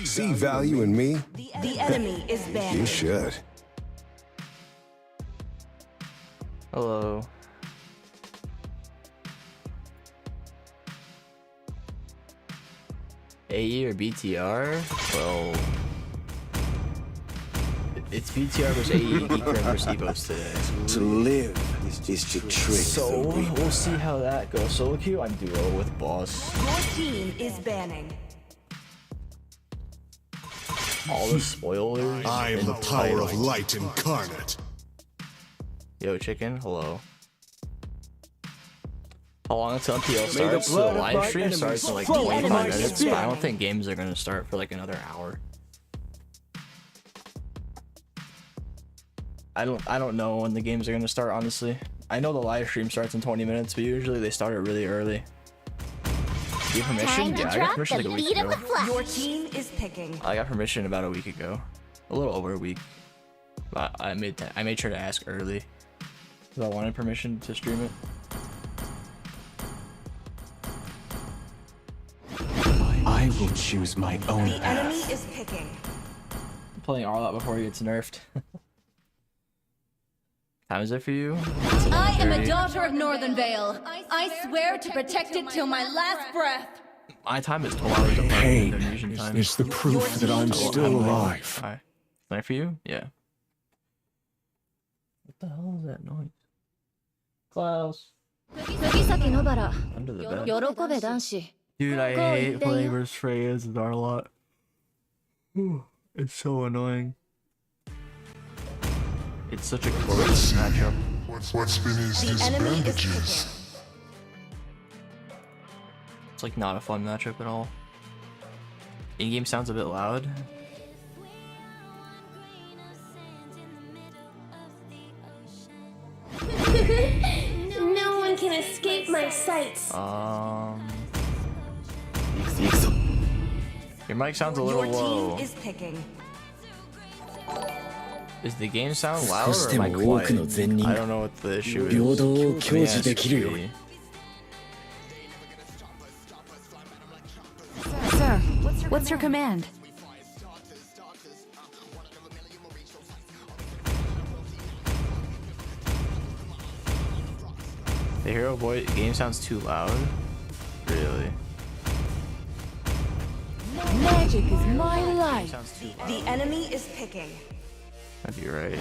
See value in me? The enemy is banned. You should. Hello. AE or BTR? Well, it's BTR versus AE, Equine versus Evos today. To live is to trick. So we'll see how that goes. Solo queue on duo with boss. Your team is banning. All the spoilers. I am the power of light incarnate. Yo, chicken, hello. How long until MPL starts? The live stream starts in like 25 minutes, but I don't think games are gonna start for like another hour. I don't know when the games are gonna start, honestly. I know the live stream starts in 20 minutes, but usually they start it really early. Do you have permission? Yeah, I got permission like a week ago. Your team is picking. I got permission about a week ago. A little over a week. But I made sure to ask early. Because I wanted permission to stream it. I will choose my own The path. enemy is picking. I'm playing all out before he gets nerfed. Time is it for you? I am a daughter of Northern Vale. I swear to protect it till my last breath. My time is 12 hours apart. Pain Indonesian time. is the proof that I'm still alive. Hi. Time for you? Yeah. What the hell is that noise? Klaus. Under the bed. Dude, I hate playing versus Freya's Darlot. It's so annoying. It's such a close matchup. What's been his The enemy is disadvantages? picking. It's like not a fun matchup at all. In-game sounds a bit loud. No one can escape my sights. Your mic sounds a little Your low. team is picking. Is the game sound loud or am I quiet? I don't know what the issue is. Let me ask you. Sir, what's your command? The hero boy game sounds too loud. Really? Magic is my life. Sounds too loud. The enemy is picking. I'd be right.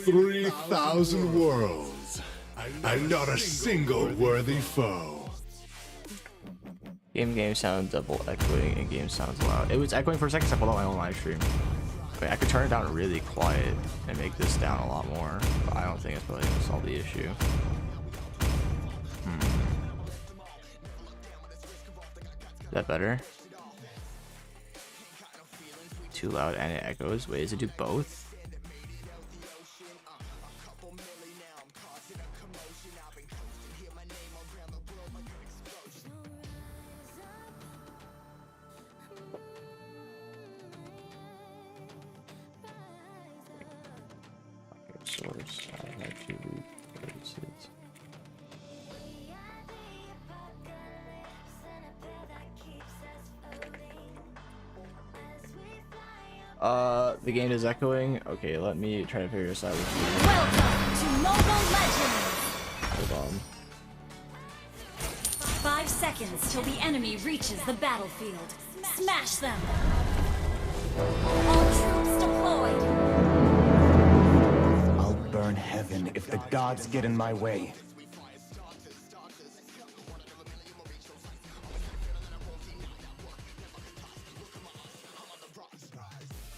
3,000 worlds, and not a single worthy foe. Game sounds double echoing and game sounds loud. It was echoing for a second, so I pulled out my own live stream. Wait, I could turn it down really quiet and make this down a lot more, but I don't think it's really gonna solve the issue. Is that better? Too loud and it echoes. Wait, does it do both? Source, I had to replace it. The game is echoing. Okay, let me try to figure this out with you. Welcome to Mobile Legends! Hold on. 5 seconds till the enemy reaches the battlefield. Smash them! All troops deployed! I'll burn heaven if the gods get in my way.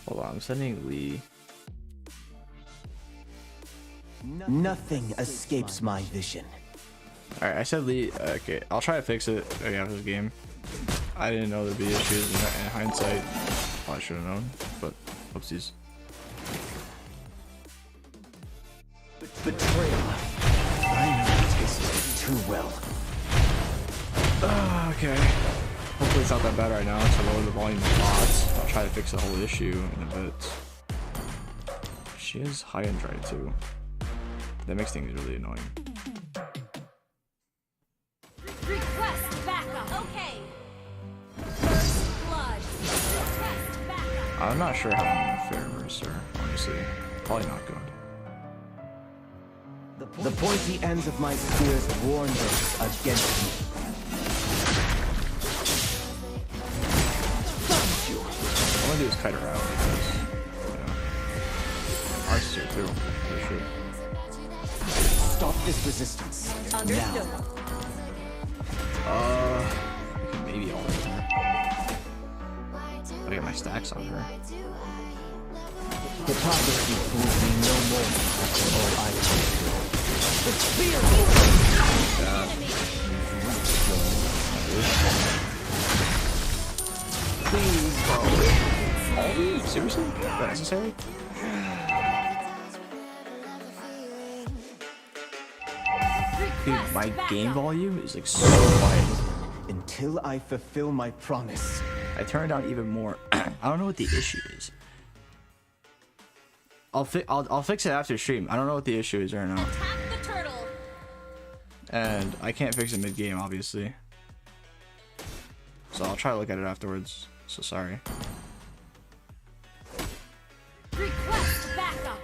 Hold on, I'm sending Lee. Nothing escapes my vision. Alright, I said Lee. Okay, I'll try to fix it after this game. I didn't know there'd be issues in hindsight. Probably should have known, but oopsies. Betrayal. I know what tastes too well. Okay. Hopefully it's not that bad right now, so lower the volume of bots. I'll try to fix the whole issue in a bit. She is high and dry too. That makes things really annoying. Request backup. Okay. First blood. Request backup. I'm not sure how I'm gonna fare Mercer, honestly. Probably not good. The pointy ends of my spears warn those against me. All I want to do is kite her out because, you know, ours is here too. For sure. Stop this resistance. Understood. I can maybe all in her. I get my stacks on her. Hypocrisy fools me no more after all I have to. The spear! Please, bro. All of you? Seriously? Is that necessary? Dude, my game volume is like so quiet. Until I fulfill my promise. I turn it down even more. I don't know what the issue is. I'll fix it after stream. I don't know what the issue is right now. Attack the turtle. And I can't fix it mid-game, obviously. So I'll try to look at it afterwards. So sorry. Request backup.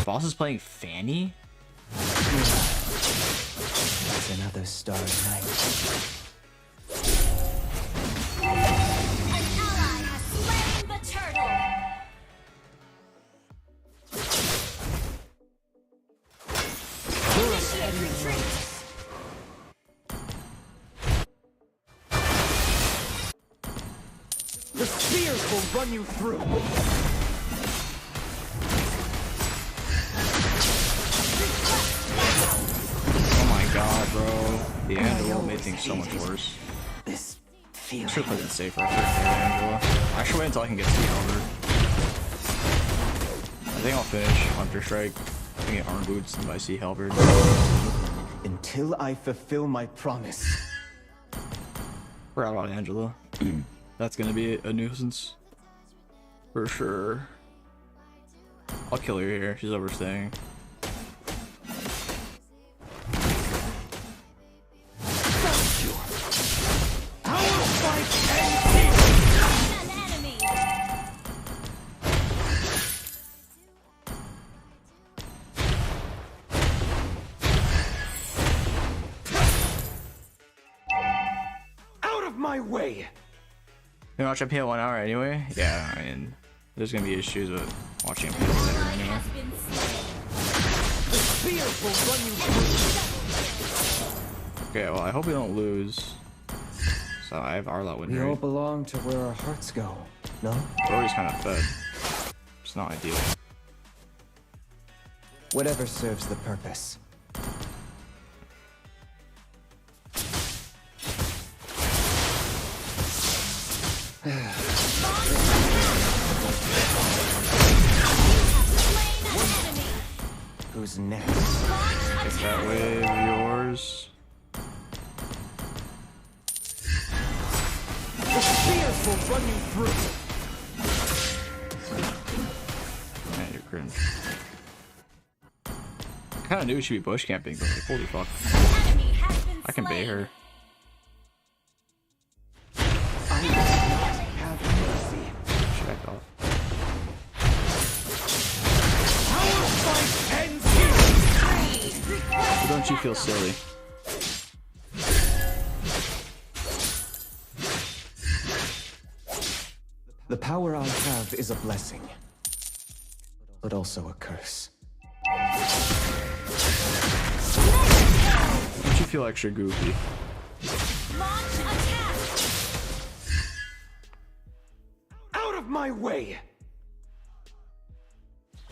Boss is playing Fanny? It's another starry night. An ally has slain the turtle. Initiate retreat. The spears will run you through. Oh my god, bro. The Angela made things so much worse. This I feeling. should put it safer after Angela. I should wait until I can get Sea Halberd. I think I'll finish Hunter Strike. I can get armor boots and buy Sea Halberd. Until I fulfill my promise. Forgot about Angela. That's gonna be a nuisance. For sure. I'll kill her here. She's overstaying. An enemy. Out of my way! You gonna watch MPL 1 hour anyway? Yeah, I mean, there's gonna be issues with watching MPL later Ally anyway. has been slain. The spears will run you through. Okay, well, I hope we don't lose. So I have Arlot win We all rate. belong to where our hearts go. No? Rory's kind of fed. It's not ideal. Whatever serves the purpose. Who's next? Get that wave of yours. The spears will run you through. Man, you're cringe. I kinda knew she'd be bush camping, but like, holy fuck. Enemy has been I can bait slain. her. I will not have mercy. She backed off. Our fight ends here. Why don't you feel silly? The power I have is a blessing, but also a curse. Don't you feel extra goofy? Launch attack. Out of my way!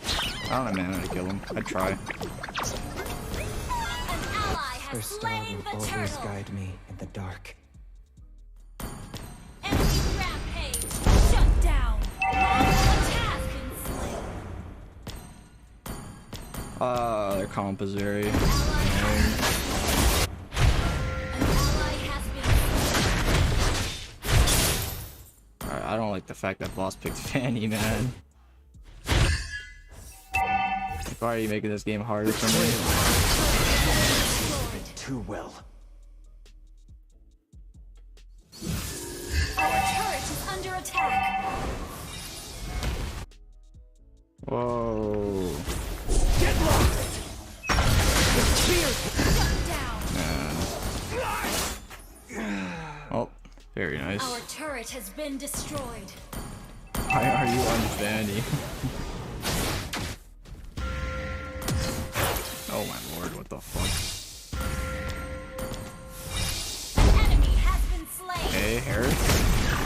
I don't have mana to kill him. I'd try. An ally has Her star slain will the always turtle. guide me in the dark. Enemy rampage. Shut down. Launch attack has been slain. Their comp is very annoying. Alright, I don't like the fact that boss picked Fanny, man. Why are you making this game harder for me? Too well. Our turret is under attack. Whoa. Get lost! Oh, very nice. Our turret has been destroyed. Why are you on Fanny? Oh my lord, what the fuck? An enemy has been slain. Hey, Harris.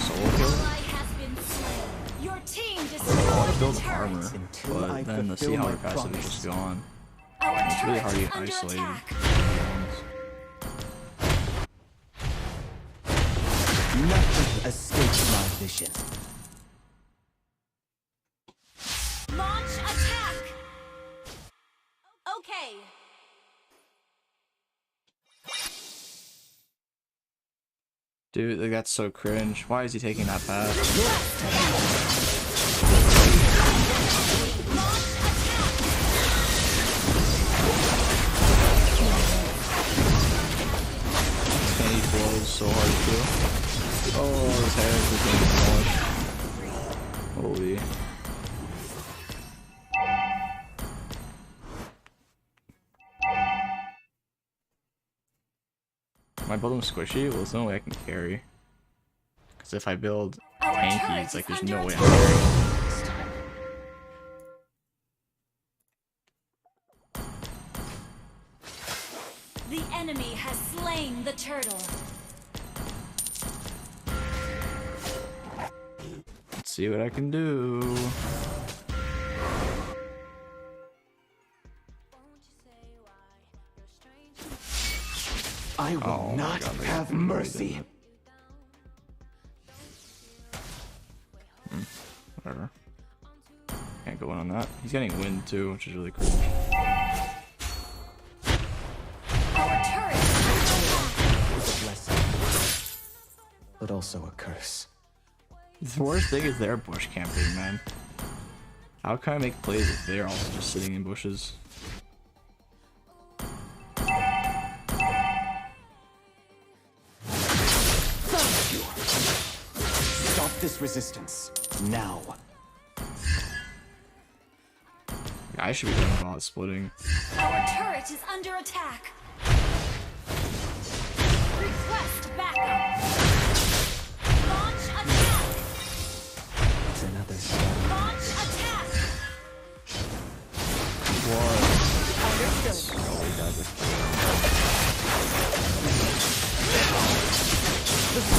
Solo kill? Ally has been slain. Your team I want destroyed to build the turret. armor, Until I but then the fulfill sea my hunter passive is promise. just gone. Our It's really turret hard to is get under isolated. attack. Nothing escapes my vision. Launch attack. Okay. Dude, like, that's so cringe. Why is he taking that path? Kenny blows so hard too. Oh, his hair is getting demolished. Holy. Am I building squishy? Well, there's no way I can carry. Because if I build tanky, it's like there's no way I'm carrying. The enemy has slain the turtle. Let's see what I can do. I will Oh my not God, they have got me mercy. Whatever. Can't go in on that. He's getting wind too, which is really cool. Our turret is under It's a blessing, but also a curse. The worst thing is they're bush camping, man. How can I make plays if they're also just sitting in bushes? Stop this resistance now. I should be doing bot splitting. Our turret is under attack. Request backup. Launch attack. It's another step. Launch attack. What? An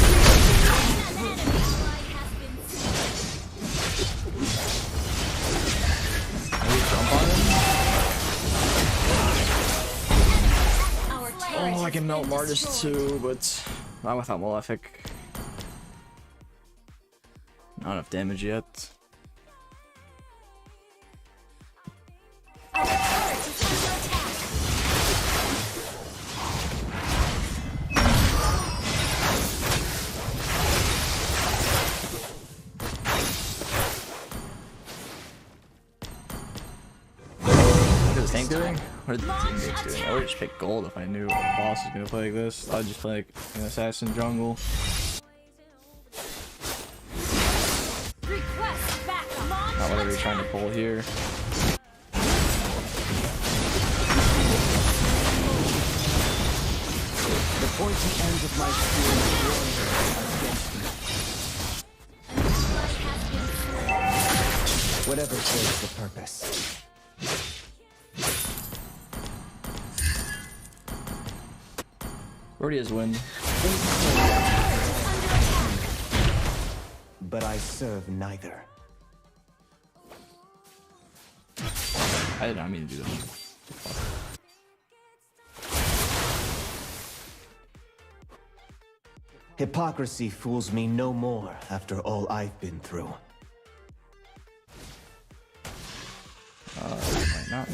enemy ally has been slain. Jump on him? Our turret Oh, I has can melt been Martis destroyed. too, but not without Malefic. Not enough damage yet. Our turret is under attack. What is this tank doing? What did the Launch teammates doing? I attack. would just pick gold if I knew the boss was gonna play like this. I'd just play like an assassin jungle. Request backup. Launch Not whatever you're attack. trying to pull here. The pointy end of my spear warns against me. Whatever serves the purpose. Already has wind. But I serve neither. I did not mean to do that. Hypocrisy fools me no more after all I've been through. Might not.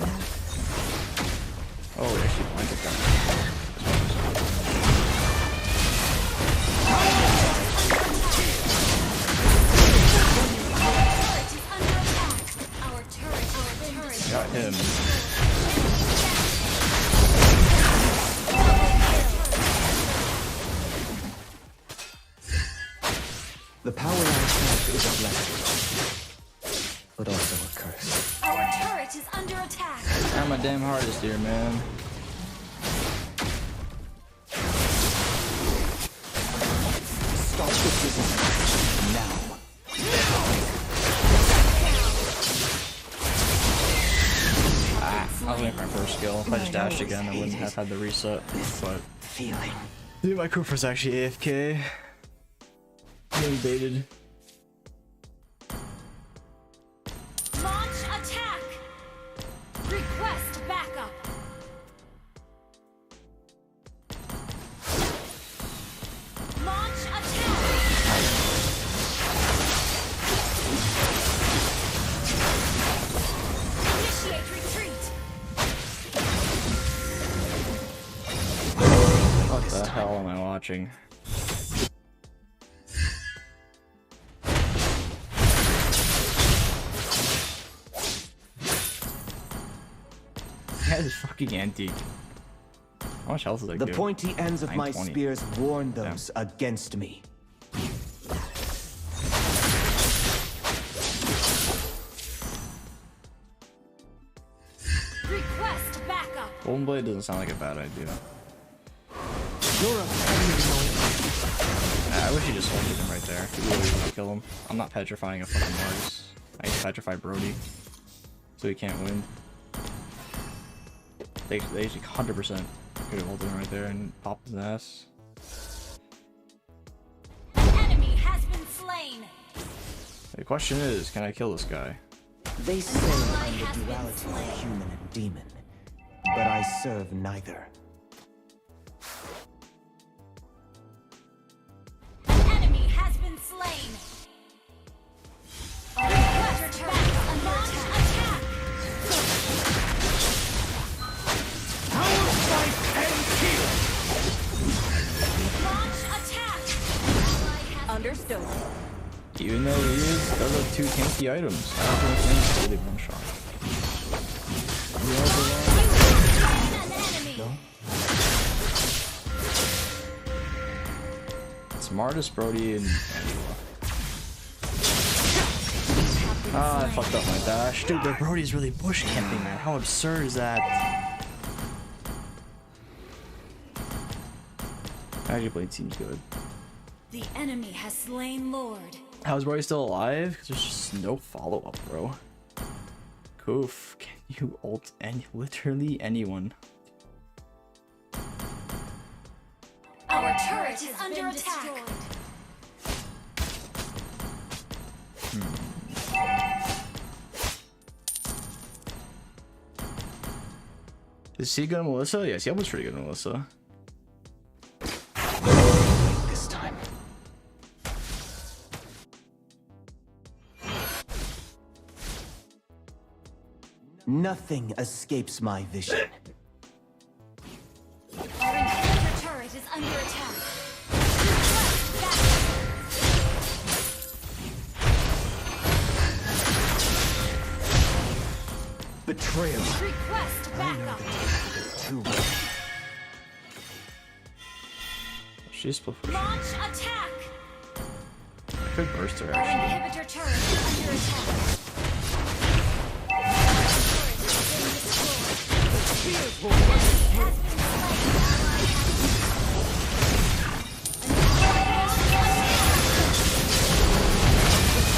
Got him. The power I have is a blessing, but also a curse. Our turret is under attack. Try my damn hardest here, man. Stop this resistance now. I was waiting for my first skill. If I just dashed again, I wouldn't have had the reset. But Feeling. dude, my Cooper's actually AFK. Being baited. Launch attack. Request backup. Launch attack. Initiate retreat. What the hell am I watching? That is fucking antique. How much health is that? The pointy ends of my 920. spears warn those against me. Request backup. Golden Blade doesn't sound like a bad idea. You're a I wish he just holded him right there. He really want to kill him. I'm not petrifying a fucking Mars. I need to petrify Brody, so he can't win. They 100% could have holded him right there and popped his ass. Enemy has been slain. The question is, can I kill this guy? They say I'm the duality of human and demon, but I serve neither. Enemy has been slain. Request backup. Launch attack. Launch attack. Understood. Even though he does have 2 tanky items, I don't think he's really one shot. An enemy. Smartest Brody and Angela. Ah, I fucked up my dash. Dude, the Brody's really bush camping, man. How absurd is that? Actually, playing seems good. The enemy has slain Lord. How is Brody still alive? Because there's just no follow-up, bro. Koof, can you ult literally anyone? Our turret is under attack. Is he good at Melissa? Yes, he was pretty good at Melissa. This time. Nothing escapes my vision. Our inhibitor turret is under attack. Request backup. Betrayal. Request backup. Too late. She's split pushing. Launch attack. I could burst her Our actually. inhibitor turret is under attack. Has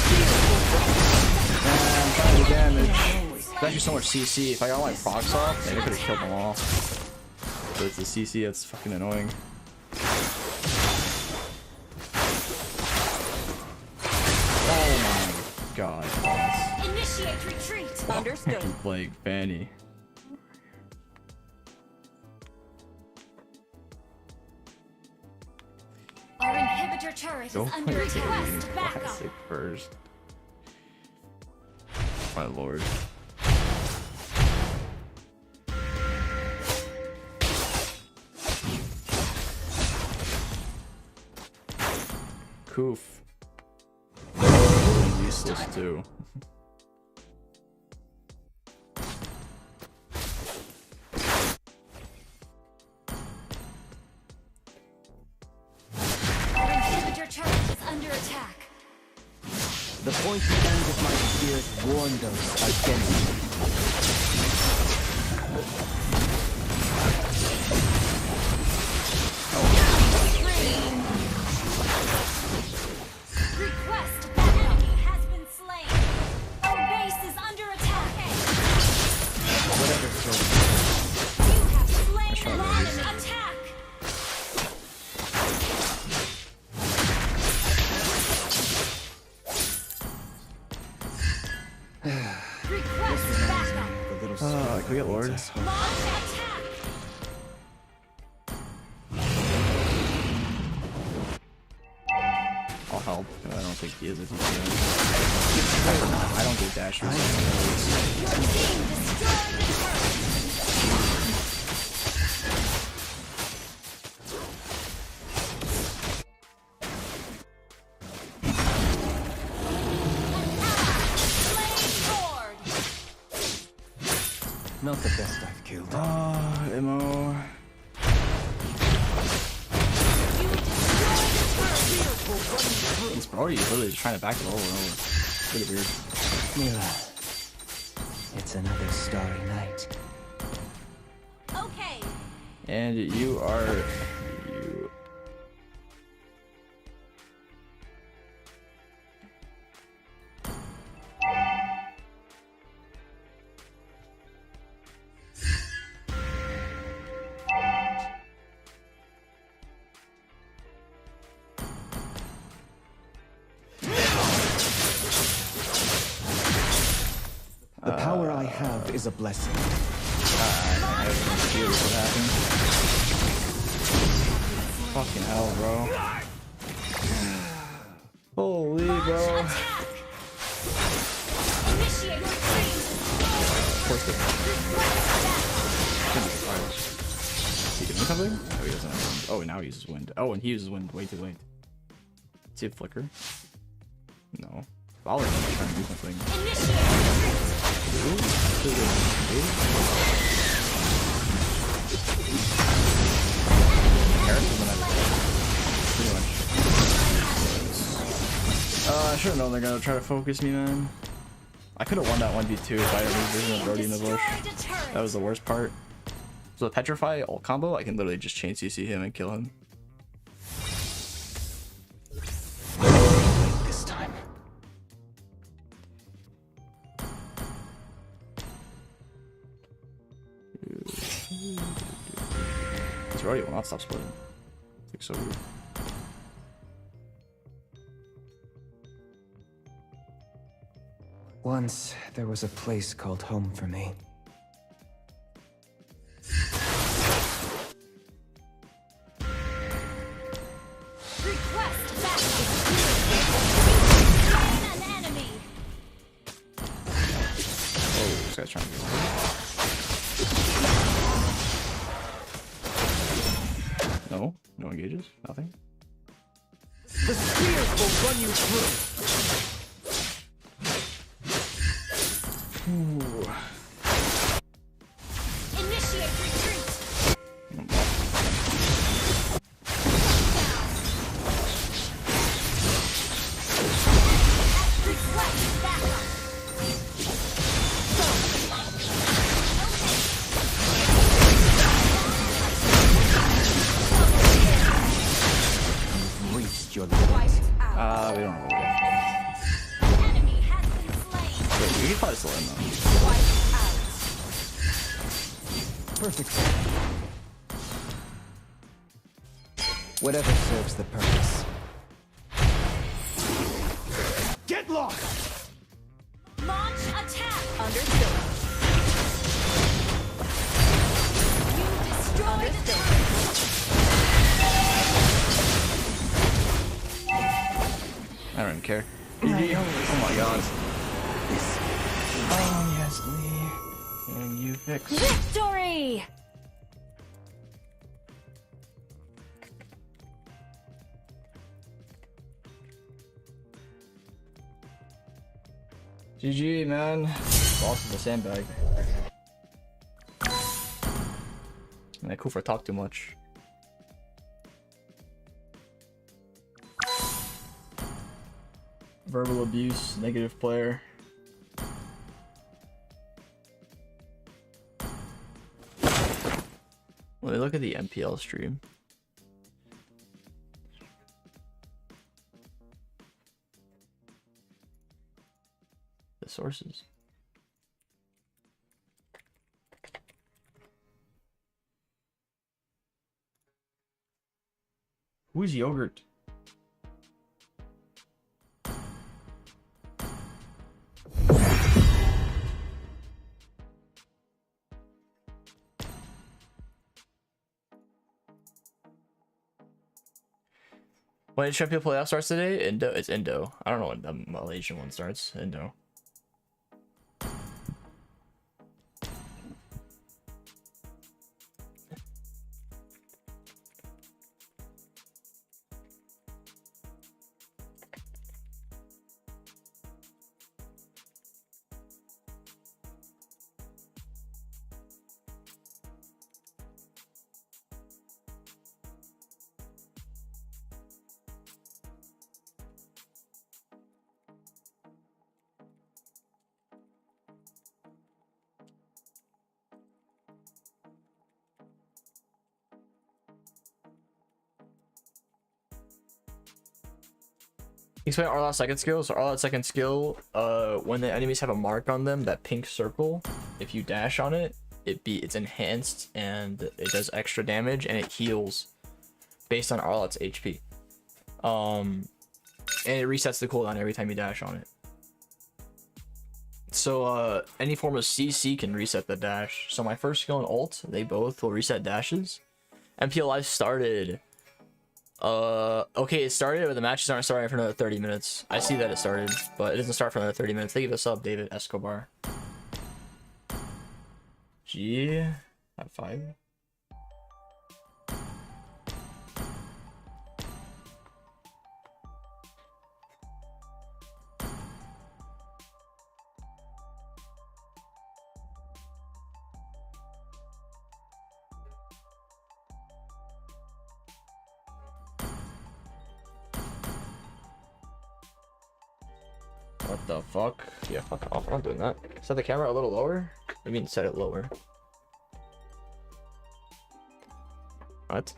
been I'm trying to do damage. It's actually so much CC. If I got my procs off, maybe I could have killed them all. But it's the CC that's fucking annoying. Oh my god. Boss. Initiate retreat. Understood. Like Fanny. Our inhibitor turret is Go under play request backup. classic first. My lord. Koof. Useless too. Inhibitor turret is under attack. The pointy end of my spears warned us against me. Request that enemy has been slain. Our base is under attack. Whatever serves. You have slain an enemy. Attack. Request backup. The little Can we get Lord? Launch attack. I'll help. I don't think he is if he's doing. I don't get dashers. Your team destroyed the turret. Slain Lord. Not the best I've killed. MO. You destroyed the turret. This Brody is literally just trying to back it over and over. Really weird. Mira, it's another starry night. Okay. And you are you. The power I have is a blessing. I have no idea what happened. Fucking hell, bro. Holy, bro. Attack. Initiate retreat. Of course they Is he doing something? Oh, he doesn't have wind. Oh, now he uses wind. Oh, and he uses wind way too late. Does he have flicker? No. Ballard is trying to do something. Initiate retreat. Pretty much. I should have known they're gonna try to focus me, man. I could have won that 1v2 if I had moved version Brody in the bush. Destroyed a turret. That was the worst part. So the Petrify ult combo, I can literally just chain CC him and kill him. This time. This Brody will not stop splitting. It's like so weird. Once there was a place called home for me. Request backup. Slain an enemy. Oh, this guy's trying to get No? No engages? Nothing? The spears will run you through. Ooh. Initiate retreat. Request backup. Reached your limit. We don't know. Enemy has been slain. Wait, we can probably still end though. Perfect. Whatever serves the purpose. Get lost! Launch attack. Understood. You destroyed the turret. I don't even care. Oh my god. Oh yes, Lee. And you fix. Victory! GG, man. Boss is a sandbag. Man, Kufa talk too much. Verbal abuse, negative player. Let me look at the MPL stream. The sources. Who's Yogurt? When did Champion Playoff starts today? Indo. It's Indo. I don't know when the Malaysian one starts. Indo. Explain Arlot's second skill. So Arlot's second skill, when the enemies have a mark on them, that pink circle, if you dash on it, it's enhanced and it does extra damage and it heals based on Arlot's HP. And it resets the cooldown every time you dash on it. So any form of CC can reset the dash. So my first skill and ult, they both will reset dashes. MPL Live started. Okay, it started, but the matches aren't starting for another 30 minutes. I see that it started, but it doesn't start for another 30 minutes. Thank you for the sub, David Escobar. G at 5. What the fuck? Yeah, fuck off. I'm not doing that. Set the camera a little lower? I mean, set it lower. What?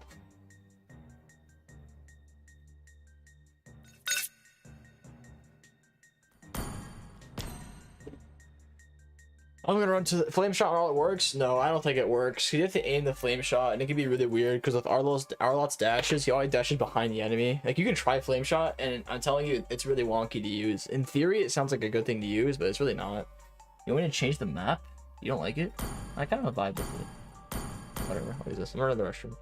I'm gonna run to the flame shot while it works. No, I don't think it works. You have to aim the flame shot, and it can be really weird because with Arlot's dashes, he always dashes behind the enemy. Like, you can try flame shot, and I'm telling you, it's really wonky to use. In theory, it sounds like a good thing to use, but it's really not. You want me to change the map? You don't like it? I kind of vibe with it. Whatever. What is this? I'm running the restroom.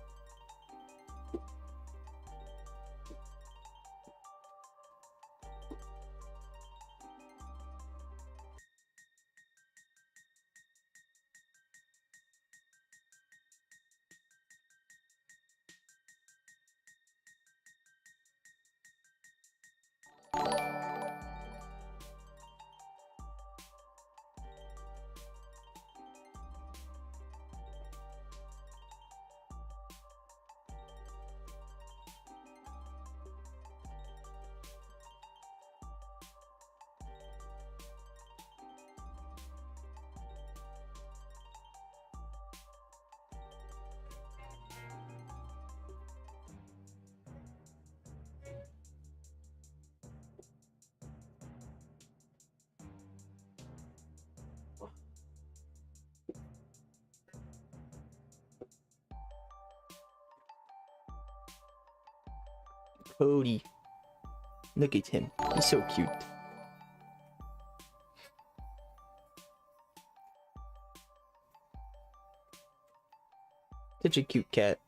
Cody. Look at him. He's so cute. Such a cute cat.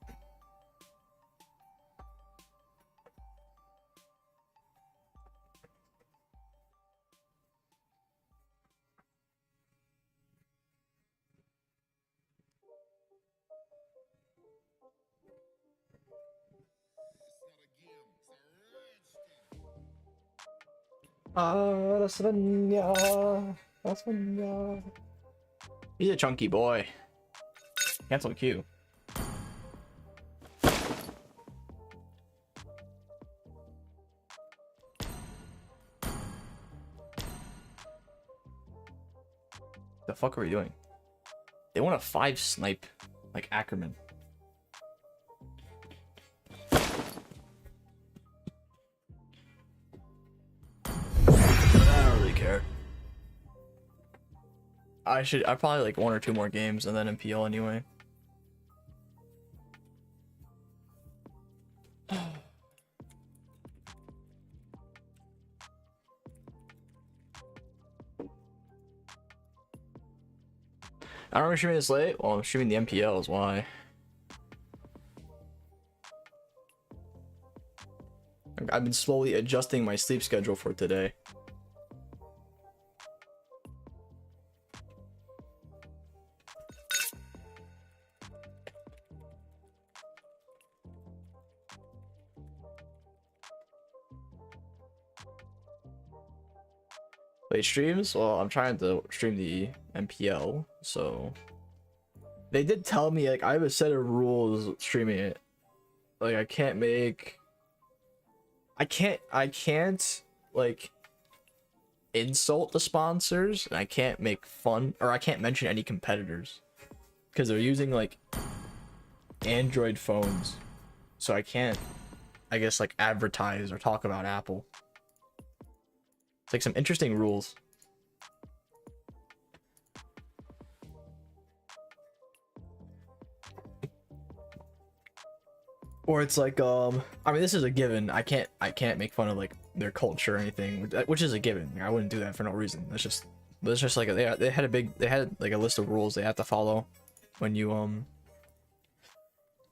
He's a chunky boy. Cancel Q. The fuck are we doing? They want a 5 snipe like Ackerman. I don't really care. I probably like 1 or 2 more games and then MPL anyway. I don't remember streaming this late. Well, I'm streaming the MPL is why. I've been slowly adjusting my sleep schedule for today. Late streams? Well, I'm trying to stream the MPL, so they did tell me like I have a set of rules streaming it. Like I can't like insult the sponsors, and I can't make fun, or I can't mention any competitors because they're using like Android phones, so I can't, I guess, like advertise or talk about Apple. It's like some interesting rules. Or it's like, I mean, this is a given. I can't make fun of like their culture or anything, which is a given. Like, I wouldn't do that for no reason. It's just like they had like a list of rules they have to follow when you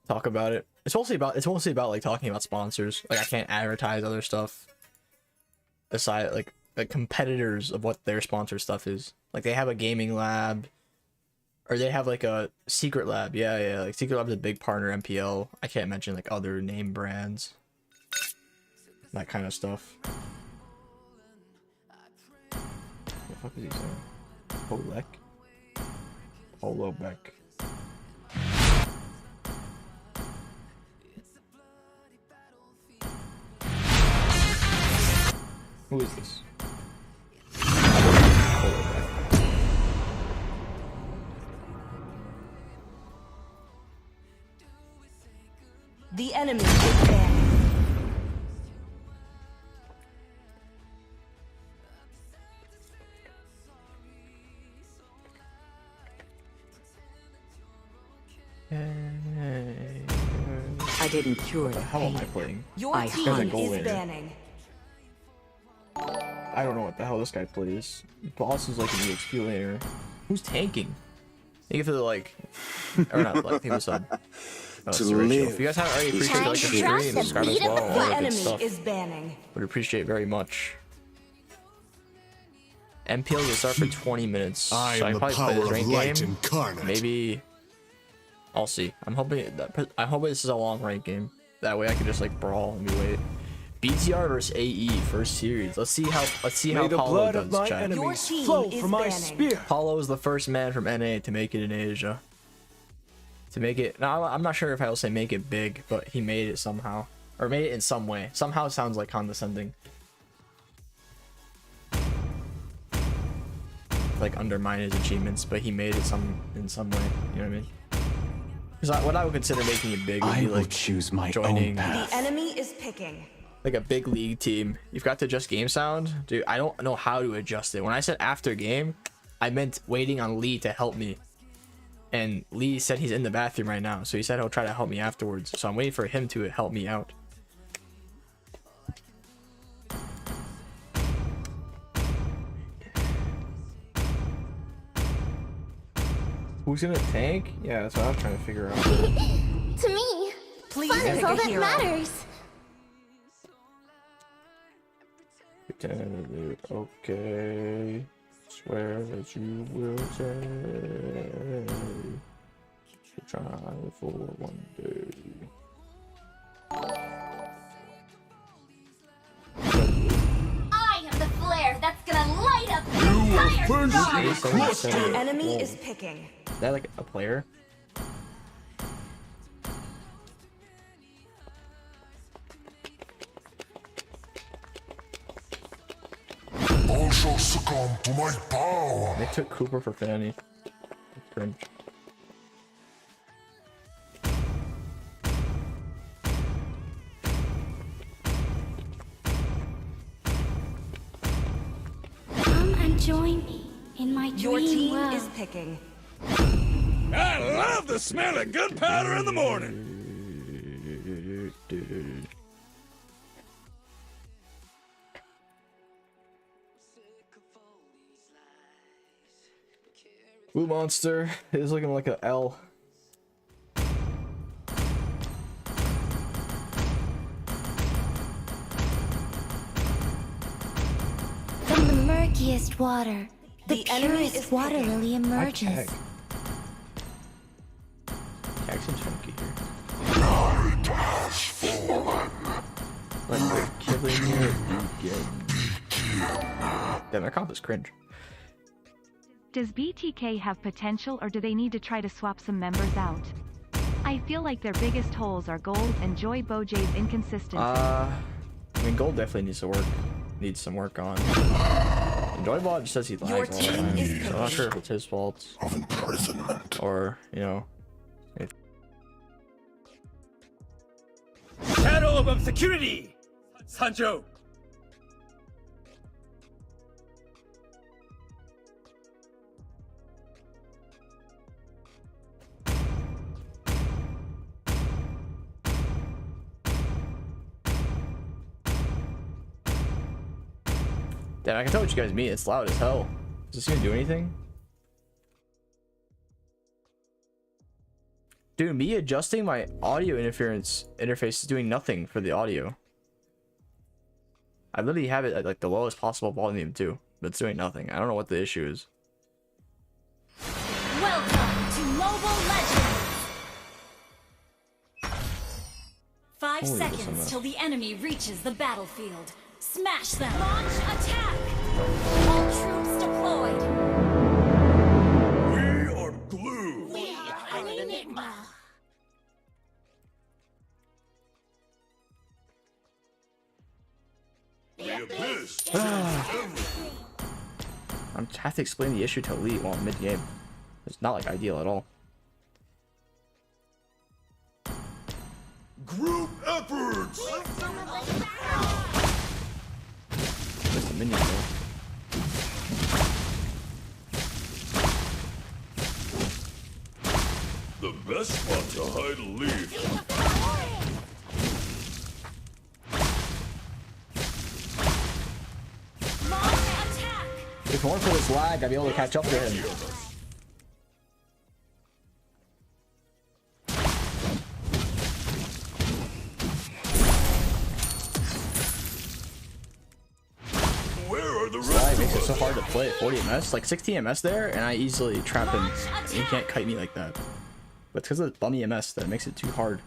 talk about it. It's mostly about like talking about sponsors. Like I can't advertise other stuff aside like competitors of what their sponsor stuff is. Like they have a gaming lab, or they have like a secret lab. Yeah, like secret lab is a big partner MPL. I can't mention like other name brands, that kind of stuff. What the fuck is he saying? Holobek. Who is this? The enemy is banned. I didn't cure the How am I pain. playing? Your I team hunt. is banning. I don't know what the hell this guy plays. Boss is like an EXP laner. Who's tanking? Thank you for the like, or not like, thank you for the sub. If you guys haven't already, appreciate like the stream, subscribe as well. All The that good enemy stuff. is banning. Would appreciate very much. MPL will start for 20 minutes. I So am the probably play power this of rank light game. incarnate. Maybe I'll see. I'm hoping this is a long rank game. That way I can just like brawl and wait. BTR versus AE first series. Let's see how May the Paulo blood of does, my chat. Your enemies team flow is from my banning. spear. Paulo is the first man from NA to make it in Asia. To make it, now I'm not sure if I will say make it big, but he made it somehow, or made it in some way. Somehow sounds like condescending. Like undermine his achievements, but he made it in some way. You know what I mean? Because what I would consider making it big would I be will like choose my joining own path. The enemy is picking. like a big league team. You've got to adjust game sound, dude. I don't know how to adjust it. When I said after game, I meant waiting on Lee to help me. And Lee said he's in the bathroom right now, so he said he'll try to help me afterwards. So I'm waiting for him to help me out. Who's gonna tank? Yeah, that's what I was trying to figure out. To me, Please fun is pick all a that hero. matters. Okay. Swear that you will say. Try for one day. I am the flare. The enemy is picking. Is that like a player? All shall succumb to my power. They took Cooper for Fanny. That's cringe. Come and join me in my Your dream team world. is picking. I love the smell of good powder in the morning. Blue Monster is looking like a L. From the murkiest water, the, The enemy purest is water picking. lily emerges. Jackson's funky here. Night has fallen. Like we're killing you again. Damn, that comp is cringe. Does BTK have potential or do they need to try to swap some members out? I feel like their biggest holes are Gold and Joy Bojay's inconsistency. I mean, Gold definitely needs some work on. And Joybot just says he lags all the team time, is so I'm not sure if it's his fault Of imprisonment. or, you know. Shadow of obscurity, Sancho. Damn, I can tell what you guys mean. It's loud as hell. Is this gonna do anything? Dude, me adjusting my audio interface is doing nothing for the audio. I literally have it at like the lowest possible volume too, but it's doing nothing. I don't know what the issue is. Welcome to Mobile Legends! 5 Holy seconds listen, till the enemy reaches the battlefield. Smash them! Launch attack! All troops deployed! We are glue. We are an enigma! The abyss. I have to explain the issue to Elite while I'm mid-game. It's not like ideal at all. Group efforts. Just a minion though. The best spot to hide a leaf. Launch attack! If it weren't for this lag, I'd be able to catch up to him. Where are the Lag rest makes of it so us? hard to play at 40 ms. Like 60 ms there, and I easily trap him. And he can't kite me like that. But it's because of the bummy ms that makes it too hard.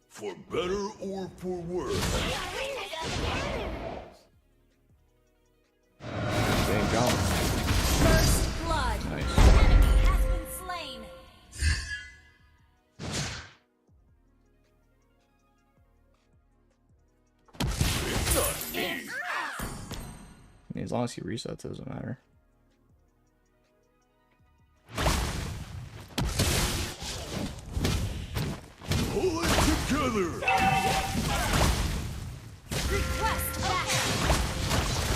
For better or for worse. Dang jump. First blood. Nice. Enemy has been slain! Not me. I mean, as long as he resets, it doesn't matter. Pull it together. Request backup!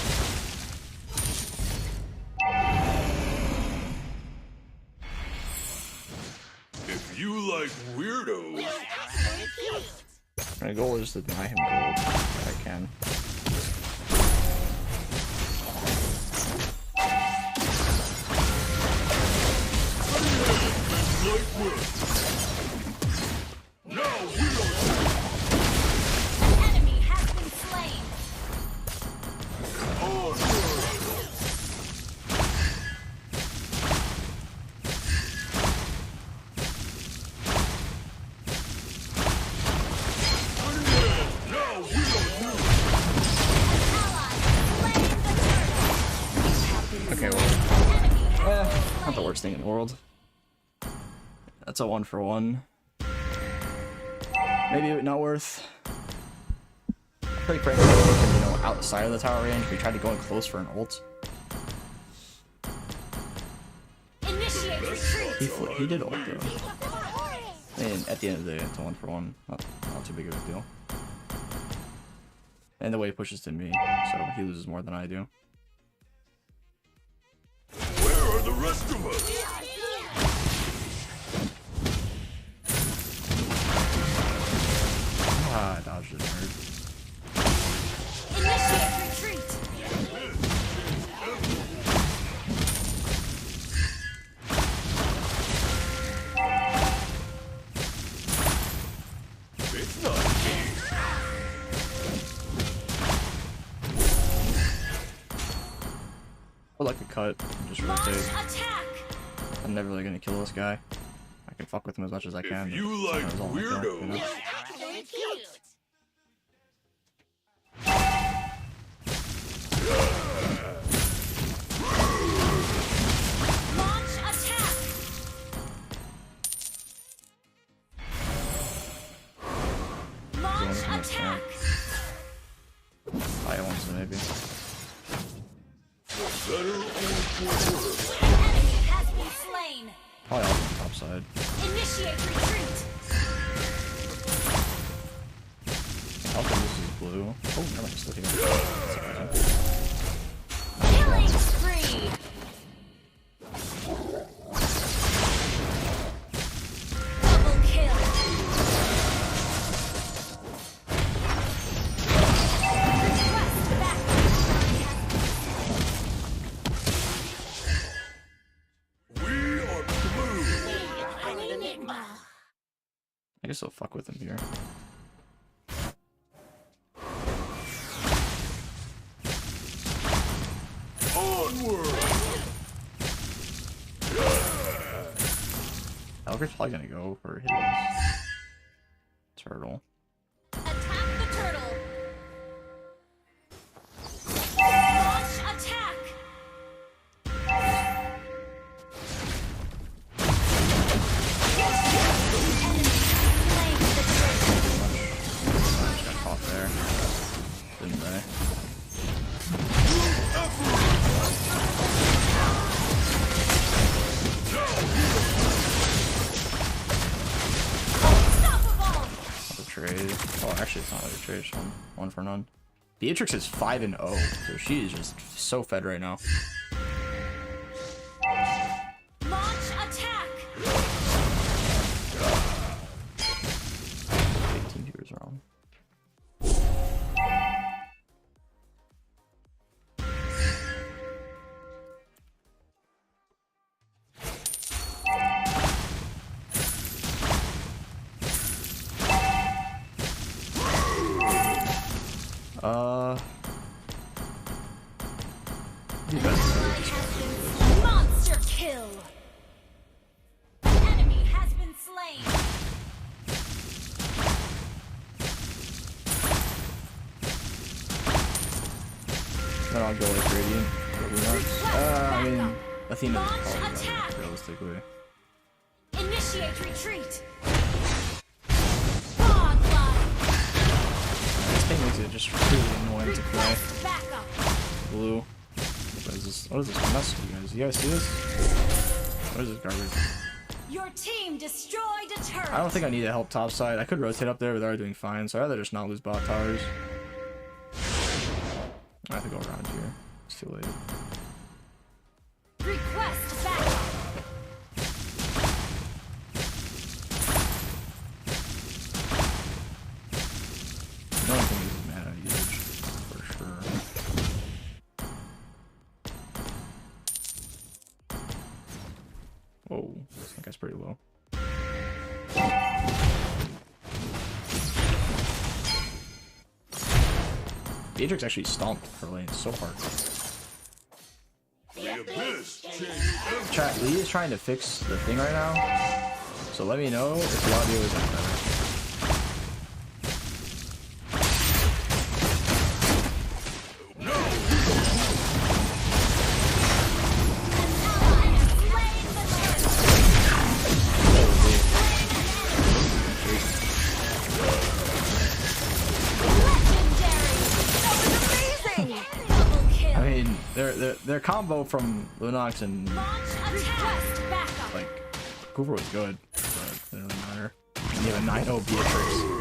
If you like weirdos. My goal is to deny him gold if I can. Light work. Now we are. An enemy has been slain! Now we are new. Ally has slain the turtle! worst thing in the world. That's a 1-for-1. Maybe not worth. I feel like Frank, you know, outside of the tower range, we tried to go in close for an ult. Initiate retreat. He did ult though. And at the end of the day, it's a 1-for-1. Not too big of a deal. And the way he pushes to me, so he loses more than I do. Where are the rest of us? Ah, I dodged it, nerd. Initiate retreat. It's not me. I like a cut and just Launch rotate. attack. I'm never really gonna kill this guy. I can fuck with him as much as I can. If you but like sometimes all I kill, you know? Launch attack. Launch attack. I want maybe. Better or for An enemy has been slain. Probably on the top side. Initiate retreat. I think this is blue. Oh, never mind. Still here. Killing spree. Double kill. Request We are blue. I guess I'll fuck with him here. Onward. Alger's probably gonna go for his turtle. Attack the turtle. Launch attack. Got caught there. Didn't they? Unstoppable. Not a trade. Oh, actually, it's not like a trade. It's one for none. Beatrix is 5-0, so she is just so fed right now. Launch attack. 18 viewers wrong. You guys Monster kill. An enemy has been slain. then I'll go with Radiant. I mean, Athena Launch is probably attack. better, realistically. Initiate retreat. Godlike. This thing makes it just really annoying to play. Request backup. Blue. What is this mess, you guys? You guys see this? What is this garbage? Your team destroyed a turret. I don't think I need to help top side. I could rotate up there, but they're already doing fine, so I'd rather just not lose bot towers. I have to go around here. It's too late. Request backup. No one can use mana usage, for sure. Whoa, that guy's pretty low. Beatrix actually stomped her lane so hard. The abyss changed. Chat, Lee is trying to fix the thing right now, so let me know if the audio isn't better. An ally has slain the their combo from Lunox and like Cooper was good, but it didn't really matter. You have a 9-0 Beatrix.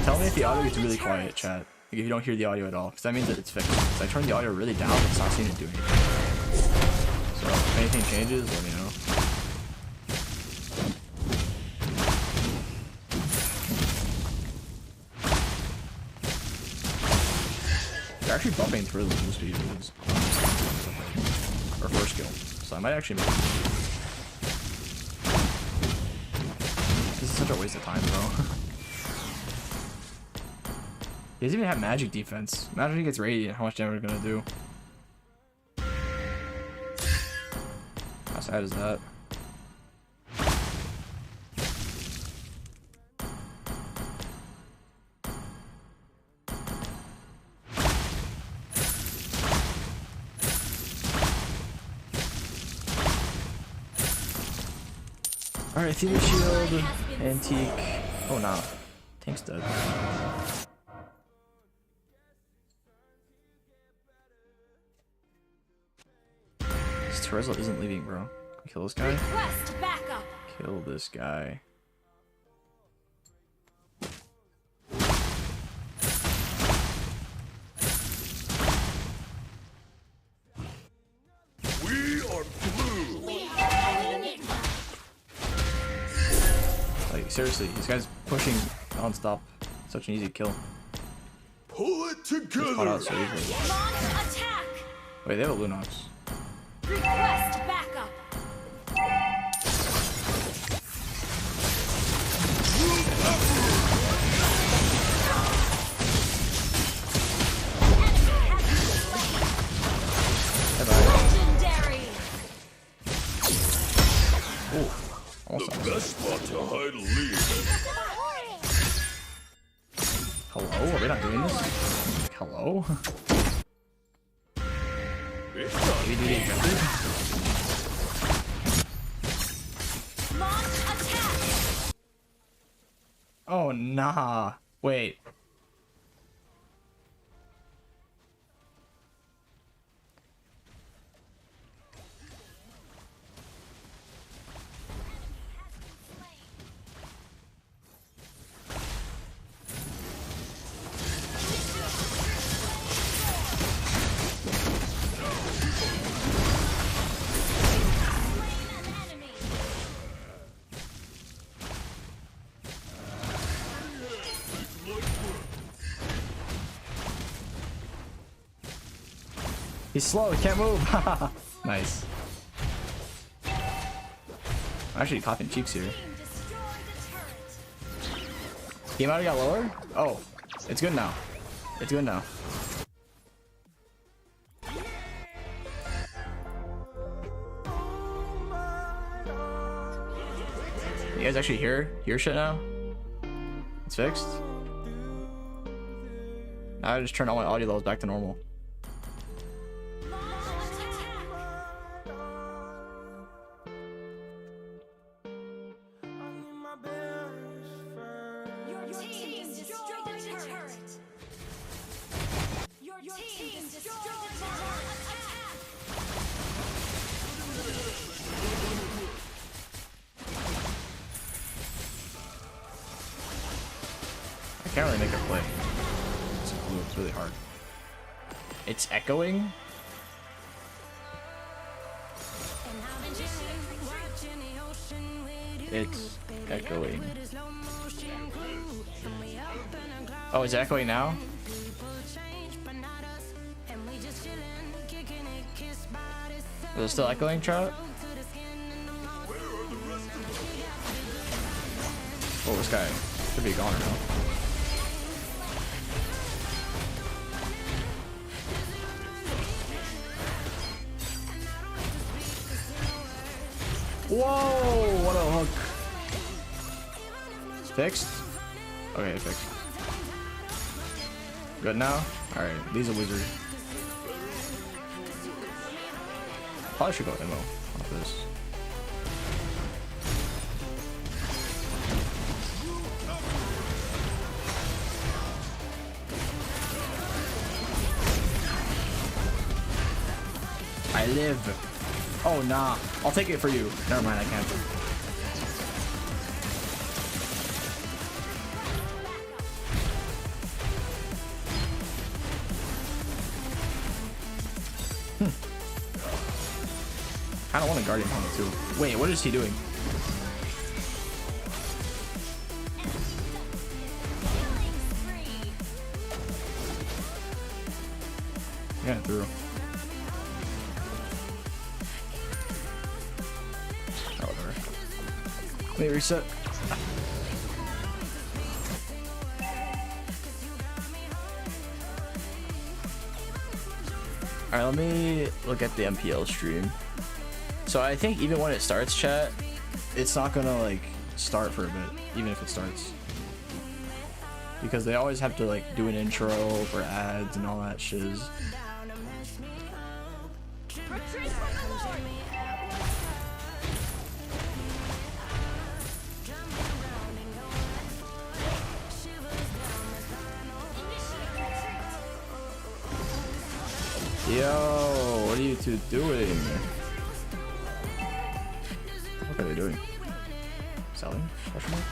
Tell me if the audio gets really quiet, chat. Like if you don't hear the audio at all, because that means that it's fixed. So I turned the audio really down, but it's not seeming to do anything. So if anything changes, let me know. They're actually bumping through the move speed or first skill, so I might actually make it. This is such a waste of time, bro. He doesn't even have magic defense. Imagine he gets radiant, how much damage we're gonna do. How sad is that? Alright, Theory Shield, Antique. Oh no, Tank's dead. This Terezzle isn't leaving, bro. Kill this guy. Kill this guy. We are blue. Like seriously, this guy's pushing non-stop. Such an easy kill. Pull it together. Caught out so easily. Wait, they have a Lunox. Request backup. Legendary. Ooh, almost The best spot to hide a lead. Hello? Are we not doing this? Hello? Maybe do the objective? Oh, nah. Wait. He's slow, he can't move. Nice. I'm actually popping cheeks here. He might have got lower? Oh, it's good now. It's good now. You guys actually hear shit now? It's fixed? Now I just turned all my audio levels back to normal. I can't really make a play. It's really hard. It's echoing. It's echoing. Oh, it's echoing now? Is it still echoing, chat? Oh, this guy should be gone now. Whoa, what a hook. Fixed? Okay, fixed. Good now? Alright, these are wizard. Probably should go MO, What's this? I live. Oh nah, I'll take it for you. Never mind, I can't. I don't want a guardian helmet too. Wait, what is he doing? Yeah, through. Oh, whatever. Let me reset. Alright, let me look at the MPL stream. So I think even when it starts, chat, it's not gonna like start for a bit, even if it starts. Because they always have to like do an intro for ads and all that shiz. Yo, what are you two doing? What are they doing? Selling? Question mark?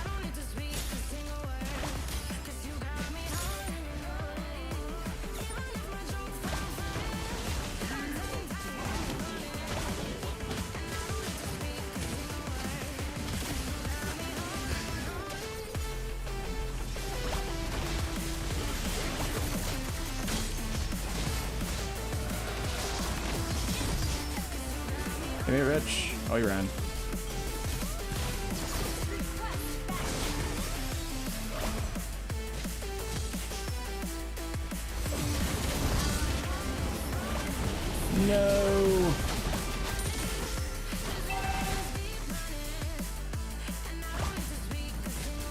Give me Rich. Oh, you ran. No.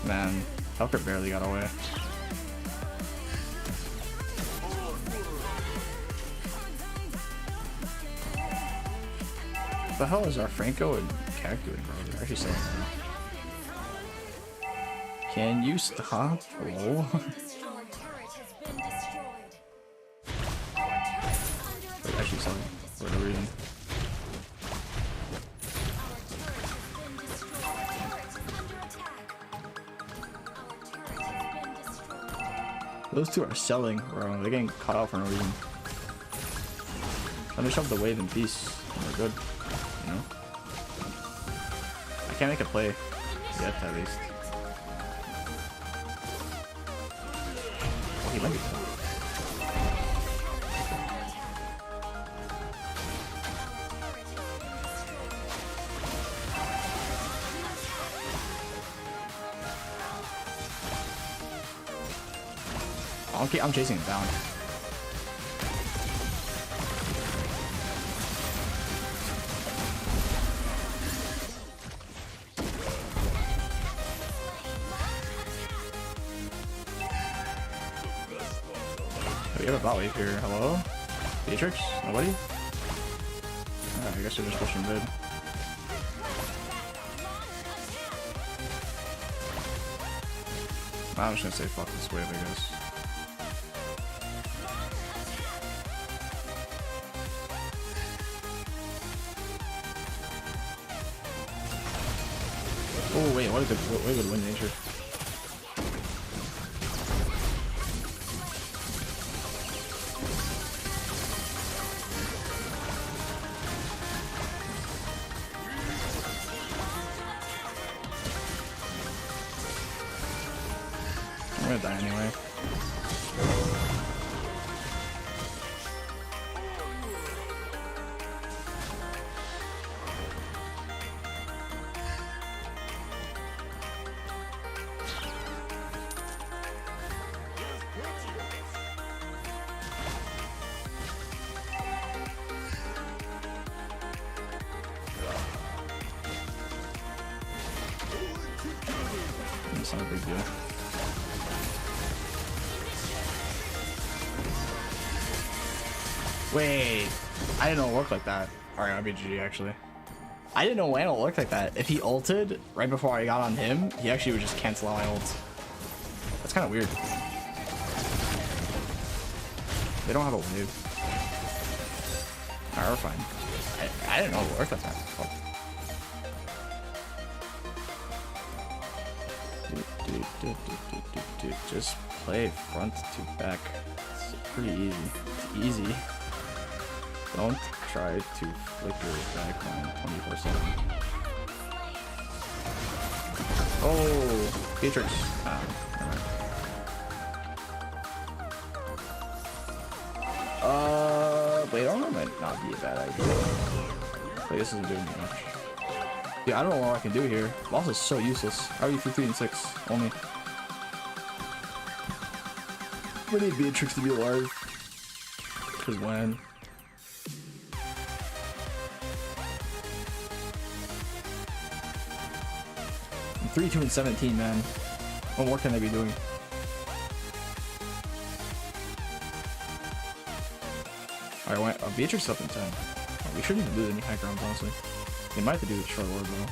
Man, Helker barely got away. What the hell is our Franco and Cac doing, bro? They're actually selling now. Can you stop? Hello? They're actually selling for no reason. Those two are selling, bro. They're getting caught out for no reason. Let me shove the wave in peace. We're good. You know? I can't make a play yet, at least. Oh, he might be. I'm chasing it down. We have a bot wave here. Hello? Matrix? Nobody? I guess they're just pushing mid. I'm just gonna say fuck this wave, I guess. Oh wait, what a good way to win nature. I'm gonna die anyway. It's not a big deal. Wait, I didn't know it worked like that. Alright, I'll be GG actually. I didn't know Lana looked like that. If he ulted right before I got on him, he actually would just cancel out my ults. That's kind of weird. They don't have a wave. Alright, we're fine. I didn't know it worked like that. Oh. Dude. Just play front to back. It's pretty easy. It's easy. Don't try to flick your back line 24/7. Oh, Beatrix. Ah, never mind. Blade armor might not be a bad idea. Like, this isn't doing me much. Yeah, I don't know what I can do here. Boss is so useless. How are you for 3 and 6 only? We need Beatrix to be alive. Cause when? I'm 3, 2, and 17, man. What more can I be doing? Alright, went Beatrix up in 10. Oh, we shouldn't even lose any high grounds, honestly. They might have to do it short ward, though.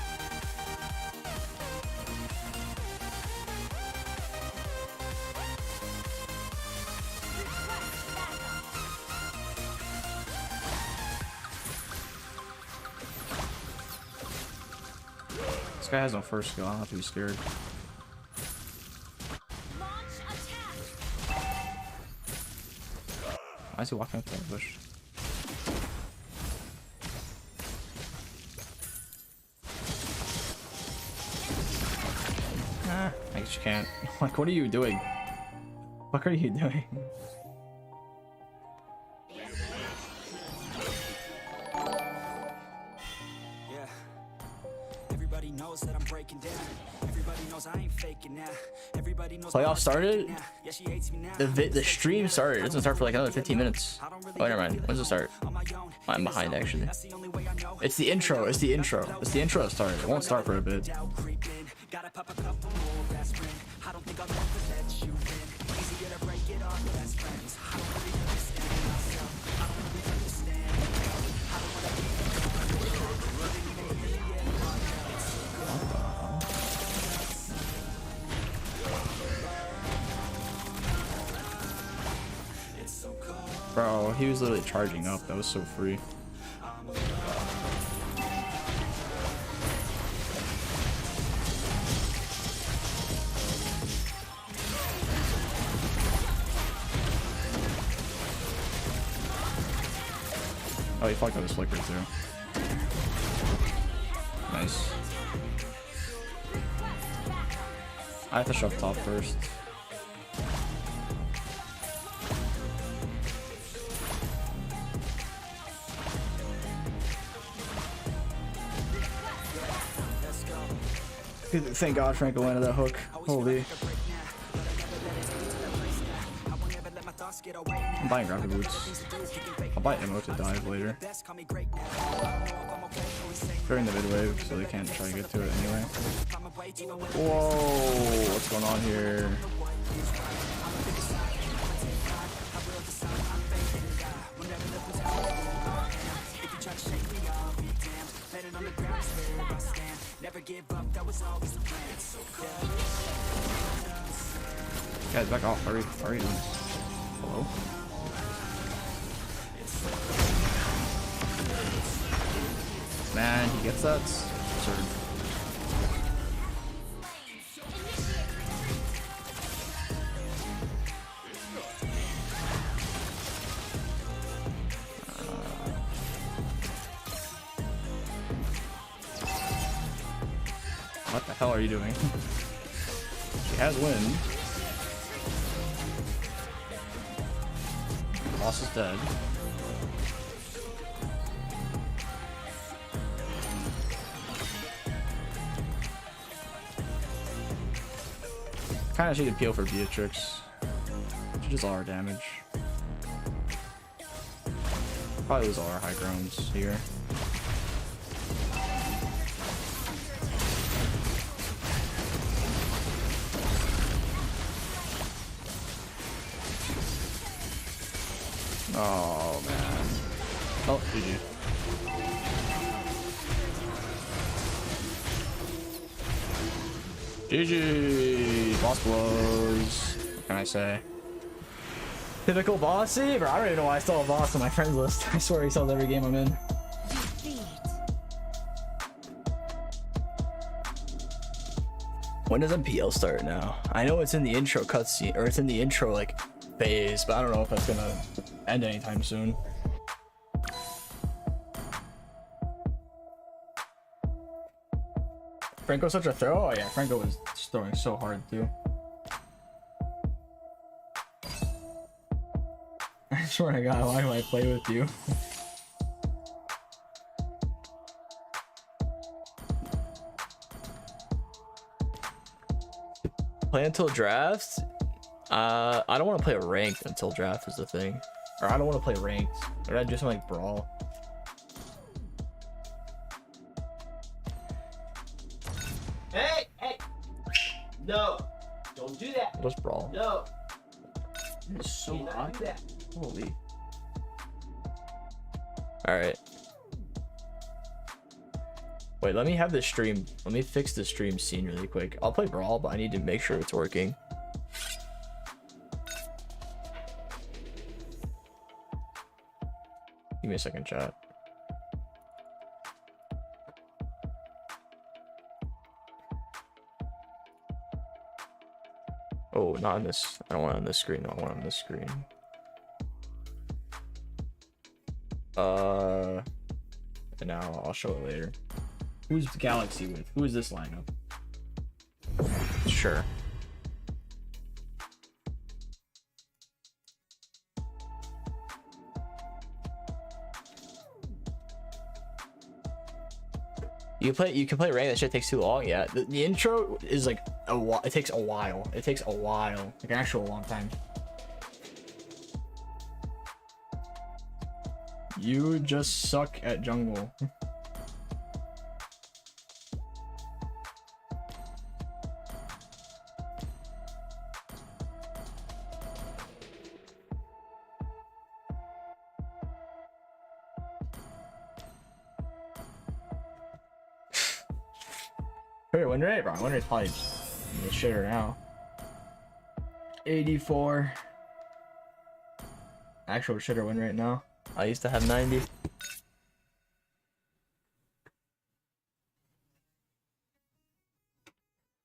This guy has no first skill, I don't have to be scared. Why is he walking up to the bush? I guess you can't. Like, what are you doing? What are you doing? Yeah. Everybody knows that I'm breaking down. Everybody knows I ain't faking now. Everybody knows playoff started? Yeah, she hates me now. The stream started. It doesn't start for like another 15 minutes. Oh, never mind. When's it start? I'm behind, actually. It's the intro. It's the intro. It's the intro that started. It won't start for a bit. Gotta pop a couple more aspirin. I don't think I'll ever let you in. Easier to break it off best friends. I don't really understand myself. I don't really understand. I don't wanna be Bro, he was literally charging up. That was so free. Oh, he fucked up his flicker too. Nice. I have to shove top first. Thank God Franco landed that hook. Holy. I'm buying graphic boots. I'll buy ammo to dive later. During the mid wave, so they can't try to get to it anyway. Whoa, what's going on here? Guys, back off. How are you doing? Hello? Man, he gets that. Absurd. What the hell are you doing? She has wind. Boss is dead. Kinda should appeal for Beatrix. She does all our damage. Probably lose all our high grounds here. Oh man. Oh, GG. GG. Boss blows. What can I say? Typical bossy? Bro, I don't even know why I still have a boss on my friends list. I swear he sells every game I'm in. When does MPL start now? I know it's in the intro cutscene, or it's in the intro like phase, but I don't know if that's gonna end anytime soon. Franco's such a throw? Oh yeah, Franco was just throwing so hard too. I swear to God, why do I play with you? Play until draft? I don't want to play ranked until draft is the thing. Or I don't want to play ranked. Or I'd do something like Brawl. Hey! Hey! No! Don't do that! What's Brawl? No! It's so hot. Holy. Alright. Wait, let me have this stream. Let me fix the stream scene really quick. I'll play Brawl, but I need to make sure it's working. Give me a second, chat. Oh, not on this. I don't want it on this screen. No, I want it on this screen. And now I'll show it later. Who's the Galaxy with? Who is this lineup? Sure. You can play rank. That shit takes too long. Yeah, the intro is like a while. It takes a while. It takes a while, like an actual long time. You just suck at jungle. Hey, win rate, bro. Win rate's probably the shitter now. 84. Actual shitter win rate now. I used to have 90. Alright,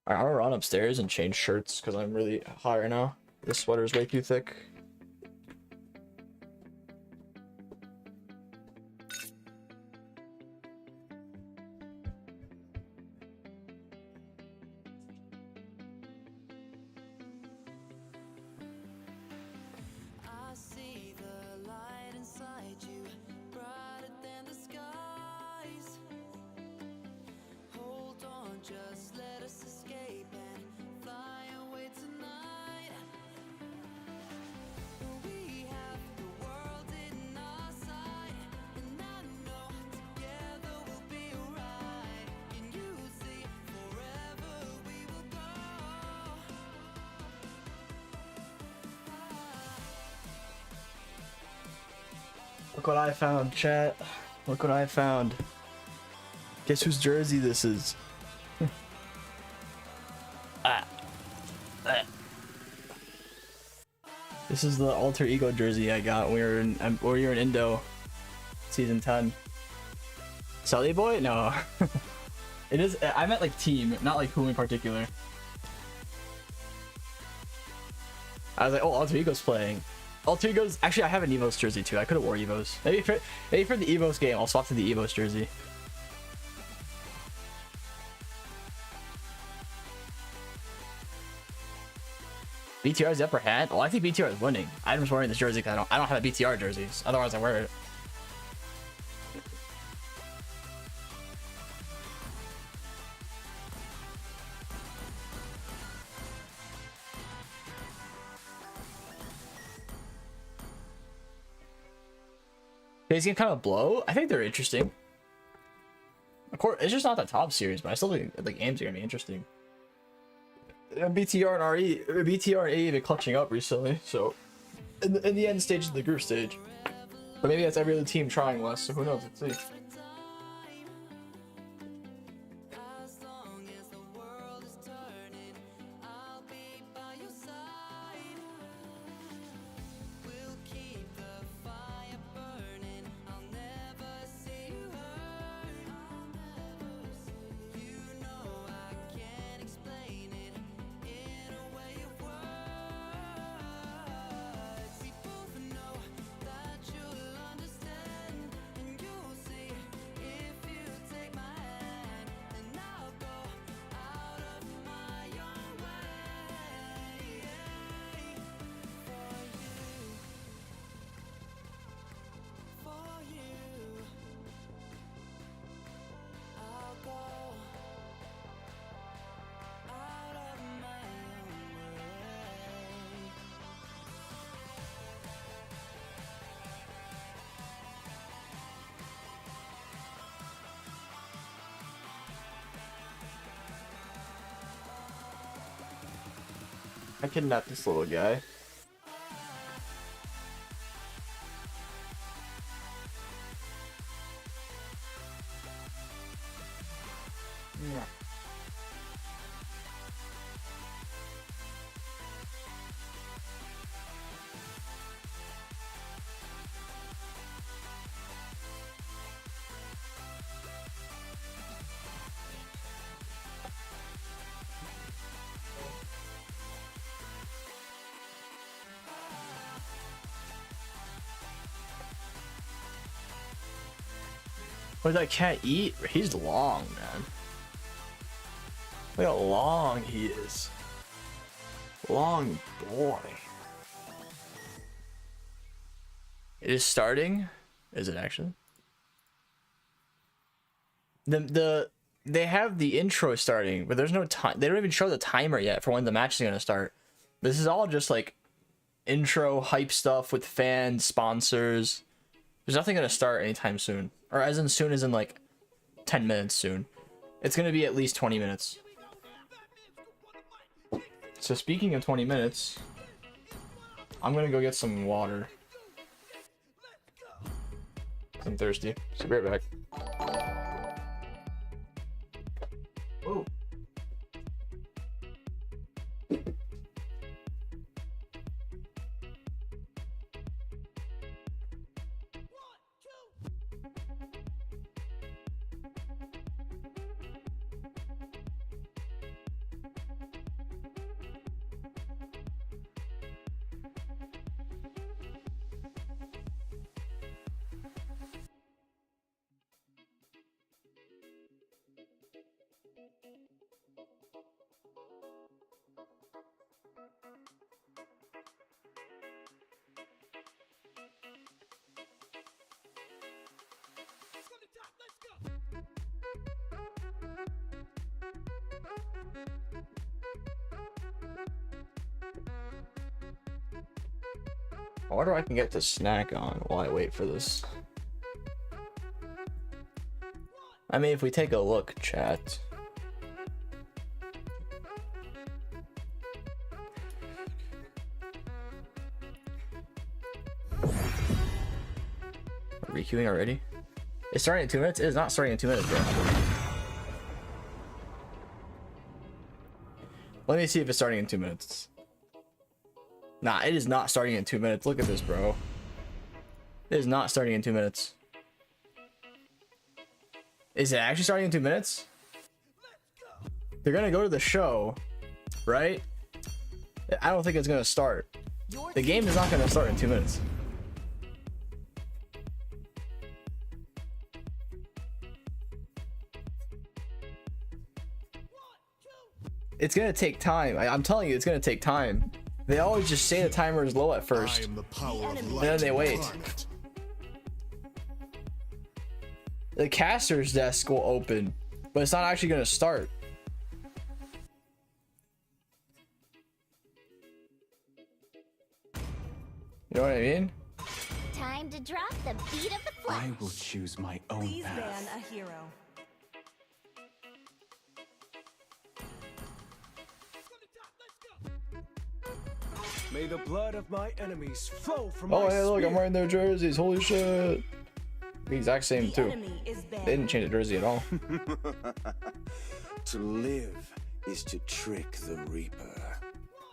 I'm gonna run upstairs and change shirts because I'm really hot right now. This sweater is way too thick. Look what I found, chat. Look what I found. Guess whose jersey this is? This is the alter ego jersey I got when we were in Indo, season 10. Sully boy? No. It is. I meant like team, not like who in particular. I was like, oh, alter ego's playing. Alter Ego's actually, I have an Evos jersey too. I could have wore Evos. Maybe for the Evos game, I'll swap to the Evos jersey. BTR is the upper hand. Oh, I think BTR is winning. I'm just wearing this jersey because I don't have a BTR jerseys. Otherwise, I wear it. These can kind of blow. I think they're interesting. Of course, it's just not the top series, but I still think the games are gonna be interesting. And BTR and BTR and AE have been clutching up recently, so in the end stage of the group stage. But maybe that's every other team trying less, so who knows? Let's see. I kidnapped this little guy. Yeah. What did that cat eat? He's long, man. Look how long he is. Long boy. It is starting. Is it actually? They have the intro starting, but there's no time. They don't even show the timer yet for when the match is gonna start. This is all just like intro hype stuff with fans, sponsors. There's nothing gonna start anytime soon, or as in like 10 minutes soon. It's gonna be at least 20 minutes. So speaking of 20 minutes, I'm gonna go get some water. I'm thirsty. So be right back. Whoa. I wonder if I can get to snack on while I wait for this. I mean, if we take a look, chat. Requeuing already? It's starting in 2 minutes? It is not starting in 2 minutes, bro. Let me see if it's starting in 2 minutes. Nah, it is not starting in 2 minutes. Look at this, bro. It is not starting in 2 minutes. Is it actually starting in 2 minutes? They're gonna go to the show, right? I don't think it's gonna start. The game is not gonna start in 2 minutes. It's gonna take time. I'm telling you, it's gonna take time. They always just say the timer is low at first, and then they wait. The caster's desk will open, but it's not actually gonna start. You know what I mean? Time to drop the beat of the flesh. I will choose my own Please ban path. a hero. May the blood of my enemies flow from my Oh, hey, look, I'm spear. wearing their jerseys. Holy shit. The exact same, The too. enemy is banned. They didn't change the jersey at all. To live is to trick the Reaper.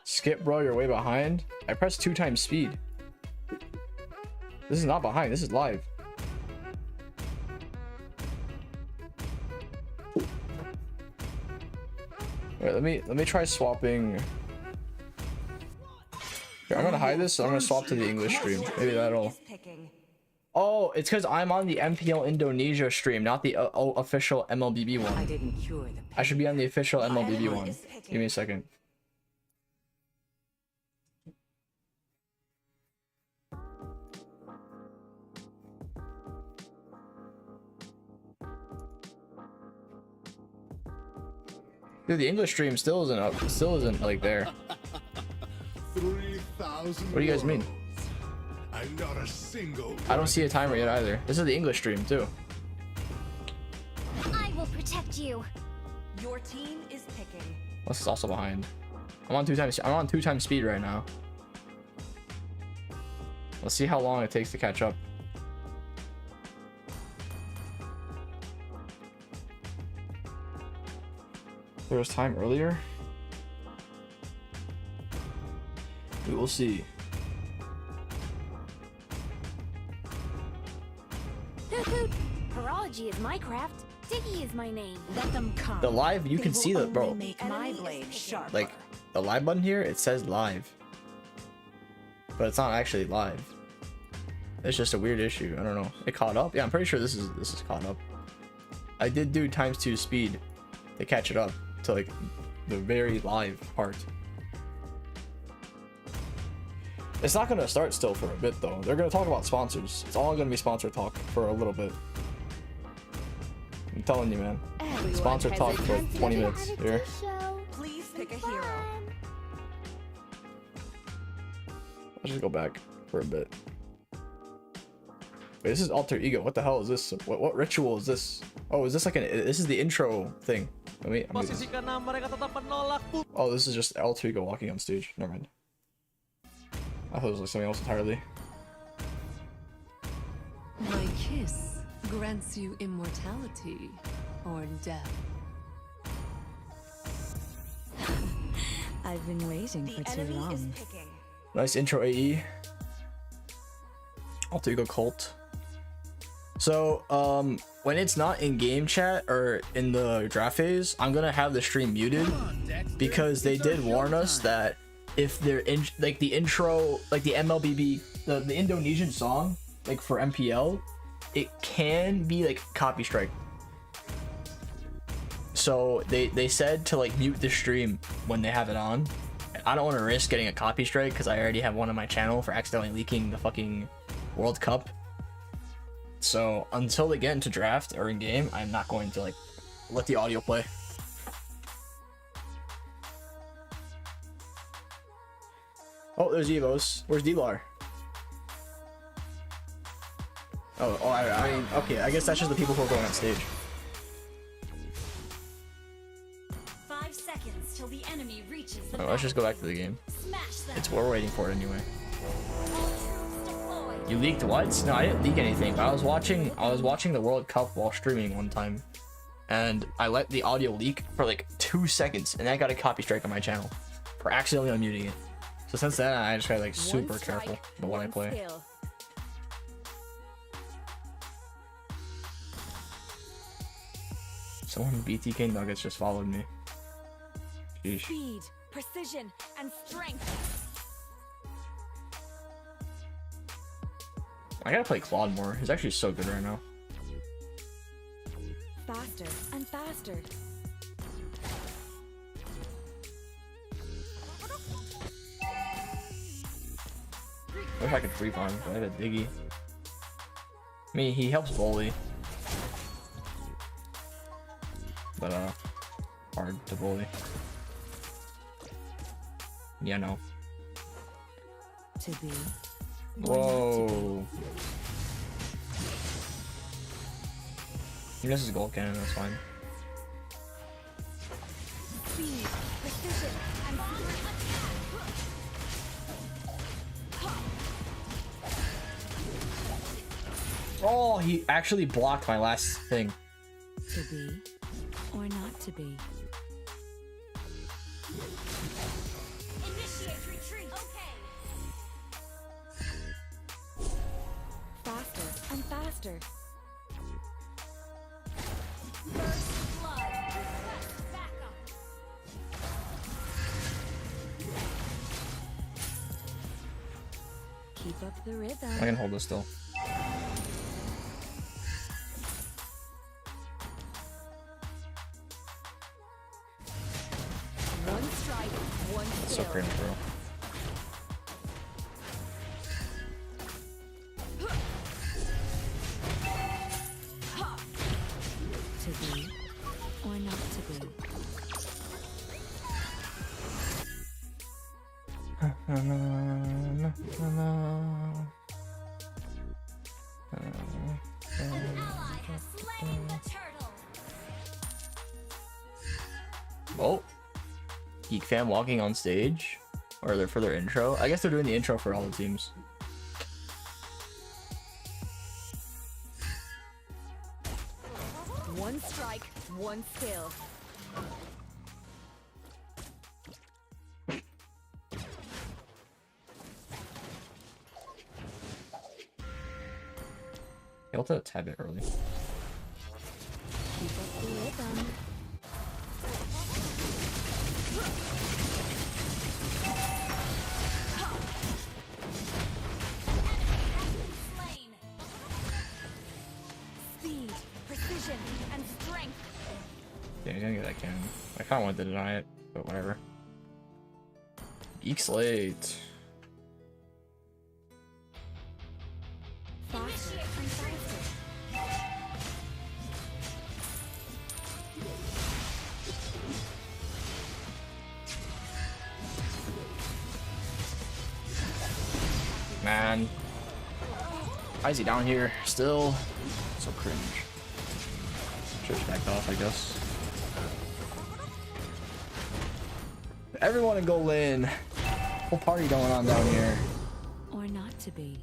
Skip, bro, you're way behind. I pressed 2 times speed. This is not behind. This is live. Wait, let me try swapping. Here, I'm gonna hide this, so I'm gonna swap to the English stream. Maybe that'll. Is picking. Oh, it's because I'm on the MPL Indonesia stream, not the official MLBB one. I didn't cure the pain. I should be on the official MLBB enemy one. is picking. Give me a second. Dude, the English stream still isn't up. Still isn't like there. 3,000 What do you guys mean? worlds, and not a single I don't see a timer yet either. This is the English stream too. I will protect you. Your team is picking. This is also behind. I'm on 2x speed right now. Let's see how long it takes to catch up. There was time earlier. We will see. Horology is my craft. Diggy is my name. Let them come. The live, you can see the bro. Make my blade sharp. Like the live button here, it says live, but it's not actually live. It's just a weird issue. I don't know. It caught up. Yeah, I'm pretty sure this is caught up. I did do ×2 speed to catch it up to like the very live part. It's not gonna start still for a bit though. They're gonna talk about sponsors. It's all gonna be sponsor talk for a little bit. I'm telling you, man. Sponsor talk for like 20 minutes here. Please pick a hero. I'll just go back for a bit. Wait, this is alter ego. What the hell is this? What ritual is this? Oh, is this like this is the intro thing. Oh, this is just alter ego walking on stage. Never mind. I thought it was like something else entirely. My kiss grants you immortality or death. I've been waiting for too long. Nice intro AE. Alter ego cult. So when it's not in game chat or in the draft phase, I'm gonna have the stream muted because they did warn us that if they're in like the intro, like the MLBB, the Indonesian song, like for MPL, it can be like copy strike. So they said to like mute the stream when they have it on. I don't want to risk getting a copy strike because I already have one on my channel for accidentally leaking the fucking World Cup. So until they get into draft or in game, I'm not going to like let the audio play. Oh, there's Evos. Where's D-Lar? I mean, okay, I guess that's just the people who are going on stage. 5 seconds till the enemy reaches the Let's just go back to the game. Smash them. It's we're waiting for it anyway. All troops deployed. You leaked what? No, I didn't leak anything. But I was watching the World Cup while streaming one time, and I let the audio leak for like 2 seconds, and I got a copy strike on my channel for accidentally unmuting it. So since then, I just got like super careful about what I play. Skill. Someone BTK Nuggets just followed me. Sheesh. Speed, precision, and strength. I gotta play Claude more. He's actually so good right now. Faster and faster. I wish I could free farm, but I have a Diggy. I mean, he helps bully. But, hard to bully. Yeah, no. To be. Whoa. He misses gold cannon, that's fine. Speed, precision, and Oh, he actually blocked my last thing. to be or not to be. Initiate retreat. Okay. Faster and faster. First blood. Request backup. Keep up the rhythm. I can hold this still. One strike, one So kill. cringe, bro. To be or not to be. An ally has slain the turtle. Oh, Geek Fam walking on stage, or they're for their intro. I guess they're doing the intro for all the teams. One strike, one skill. I'll do a tad bit early. Keep up the rhythm. Speed, precision, and strength. Yeah, he's gonna get that cannon. I kind of wanted to deny it, but whatever. Geek Slate. Faster and faster. Man. Why is he down here still? So cringe. Should've backed off, I guess. Everyone in goal lane. Whole party going on down here. Or not to be.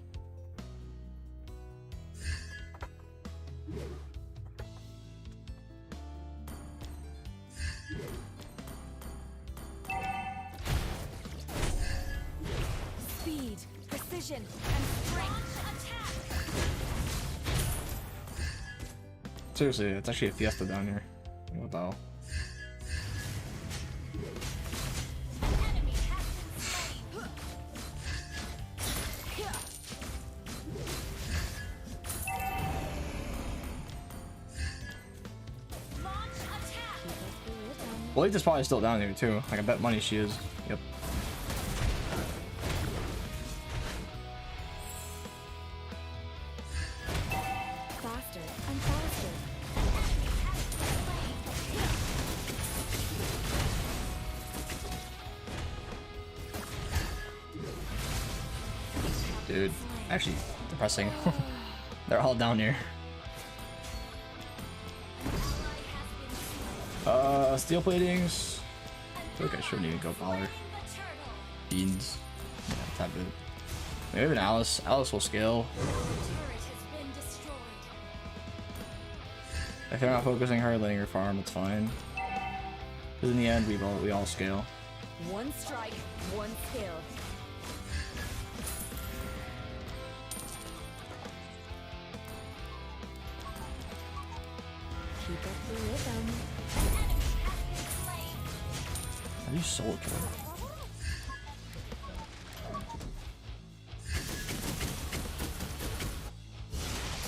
Speed, precision, and strength. Seriously, it's actually a fiesta down here. What the hell? Blade is probably still down here too. Like I bet money she is. Yep. Faster and faster. Dude, actually depressing. They're all down here. Steel platings. I feel like I shouldn't even go collar. Beans. Yeah, tap it. Maybe even Alice. Alice will scale. If they're not focusing her, letting her farm, it's fine. Because in the end, we all scale. One strike, one skill. Keep up the rhythm. How do you solo kill?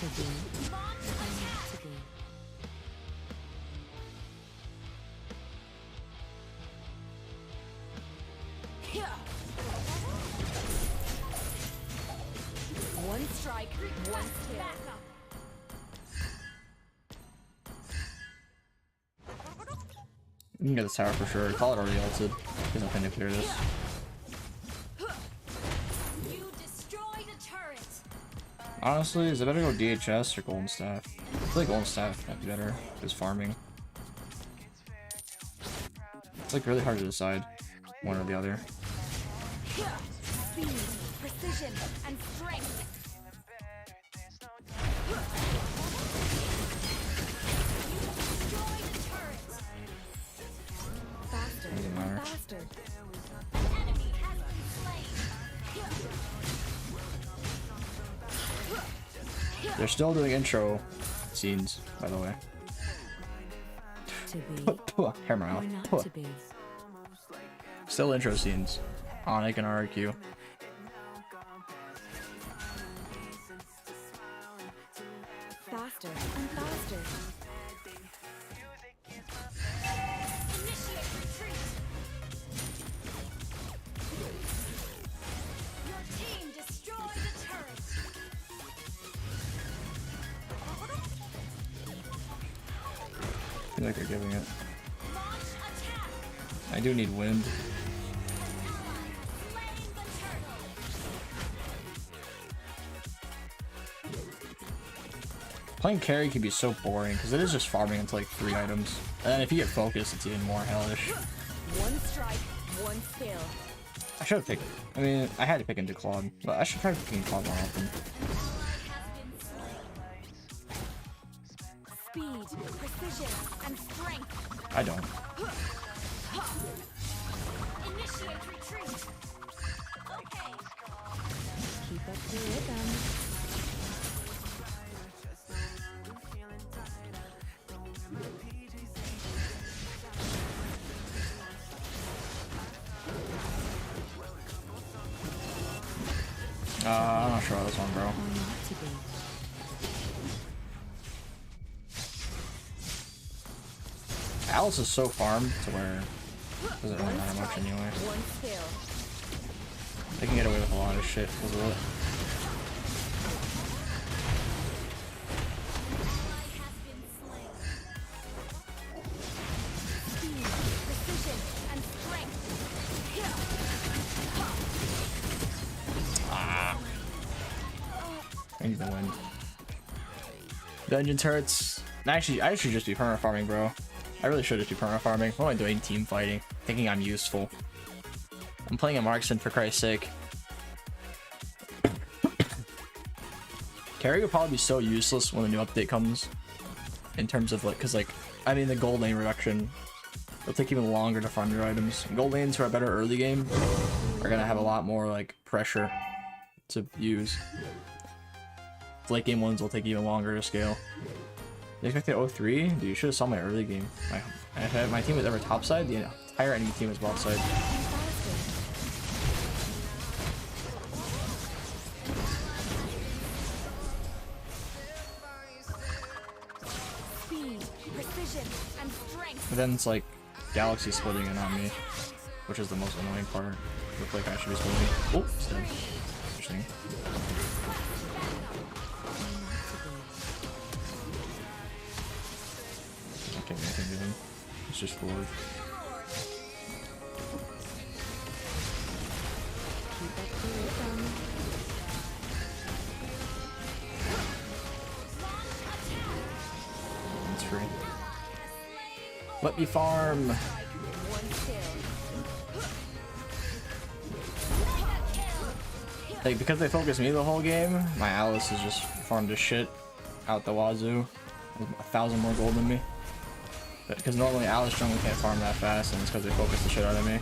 To be. To be. One strike, one skill. You can get this tower for sure. Call it already ulted. There's nothing to clear this. You destroyed a turret. Honestly, is it better to go DHS or Golden Staff? I feel like Golden Staff might be better. Because farming. It's like really hard to decide one or the other. Speed, precision, and strength. Faster Doesn't matter. and faster. They're still doing intro scenes, by the way. To be Hair my or mouth. not to be. Still intro scenes. Onic and RRQ. Faster and faster. Initiate retreat. Your team destroyed the turret. I feel like they're giving it. Launch attack. I do need wind. Slaying the turtle. Playing carry can be so boring because it is just farming into like 3 items. And then if you get focused, it's even more hellish. One strike, One skill. I should have picked. I mean, I had to pick into Claude, but I should try picking Claude more often. Speed, precision, and strength. I don't. Initiate retreat. Okay. Keep up the rhythm. I'm not sure about this one, bro. Alice is so farmed to where it doesn't really matter much anyway. One skill. They can get away with a lot of shit because of it. Speed, precision, and strength. I need to win. Dungeon turrets. Actually, I should just be perma farming, bro. I really should just be perma farming. What am I doing? Team fighting. Thinking I'm useful. I'm playing a marksman for Christ's sake. Carry will probably be so useless when the new update comes. In terms of like, cause like, I mean the gold lane reduction. It'll take even longer to farm your items. Gold lanes who are better early game are gonna have a lot more like pressure to use. Late game ones will take even longer to scale. You expected 03? Dude, you should have saw my early game. If my team was ever topside, the entire enemy team was bottside. Speed, precision, and strength. But then it's like Galaxy splitting and not me, which is the most annoying part. Look like I should be splitting. Oh, it's dead. Interesting. Can't do anything to him. It's just forward. It's free. Let me farm. Like, because they focused me the whole game, my Alice is just farmed to shit out the wazoo. 1,000 more gold than me. Because normally Alice jungle can't farm that fast, and it's because they focus the shit out of me.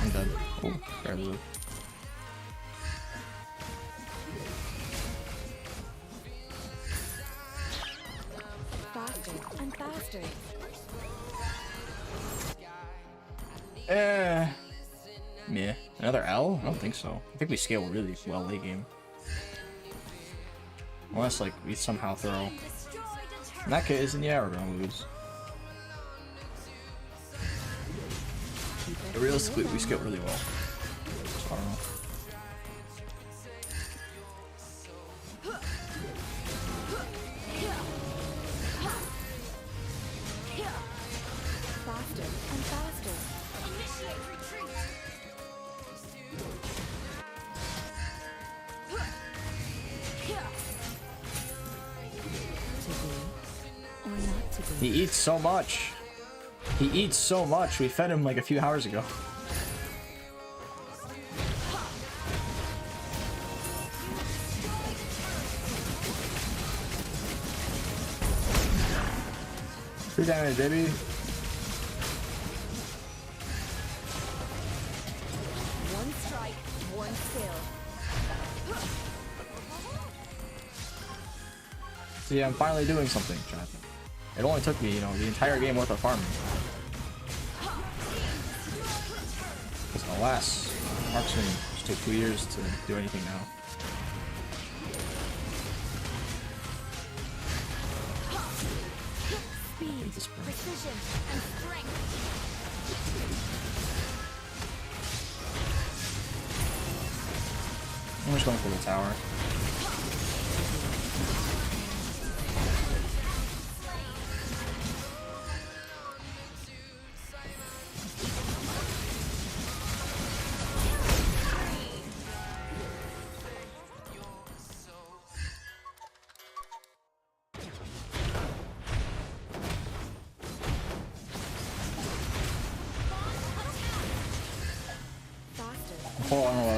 I'm dead. Oh, barely lived. Faster and faster. Yeah. Another L? I don't think so. I think we scale really well late game. Unless, like, we somehow throw. In that case, then yeah, we're gonna lose. But realistically, we scale really well. So I don't know. Faster and faster. Initiate retreat. He eats so much. He eats so much. We fed him like a few hours ago. Free damage, baby. One strike, one skill. See, I'm finally doing something, chat. It only took me, the entire game worth of farming. Because alas, marksman just took 2 years to do anything now. Speed, precision, and strength. I'm just going for the tower.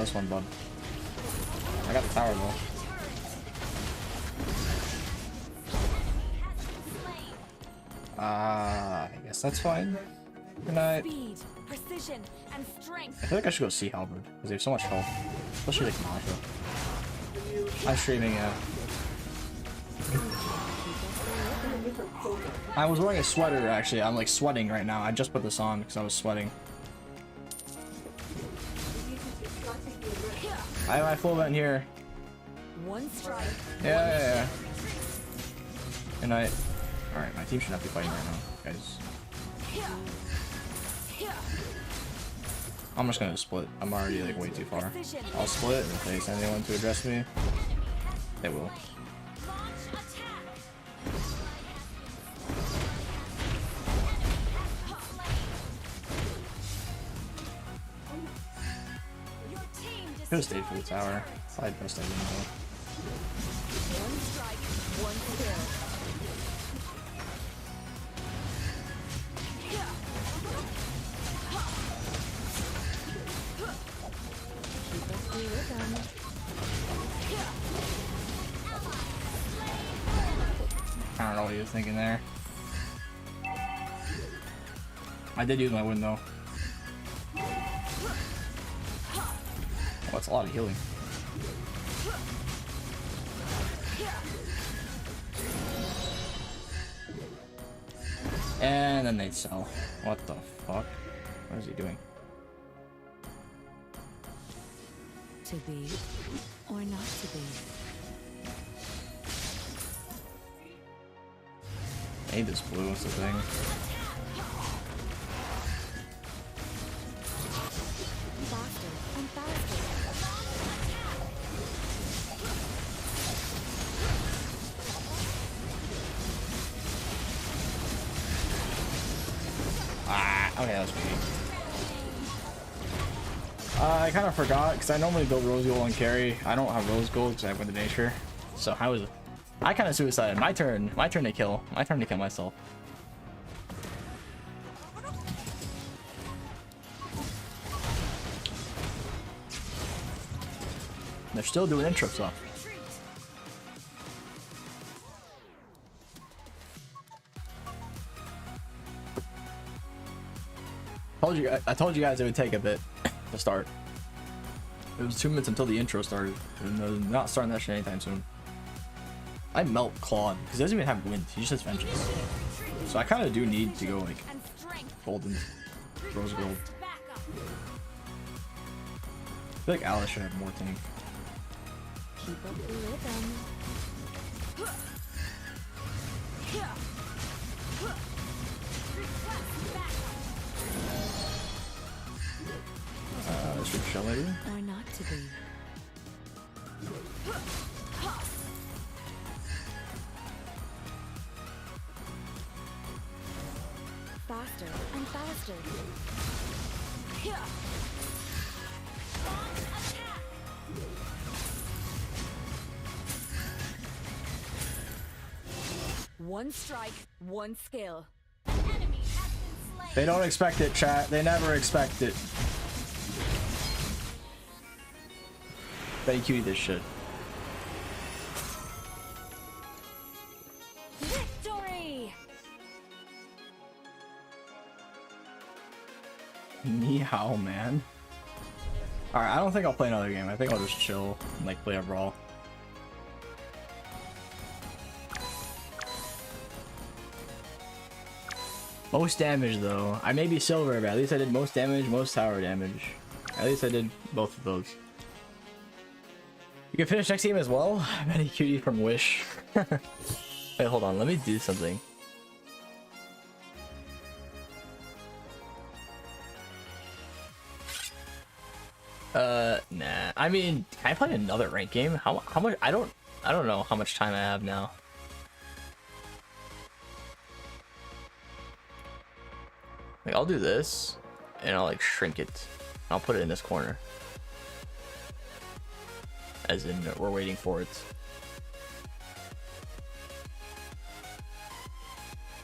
this one, bud. I got the tower though. I guess that's fine. Good night. Speed, precision, and strength. I feel like I should go see Halberd because they have so much health, especially like Naja. I'm streaming. I was wearing a sweater actually. I'm like sweating right now. I just put this on because I was sweating. I have my full event here. One strike. Yeah. Good night. Alright, my team should not be fighting right now, guys. I'm just gonna split. I'm already like way too far. I'll split, and if they send anyone to address me, they will. Could have stayed for the tower. Probably best I didn't though. One strike, one kill. I don't know what he was thinking there. I did use my win though. Oh, it's a lot of healing. And then they sell. What the fuck? What is he doing? To be or not to be. I need this blue, what's the thing? Faster and faster. Ah, okay, that was me. I kind of forgot because I normally build rose gold on carry. I don't have rose gold because I went to nature. So how was it? I kind of suicided. My turn to kill. My turn to kill myself. They're still doing intro stuff. I told you guys it would take a bit to start. It was 2 minutes until the intro started, and they're not starting that shit anytime soon. I melt Claude because he doesn't even have wind. He just has vengeance. So I kind of do need to go like golden, rose gold. I feel like Alice should have more tank. Keep up the rhythm. Should shell maybe? Or not to be. Faster and faster. One strike, one skill. They don't expect it, chat. They never expect it. Betty Cutie this shit. Victory! Meow, man. Alright, I don't think I'll play another game. I think I'll just chill and like play a Brawl. Most damage though. I may be silver, but at least I did most damage, most tower damage. At least I did both of those. You can finish next game as well? Betty Cutie from Wish. Wait, hold on. Let me do something. Nah. I mean, can I play another ranked game? How much? I don't know how much time I have now. Like, I'll do this, and I'll like shrink it. I'll put it in this corner. As in, we're waiting for it.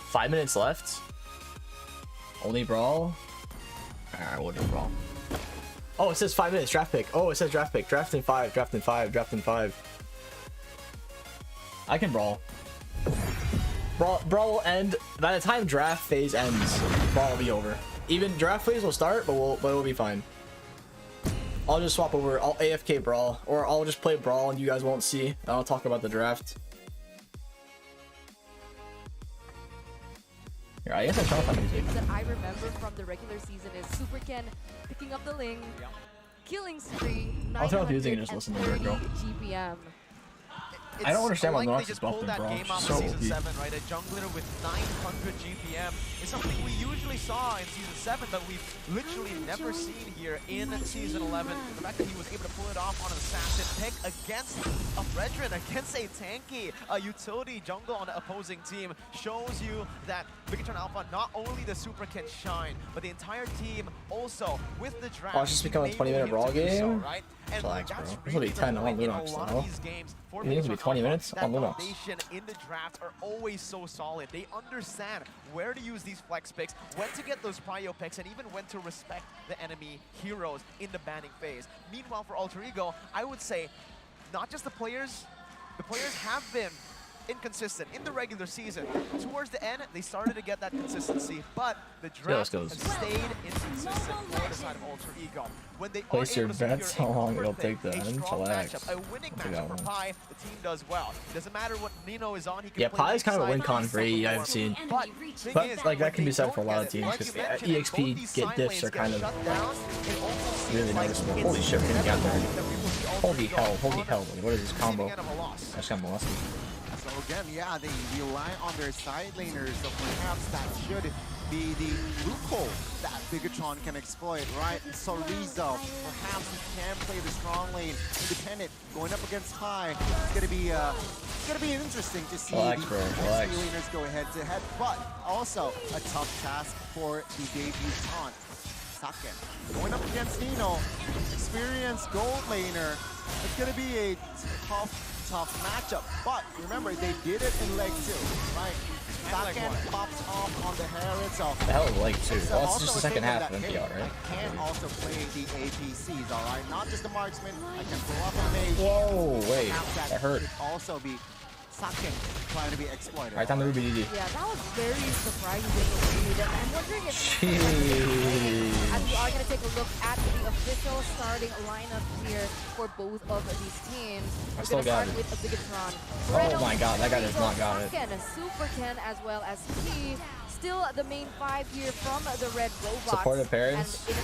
5 minutes left. Only Brawl. Alright, we'll do Brawl. Oh, it says 5 minutes. Draft pick. Oh, it says draft pick. Draft in 5. Draft in 5. Draft in 5. I can brawl. Brawl will end by the time draft phase ends. Brawl will be over. Even draft phase will start, but it'll be fine. I'll just swap over. I'll AFK Brawl, or I'll just play Brawl and you guys won't see. I'll talk about the draft. Here, I guess I try to find music. That I remember from the regular season is SuperChickn picking up the Ling, killing spree, I'll turn off music and just listen to it, bro. GPM. I don't understand why Nox is pulled buffing, that bro. game off So in season OP. 7, right? A jungler with 900 GPM is something we usually saw in season 7, but we've literally never seen here in season 11. The fact that he was able to pull it off on an assassin pick against a Brethren, against a tanky, a utility jungle on the opposing team, shows you that BTR Alpha, not only the SuperChickn shine, but the entire team also with the draft. Oh, it's just become a 20-minute Brawl game? So, right? And Relax, bro. that's This will be really 10 the on point in Lunox a lot now. of these games for You think it'll be 20 minutes that on Lunox? foundation in the draft are always so solid. They understand where to use these flex picks, when to get those prio picks, and even when to respect the enemy heroes in the banning phase. Meanwhile, for Alter Ego, I would say not just the players have been inconsistent in the regular season. Towards the end, they started to get that consistency, but the draft has stayed inconsistent for the side of Alter Ego. When they Place your bets how long it'll take to end. Relax. a winning matchup for Pi, the team does well. It doesn't matter what Nino is on, he can Yeah, play Pi's kind of a win inside, con for AE I've seen. But Like that can be said for a lot of teams because EXP get diffs are kind of really noticeable. Holy shit, we're gonna get there. Holy hell, what is this combo? I just got molested. So again, yeah, they rely on their side laners, so perhaps that should be the loophole that Bigatron can exploit, right? So Rizzo, perhaps he can play the strong lane, independent, going up against Pi. It's gonna be interesting to see the XP laners go head to head, but also a tough task for the debutant. SuperChickn going up against Nino, experienced gold laner. It's gonna be a tough matchup, but remember they did it in leg 2, right? SuperChickn pops off on the Herald, so the hell is leg 2? Well, it's just the second half of MPL, right? I can also play the APCs, all right? Not just the marksman. I can pull up a mage. Whoa, wait, that hurt. Could also be SuperChickn trying to be exploited. Alright, time to Ruby DD. Yeah, that was very surprising indeed. And I'm wondering if and we are going to take a look at the official starting lineup here for both of these teams. I We're still going to got start it. with a Bigatron. Oh my god, that guy does not got it. SuperChickn as well as T. Still the main 5 here from the Red Robots. Supportive parents? And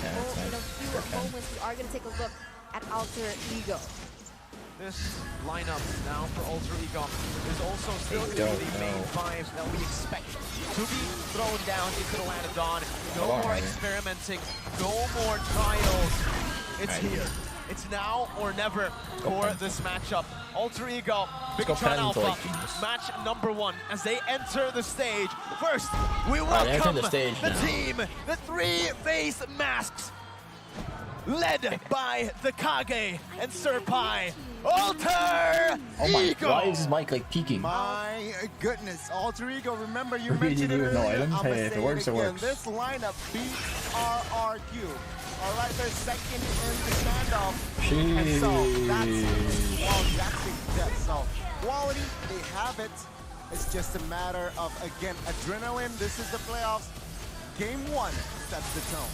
in a few moments, we are going to take a look at Alter Ego. This lineup now for Alter Ego is also still going to be the main 5 that we expect to be thrown down into the land of dawn. No more experimenting, no more trials. It's here. It's now or never for this matchup. Alter Ego, BTR Alpha, match number 1 as they enter the stage. First, we welcome the team, the 3-face masks, led by the Kage and Sir Pi. Alter Ego! Why is his mic like peaking? My goodness, Alter Ego, remember you Ruby mentioned DD it with no earlier. item? I'ma Hey, if say it works, it again. works. This lineup BRRQ. Alright, they're second in the standoff. And so that's big depth. So quality, they have it. It's just a matter of, again, adrenaline. This is the playoffs. Game 1 sets the tone.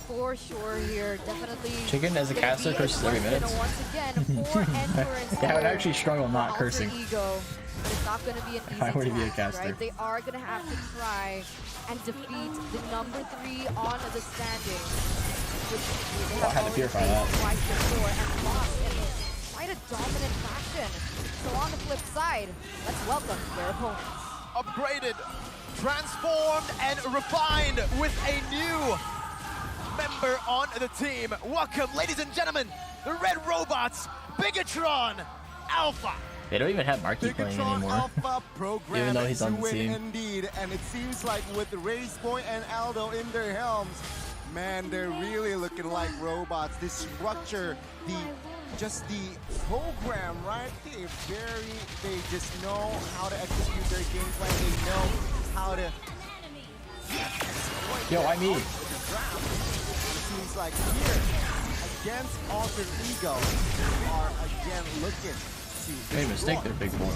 For sure here, definitely. Chicken as a caster curses every minute. Once again, 4 endurance. Yeah, I would actually struggle not Alter cursing. Ego. It's not going to be an easy Why would he be a task, caster? right? They are going to have to try and defeat the number 3 on the standings. Which they I had to purify that. twice before and lost in quite a dominant fashion. So on the flip side, let's welcome their opponents. Upgraded, transformed, and refined with a new member on the team. Welcome, ladies and gentlemen, the Red Robots, Bigatron Alpha. They don't even have Marky playing anymore. Even though he's on the team. Indeed, and it seems like with Race Boy and Aldo in their helms, man, they're really looking like robots. This structure, just the program, right? They just know how to execute their game plan. They know how to. Yo, I mean. It seems like here, against Alter Ego, who are again looking to Made a mistake there, big boy.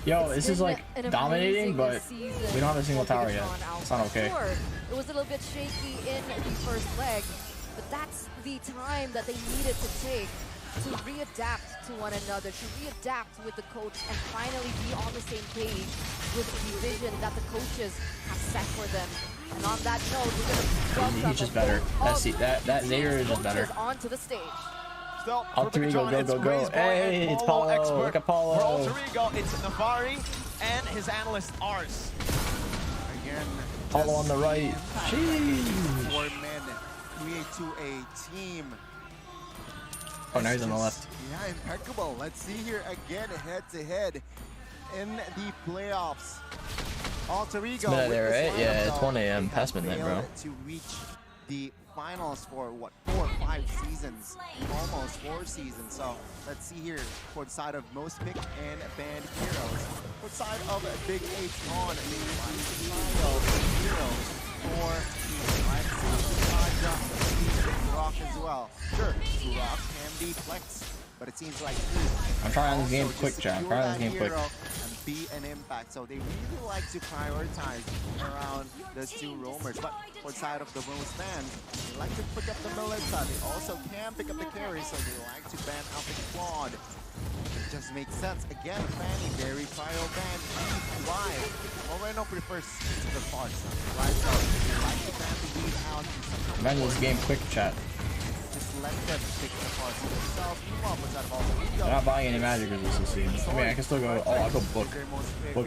Yo, this is like dominating, but we don't have a single tower yet. It's not okay. Sure, it was a little bit shaky in the first leg, but that's the time that they needed to take to readapt to one another, to readapt with the coach, and finally be on the same page with the vision that the coaches have set for them. And on that note, we're gonna He's just better. That Xavier is just better. Onto the stage. Still, Alter Ego, go. Hey, it's Paulo. Look at Paulo. For Alter Ego, it's Navari and his analyst Ars. Again, Paulo on the right. Jeez. 4 men create to a team. Oh, now he's on the left. Yeah, impeccable. Let's see here again, head-to-head in the playoffs. Alter Ego. It's midnight there, right? Yeah, it's 1 a.m. past midnight, bro. To reach the finals for what, 4 or 5 seasons, almost 4 seasons. So let's see here for the side of most picked and banned heroes. For the side of Big H on the style heroes for the Rock as well. Sure, Rock can be flexed, but it seems like I'm trying this game quick, chat. I'm trying this game quick. Be an impact, so they really like to prioritize around those 2 roamers. But for the side of the Rose fans, they like to pick up the Melissa. They also can pick up the carry, so they like to ban out the Claude. It just makes sense. Again, Fanny, very prior ban. Why? Well, Reno prefers the parts, right? So they like to ban the lead out. Man, this game quick, chat. Let them pick the parts themselves. Meanwhile, what's that about? I'm not buying any magic or this season. I mean, I can still go. Oh, I'll go book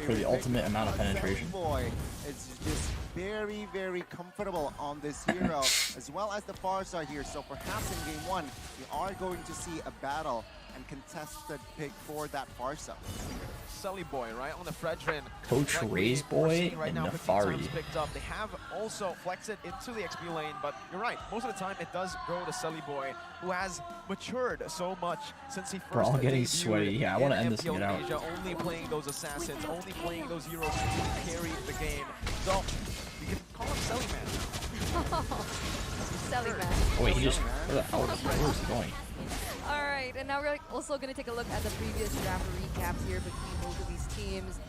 for the ultimate amount of penetration. Boy, it's just very, very comfortable on this hero, as well as the Fars are here. So perhaps in game 1, we are going to see a battle and contested pick for that Farsa. Sully Boy, right on the Fredrin. Coach Ray's Boy right and now, Nefari. Picked up. They have also flexed it into the XP lane, but you're right. Most of the time, it does go to Sully Boy, who has matured so much since he first. We're all getting sweaty. Yeah, I want to end this and get out. Asia, only playing those assassins, only playing those heroes to carry the game. So you can call him Sully Man. Sully Man. Oh, wait, he just. Where the hell is he going? Alright, and now we're also going to take a look at the previous draft recap here between both of these teams.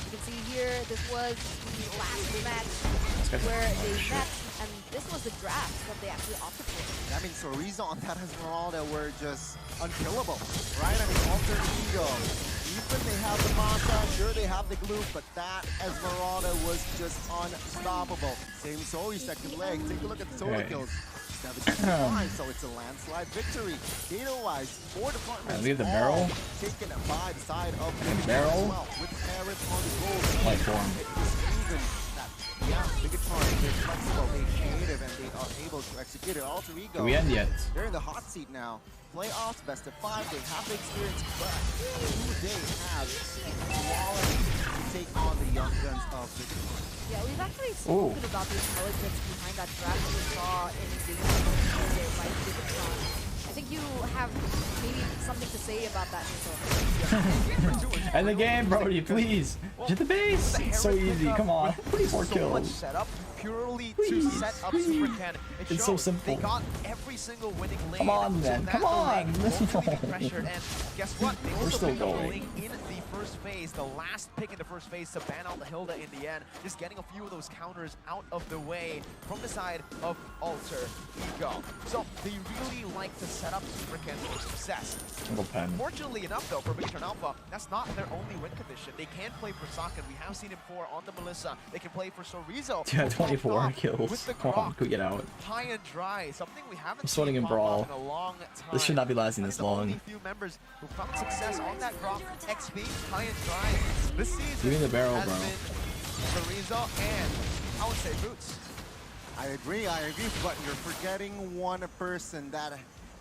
You can see here, this was the last match where they met, and this was the draft that they actually opted for. That means Soriza on that Esmeralda were just unkillable, right? I mean, Alter Ego, even they have the Manta, sure they have the glue, but that Esmeralda was just unstoppable. Same Sori second leg, take a look at the solo kills. So it's a landslide victory. Data-wise, 4 departments leave the barrel. Taken by the side of the barrel. Well, with Paris on the goal. Light form. Yeah, Bigatron, they're flexible, they're creative, and they are able to execute it. Alter Ego. Do we end yet? They're in the hot seat now. Playoffs, best of 5, they have the experience, but do they have quality to take on the young guns of Bigatron? Yeah, we've actually spoken about the intelligence behind that draft that we saw in the by Bigatron. I think you have maybe something to say about that, Nico. End the game, Brody, please. Get the base. It's so easy. Come on. 24 kills. Setup purely to set up Supercan. It's so simple. They got every single winning lane. Come on, man. Come on. Pressured, and guess what? They We're also still picked up going. lane in the first phase, the last pick in the first phase to ban out the Hilda in the end. Just getting a few of those counters out of the way from the side of Alter Ego. So they really like to set up Supercan for success. Single pen. Fortunately enough, though, for Bigatron Alpha, that's not their only win condition. They can play for Sakan. We have seen him for on the Melissa. They can play for Sorizo. Yeah, 24 kills. Come on, can we get out? High and dry, something we haven't I'm sweating seen in Brawl. in a long time. This should not be lasting this long. Only few members who found success on that Grok XP, high and dry. This season Give me the barrel, has bro. been Sorizo and I would say Boots. I agree, but you're forgetting one person that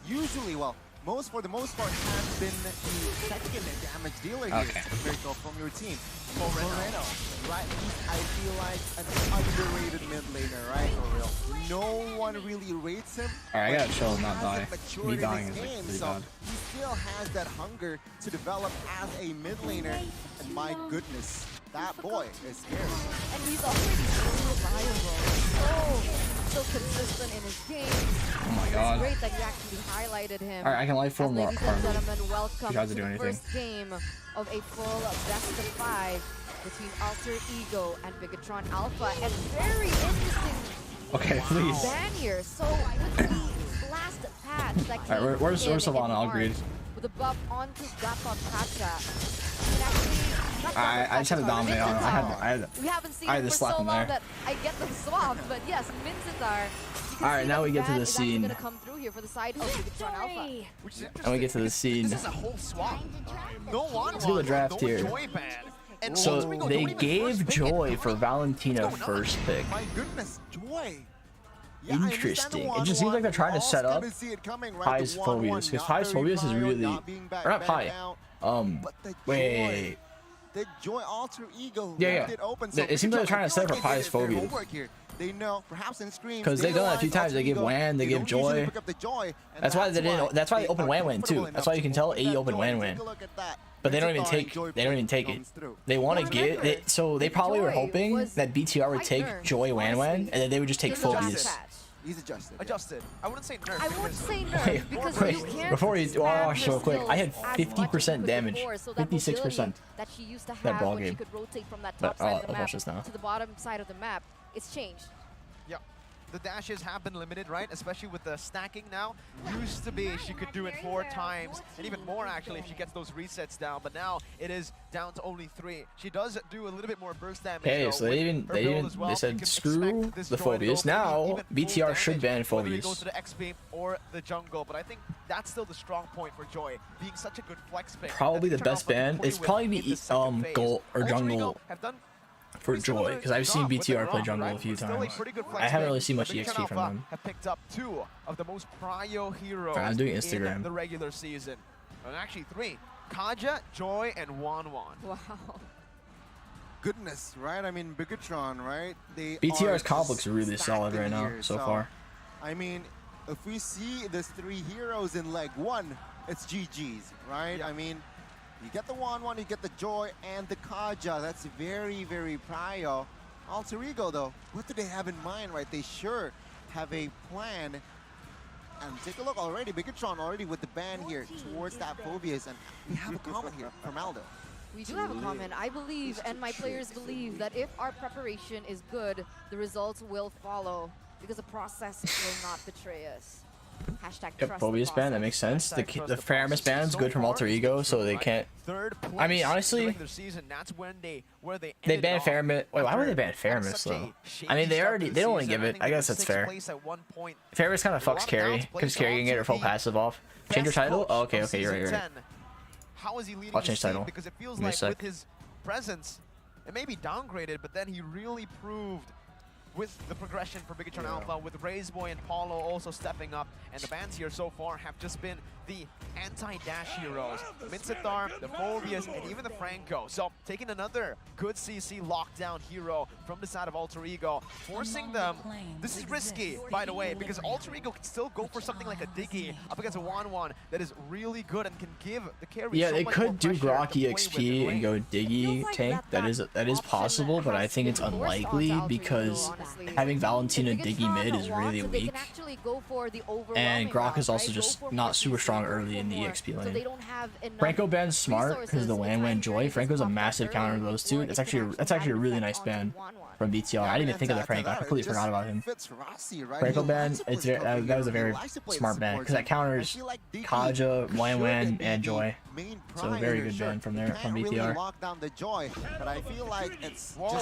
usually, well, for the most part, has been the second damage dealer here, Miracle, from your team. Moreno, right? I feel like an underrated mid laner, right? For real. No one really rates him. Alright, I gotta chill and not die. Me dying is like game, pretty so bad. he still has that hunger to develop as a mid laner, and my goodness, that boy is scary. And he's already so reliable, so consistent in his game. Oh my god. It's great that you actually highlighted him. Alright, I can life form more. Ladies and gentlemen, welcome He tries to to do the anything. first game of a full best of 5 between Alter Ego and Bigatron Alpha. And very interesting Okay, please. ban here. So with the last patch that came Alright, where's in Savannah? I'll March, agreed. with a buff onto Gappa Pacha. I just had to dominate on him. We haven't seen I had him to for slap so him long there. that I get them swapped, but yes, Minzitar. Alright, now we get to the scene. Gonna come through here for the side of Bigatron Alpha. Which is And we get to the scene. This is a whole swap. No one. Let's do the draft no here. Joy ban. And So Ultimo they don't even gave first pick Joy it. for Valentina first pick. My goodness, Joy. Yeah, I Interesting. understand It just seems like they're trying to set up see it coming, right? Pi's The 1-1, Phobias, because not Pi's very Phobias is Prio, really, not being or not Pi. but the Wait. The Joy Alter Ego Yeah, left yeah. it open. It seems like they're trying to set up for Pi's Phobias. They know, perhaps in screams. Because they've done that a few times. They give Wan, they give Joy. That's why they didn't. That's why they open Wan Wan too. That's why you can tell AE open Wan Wan. But they don't even take. They don't even take it. They want to get. So they probably were hoping that BTR would take Joy Wan Wan, and then they would just take Phobias. He's adjusted. Adjusted. I wouldn't say nerf. I wouldn't say nerf because Wait, you can't before you spam watch your real quick, I had skills as much as you 50% could damage, before, so that 56% mobility that she used to that have Brawl when she game. could rotate from that But top side of the I'll map watch this now. to the bottom side of the map, it's changed. Yeah. The dashes have been limited, right? Especially with the stacking now. Used to be she could do it 4 times, and even more actually if she gets those resets down. But now it is down to only 3. She does do a little bit more burst damage. Okay, though, so they with her build as well. they You said can screw expect this the Joy to go Phobias. for Now even full BTR should damage, ban whether it goes Phobias. to the XP or the jungle. But I think that's still the strong point for Joy, being such a good flex pick. Probably the best ban. It's probably be Gold or Jungle for Joy, because I've seen BTR play jungle a few times. I haven't really seen much EXP from them. Have picked up 2 of the most prio heroes I'm doing in Instagram. the regular season. And actually 3. Kaja, Joy, and Wan Wan. Wow. Goodness, right? I mean, Bigatron, right? BTR's comp looks really stacked solid in right now here, so far. I mean, if we see these 3 heroes in leg 1, it's GG's, right? I mean, you get the 1-1, you get the Joy and the Kaja. That's very, very prio. Alter Ego, though, what do they have in mind, right? They sure have a plan. And take a look already, Bigatron already with the ban here towards that Phobias. And we have a comment here from Aldo. We do have a comment. I believe, and my players believe, that if our preparation is good, the results will follow, because the process will not betray us. Hashtag Yep, trust the Phobias ban, that makes sense. The Faramis ban is good from Alter Ego, so they can't. I mean, honestly, they banned Faramis. Wait, why would they ban Faramis though? I mean, they don't want to give it. I guess that's fair. Faramis kind of fucks carry, because carry can get her full passive off. Change your title? Oh, okay, you're right. How is he leading I'll his change team? title. Because it feels Give me a like sec. with his presence, it may be downgraded, but then he really proved with the progression for Bigatron Alpha, with Razeboy and Paulo also stepping up, and the bans here so far have just been the anti-dash heroes, Minzitar, the Phobias, and even the Franco. So taking another good CC lockdown hero from the side of Alter Ego, forcing them. This is risky, by the way, because Alter Ego can still go for something like a Diggy up against a 1-1 that is really good and can give the carry Yeah, so they much could more do pressure Grok to play with EXP in and go lane. Diggy tank. That is possible, but I think it's unlikely because having Valentina Diggy mid is really weak. And Grok is also just not super strong early in the EXP lane. Franco ban's smart because of the Wan Wan Joy. Franco's a massive counter to those two. That's actually a really nice ban from BTR. I didn't even think of the Franco. I completely forgot about him. Franco ban, that was a very smart ban because that counters Kaja, Wan Wan, and Joy. So a very good ban from there from BTR.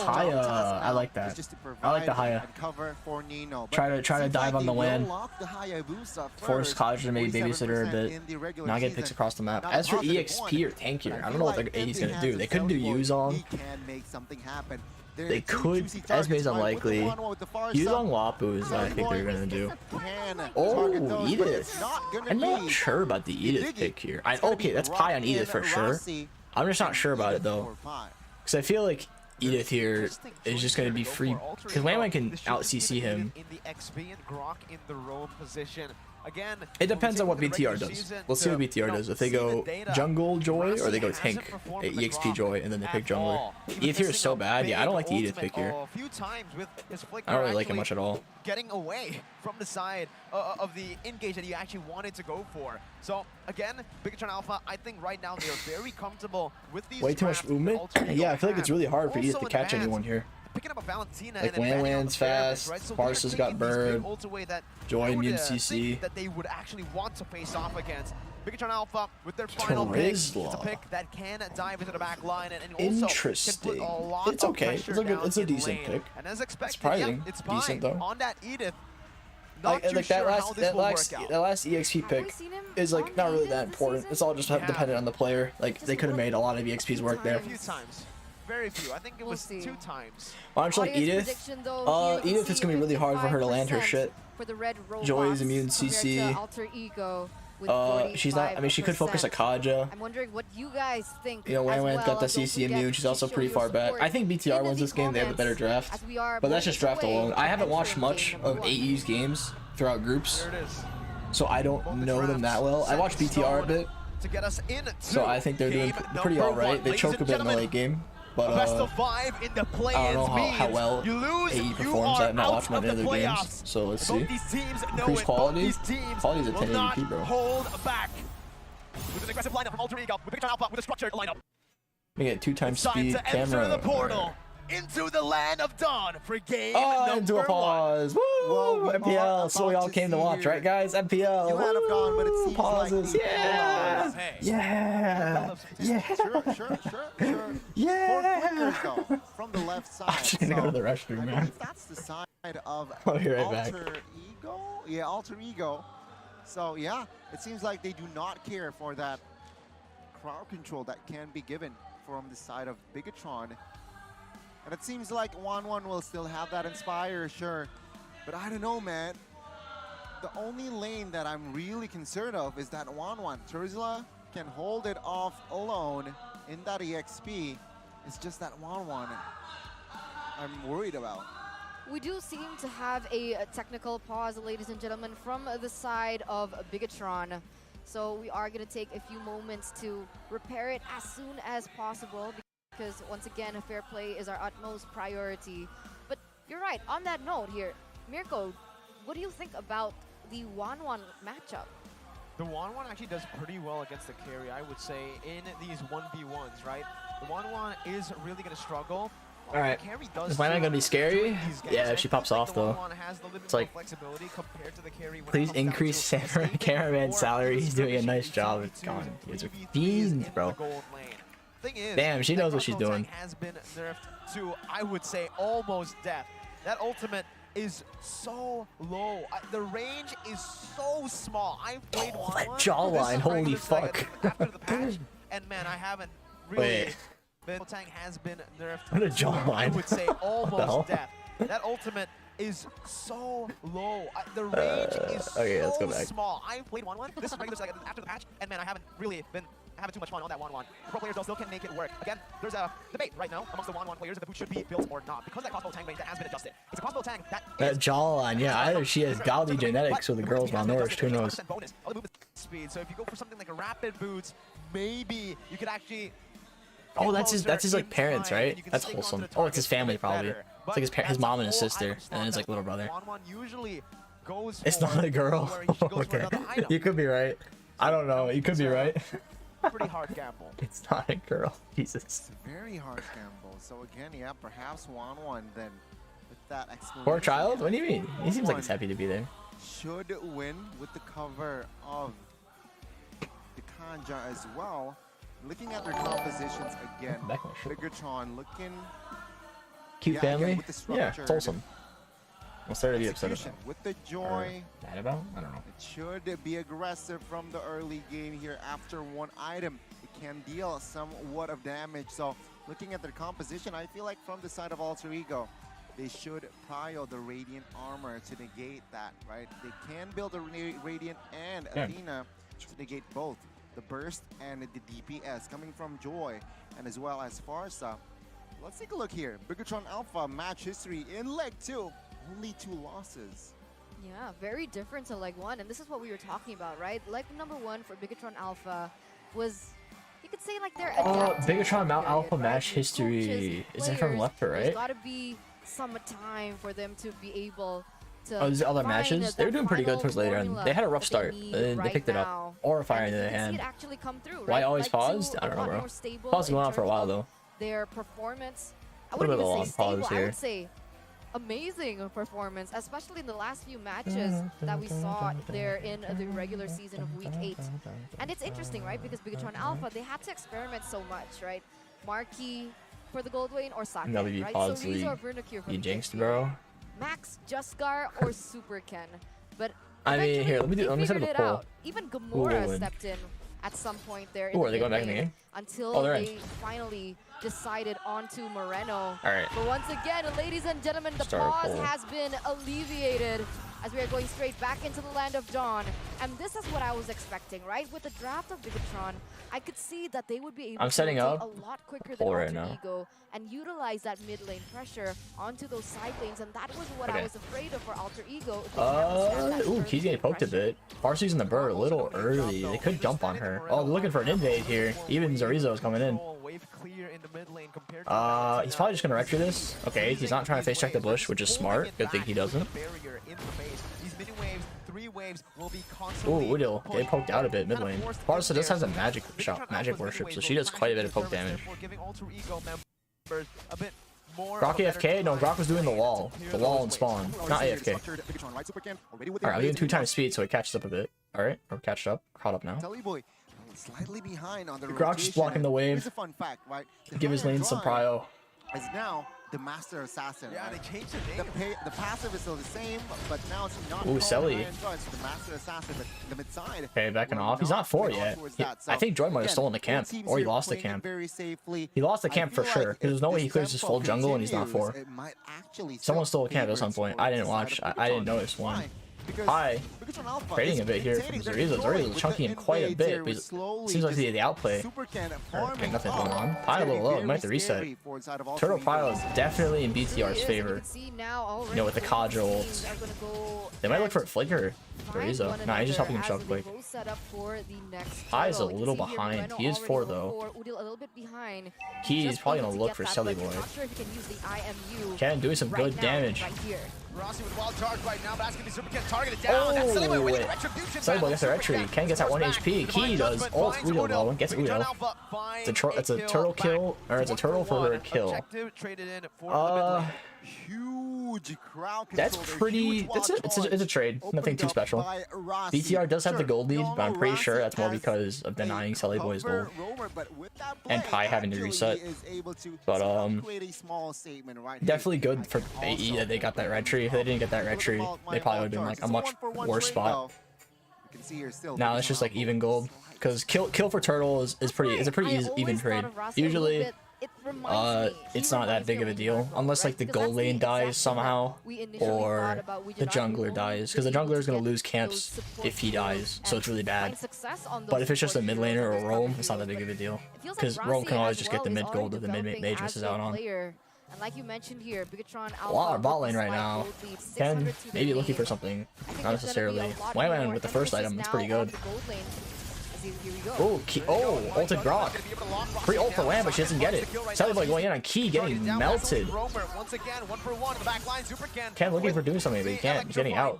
Haya, I like that. I like the Haya. Try to dive on the Wan. Force Kaja to maybe babysit her a bit. Not get picks across the map. As for EXP or tank here, I don't know what their AD's gonna do. They could do Yuzong. They could. Esme's unlikely. Yuzong Wapu is what I think they're gonna do. Oh, Edith. I'm not sure about the Edith pick here. Okay, that's Pi on Edith for sure. I'm just not sure about it though, because I feel like Edith here is just gonna be free because Wan Wan can out CC him. In the XP and Grok in the roam position. again, It depends on what BTR does. We'll see what BTR does. If they go jungle Joy or they go tank EXP Joy and then they pick jungler. Edith here is so bad. Yeah, I don't like the Edith pick here. I don't really like it much at all. Getting away from the side of the engage that you actually wanted to go for. So again, Bigatron Alpha, I think right now they are very comfortable with these. Way too much movement. Yeah, I feel like it's really hard for Edith to catch anyone here. Picking up a Valentina like and Wan's fast, right? So Barca's got bird, Joy immune CC. That they would actually want to face off against. Bigatron Alpha with their final pick. It's a pick that can dive into the back line and also interesting. Can put a lot it's okay. It's a decent pick. And as expected, surprising. Yeah, it's decent though. On that Edith. Like that last EXP pick is like not really that important. It's all just dependent on the player. Like they could have made a lot of EXPs work there. A few times. Very few. I think it was 2 times. Much like Edith, Edith, it's gonna be really hard for her to land her shit. Joy's immune CC. She's not. I mean, she could focus at Kaja. I'm wondering what you guys think. You know, Wan's got the CC immune. She's also pretty far back. I think BTR wins this game. They have a better draft. But that's just draft alone. I haven't watched much of AE's games throughout groups, so I don't know them that well. I watched BTR a bit, so I think they're doing pretty alright. They choke a bit in the late game. But I don't know how well AE performs. I have not watched many other games, so let's see. Increase quality. Quality's at 1080p, bro. Hold back. With an aggressive lineup from Alter Ego, with Bigatron Alpha with a structured lineup. We get 2x speed camera. The portal into the land of dawn for game into a pause. Woo! Well, MPL. So we all came to watch, right, guys? MPL. Land of dawn, but it seems pauses. Like yeah. Yeah. Yeah. Sure. Yeah. From the left side. I'm just gonna go to the restroom, man. That's the side of I'll be right back. Alter Ego. Yeah, Alter Ego. So yeah, it seems like they do not care for that crowd control that can be given from the side of Bigatron. And it seems like 1-1 will still have that Inspire, sure. But I don't know, man. The only lane that I'm really concerned of is that 1-1. Turzla can hold it off alone in that EXP. It's just that 1-1 I'm worried about. We do seem to have a technical pause, ladies and gentlemen, from the side of Bigatron. So we are going to take a few moments to repair it as soon as possible, because once again, fair play is our utmost priority. But you're right, on that note here, Mirko, what do you think about the 1-1 matchup? The 1-1 actually does pretty well against the carry, I would say, in these 1v1s, right? The 1-1 is really going to struggle. Alright, is my man gonna be scary? Yeah, if she pops off though. It's like, please increase Samurai Cameraman's salary. He's doing a nice job. It's gone. These are fiends, bro. Damn, she knows what she's doing. Has been nerfed to, I would say, almost death. That ultimate is so low. The range is so small. I've played one. That jawline, holy fuck. After the patch, and man, I haven't really. Tang has been nerfed. What a jawline. I would say almost death. That ultimate is so low. The range is okay, let's go back. small. I've played 1-1. This is regular after the patch, and man, I haven't really been having too much fun on that 1-1. Pro players though still can make it work. Again, there's a debate right now amongst the 1-1 players if the boot should be built or not, because that crossbow tang range that has been adjusted. It's a crossbow tang that jawline, yeah, either she has godly genetics or the girl's malnourished, who knows. Bonus, other movement speed. So if you go for something like a rapid boots, maybe you could actually. Oh, that's his like parents, right? That's wholesome. Oh, it's his family probably. It's like his mom and his sister, and his like little brother. It's not a girl. Okay, you could be right. I don't know. You could be right. Pretty hard gamble. It's not a girl. Jesus. It's a very hard gamble. So again, yeah, perhaps 1-1 then with that explanation. Poor child? What do you mean? He seems like he's happy to be there. Should win with the cover of the Kanja as well. Looking at their compositions again, Bigatron looking cute family. Yeah, it's wholesome. I'll start to be upset about. With the Joy, mad about? I don't know. It should be aggressive from the early game here. After one item, it can deal somewhat of damage. So looking at their composition, I feel like from the side of Alter Ego, they should prio the Radiant armor to negate that, right? They can build a Radiant and Athena to negate both. The burst and the DPS coming from Joy, and as well as Farsa. Let's take a look here. Bigatron Alpha match history in leg 2. Only 2 losses. Yeah, very different to leg 1, and this is what we were talking about, right? Leg number 1 for Bigatron Alpha was, you could say, like their Bigatron Mount Alpha match history. Is it from left to right? There's gotta be some time for them to be able to. Oh, these other matches? They were doing pretty good towards later, and they had a rough start, and then they picked it up. Or fire into their hand. Why always paused? I don't know, bro. Pause going on for a while though. Their performance, a little bit of a long pause here. I would say amazing performance, especially in the last few matches that we saw there in the regular season of Week 8. And it's interesting, right? Because Bigatron Alpha, they had to experiment so much, right? Marquee for the Goldwayne or Sake, MLBB right? pause So Rizzo or Vernacure you jinxed, bro. Max, Juskar, or Super Ken. But I mean, here, let me set up a poll. Even Gamora stepped in at some point there. Oh, are they going back in the game? Until they finally decided onto Moreno. All right. But once again, ladies and gentlemen, the pause has been alleviated as we are going straight back into the land of Dawn. And this is what I was expecting, right? With the draft of Bigatron, I could see that they would be able to take a lot quicker than Alter Ego and utilize that mid lane pressure onto those side lanes, and that was what I was afraid of for Alter Ego. Ooh, Key's getting poked a bit. Farsi's in the bird a little early. They could jump on her. Oh, they're looking for an invade here. Even Zorizo is coming in. He's probably just gonna recture this. Okay, he's not trying to face check the bush, which is smart. Good thing he doesn't. Ooh, Udil getting poked out a bit mid lane. Farsa does have a magic worship, so she does quite a bit of poke damage. Grok AFK? No, Grok was doing the wall. The wall and spawn, not AFK. Alright, I'm doing 2 times speed, so it catches up a bit. Alright, we're caught up now. Slightly behind on the Grok's just blocking the wave. Here's a fun fact, right? Give his lane some prio. Is now the Master Assassin. Yeah, right? they changed the name. The passive is still the same, but now it's not. Ooh, Selly. It's the Master Assassin, but the mid side. Okay, backing off. He's not 4 yet. I think Joy might have stolen the camp, or he lost the camp. He lost the camp for sure. There's no way he clears his full jungle and he's not 4. Someone stole a camp at some point. I didn't watch. I didn't notice one. Hi. Trading a bit here from Zorizo. Zorizo's chunking him quite a bit, but it seems like the outplay. Okay, nothing going on. Pie a little low. Might have to reset. Turtle Pile is definitely in BTR's favor. You know, with the Kadra ult. They might look for a flicker. Zorizo. Nah, he's just helping him shove quick. Pie is a little behind. He is 4 though. He's probably gonna look for Selly Boy. Ken doing some good damage. Rossi with wild charge right now, but that's gonna be Super Ken targeted down. That's Selly Boy winning retribution. Selly Boy gets the retry. Ken gets that 1 HP. Key does. Ult Udo though. Gets Udo. It's a turtle kill, or it's a turtle for her kill. Huge crowd. That's pretty. It's a trade. Nothing too special. BTR does have the gold lead, but I'm pretty sure that's more because of denying Selly Boy's gold and Pi having to reset. But definitely good for AE that they got that red tree. If they didn't get that red tree, they probably would have been like a much worse spot. Now it's just like even gold, because kill for turtle is a pretty even trade. Usually it's not that big of a deal unless like the gold lane dies somehow or the jungler dies, because the jungler is going to lose camps if he dies, so it's really bad. But if it's just a mid laner or a roam, it's not that big of a deal, because roam can always just get the mid gold if the mid mage misses out on. And like you mentioned here, Bigatron a lot of bot lane right now. Ken maybe looking for something, not necessarily. Wayman with the first item, it's pretty good. Oh, ulted Grok. Free ult for Lamb, but she doesn't get it. Selly Boy going in on Key, getting melted. Ken looking for doing something, but he can't. He's getting out.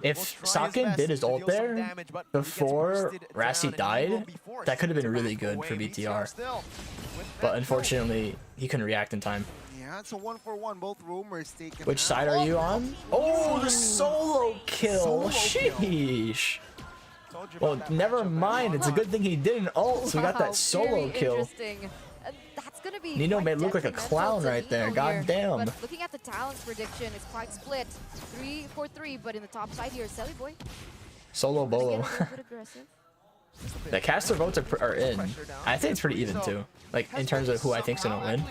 If Sakin did his ult there before Rassi died, that could have been really good for BTR. But unfortunately, he couldn't react in time. Yeah, it's a 1-for-1. Both roamers taken. Which side are you on? Oh, the solo kill. Sheesh. Well, never mind. It's a good thing he didn't ult, so we got that solo kill. Nino may look like a clown right there. God damn. But looking at the talents prediction, it's quite split. 3-4-3, but in the top side here, Selly Boy. Solo Bolo. The caster votes are in. I think it's pretty even too, like in terms of who I think's gonna win.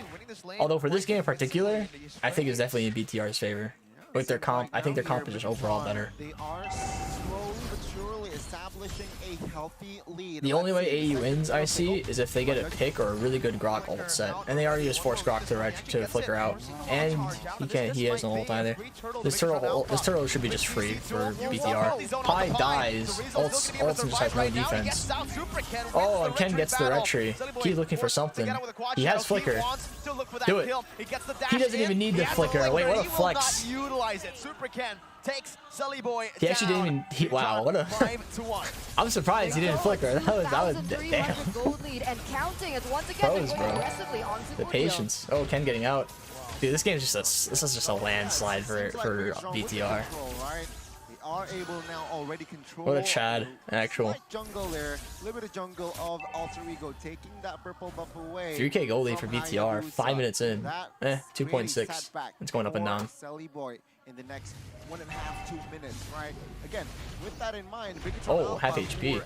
Although for this game in particular, I think it's definitely in BTR's favor. With their comp, I think their comp is just overall better. They are slowly but surely establishing a healthy lead. The only way AE wins, I see, is if they get a pick or a really good Grok ult set, and they already just forced Grok to flicker out, and he has no ult either. This turtle should be just free for BTR. Pi dies, ults and just has no defense. Oh, and Ken gets the retry. He's looking for something. He has flicker. Do it. He doesn't even need the flicker. Wait, what a flex. He actually didn't even. Wow, what a. I'm surprised he didn't flicker. That was damn. Pros, bro. The patience. Oh, Ken getting out. Dude, this game is just this is just a landslide for BTR. Are able now already control. What a Chad, actual. Jungle there, little bit of jungle of Alter Ego taking that purple buff away. 3k gold lead for BTR, 5 minutes in. 2.6. It's going up and down. Boy in the next 1.5 to 2 minutes, right? Again, with that in mind, oh, half HP.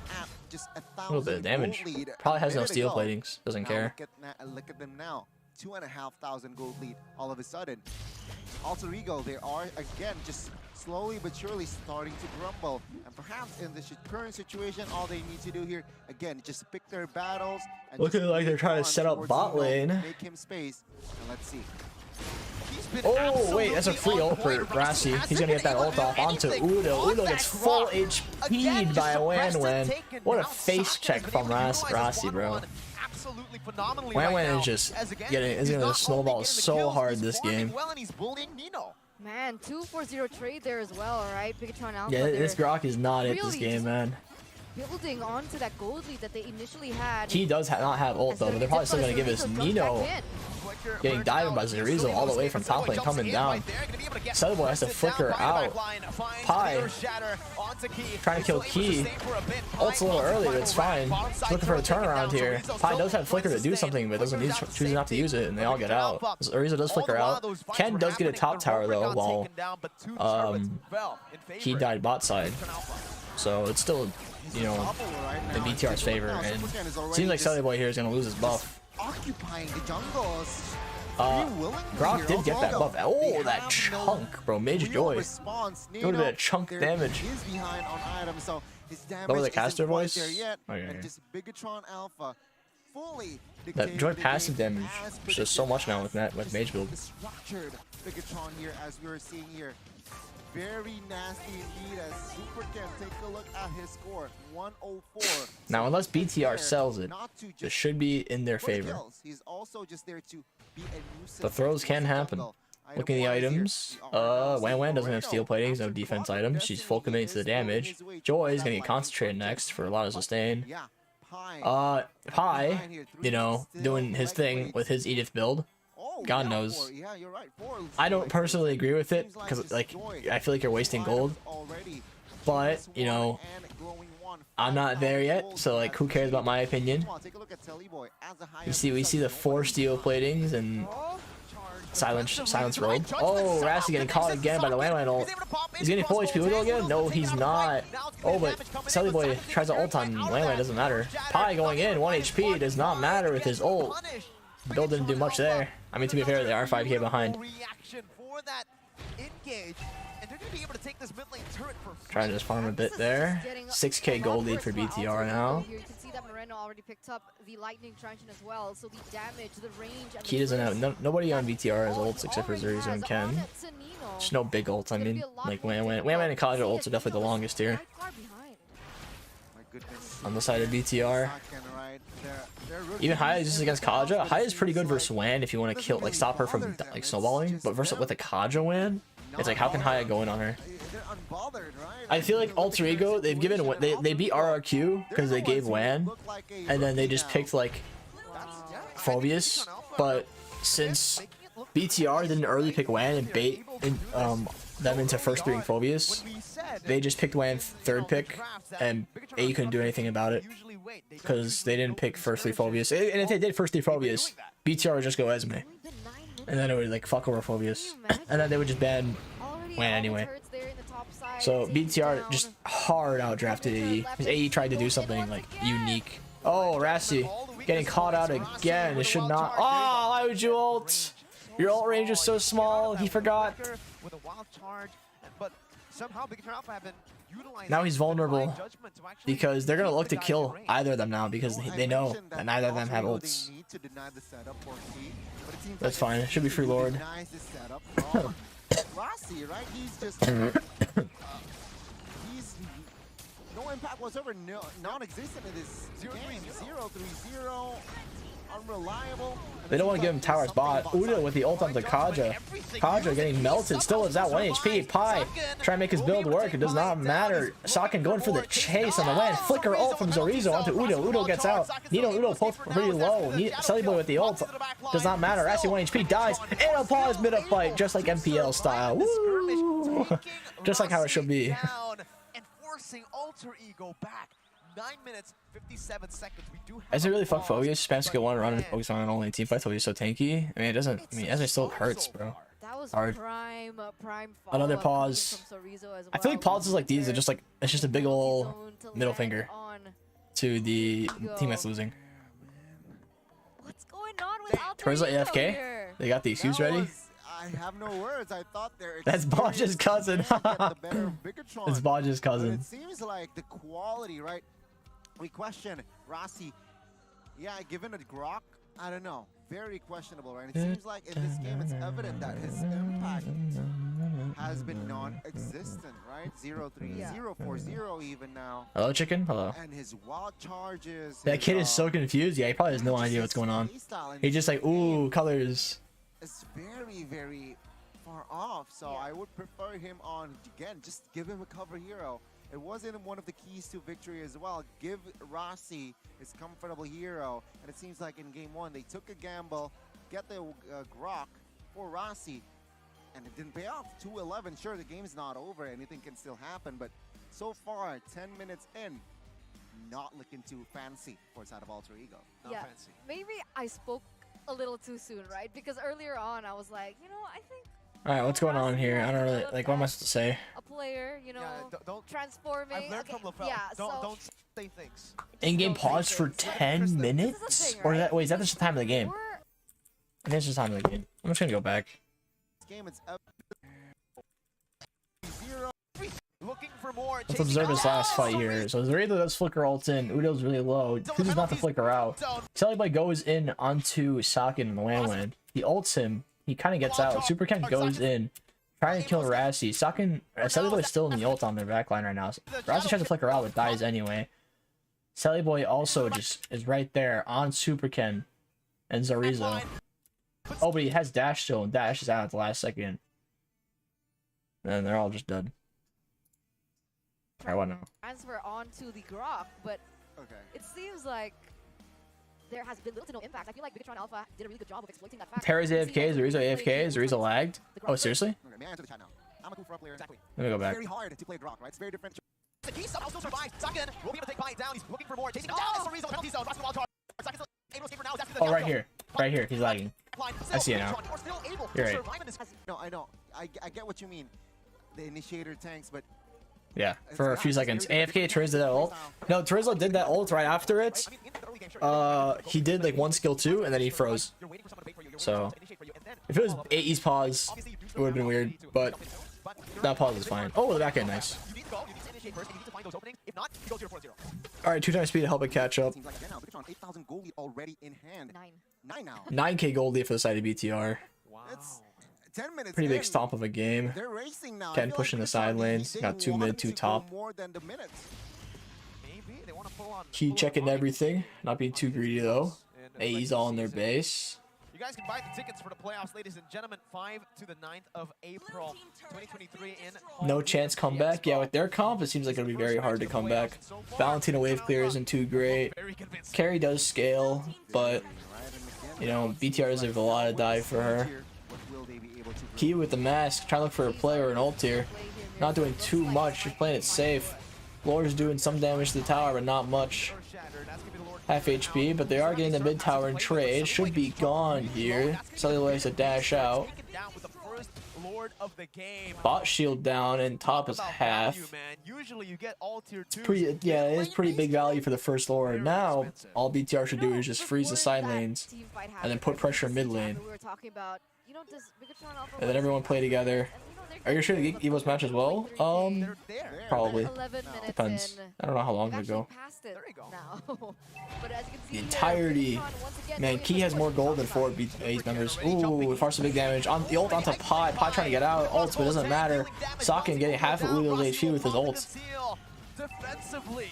A little bit of damage. Probably has no steel platings. Doesn't care. Look at them now. 2,500 gold lead all of a sudden. Alter Ego, they are again just slowly but surely starting to grumble, and perhaps in this current situation all they need to do here again just pick their battles and looking like they're trying to set up bot lane. Make him space, and let's see. Oh wait, that's a free ult for Rassi. He's gonna get that ult off onto Udo. Udo gets full HP'd by Wan. What a face check from Rassi, bro. Wan is just gonna snowball so hard this game. Man, 2-4-0 trade there as well, alright? Bigatron Alpha. Yeah, this Grok is not it this game, man. Building onto that gold lead that they initially had. He does not have ult though, but they're probably still gonna give us Nino getting dived by Zerizo all the way from top lane coming down. Settleboy has to flicker out. Pi trying to kill Key. Ult's a little early, but it's fine. He's looking for a turnaround here. Pi does have flicker to do something, but doesn't choose not to use it, and they all get out. Zerizo does flicker out. Ken does get a top tower though, while he died bot side. So it's still, you know, in BTR's favor, and it seems like Settleboy here is gonna lose his buff. Occupying the jungles. Grok did get that buff. Oh, that chunk, bro. Mage Joy. It would have been a chunk damage. Lower the caster voice? Okay. That Joy passive damage is just so much now with Mage build. Bigatron here, as we were seeing here. Very nasty indeed as SuperCam. Take a look at his score, 104. Now, unless BTR sells it, it should be in their favor. He's also just there to be a nuisance. The throws can happen. Looking at the items, Wan doesn't have steel platings, no defense items. She's full committed to the damage. Joy is gonna get concentrated next for a lot of sustain. Pi, you know, doing his thing with his Edith build. God knows. I don't personally agree with it because, like, I feel like you're wasting gold. But, you know, I'm not there yet, so, like, who cares about my opinion? We see the 4 steel platings and silence rolled. Oh, Rassi getting caught again by the landmine ult. He's getting full HP Udo again? No, he's not. Oh, but Sellyboy tries to ult on landmine, doesn't matter. Pi going in, 1 HP, does not matter with his ult. Bill didn't do much there. I mean, to be fair, they are 5k behind. Trying to just farm a bit there. 6k gold lead for BTR now. Key doesn't have nobody on BTR has ults except for Zerizo and Ken. Just no big ults. I mean, like Wan and Kaja ults are definitely the longest here. On the side of BTR. Even Haya is just against Kaja. Haya is pretty good versus Wan if you want to kill, like, stop her from like snowballing. But versus with a Kaja Wan, it's like, how can Haya go in on her? I feel like Alter Ego, they've given they beat RRQ because they gave Wan, and then they just picked like Phobius. But since BTR didn't early pick Wan and bait them into first picking Phobius, they just picked Wan 3rd pick, and A couldn't do anything about it because they didn't pick first 3 Phobius. And if they did first 3 Phobius, BTR would just go Esme, and then it would like fuck over Phobius, and then they would just ban Wan anyway. So BTR just hard outdrafted AE. Because AE tried to do something like unique. Oh, Rassi getting caught out again. It should not. Oh, why would you ult? Your ult range is so small. He forgot. somehow BTR Alpha have been utilizing Now he's vulnerable judgment to actually because they're gonna look to keep the kill guys in range. either of them now because they know that neither of them have Ultra ults. they need to deny the setup for C, but it seems That's like fine. It should be free lord. denies the setup from Rossi, right? He's just he's no impact whatsoever, non-existent in this game. 0-3-0, unreliable. They don't want to give him tower's bot. Udo with the ult onto Kaja. Kaja getting melted. Still is at 1 HP. Pi trying to make his build work. It does not matter. Sakin going for the chase on the land. Flicker ult from Zorizo onto Udo. Udo gets out. Nino Udo both pretty low. Boy with the ult. Does not matter. Rassi 1 HP dies. And a pause mid up fight just like MPL style. Woo! Just like how it should be. And forcing Alter Ego back. 9 minutes, 57 seconds. We do have Is it really fuck Phobius? Spam skill 1 run and focus on only team fight. Phobius so tanky. I mean, it doesn't. I mean, it still hurts, bro. That was Hard. prime Another pause. I feel like pauses like these are just like it's just a big ol' middle finger to the team that's losing. What's going on with Terizla Alter Ego AFK. here? They got the excuse ready. I have no words. I thought they're That's Bodge's cousin. It's Bodge's cousin. It seems like the quality, right? We question Rossi. Yeah, given a Grok, I don't know. Very questionable, right? It seems like in this game, it's evident that his impact has been non-existent, right? 0-3, 0-4-0 even now. Hello, chicken. Hello. And his wild charges. That kid is so confused. Yeah, he probably has no idea what's going on. He's just like, ooh, colors. It's very, very far off. So I would prefer him on, again, just give him a cover hero. It wasn't one of the keys to victory as well. Give Rossi his comfortable hero. And it seems like in game 1, they took a gamble, get the Grok for Rossi, and it didn't pay off. 2-11, sure, the game's not over. Anything can still happen. But so far, 10 minutes in, not looking too fancy for the side of Alter Ego. Not fancy. Maybe I spoke a little too soon, right? Because earlier on, I was like, you know, I think All right, what's going on here? I don't really like. What am I supposed to say? a player, you know, don't transforming. I've learned from LaFell. Yeah, Don't say things. In-game pause for 10 minutes? Or is that, wait, is that just the time of the game? I think it's just the time of the game. I'm just gonna go back. This game, it's Looking for more. Let's observe his last fight here. So Zorizo does flicker ult in. Udo's really low. Chooses not to flicker out. Celebi goes in onto Sakin in the land. He ults him. He kind of gets out. Superken goes in, trying to kill Rassi. Sakin, Celebi is still in the ult on their backline right now. So Rassi tries to flicker out, but dies anyway. Celebi also just is right there on Superken and Zorizo. Oh, but he has dash still, and dash is out at the last second. And they're all just dead. Alright, what now? Transfer onto the Grok, but it seems like there has been little to no impact. I feel like BTR Alpha did a really good job of exploiting that fact. Terra's AFK, Zorizo AFK, Zorizo lagged. Oh, seriously? Okay, may I answer the chat now? I'm a pro player. Exactly. Let me go back. It's very hard to play Grok, right? It's very different. He somehow still survives. Sakin will be able to take Pi down. He's looking for more. Chasing him down. It's Zorizo, penalty zone. Rossi wild card. Sakin's able to escape for now. He's asking the Oh, right here. Right here. He's lagging. I see it now. You're right. No, I know. I get what you mean. The initiator tanks, but Yeah, for a few seconds. AFK Trizla did that ult. No, Trizla did that ult right after it. He did like one skill 2 and then he froze. So if it was AE's pause, it would have been weird, but that pause is fine. Oh, the back end, nice. Alright, 2 times speed to help it catch up. 8,000 gold lead already in hand. 9 now. 9k gold lead for the side of BTR. Wow. It's 10 minutes Pretty big in. stomp of a game. They're racing now. Ken pushing the side lanes. Got 2 mid, 2 top. More than the minutes. Maybe they want to pull on. Key checking everything. Not being too greedy though. AE's all in their base. You guys can buy the tickets for the playoffs, ladies and gentlemen. 5 to the 9th of April, 2023 in. No chance comeback. Yeah, with their comp, it seems like it'll be very hard to come back. Valentina wave clear isn't too great. Carry does scale, but you know, BTR deserves a lot of dive for her. Key with the mask, trying to look for a play or an ult here. Not doing too much, just playing it safe. Lord's doing some damage to the tower, but not much. Half HP, but they are getting the mid tower in trade. Should be gone here. Cellular likes to dash out. Bot shield down, and top is half. Pretty, yeah, it is pretty big value for the first Lord. Now, all BTR should do is just freeze the side lanes, and then put pressure in mid lane. And then everyone play together. Are you sure to get Evo's match as well? Probably. 11 minutes Depends. in. I don't know how long We've ago. actually passed it now. But as you can see The here, entirety. BTR once again Man, doing Key the has more push. gold than 4 BTA's members. Ooh, far some big damage. On the ult onto Pi. Pi trying to get out. Ults, but it doesn't matter. Socken getting half of Udo's HP with his ult. Defensively.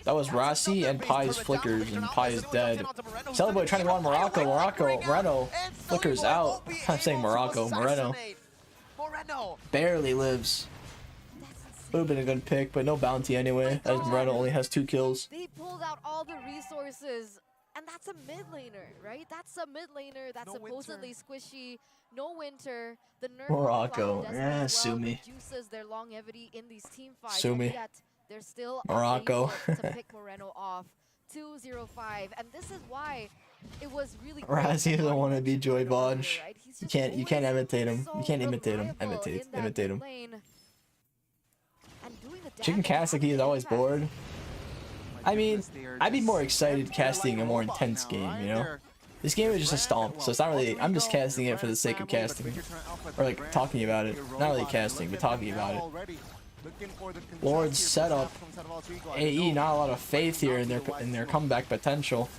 That was Rossi and Pi's flickers, and Pi is dead. Celebrate trying to go on Morocco. Moreno flickers out. I'm saying Morocco. Moreno barely lives. Would have been a good pick, but no bounty anyway, as Moreno only has 2 kills. They pulled out all the resources, and that's a mid laner, right? That's a mid laner that's supposedly squishy. No winter. The nerf Morocco, does yeah, well, sue me. reduces their longevity in these team fights. Sue me. Yet they're still Morocco. unable to pick Moreno off. 2-0-5, and this is why it was really. Razzie doesn't want to be Joy Bodge. You can't imitate him. You can't imitate him. Imitate him. Chicken casting, he is always bored. I mean, I'd be more excited casting a more intense game, you know? This game is just a stomp, so it's not really, I'm just casting it for the sake of casting. Or like talking about it. Not really casting, but talking about it. Lord's setup. AE, not a lot of faith here in their comeback potential.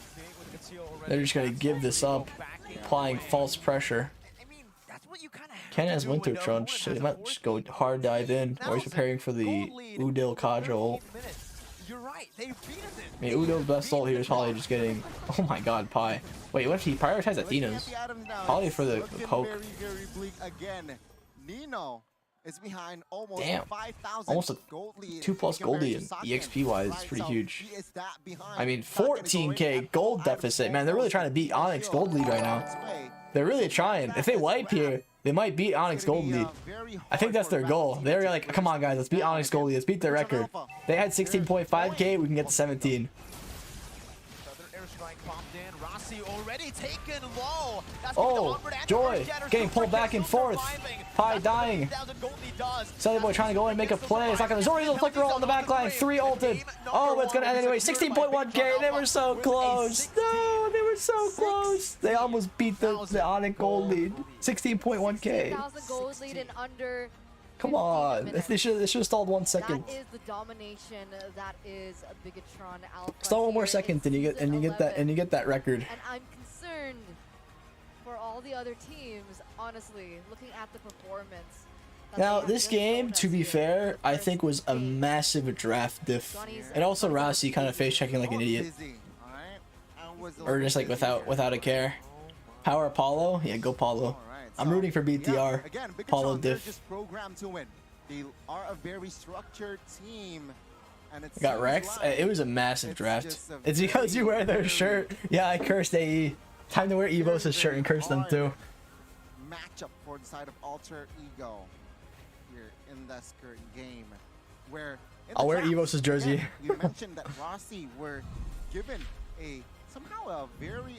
They're just gonna give this up, applying false pressure. Ken has Winter Trunch, so he might just go hard dive in, or he's preparing for the Udil Kadra ult. I mean, Udil's best ult here is probably just getting. Oh my god, Pi. Wait, what if he prioritized Athena's? Probably for the poke. Nino is behind almost Damn. 5,000 Almost a gold lead 2+ gold lead, EXP wise, it's pretty huge. I mean, 14k gold deficit, man. They're really trying to beat Onyx gold lead right now. They're really trying. If they wipe here, they might beat Onyx gold lead. I think that's their goal. They're like, come on guys, let's beat Onyx gold lead. Let's beat their record. They had 16.5k, we can get to 17. Oh, Joy getting pulled back and forth. Pi dying. Silly Boy trying to go in and make a play. It's not gonna. Zori's flicker ult on the back line. 3 ulted. Oh, but it's gonna end anyway. 16.1k. They were so close. No, they were so close. They almost beat the Onyx gold lead. 16.1k. gold lead in under. Come on. They should have stalled 1 second. That is the domination. That is a Bigatron Alpha. Stall 1 more second, and you get that record. And I'm concerned for all the other teams, honestly, looking at the performance. Now, this game, to be fair, I think was a massive draft diff. And also Rossi kind of face checking like an idiot. Or just like without a care. Power Apollo? Yeah, go Paulo. I'm rooting for BTR. Paulo diff. Just programmed to win. They are a very structured team. And it Got wrecked? It was a massive draft. It's because you wear their shirt. Yeah, I cursed AE. Time to wear Evos' shirt and curse them too. Matchup for the side of Alter Ego here in this current game, where I'll wear Evos' jersey. You mentioned that Rossi were given somehow a very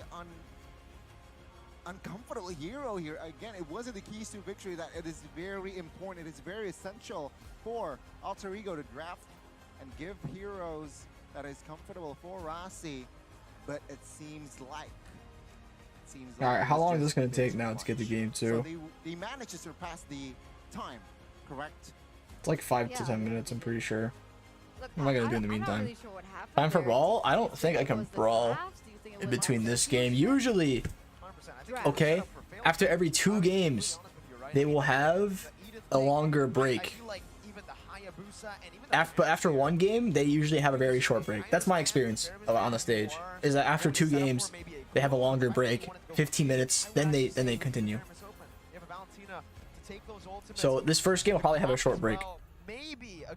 uncomfortable hero here. Again, it wasn't the keys to victory that it is very important. It is very essential for Alter Ego to draft and give heroes that is comfortable for Rossi, but it seems like. Alright, how long is this going to take now to get the game too? So they managed to surpass the time, correct? It's like 5 to 10 minutes, I'm pretty sure. Look, What am I going to do in the meantime? really sure what happened Time for there. Brawl? I don't think I can Brawl in between this game. Usually, okay, after every 2 games, they will have a longer break. After 1 game, they usually have a very short break. That's my experience on the stage, is that after 2 games, they have a longer break, 15 minutes, then they continue. So this first game will probably have a short break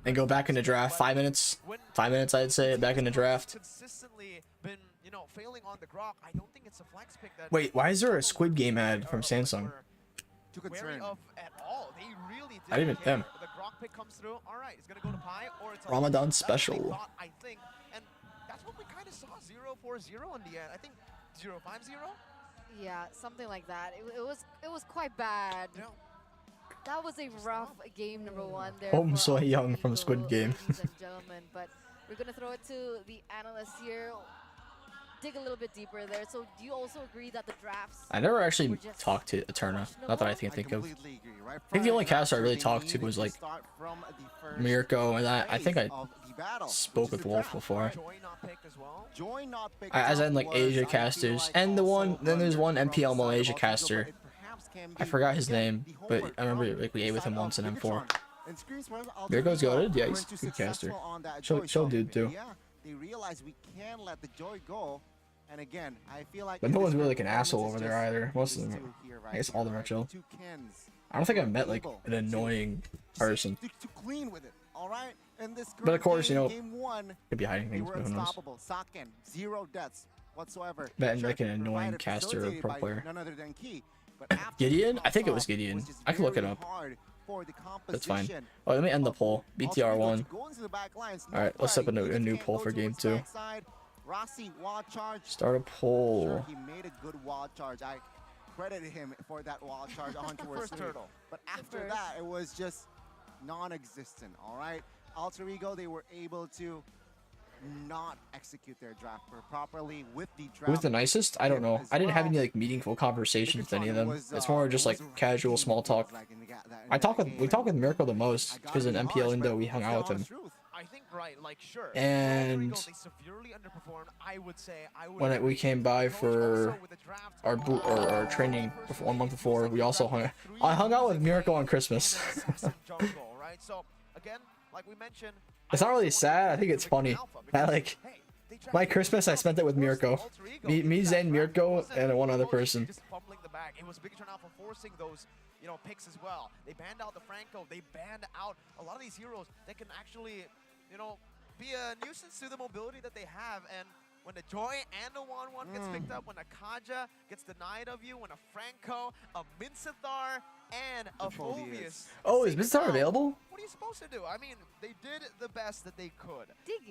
and go back into draft. 5 minutes, I'd say, back into draft. Wait, why is there a Squid Game ad from Samsung? I didn't even them. Ramadan special. That's what we kind of saw. 0-4-0 in the end. I think 0-5-0. Yeah, something like that. It was quite bad. That was a rough game number 1 there. Home So Young from Squid Game. Ladies and gentlemen, but we're gonna throw it to the analysts here. dig a little bit deeper there. So do you also agree that the drafts? I never actually talked to Eterna. Not that I can think of. I think the only caster I really talked to was like Mirko, and I think I spoke with Wolf before. As in like Asia casters, and then there's one MPL Malaysia caster. I forgot his name, but I remember like we ate with him once in M4. Mirko's goated? Yeah, he's a good caster. Chill dude too. They realize we can let the joy go, and again, I feel like. But no one's really like an asshole over there either. Most of them, I guess all of them are chill. I don't think I've met like an annoying person. But of course, you know, could be hiding things, but who knows? Zero deaths whatsoever. Met like an annoying caster or pro player. Gideon? I think it was Gideon. I can look it up. That's fine. Oh, let me end the poll. BTR 1. Alright, let's set up a new poll for game 2. Start a poll. He made a good wall charge. I credited him for that wall charge on towards turtle. But after that, it was just non-existent, alright? Alter Ego, they were able to not execute their draft properly with the draft. Who was the nicest? I don't know. I didn't have any like meaningful conversations with any of them. It's more just like casual small talk. We talk with Mirko the most because in MPL Indo we hung out with him. I think like sure. And when we came by for our training 1 month before, we also I hung out with Mirko on Christmas. So again, like we mentioned, it's not really sad. I think it's funny. I like my Christmas. I spent it with Mirko, me, Zen, Mirko, and one other person. It was a big turnout for forcing those, you know, picks as well. They banned out the Franco. They banned out a lot of these heroes that can actually, you know, be a nuisance to the mobility that they have. And when the Joy and the 1-1 gets picked up, when a Kaja gets denied of you, when a Franco, a Minsathar, and a Phobius. Oh, is Minsathar available? What are you supposed to do? I mean, they did the best that they could.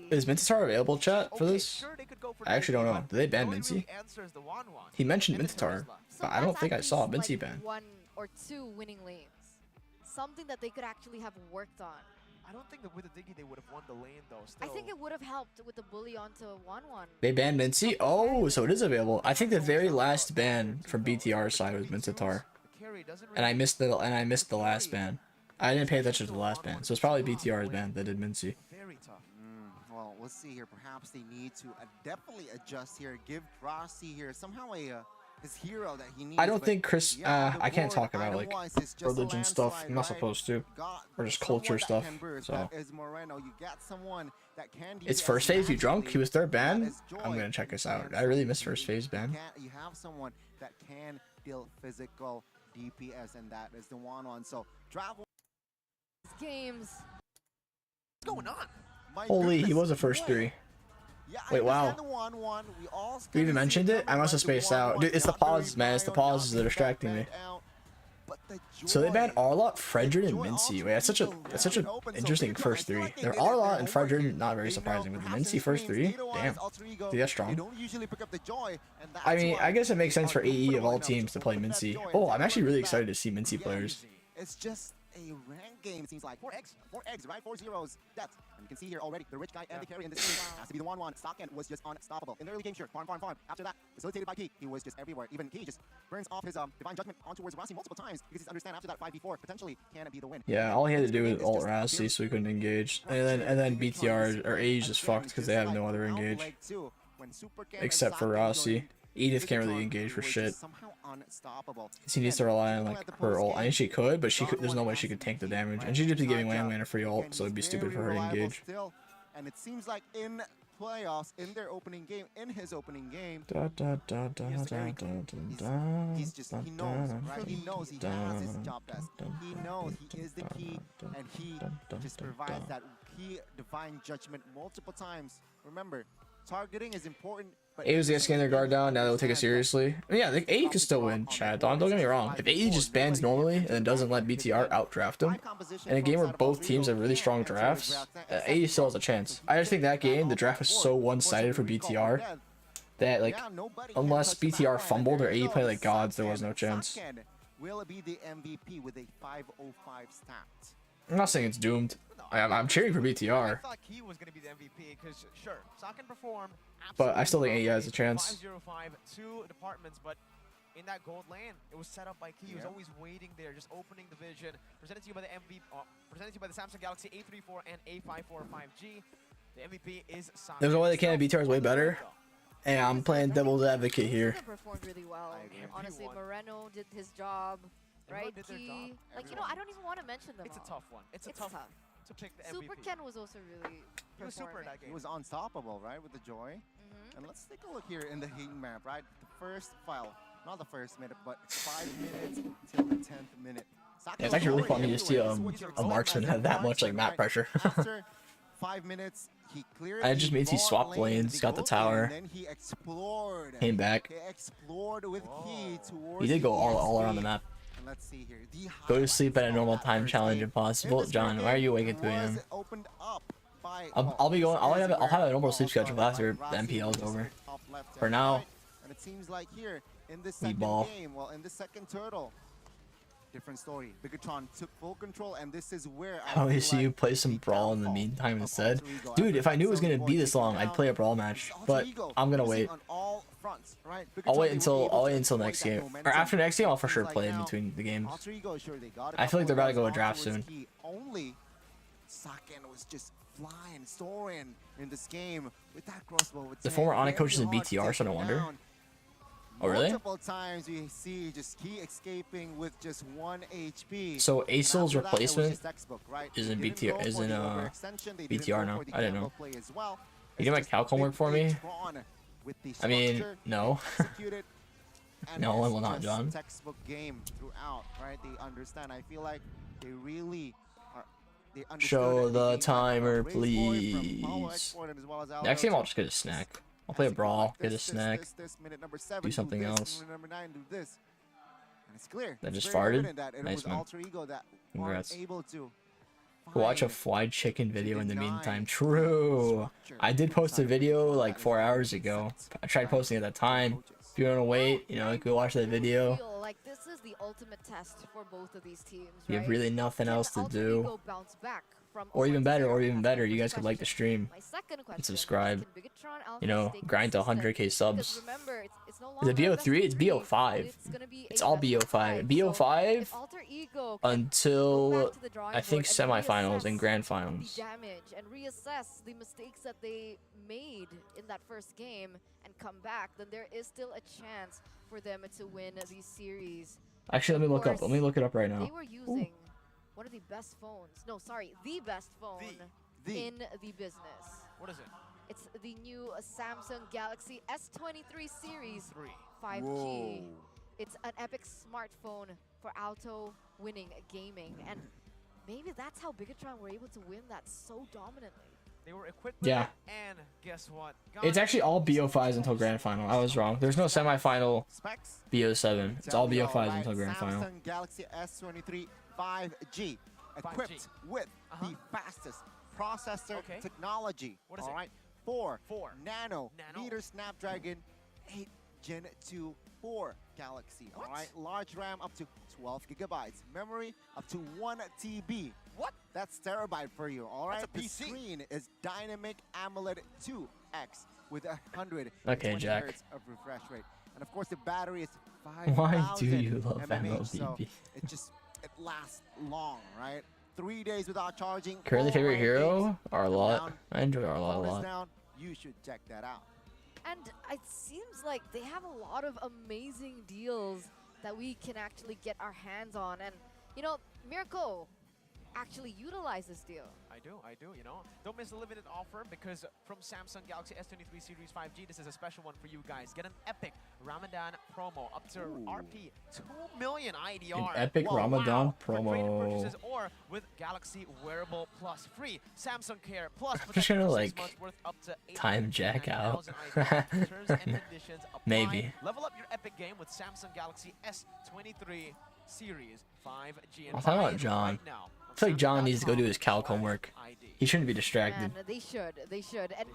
Is Minsathar available, chat, for this? I actually don't know. Did they ban Mincy? He mentioned Minsathar, but I don't think I saw a Mincy ban. 1 or 2 winning lanes. Something that they could actually have worked on. I don't think that with the Diggy they would have won the lane though. I think it would have helped with the bully onto 1-1. They banned Mincy? Oh, so it is available. I think the very last ban from BTR side was Minsathar. And I missed the last ban. I didn't pay attention to the last ban, so it's probably BTR's ban that did Mincy. Very tough. Well, let's see here. Perhaps they need to definitely adjust here. Give Rossi here somehow his hero that he needs. I don't think Chris. I can't talk about like religion stuff. I'm not supposed to, or just culture stuff. So it's first phase. You drunk? He was third ban. I'm gonna check this out. I really missed first phase ban. You have someone that can deal physical DPS, and that is the 1-1. So draft games. What's going on? Holy, he was a first 3. Wait, wow. You even mentioned it? I must have spaced out. Dude, it's the pauses, man. It's the pauses that are distracting me. So they banned Arlott, Fredrin, and Mincy. Wait, that's such an interesting first 3. They're Arlott and Fredrin, not very surprising, but the Mincy first 3? Damn. Dude, that's strong. I mean, I guess it makes sense for AE of all teams to play Mincy. Oh, I'm actually really excited to see Mincy players. It's just a rank game, it seems like. 4 eggs, right? 4 zeros. Death. And you can see here already, the rich guy and the carry in this game has to be the 1-1. Stockend was just unstoppable. In the early game, sure. Farm. After that, facilitated by Key, he was just everywhere. Even Key just burns off his Divine Judgment on towards Rossi multiple times because he's understand after that 5v4, potentially can it be the win. Yeah, all he had to do was ult Rossi so he couldn't engage. And then BTR or Age just fucked because they have no other engage. Except for Rossi. Edith can't really engage for shit. He needs to rely on like her ult. I mean, she could, but there's no way she could tank the damage, and she'd just be giving Wham a free ult, so it'd be stupid for her to engage. And it seems like in playoffs, in their opening game, in his opening game, he knows, right? He knows he has his job best. He knows he is the key, and he just provides that key Divine Judgment multiple times. Remember, targeting is important. A was just getting their guard down, now they'll take it seriously. I mean, yeah, like, A could still win, Chad. Don't get me wrong. If A just bans normally and then doesn't let BTR outdraft him, in a game where both teams have really strong drafts, A still has a chance. I just think that game, the draft was so one-sided for BTR that, like, unless BTR fumbled or A played like gods, there was no chance. Will be the MVP with a 505 stat. I'm not saying it's doomed. I'm cheering for BTR. I thought he was gonna be the MVP because sure, Saken performed. But I still think AE has a chance. 505, 2 departments, but in that gold lane, it was set up by Key. He was always waiting there, just opening the vision. Presented to you by the presented to you by the Samsung Galaxy A34 and A54 5G. The MVP is Saken. There's no way they can't. BTR is way better. And I'm playing devil's advocate here. Performed really well. Honestly, Moreno did his job, right? Key, like I don't even want to mention them. It's a tough one. It's tough to pick the MVP. Super Ken was also really he was super in that game. He was unstoppable, right, with the joy. And let's take a look here in the heat map, right? The first file, not the first minute, but 5 minutes till the 10th minute. Yeah, it's actually really funny to see a marksman have that much like map pressure. After 5 minutes, he cleared. It just means he swapped lanes, got the tower, then he explored. came back. He explored with Key towards. He did go all around the map. And let's see here. Go to sleep at a normal time challenge impossible. John, why are you awake at 2 a.m.? I'll be going. I'll have a normal sleep schedule after the MPL is over. For now, and it seems like here in this we second ball. game, well, in the second turtle, different story. Bigatron took full control, and this is where I always see you play some Brawl in the meantime instead. Dude, if I knew it was gonna be this long, I'd play a Brawl match. But I'm gonna wait. I'll wait until next game, or after next game. I'll for sure play in between the games. I feel like they're about to go a draft soon. Only Saken was just flying, soaring in this game with that crossbow. The former Onyx coach is in BTR, so no wonder. Oh really? Multiple times we see just Key escaping with just 1 HP. So Acel's replacement is in BTR, is in BTR now. I didn't know. You get my calc homework for me? I mean, no. No, I will not, John. Textbook game throughout, right? They understand. I feel like they really are. They show the timer, please. Next game, I'll just get a snack. I'll play a Brawl, get a snack, do something else. That just farted? Nice, man. Congrats. Watch a FwydChickn video in the meantime. True. I did post a video like 4 hours ago. I tried posting at that time. If you want to wait, you know, go watch that video. Like this is the ultimate test for both of these teams, You have really nothing else to do. Or even better, you guys could like the stream and subscribe. You know, grind to 100k subs. The BO3, it's BO5. It's all BO5. BO5 until I think semifinals and grand finals. Damage and reassess the mistakes that they made in that first game and come back, then there is still a chance for them to win these series. Actually, let me look up. Let me look it up right now. They were using one of the best phones. No, sorry, the best phone in the business. What is it? It's the new Samsung Galaxy S23 series 5G. Whoa. It's an epic smartphone for auto winning gaming, and maybe that's how Bigatron were able to win that so dominantly. They were equipped with Yeah. it, and guess what? It's actually all BO5s until grand final. I was wrong. There's no semifinal BO7. It's all BO5s until grand final. Samsung Galaxy S23 5G, equipped with the fastest processor technology. What is all it? right, 4 nanometer Snapdragon 8 Gen 2 4 Galaxy. All right, large RAM up to 12 gigabytes, memory up to 1 TB. What? That's terabyte for you. All right, That's a the PC. screen is dynamic AMOLED 2X with 100 Jack. hertz of refresh rate, and of course the battery is 5,000 Why do you love mAh, so MLBB? it lasts long, right? 3 days without charging. Currently favorite hero? Arlott. Down. I enjoy Arlott a Phone is lot. down. You should check that out. And it seems like they have a lot of amazing deals that we can actually get our hands on. And, you know, Mirko actually utilize this deal. I do, you know. Don't miss the limited offer because from Samsung Galaxy S23 Series 5G, this is a special one for you guys. Get an epic Ramadan promo up to RP 2 million IDR. An epic Ramadan For trade-in promo. purchases or with Galaxy Wearable Plus free. Samsung Care Plus. I'm just gonna for 6 like months worth up to time Jack out. 899,000 IDR. Terms and conditions apply. Maybe. Level up your epic game with Samsung Galaxy S23 series 5G. I'm talking about John. Right now, I feel like John needs to go do his calc homework. He shouldn't be distracted. Man, they should. And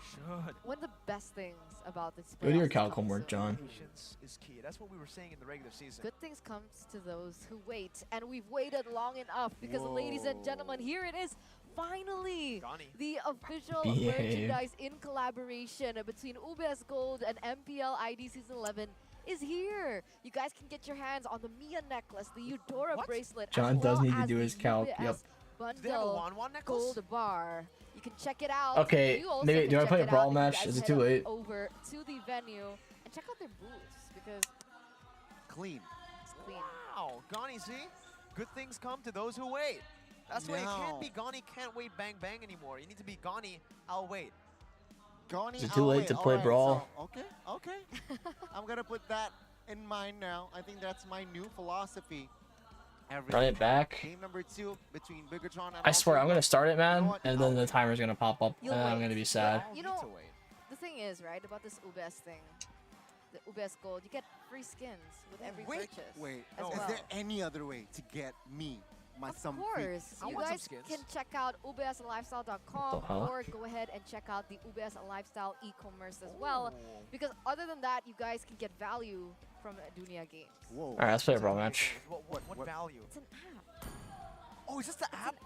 one of the best things about this Go do your playoffs calc is homework, John. Patience is key. That's what we were saying in the regular season. good things comes to those who wait, and we've waited long enough because, ladies and gentlemen, here it is. Finally, the official merchandise in collaboration between UBS Gold and MPL ID Season 11 is here. You guys can get your hands on the Mia necklace, the Eudora bracelet, John as does well need to as do the his calc. UBS Yep. Bundle gold bar. You can check it out. Okay, You also maybe can do I check play a it brawl out if you match? guys Is it head too on late? over to the venue and check out their booths because Clean. it's clean. Wow, Gani, see? Good things come to those who wait. That's why it can't be Gani can't wait bang bang anymore. You need to be Gani, I'll wait. Gani, Is it too late to play Brawl? So, okay. I'm gonna put that in mind now. I think that's my new philosophy. Run it back. Game number 2 between Bigatron and I swear, I'm gonna start it, man, what? and then the timer's gonna pop up, and You'll then I'm wait. gonna be sad. You know, the thing is, right, about this UBS thing, the UBS Gold, you get free skins with every purchase. Wait, as is well. there any other way to get me some Of free? course, you guys can check out ubslifestyle.com What the hell? or go ahead and check out the UBS Lifestyle e-commerce as well. Because other than that, you guys can get value from Dunia Games. Whoa. All right, let's play a brawl match. What value? It's an app. Oh, is this the app?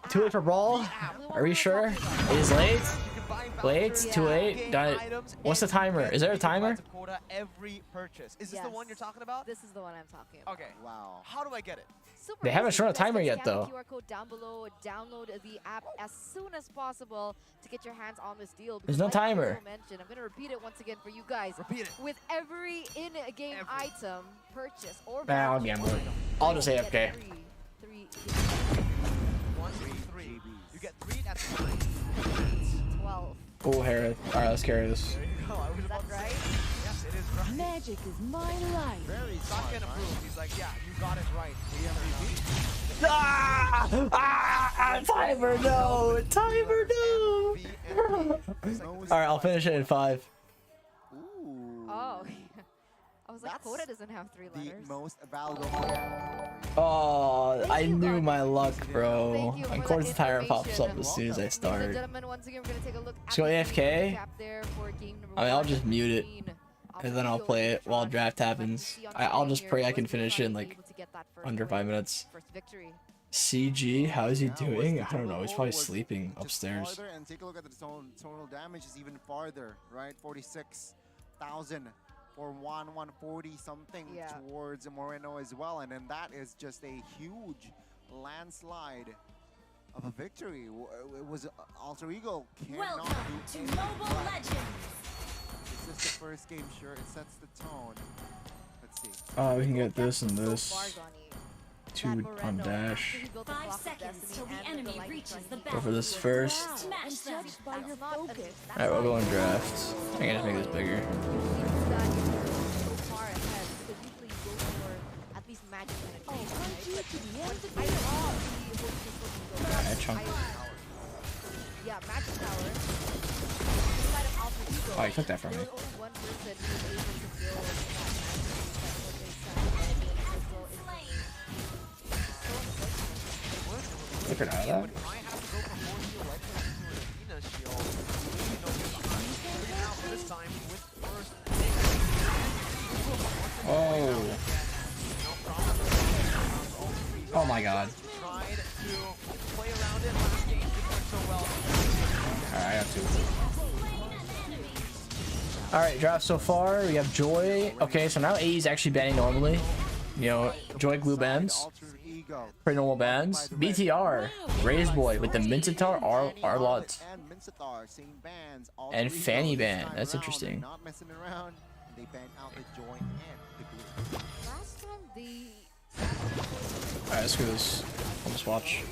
Too late for brawl? Are we sure? It is late. Late? Too late? Done it. What's the timer? Is there a timer? Every purchase. Is this the one you're talking about? This is the one I'm talking about. Okay. Wow. How do I get it? Super They haven't easy. shown a You guys timer can yet, scan the though. QR code down below. Download the app as soon as possible to get your hands on this deal. There's no because like timer. Rizzo mentioned, I'm going to repeat it once again for you guys. Repeat it. With every in-game item, purchase, or Nah, I'll voucher, gamble it. I'll just you AFK. get three 1, 3, 3. You get 3, that's 9. 12. Oh, Harry. All right, let's carry this. There you go. I was Is that about to say. right? Yes, it is right. Magic is my life. Very Not smart, gonna right? prove. He's like, yeah, you got it right. Timer, no! Timer, no! All right, I'll finish it in 5. Ooh. Oh. I was like, That's Coda doesn't have 3 The letters. most valuable player. Oh, I knew my luck, bro. Thank you for Of course, that the timer pops up information. as soon as I Ladies and start. gentlemen, once again, we're going to take a look at So the AFK? recap there for game number I mean, I'll 1 just mute it, between and then I'll Alfredo play and it while Bigatron. draft Let's happens. see on I'll screen just here, pray I was can finish it in Bigatron like able to get that first under win, 5 minutes. first victory. CG, how is he Now, was doing? the I don't know. He's total probably was sleeping just upstairs. farther, and take a look at the total damage is even farther, right? 46,000 for 140 something towards Moreno as well, and then that is just a huge landslide of a victory. It was Alter Ego cannot Welcome do to anything Mobile but. Legends. This is the first game, sure. It sets the tone. Let's see. Oh, we can get this and So this. far, Gani, 2 that on Moreno, dash. after he built the 5 Clock of seconds Destiny till the and enemy Lightning reaches Strike, the he Go for this battlefield. first. Smash And them. judged by your That's not focus. Alright, we'll go in draft. I can just make this bigger. that you're so far ahead because usually you go for at least magic penetration, right? But I saw the hostess looking go Alright, chunk. yeah, magic power. Inside of Alter Ego, Oh, you took that from me. there was only one person who was able to build that magic Figured out that. I have to go for more heal like Athena's shield. You know, figuring out this time with first. Oh. Oh my god. Tried to play around it. Last game didn't work so well. Alright, I got 2. Alright, draft so far. We have Joy. Okay, so now AE is actually banning normally. You know, Joy glue bans. Pretty normal bans. BTR. Raise Boy with the Mincetar, Arlott, and Fanny ban. That's interesting. Not messing around. They banned out the Joy and the glue. last time they Alright, let's do this. I'll just watch.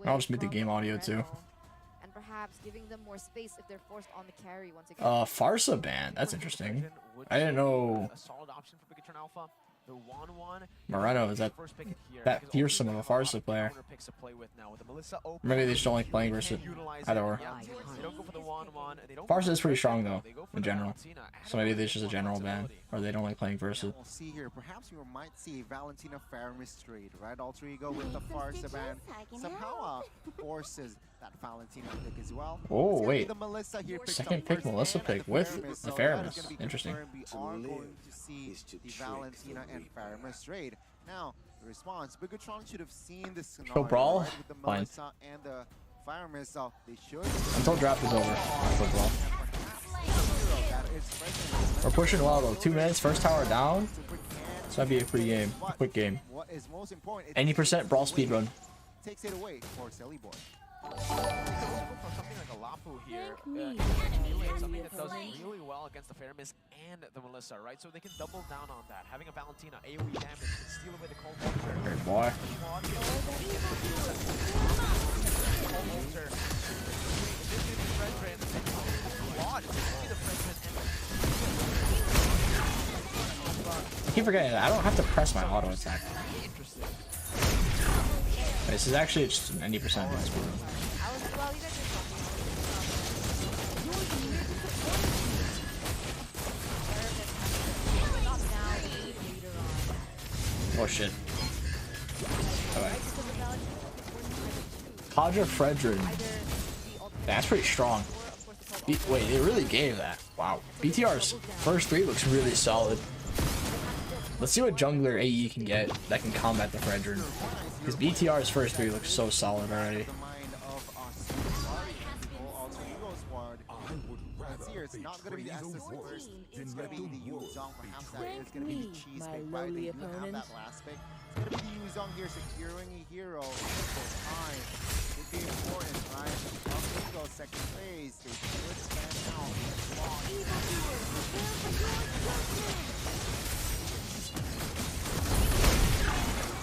I'll just mute the game audio too. and perhaps giving them more space if they're forced on the carry once again. Farsa ban. That's interesting. I didn't know. A solid option for Bigatron Alpha. The 1-1. Moreno is that fearsome of a Farsa player. Maybe they just don't like playing versus either or. Farsa is pretty strong though, in general. So maybe it's just a general ban, or they don't like playing versus. We'll see here. Perhaps we might see Valentina Faramis trade, right? Alter Ego with the Farsa ban somehow forces that Valentina pick as well. Oh wait, the Melissa here second pick Melissa pick with the Faramis. Interesting. We are going to see the Valentina and Faramis trade. Now, the response, Bigatron should have seen this scenario, Brawl? right, with the Fine. Melissa and the Faramis, so they should. Until draft is over. I'll Brawl. We're pushing well though. 2 minutes, first tower down. So that'd be a free game, a quick game. What is most important, 80% Brawl speedrun. Takes it away for Silly Boy. Something like a Lapu here, it's something that does really well against the Faramis and the Melissa, right? So they can double down on that. Having a Valentina AoE damage can steal away the cold altar. Great boy. I keep forgetting that I don't have to press my auto attack. This is actually just an 90% speedrun. Oh shit. Alright. Kadra Fredrin. That's pretty strong. Wait, they really gave that. Wow. BTR's first 3 looks really solid. Let's see what jungler AE can get that can combat the Fredrin. Because BTR's first 3 looks so solid already. It's not going to be the SS first, it's going to be the Yuzong, perhaps that is going to be the cheese pick, right? They do have that last pick. It's going to be the Yuzong here securing a hero for time. It'd be important, right? Go second phase, they should stand out.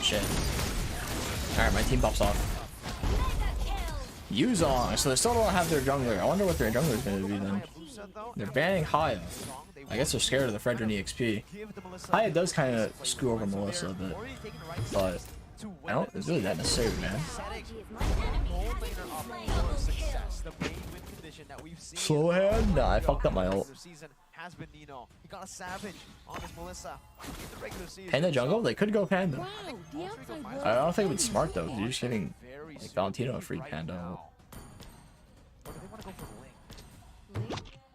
Shit. Alright, my team pops off. Yuzong, so they still don't have their jungler. I wonder what their jungler is going to be then. They're banning Hive. I guess they're scared of the Fredrin EXP. Hive does kind of screw over Melissa a bit, but I don't. It's really that necessary, man. Slow hand? Nah, I fucked up my ult. Panda jungle? They could go Panda. I don't think it would be smart though. You're just giving like Valentino a free Panda ult.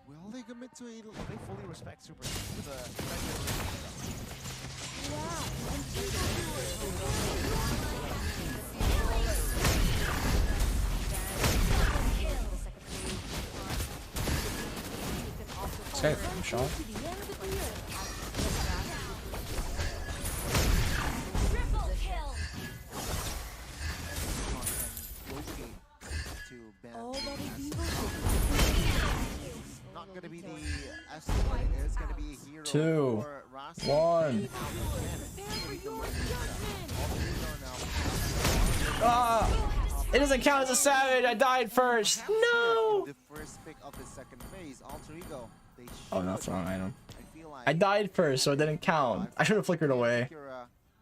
Will they commit to a... They fully respect Super. Okay, shot. Not gonna be the estimate, it's gonna be a hero 2, 1. Ah! It doesn't count as a savage. I died first. No. The first pick of the second phase, Alter Ego. Oh, no, that's the wrong item. I died first, so it didn't count. I should have flickered away.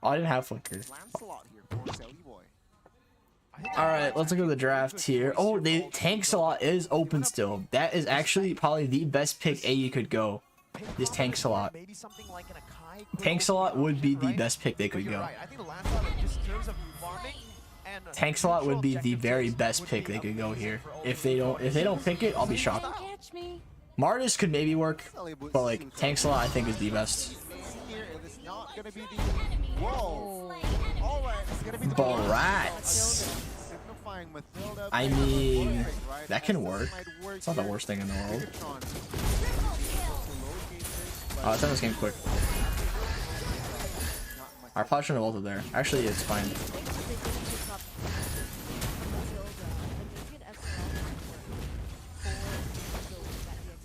Oh, I didn't have flicker. Alright, let's look at the draft here. Oh, the tank slot is open still. That is actually probably the best pick AE could go. This tank slot. Tank slot would be the best pick they could go. Tank slot would be the very best pick they could go here. If they don't pick it, I'll be shocked. Martis could maybe work, but like tank slot I think is the best. Barats. I mean, that can work. It's not the worst thing in the world. Oh, let's end this game quick. Our probably shouldn't have ulted there. Actually, it's fine.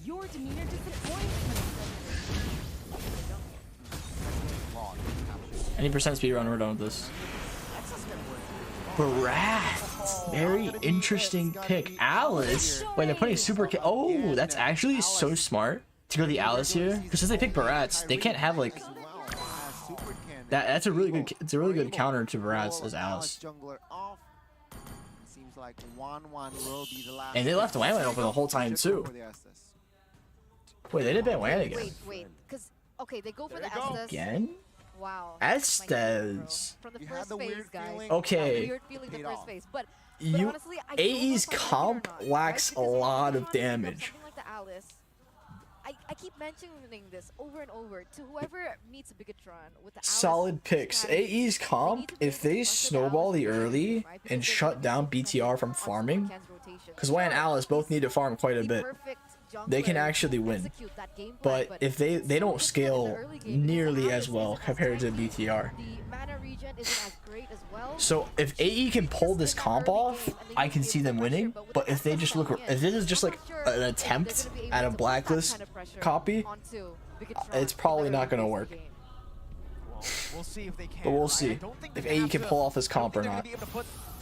Your demeanor disappoints me. 80% speedrun, we're done with this. Barat! Very interesting pick. Alice? Wait, they're putting super... Oh, that's actually so smart to go the Alice here. Because since they pick Barats, they can't have like... That's a really good. It's a really good counter to Baratz as Alice. Jungler off. Seems like 1-1 will be the last. And they left Wan open the whole time too. Wait, they did ban Wan again. Wait, because okay, they go for the Estes. Again? Wow. Estes. From the first phase, guys. Okay. Weird feeling the first phase, but You honestly, AE's comp lacks a lot of damage. Something like the Alice. I keep mentioning this over and over to whoever meets Bigatron with the Alice Solid picks. AE's comp, if they snowball the early and shut down BTR from farming, because Wan and Alice both need to farm quite a bit, they can actually win. But if they don't scale nearly as well compared to BTR. So if AE can pull this comp off, I can see them winning. But if they just look, if this is just like an attempt at a blacklist copy, it's probably not going to work. We'll see if they can. But we'll see if AE can pull off this comp or not.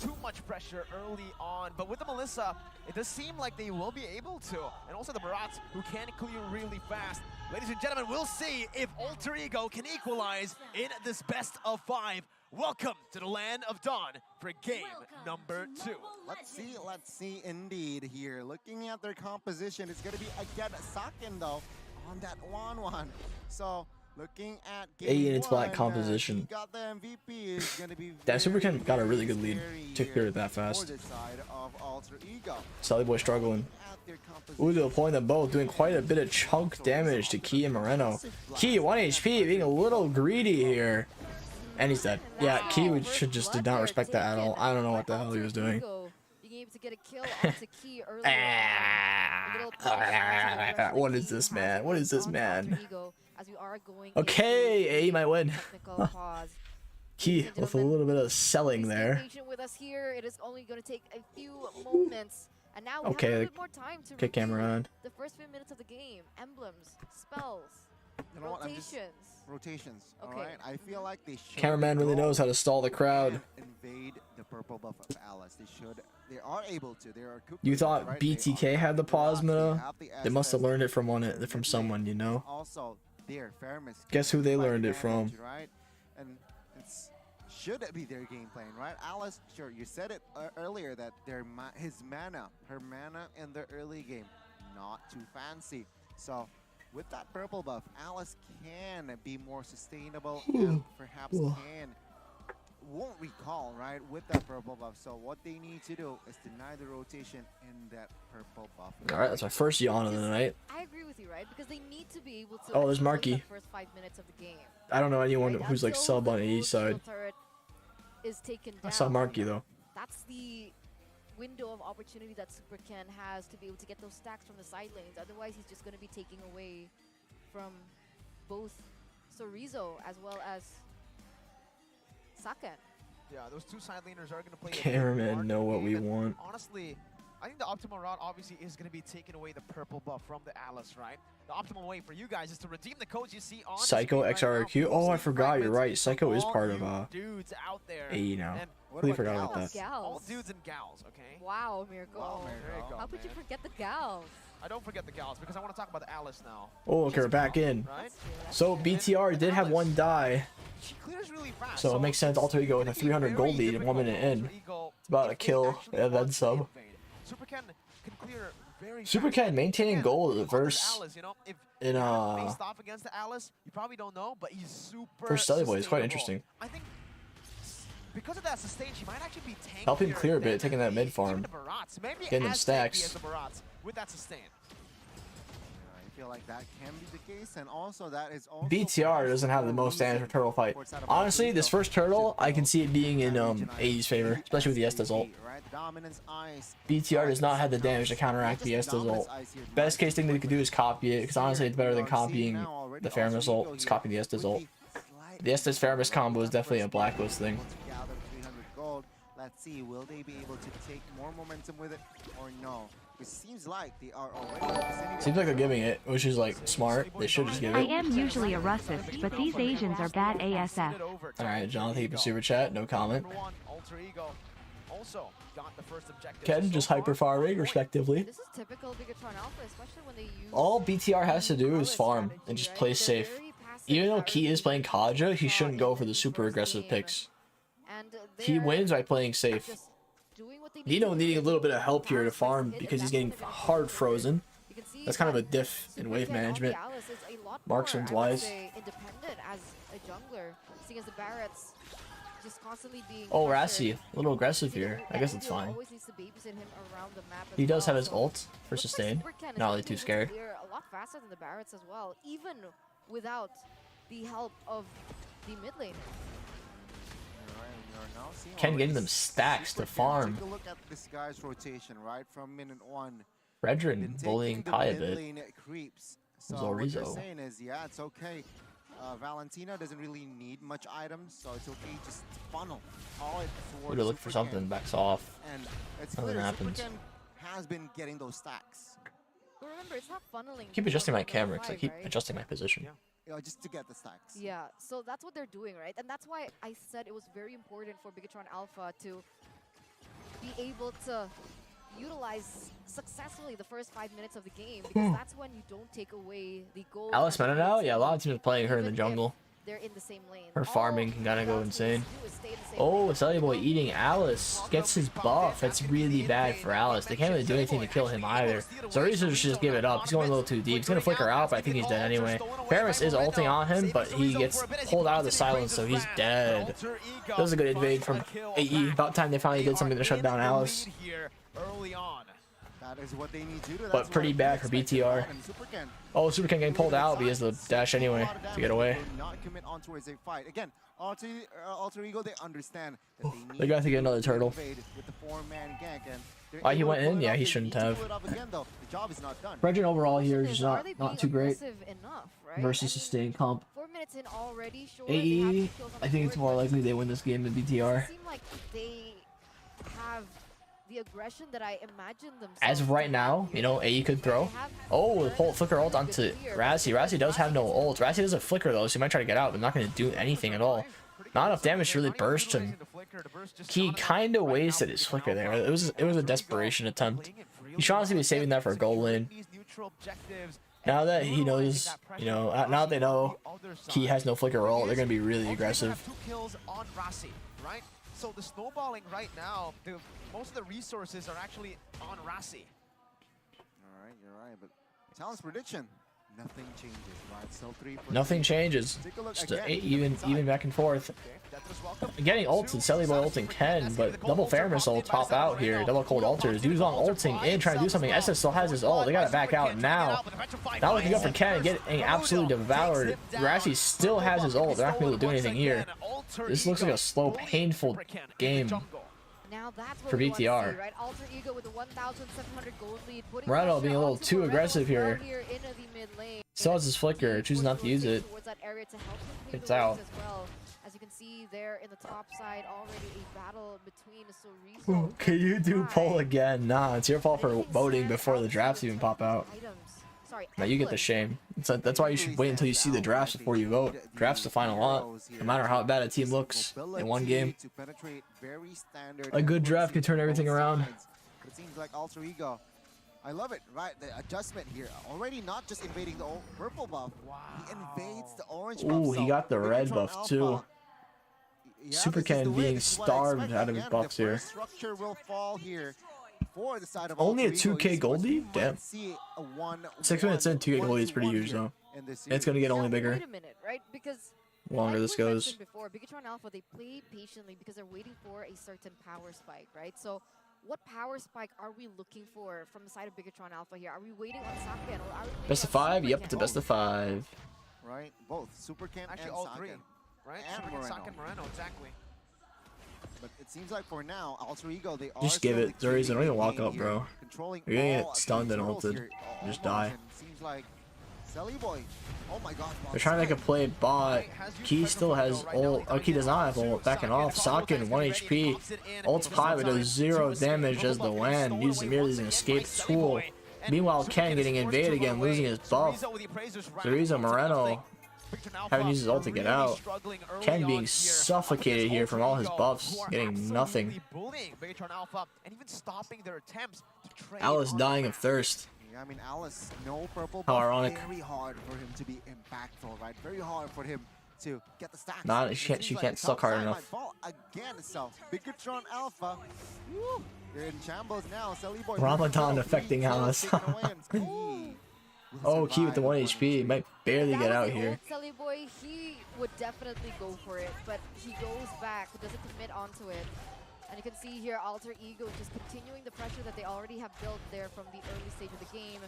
Too much pressure early on, but with the Melissa, it does seem like they will be able to. And also the Baratz, who can clear really fast. Ladies and gentlemen, we'll see if Alter Ego can equalize in this best of 5. Welcome to the land of Dawn for game number 2. Let's see indeed here. Looking at their composition, it's going to be again Saken though on that 1-1. So looking at AE in its black composition. Got the MVP is going to be that SuperCan got a really good lead to clear it that fast. Sally Boy struggling. Ooh, deploying them both, doing quite a bit of chunk damage to Key and Moreno. Key 1 HP, being a little greedy here. And he's dead. Yeah, Key should just did not respect that at all. I don't know what the hell he was doing. What is this, man? What is this, man? Okay, AE might win. Key with a little bit of selling there. Okay, kick camera on. The first few minutes of the game, emblems, spells, rotations. Okay. All right, I feel like they should. Cameraman really knows how to stall the crowd. Invade the purple buff of Alice. They are able to. They are. You thought BTK had the plasma? They must have learned it from someone, you know. Also, their fairness. Guess who they learned it from? Right, and it's should be their game plan, right? Alice, sure, you said it earlier that her mana in the early game, not too fancy. So with that purple buff, Alice can be more sustainable and perhaps won't recall, right, with that purple buff. So what they need to do is deny the rotation in that purple buff. All right, that's my first yawn of the night. I agree with you, right? Because they need to be able to. Oh, there's Marky. The first 5 minutes of the game. I don't know anyone who's like sub on AE side. I saw Marky though. That's the window of opportunity that SuperCan has to be able to get those stacks from the side lanes. Otherwise, he's just going to be taking away from both Sorizo as well as Saken. Yeah, those two side laners are going to play. Cameramen know what we want. Honestly, I think the optimal route obviously is going to be taking away the purple buff from the Alice, right? The optimal way for you guys is to redeem the codes you see on Psycho XRQ. Oh, I forgot. You're right. Psycho is part of dudes out there. AE now. Completely forgot about that. All dudes and gals, okay? Wow, Miracle. Wow, Miracle. How could you forget the gals? I don't forget the gals because I want to talk about the Alice now. Oh, okay, we're back in. Right? So BTR did have one die. She clears really fast. So it makes sense. Alter Ego with a 300 gold lead in 1 minute in. It's about a kill and then sub. SuperCan can clear very SuperCan maintaining gold versus in faced off against the Alice. You probably don't know, but he's super. First Study Boy is quite interesting. I think because of that sustain, she might actually be tankier. Help him clear a bit, taking that mid farm, getting them stacks. With that sustain. I feel like that can be the case, and also that is also BTR doesn't have the most damage for turtle fight. Honestly, this first turtle, I can see it being in AE's favor, especially with the Estes ult. BTR does not have the damage to counteract the Estes ult. Best case thing they could do is copy it, because honestly it's better than copying the Faramis ult. It's copying the Estes ult. The Estes Faramis combo is definitely a blacklist thing. Let's see, will they be able to take more momentum with it or no? It seems like they are already. Seems like they're giving it, which is like smart. They should just give it. I am usually a Russist, but these Asians are bad ASF. Alright, Jonathan, you can super chat, no comment. Ken just hyper farming, respectively. This is typical Bigatron Alpha, especially when they use All BTR has to do is farm and just play safe. Even though Key is playing Kaja, he shouldn't go for the super aggressive picks. He wins by playing safe. Nino needing a little bit of help here to farm because he's getting hard frozen. That's kind of a diff in wave management, marksman's wise. Independent as a jungler, seeing as the Barrett's just constantly being Oh, Rassi, a little aggressive here. I guess it's fine. He does have his ult for sustain. Not really too scared. They're a lot faster than the Barrett's as well, even without the help of the mid laner. Ken getting them stacks to farm. Take a look at this guy's rotation, right? From minute 1. Fredrin bullying Kai a bit. So what they're saying is, yeah, it's okay. Valentina doesn't really need much items, so it's okay just to funnel all it towards. Would look for something, backs off. And it's Nothing clear happens. SuperKen has been getting those stacks. But remember, it's not funneling. Keep adjusting my camera because I keep adjusting my position. Yeah, just to get the stacks. Yeah, so that's what they're doing, right? And that's why I said it was very important for Bigatron Alpha to be able to utilize successfully the first 5 minutes of the game, because that's when you don't take away the goal. Alice meta now? Yeah, a lot of teams are playing her in the jungle. They're in the same lane. Her farming can kind of go insane. Oh, Celly Boy eating Alice. Gets his buff. That's really bad for Alice. They can't really do anything to kill him either. So Rizzo should just give it up. He's going a little too deep. He's going to flicker out, but I think he's dead anyway. Paramus is ulting on him, but he gets pulled out of the silence, so he's dead. That was a good invade from AE. About time they finally did something to shut down Alice. That is what they need to do. But pretty bad for BTR. Oh, SuperKen getting pulled out, but he has the dash anyway to get away. Not commit on towards a fight. Again, Alter Ego, they understand that they need They got to get another turtle. with the 4-man gank, and Why he went in? Yeah, he shouldn't have. Fredrin overall here is not too great versus sustained comp. 4 minutes in already. Sure, AE, I think it's more likely they win this game than BTR. Seem like they have the aggression that I imagined themselves. As of right now, you know, AE could throw. Oh, pull flicker ult onto Rassi. Rassi does have no ult. Rassi does a flicker though, so he might try to get out, but not going to do anything at all. Not enough damage to really burst him. He kind of wasted his flicker there. It was a desperation attempt. He should honestly be saving that for a goal lane. Now that he knows, you know, now that they know he has no flicker ult, they're going to be really aggressive. So the snowballing right now, most of the resources are actually on Rassi. Alright, you're right, but Talon's prediction, nothing changes, right? So 3 for Nothing changes. Just even back and forth. Getting ulted, Celly Boy ulting Ken, but double Faramus ult pop out here. Double cold alters. Dude's on ulting in, trying to do something. SS still has his ult. They gotta back out now. Not looking up for Ken, getting absolutely devoured. Rassi still has his ult. They're not gonna be able to do anything here. This looks like a slow, painful game for BTR. Moreno being a little too aggressive here. Still has his flicker, chooses not to use it. It's out. As you can see there in the top side, already a battle between Sorizo. Can you do poll again? Nah, it's your fault for voting before the drafts even pop out. Now you get the shame. That's why you should wait until you see the drafts before you vote. Drafts the final lot, no matter how bad a team looks in one game. A good draft can turn everything around. It seems like Alter Ego. I love it, right? The adjustment here. Already not just invading the purple buff. He invades the orange buff. Ooh, he got the red buff too. SuperKen being starved out of his buffs here. Structure will fall here. Only a 2k Goldie? Damn. 6 minutes in, 2k Goldie is pretty huge though. It's gonna get only bigger. Wait a minute, right? Because the longer this goes. Before, Bigatron Alpha, they play patiently because they're waiting for a certain power spike, right? So what power spike are we looking for from the side of Bigatron Alpha here? Are we waiting on Saken or are we Best of 5? Yep, it's a best of 5. Right? Both SuperKen Actually, and all Saken. three. Right? And Saken, Moreno, exactly. But it seems like for now, Alter Ego, they are Just give it. Zuri's don't even walk up, here, bro. controlling You're gonna all get stunned and controls ulted. here. Just die. Seems like Celly Boy. Oh my god. They're trying to make a play bot. Key still has ult. Oh, Key does not have ult. Backing off. Saken 1 HP. Ult's pie, but does 0 damage as the land. Using merely as an escape tool. Meanwhile, Ken getting invaded again, losing his buff. Zuriza Moreno having used his ult to get out. Ken being suffocated here from all his buffs, getting nothing. Alice dying of thirst. Yeah, I mean, Alice, no purple, How but ironic. very hard for him to be impactful, right? Very hard for him to get the stacks. Nah, she can't suck hard enough. Fall again, so Bigatron Alpha. Woo, they're in shambles now. Boy Ramadan affecting Alice. Oh, Key with the 1 HP might barely get out here. Sully Boy, he would definitely go for it, but he goes back, doesn't commit onto it. And you can see here, Alter Ego just continuing the pressure that they already have built there from the early stage of the game.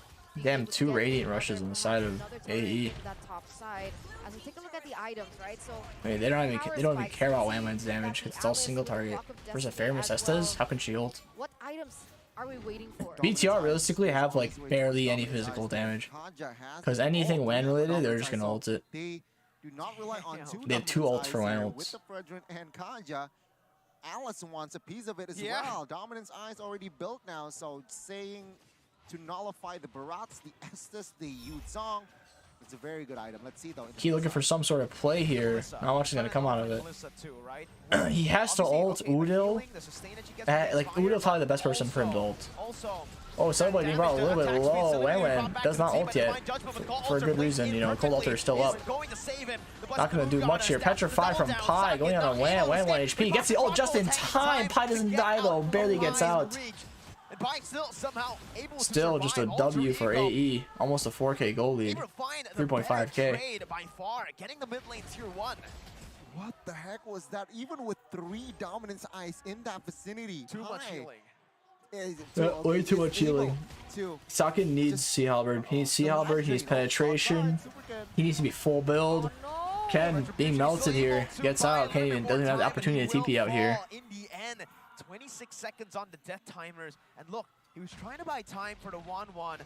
Damn, 2 Radiant rushes on the side of AE. That top side. As we take a look at the items, right? So I mean, they don't even care about Wayland's damage. It's all single target. Versus Pharamos Estes, how can she ult? What items are we waiting for? BTR realistically have like barely any physical damage. Because anything WAN related, they're just gonna ult it. They do not rely on They have 2 ults for WAN with ults. the Fredrin and Kanja. Alice wants a piece of it as well. Dominance Eyes already built now, so saying to nullify the Barats, the Estes, the Yuzong, it's a very good item. Let's see though. Key looking for some sort of play here. Not much is gonna come out of it. He has to ult Udil. Like Udil's probably the best person for him to ult. Oh, somebody being brought a little bit low. Wan does not ult yet. For a good reason, you know, Cold Alter is still up. Not gonna do much here. Petrify from Pi going on Wan. Wan 1 HP. Gets the ult just in time. Pi doesn't die though. Barely gets out. Still just a W for AE. Almost a 4K gold lead. 3.5K. What the heck was that? Even with 3 Dominance Eyes in that vicinity. Too much healing. Way too much healing. Sakin needs Sea Halberd. He needs Sea Halberd. He needs penetration. He needs to be full build. Ken being melted here. Gets out. Can't even, doesn't have the opportunity to TP out here. In the end, 26 seconds on the death timers. And look, he was trying to buy time for the 1-1.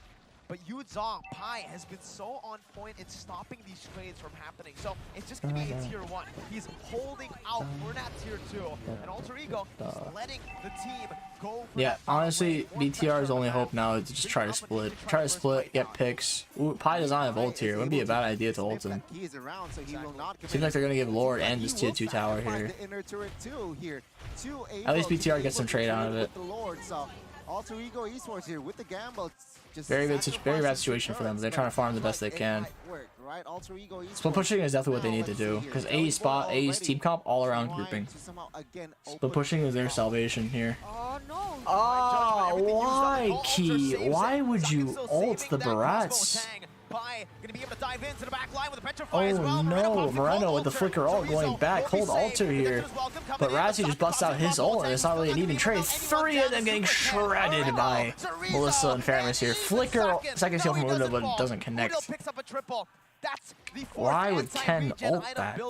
But Yuzong, Pi has been so on point in stopping these trades from happening. So it's just going to be a tier 1. He's holding out for that tier 2. And Alter Ego is letting the team go for Yeah, honestly, BTR's only hope now is to just try to split. Try to split, get picks. Ooh, Pi does not have ult here. It wouldn't be a bad idea to ult him. Seems like they're going to give Lord and this tier 2 tower here. At least BTR gets some trade out of it. Alter Ego Esports here with the gamble. Very bad situation for them. They're trying to farm the best they can. Split pushing is definitely what they need to do, because AE's spot, AE's team comp, all around grouping. Split pushing is their salvation here. Oh, why, Key? Why would you ult the Barats? Oh no, Moreno with the flicker ult going back. Cold Alter here. But Razzie just busts out his ult and it's not really an even trade. 3 of them getting shredded by Melissa and Faramis here. Flicker, second steal from Uno, but it doesn't connect. Why would Ken ult that?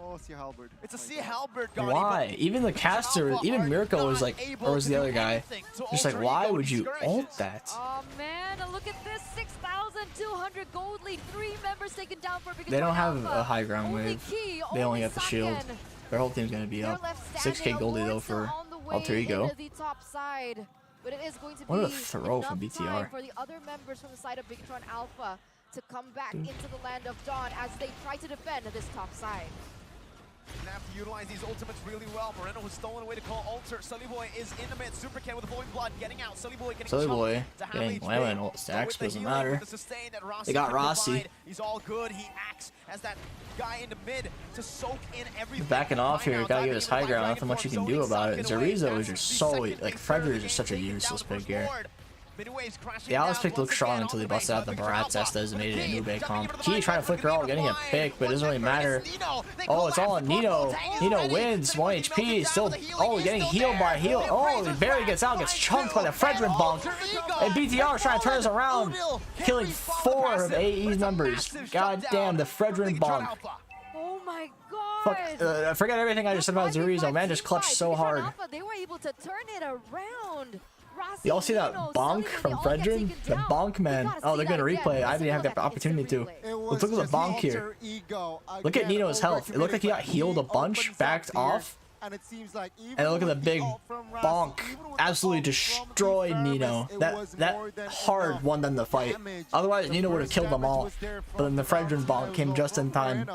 Oh, Sea Halberd. It's a Sea Halberd. Why? Even the caster, even Mirko was like, or was the other guy, just like, why would you ult that? Oh man, look at this 6,200 gold lead. 3 members taken down for They don't have a high ground wave. They only have the shield. Their whole team's gonna be up. 6K goldie though for Alter Ego. But it is going to What a be throw from BTR. for the other members from the side of Bigatron Alpha to come back into the land of Dawn as they try to defend this top side. Gonna have to utilize these ultimates really well. Moreno has stolen away to call Alter. Sully Boy is in the mid. Super Ken with the Void Blood getting out. Sully Boy getting Lemon ult stacks, doesn't matter. They got Rossi. He's all good. He acts as that guy in the mid to soak in everything. Backing off here, gotta give us high ground. Nothing much you can do about it. Zerizo is just so, like, Frederick is just such a useless pick here. The Alice pick looked strong until they busted out the Barats Estes and made it a Nube comp. Key trying to flicker all, getting a pick, but it doesn't really matter. Oh, it's all on Nino. Nino wins, 1 HP, still, oh, getting healed by heal. Oh, Barry gets out, gets chunked by the Fredrin bonk. And BTR is trying to turn us around, killing 4 of AE's members. God damn, the Fredrin bonk. Oh my god. Fuck, forget everything I just said about Zerizo. Man just clutched so hard. They were able to turn it around. Y'all see that bonk from Fredrin? The bonk, man. Oh, they're gonna replay. I didn't have the opportunity to. Let's look at the bonk here. Look at Nino's health. It looked like he got healed a bunch, backed off. And look at the big bonk. Absolutely destroyed Nino. That hard won them the fight. Otherwise, Nino would have killed them all. But then the Fredrin bonk came just in time.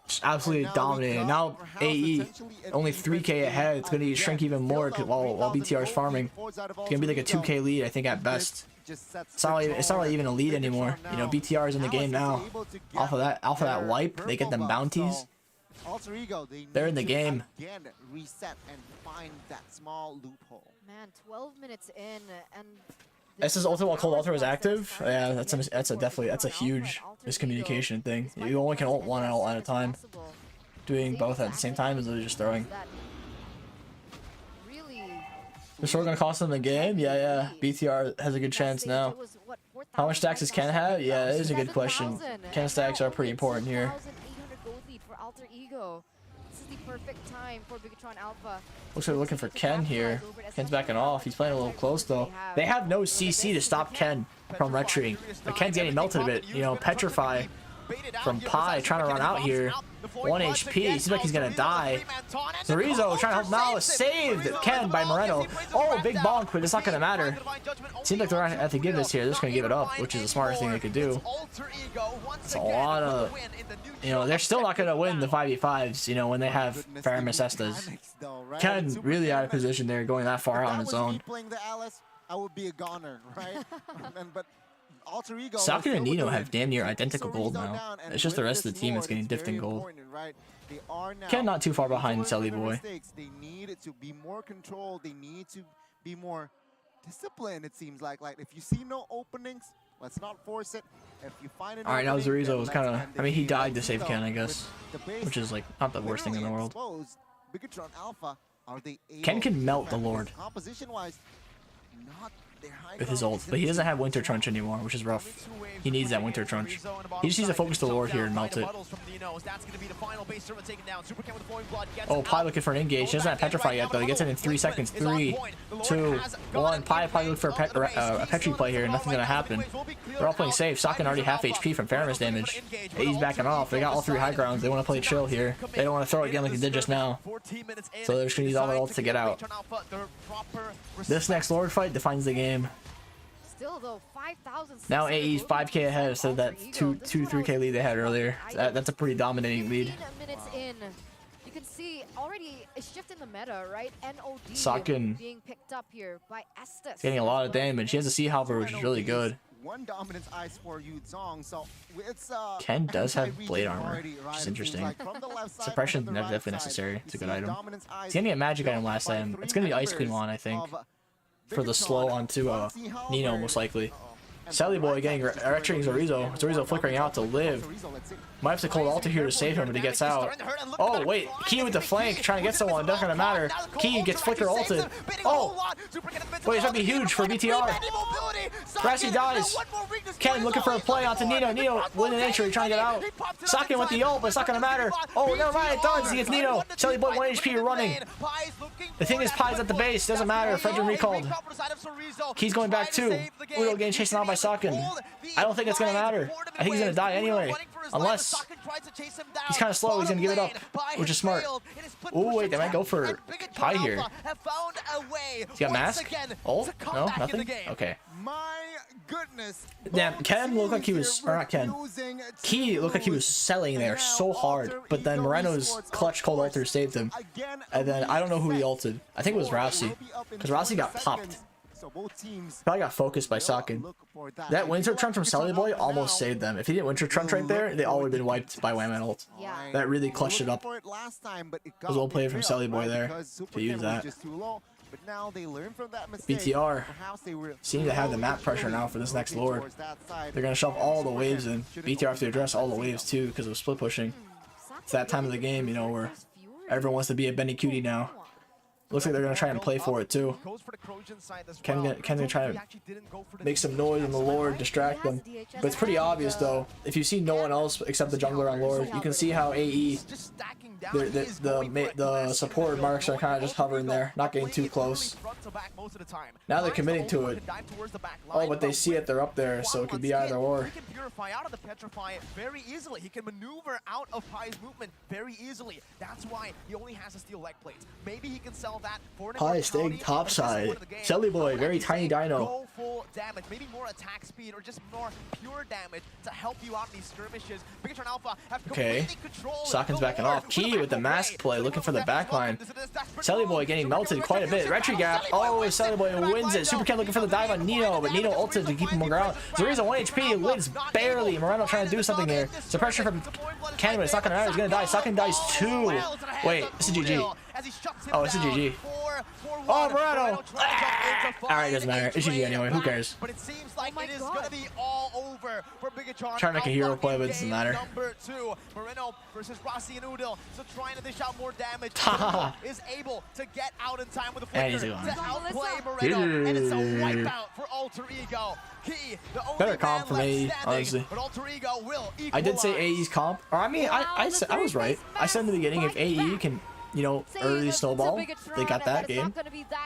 Just absolutely dominating. Now AE only 3K ahead. It's gonna shrink even more while BTR is farming. It's gonna be like a 2K lead, I think, at best. just sets It's not the it's not really tone. even a lead anymore. You know, BTR is in the game now. Alice is able to Off of get that their wipe, they get them purple buff, bounties. so Alter Ego, They're need in the to game. Again, reset and find that small loophole. Man, 12 minutes in, and This is ultimate while Cold Altar was active. Yeah, that's a huge miscommunication thing. You only can ult one ult at a time. Doing both at the same time is literally just throwing. Is Sword gonna cost them the game? Yeah. BTR has a good chance now. How much stacks does Ken have? Yeah, it is a good question. Ken stacks are pretty important here. 1,800 gold lead for Alter Ego. This is the perfect time for Bigatron Alpha. Looks like we're looking for Ken here. Ken's backing off. He's playing a little close though. They have no CC to stop Ken from retreating. But Ken's getting melted a bit. You know, Petrify from Pi trying to run out here. 1 HP. Seems like he's gonna die. Zorizo trying to help Mao. Saved Ken by Moreno. Oh, big bonk, but it's not gonna matter. Seems like they're gonna have to give this here. They're just gonna give it up, which is the smartest thing they could do. It's a lot of, you know, they're still not gonna win the 5v5s, you know, when they have Faramis Estes. Ken really out of position there, going that far out on his own. Playing the Alice, I would be a goner, right? But Alter Ego, Soccer and Nino have damn near identical gold now. It's just the rest of the team that's getting dipped in gold. Ken not too far behind Selly Boy. They need to be more controlled. They need to be more disciplined, it seems like. Like, if you see no openings, let's not force it. If you find an Alright, now opening, Zorizo was kind of, I mean, he died to save So, Ken, I guess. Which is, like, not the worst thing in the world. Bigatron Alpha, are they Ken can melt the Lord composition-wise, not with his ult, but he doesn't have Winter Trunch anymore, which is rough. He needs that Winter Trunch. He just needs to focus the Lord here and melt it. Oh, Pi looking for an engage. He doesn't have Petrify yet, though. He gets it in 3 seconds. 3, 2, 1. Pi looking for a Petri play here, and nothing's gonna happen. They're all playing safe. Socken already half HP from Faramis damage. He's backing off. They got all 3 high grounds. They want to play chill here. They don't want to throw it again like they did just now. So they're just gonna use all their ults to get out. This next Lord fight defines the game. Still though, 5,000. Now AE's 5k ahead instead of that 3k lead they had earlier. That's a pretty dominating lead. 15 minutes in, you can see already a shift in the meta, right? NOD Socken being picked up here by Estes. getting a lot of damage. He has a Sea Halberd, which is really good. One dominance ice for Yu Zong, so it's Ken does have blade armor, which is interesting. Suppression is definitely necessary. It's a good item. He's gonna get magic item last time. It's gonna be Ice Queen Wand, I think, for the slow onto Nino, most likely. Sally Boy getting retreating Zorizo. Zorizo flickering out to live. Might have to Cold Altar here to save him, but he gets out. Oh, wait. Key with the flank, trying to get someone. Doesn't gonna matter. Key gets flicker ulted. Oh! Wait, it's gonna be huge for BTR. Grassy dies. Ken looking for a play onto Nino. Nino with an entry, trying to get out. Socken with the ult, but it's not gonna matter. Oh, never mind, it does. He gets Nino. Shelly Boy 1 HP running. The thing is, Pi's at the base. Doesn't matter. Fredrin recalled. Key's going back too. Udo getting chased out by Socken. I don't think it's gonna matter. I think he's gonna die anyway. Unless he's kind of slow, he's gonna give it up, which is smart. Oh wait, they might go for Pi here. He's got mask? Oh, no, nothing? Okay. My goodness. Damn, Ken looked like he was, or not Ken. Key looked like he was selling there so hard, but then Moreno's clutch Cold Altar saved him. And then I don't know who he ulted. I think it was Rousey, because Rousey got popped. Probably got focused by Socken. That Winter Trunch from Selly Boy almost saved them. If he didn't Winter Trunch right there, they all would have been wiped by Wham and ult. That really clutched it up. It was well played from Selly Boy there to use that. BTR seem to have the map pressure now for this next Lord. They're going to shove all the waves in. BTR have to address all the waves too because of split pushing. It's that time of the game, you know, where everyone wants to be a Benny Cutie now. Looks like they're going to try and play for it too. Ken's going to try to make some noise on the Lord, distract them. But it's pretty obvious though. If you see no one else except the jungler on Lord, you can see how AE, the support marks are kind of just hovering there, not getting too close. Now they're committing to it. Oh, but they see it, they're up there, so it could be either or. He can purify out of the Petrify very easily. He can maneuver out of Pi's movement very easily. That's why he only has to steal leg plates. Maybe he can sell that for High stake top side. Selly boy, very tiny dino. Go full damage, maybe more attack speed or just more pure damage to help you out in these skirmishes. BTR Alpha have completely controlled. Sokken's backing off. Key with the mask play, looking for the backline. Selly boy getting melted quite a bit. Retry gap. Oh, Selly boy wins it. Super Ken looking for the dive on Nino, but Nino ulted to keep him on ground. Zoriza 1 HP, wins barely. Moreno trying to do something here. It's a pressure from Ken, but it's not gonna matter. He's gonna die. Sokken dies too. Wait, this is GG. Oh, it's a GG. Oh, Moreno! Alright, doesn't matter. It's GG anyway. Who cares? But it seems like it is gonna be all over for BTR. Trying to make a hero play, but it doesn't matter. Number 2, Moreno versus Rossi and Udil. So trying to dish out more damage. Is able to get out in time with a flicker to outplay Moreno, and it's a wipeout for Alter Ego. He, the only better comp from AE, honestly. But Alter Ego will I did say AE's comp, or I mean, I was right. I said in the beginning, if AE can, you know, early snowball, they got that game,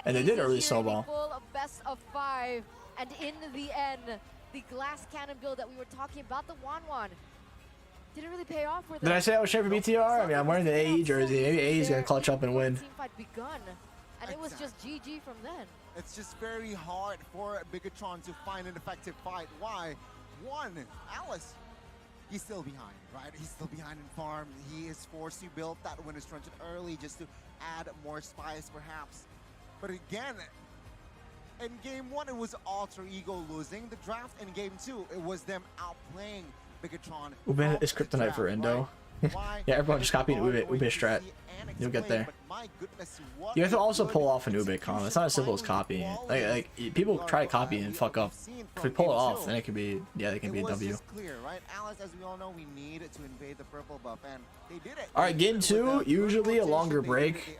and they did early snowball. Best of 5, and in the end, the glass cannon build that we were talking about, the Wanwan, didn't really pay off for them. Did I say I was sharing for BTR? I mean, I'm wearing the AE jersey. Maybe AE's gonna clutch up and win. Team fight begun, and it was just GG from then. It's just very hard for Bigatron to find an effective fight. Why? One, Alice, he's still behind, right? He's still behind in farm. He is forced to build that Winner's Truncheon early just to add more spice, perhaps. But again, in game 1, it was Alter Ego losing the draft. In game 2, it was them outplaying Bigatron. Ube is kryptonite for Indo. Yeah, everyone just copied Ube strat. You'll get there. You have to also pull off an Ube comp. It's not as simple as copying it. Like people try to copy and fuck up. If we pull it off, then it could be, yeah, they can be a W. Clear, right? Alice, as we all know, we need to invade the purple buff, and they did it. All right, game 2, usually a longer break.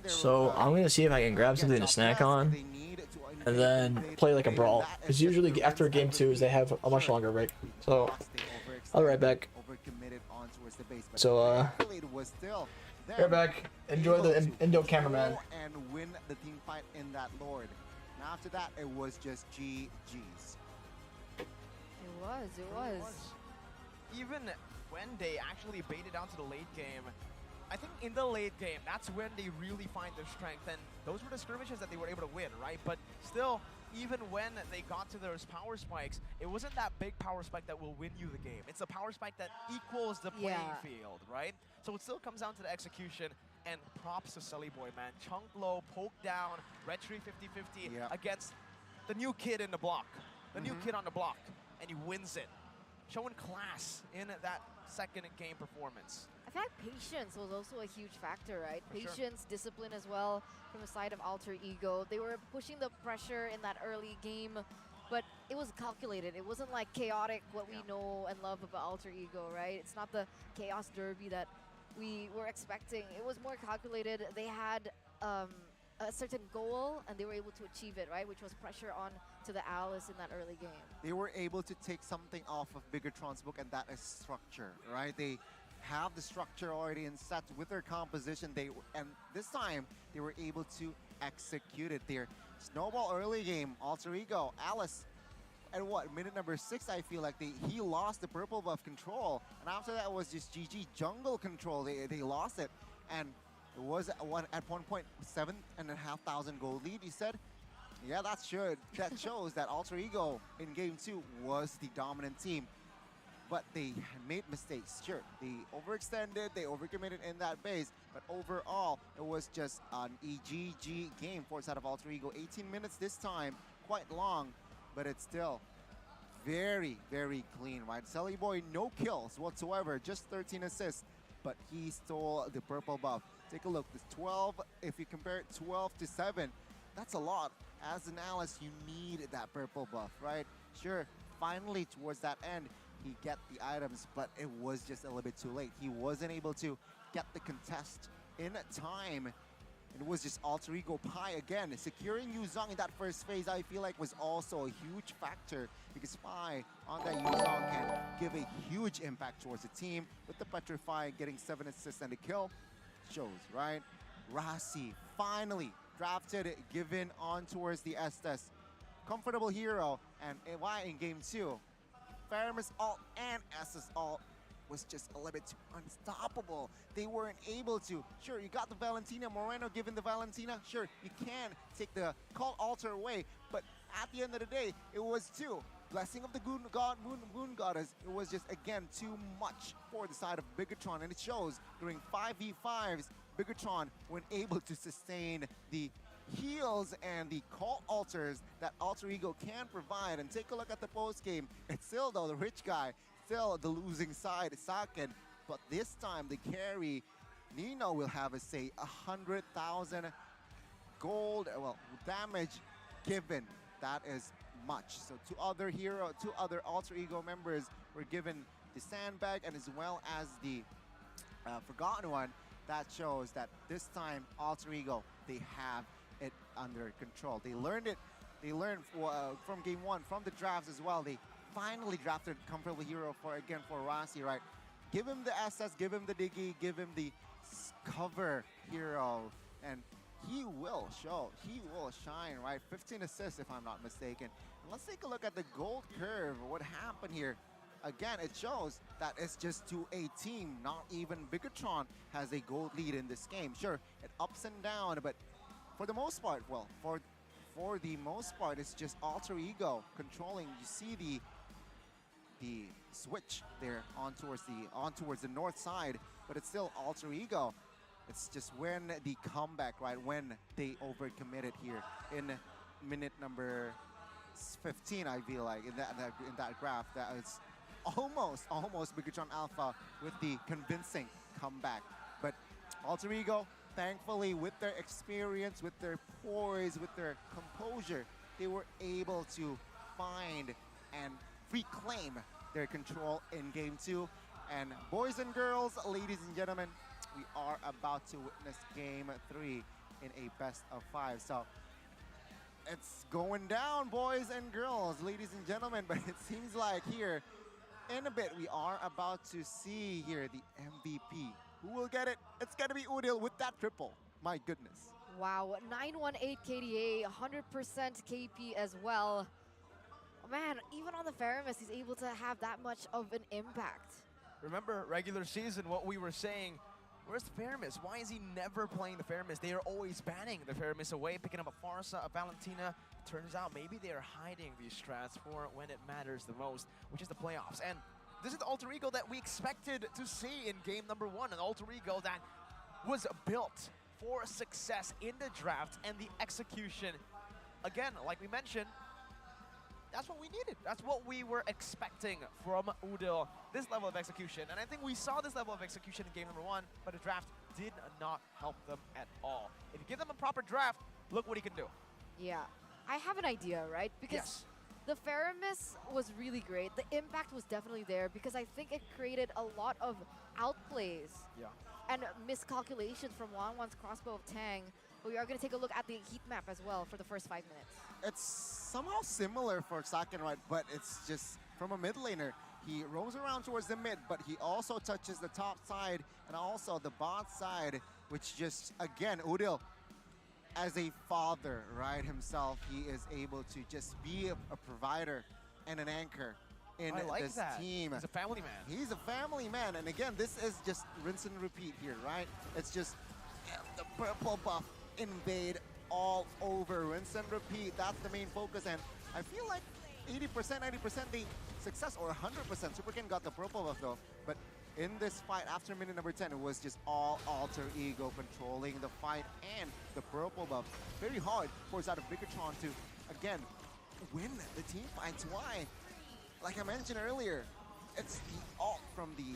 So I'm gonna see if I can grab something to snack on, and then play like a brawl. Because usually after game 2s they have a much longer break. So I'll be right back. So right back. Enjoy the Indo cameraman. And win the team fight in that Lord. And after that, it was just GG's. It was. Even when they actually baited down to the late game, I think in the late game, that's when they really find their strength. And those were the skirmishes that they were able to win, right? But still, even when they got to those power spikes, it wasn't that big power spike that will win you the game. It's a power spike that equals the playing field, right? So it still comes down to the execution, and props to Sully Boy, man. Chunk low, poke down, red tree 50-50 against the new kid in the block. The new kid on the block, and he wins it. Showing class in that second game performance. I feel like patience was also a huge factor, right? Patience, discipline as well from the side of Alter Ego. They were pushing the pressure in that early game, but it was calculated. It wasn't like chaotic, what we know and love about Alter Ego, right? It's not the chaos derby that we were expecting. It was more calculated. They had a certain goal, and they were able to achieve it, right? Which was pressure on to the Alice in that early game. They were able to take something off of Bigatron's book, and that is structure, right? They have the structure already in set with their composition. And this time they were able to execute it. Their snowball early game, Alter Ego, Alice, and what, minute number 6, I feel like he lost the purple buff control, and after that was just GG jungle control. They lost it, and it was at one point 7,500 gold lead. He said, yeah, that shows that Alter Ego in game 2 was the dominant team. But they made mistakes, sure. They overextended, they overcommitted in that base, but overall, it was just an EGG game for side of Alter Ego. 18 minutes this time, quite long, but it's still very, very clean, right? Sully Boy, no kills whatsoever, just 13 assists, but he stole the purple buff. Take a look, this 12, if you compare it 12 to 7, that's a lot. As an Alice, you need that purple buff, right? Sure, finally towards that end, he get the items, but it was just a little bit too late. He wasn't able to get the contest in time. It was just Alter Ego Pi again. Securing Yuzong in that first phase, I feel like, was also a huge factor, because Pi on that Yuzong can give a huge impact towards the team. With the Petrify getting 7 assists and a kill, shows, right? Rasi finally drafted, given on towards the Estes. Comfortable hero, and why in game 2? Faramis ult and Estes ult was just a little bit too unstoppable. They weren't able to. Sure, you got the Valentina, Moreno given the Valentina. Sure, you can take the Cult Altar away, but at the end of the day, it was two. Blessing of the Moon Goddess, it was just, again, too much for the side of Bigatron, and it shows during 5v5s, Bigatron, when able to sustain the heals and the Cult Altars that Alter Ego can provide. And take a look at the post game. It's still, though, the rich guy, still the losing side, Saken, but this time the carry, Nino will have a say, 100,000 gold, well, damage given. That is much. So two other Alter Ego members were given the sandbag, and as well as the Forgotten One. That shows that this time Alter Ego, they have it under control. They learned it. They learned from game one, from the drafts as well. They finally drafted Comfortable Hero for Rasi, right? Give him the SS, give him the Diggy, give him the cover hero, and he will show, he will shine, right? 15 assists, if I'm not mistaken. And let's take a look at the gold curve. What happened here? Again, it shows that it's just to a team. Not even Bigatron has a gold lead in this game. Sure, it ups and down, but for the most part, well, for the most part, it's just Alter Ego controlling. You see the switch there on towards the north side, but it's still Alter Ego. It's just when the comeback, right, when they overcommitted here in minute number 15, I feel like, in that graph, that is almost Bigatron Alpha with the convincing comeback. But Alter Ego, thankfully, with their experience, with their poise, with their composure, they were able to find and reclaim their control in game 2. And boys and girls, ladies and gentlemen, we are about to witness game 3 in a best of 5. So it's going down, boys and girls, ladies and gentlemen, but it seems like here in a bit we are about to see here the MVP. Who will get it? It's gonna be Udil with that triple. My goodness. Wow, 918 KDA, 100% KP as well. Oh, man, even on the Faramis, he's able to have that much of an impact. Remember, regular season, what we were saying, where's the Faramis? Why is he never playing the Faramis? They are always banning the Faramis away, picking up a Farsa, a Valentina. Turns out maybe they are hiding these strats for when it matters the most, which is the playoffs. And this is the Alter Ego that we expected to see in game number 1, an Alter Ego that was built for success in the draft and the execution. Again, like we mentioned, that's what we needed. That's what we were expecting from Udil, this level of execution. And I think we saw this level of execution in game number 1, but the draft did not help them at all. If you give them a proper draft, look what he can do. Yeah, I have an idea, right? Because yes, the Faramis was really great. The impact was definitely there because I think it created a lot of outplays and miscalculations from Wanwan's crossbow of Tang. We are going to take a look at the heat map as well for the first 5 minutes. It's somehow similar for Saken, right? But it's just from a mid laner. He roams around towards the mid, but he also touches the top side and also the bot side, which just, again, Udil, as a father, right, himself, he is able to just be a provider and an anchor in this team. He's a family man. He's a family man. And again, this is just rinse and repeat here, right? It's just the purple buff invade all over. Rinse and repeat. That's the main focus. And I feel like 80%, 90% the success, or 100%. Superkin got the purple buff though. But in this fight, after minute number 10, it was just all Alter Ego controlling the fight and the purple buff. Very hard for side of Bigatron to, again, win the team fights. Why? Like I mentioned earlier, it's the ult from the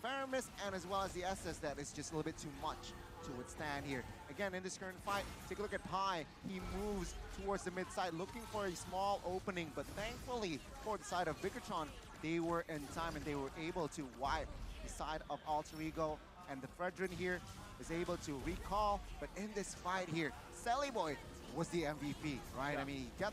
Faramis and as well as the SS that is just a little bit too much to withstand here. Again, in this current fight, take a look at Pi. He moves towards the mid side looking for a small opening, but thankfully for the side of Bigatron, they were in time and they were able to wipe the side of Alter Ego, and the Fredrin here is able to recall. But in this fight here, Sally Boy was the MVP, right? Yeah. I mean, he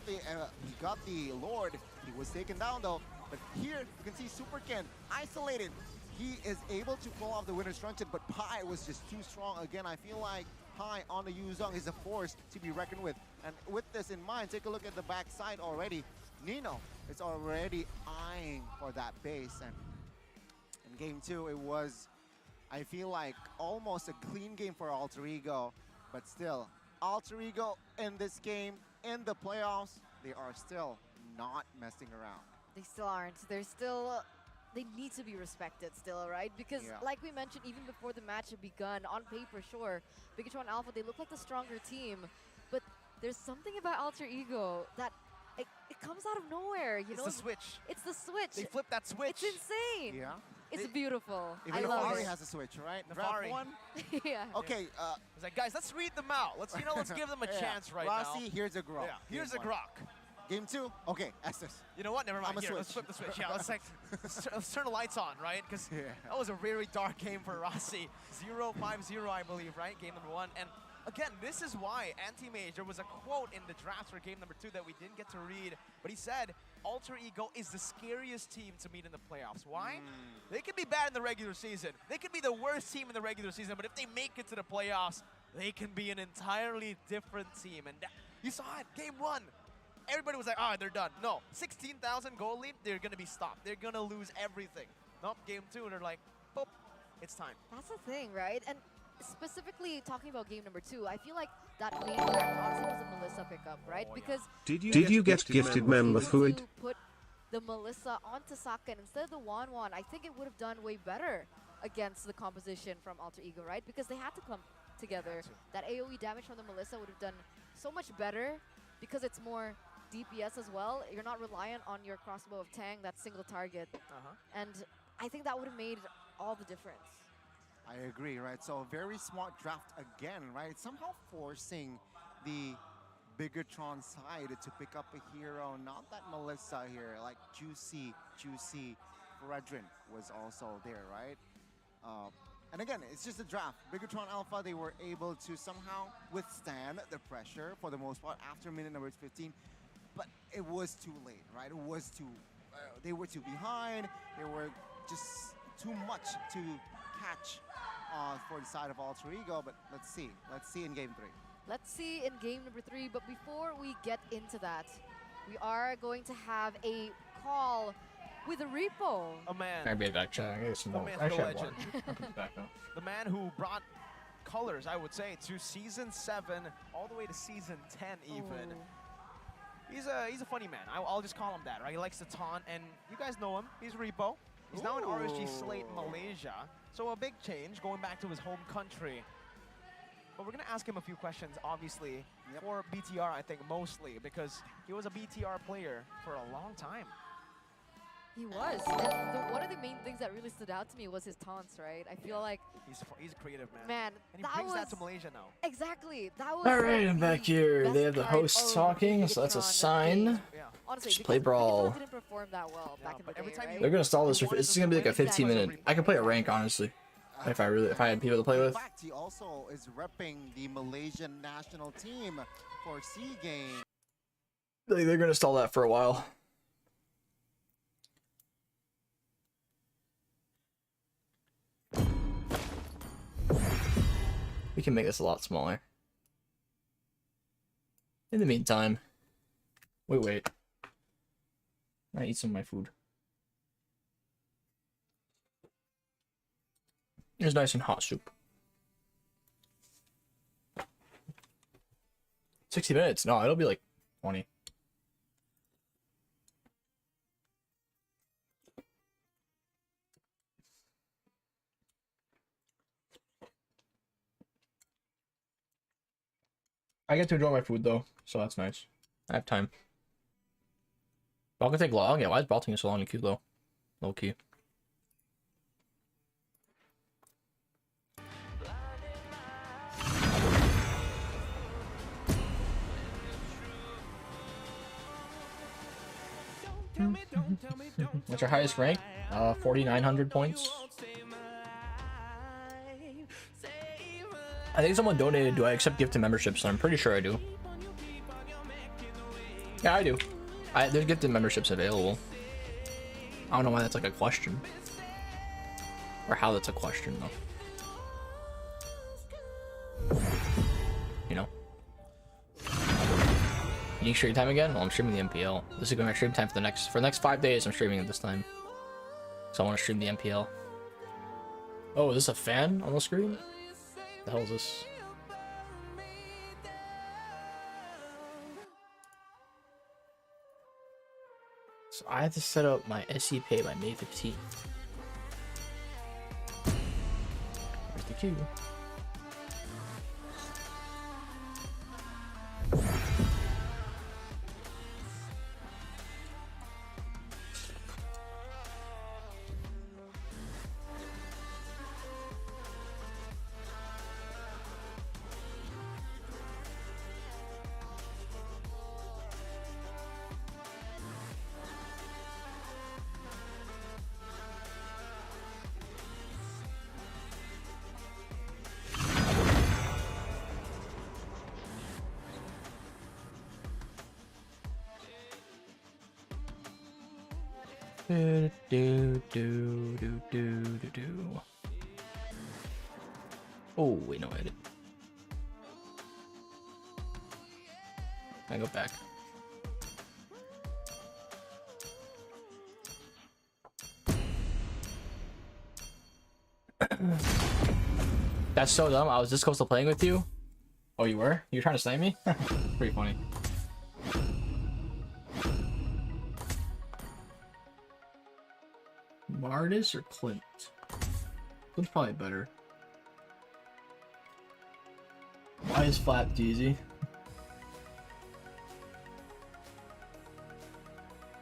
got the Lord. He was taken down though. But here you can see Superkin isolated. He is able to pull off the winner's truncheon, but Pi was just too strong. Again, I feel like Pi on the Yuzong is a force to be reckoned with. And with this in mind, take a look at the backside already. Nino is already eyeing for that base, and Game 2, it was, I feel like, almost a clean game for Alter Ego, but still, Alter Ego in this game, in the playoffs, they are still not messing around. They still aren't. They're still... They need to be respected still, right? Because like we mentioned, even before the match had begun, on paper, sure, Bigatron Alpha, they look like the stronger team, but there's something about Alter Ego that it comes out of nowhere, you know? It's the switch. It's the switch. They flip that switch. It's insane. Yeah. It's beautiful. Even I love Nefari it. has a switch, right? Nefari. Draft 1? Yeah. Okay. It's like, guys, let's read them out. Let's give them a chance right Rossi, now. here's a Grok. Yeah, here's a Game Grok. 1. Game 2, okay, Estes. You know what? Never mind. I'm a Here, let's switch. flip the switch. Yeah, let's turn the lights on, right? Because that was a very dark game for Rossi. 0-5-0, I believe, right? Game number 1. And again, this is why Anti-Mage, there was a quote in the draft for game number 2 that we didn't get to read, but he said, Alter Ego is the scariest team to meet in the playoffs. Why? They could be bad in the regular season. They could be the worst team in the regular season, but if they make it to the playoffs, they can be an entirely different team. And you saw it, game 1. Everybody was like, all right, they're done. No, 16,000 goal lead, they're going to be stopped. They're going to lose everything. Nope, game 2, and they're like, boop, it's time. That's the thing, right? And specifically talking about game number 2, I feel like that main track honestly was a Melissa pickup, right? Because Did you get gifted member Fwyd? to put the Melissa onto Saka and instead of the Wan, I think it would have done way better against the composition from Alter Ego, right? Because they had to come together. That AoE damage from the Melissa would have done so much better because it's more DPS as well. You're not reliant on your crossbow of Tang, that single target. And I think that would have made all the difference. I agree, right? So very smart draft again, right? Somehow forcing the Bigatron side to pick up a hero. Not that Melissa here, like Juicy, Fredrin was also there, right? And again, it's just a draft. Bigatron Alpha, they were able to somehow withstand the pressure for the most part after minute number 15. But it was too late, right? It was too, they were too behind. They were just too much to catch for the side of Alter Ego. But let's see in game 3. Let's see in game number 3. But before we get into that, we are going to have a call with a Repo. A man. Can I be back chat? I get some A more. man Actually, for I have legend. one. The man who brought colors, I would say, to season 7 all the way to season 10 even. He's a funny man. I'll just call him that, right? He likes to taunt, and you guys know him. He's Repo. He's now in RSG Slate Malaysia. So a big change, going back to his home country. But we're going to ask him a few questions, obviously, for BTR, I think, mostly, because he was a BTR player for a long time. He was. And one of the main things that really stood out to me was his taunts, right? I feel like... He's creative, man. Man, and he brings that to Malaysia now. Exactly. That was Alright, I'm back here. They have the hosts talking, so that's a sign. Honestly, Just play Brawl. didn't perform that well back in the day, right? They're gonna stall this. This is gonna be like a 15-minute. I can play a rank, honestly, if I had people to play with. In fact, he also is repping the Malaysian national team for C game. They're gonna stall that for a while. We can make this a lot smaller. In the meantime, wait. I eat some of my food. It's nice and hot soup. 60 minutes? No, it'll be like 20. I get to enjoy my food though, so that's nice. I have time. Brawl can take long. Yeah, why is Brawl taking so long to queue though? Low key. What's your highest rank? 4,900 points. I think someone donated. Do I accept gifted memberships? So I'm pretty sure I do. Yeah, I do. There's gifted memberships available. I don't know why that's like a question. Or how that's a question, though. You know? Unique stream time again? Well, I'm streaming the MPL. This is going to be my stream time for the next 5 days. I'm streaming it this time. So I want to stream the MPL. Oh, is this a fan on the screen? The hell is this? So I have to set up my SE pay by May 15th. Where's the queue? Oh, wait, no, edit. I go back. That's so dumb. I was this close to playing with you. Oh, you were? You were trying to snipe me? Pretty funny. Mardis or Clint? Clint's probably better. Why is Flap easy?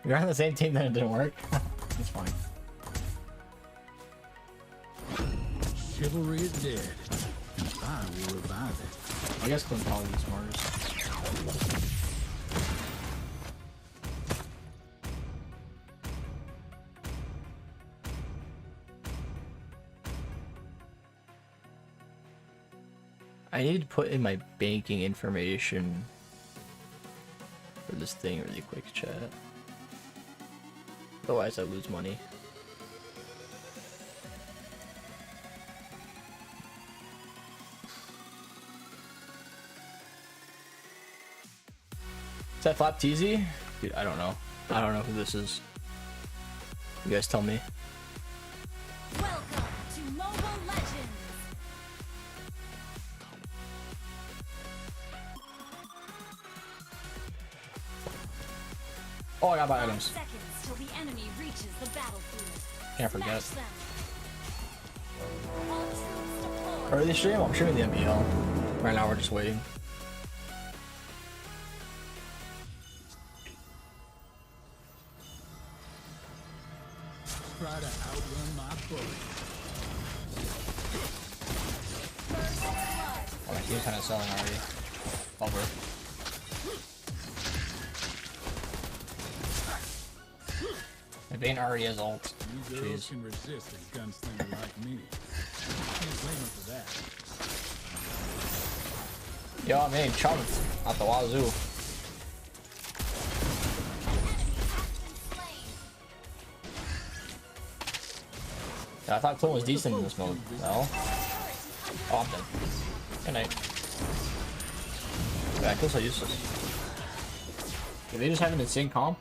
You're on the same team, then it didn't work. It's fine. Chivalry is dead. I will revive it. I guess Clint's probably the smartest. I need to put in my banking information for this thing really quick, chat. Otherwise I lose money. Is that Flap Teasy? Dude, I don't know. I don't know who this is. You guys tell me. Welcome to Mobile Legends. Oh, I got my items. Seconds till the enemy reaches the battlefield. Can't forget. Smash them. All troops deployed. Early stream? I'm streaming the MPL. Right now we're just waiting. Try to outrun my bullet. Oh, my team's kind of selling already. Over. The Bane already has ult. You girls Jeez. can resist a gunslinger like me. Can't blame them for that. Yo, I'm getting chunked out the wazoo. Yeah, I thought Clint was decent in this mode. Well, oh, I'm dead. Good night. Yeah, I feel so useless. Did they just have an insane comp?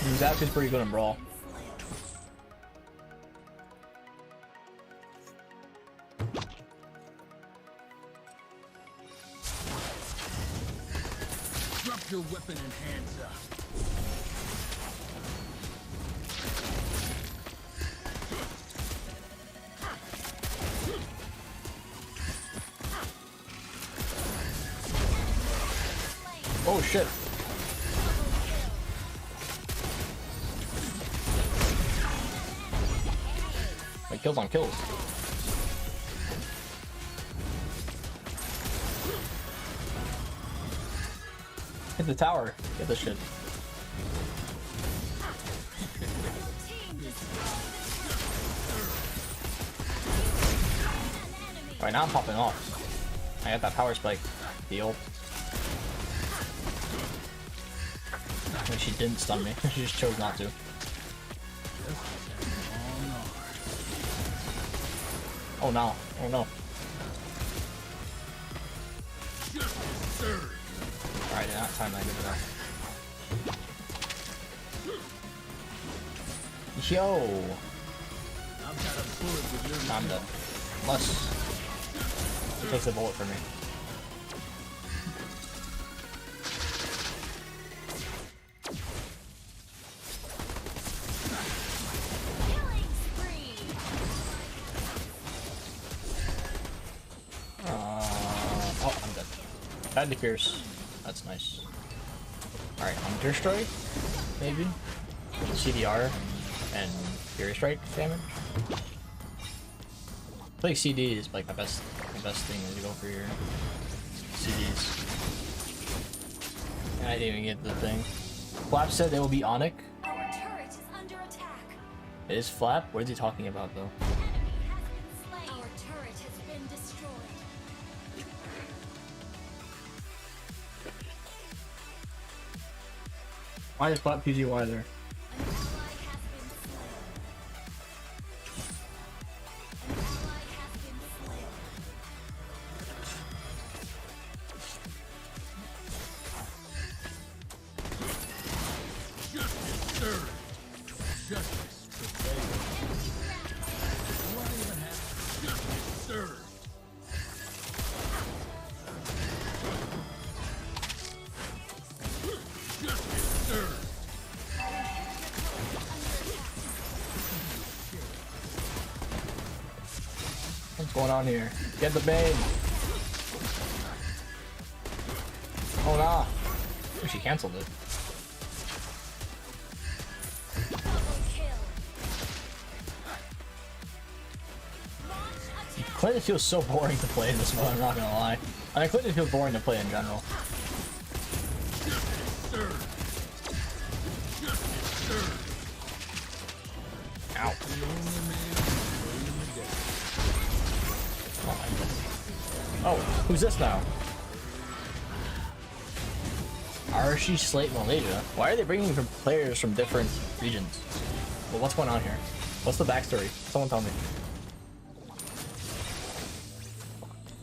He's actually pretty good in Brawl. Drop your weapon and hands up. Oh shit. Like kills on kills. Hit the tower. Get this shit. Alright, now I'm popping off. I got that power spike. Deal. And she didn't stun me. She just chose not to. Oh no. Oh no. Alright, not time that good enough. Yo! I'm dead. Unless he takes a bullet for me. Oh, I'm dead. Bad to Pierce. That's nice. Alright, Hunter Strike? Maybe? CDR and Fury Strike damage? I feel like CD is like my best thing is to go for your CDs. And I didn't even get the thing. Flap said they will be Onic. Our turret is under attack. It is Flap? What is he talking about though? Our turret has been destroyed. Why is Flap PGY there? What's going on here? Get the bane! Oh nah! Oh, she cancelled it. Clinton feels so boring to play in this mode, I'm not gonna lie. I mean, Clinton feels boring to play in general. Ow. Oh, who's this now? Arashi, Slate, Malaysia. Why are they bringing from players from different regions? Well, what's going on here? What's the backstory? Someone tell me.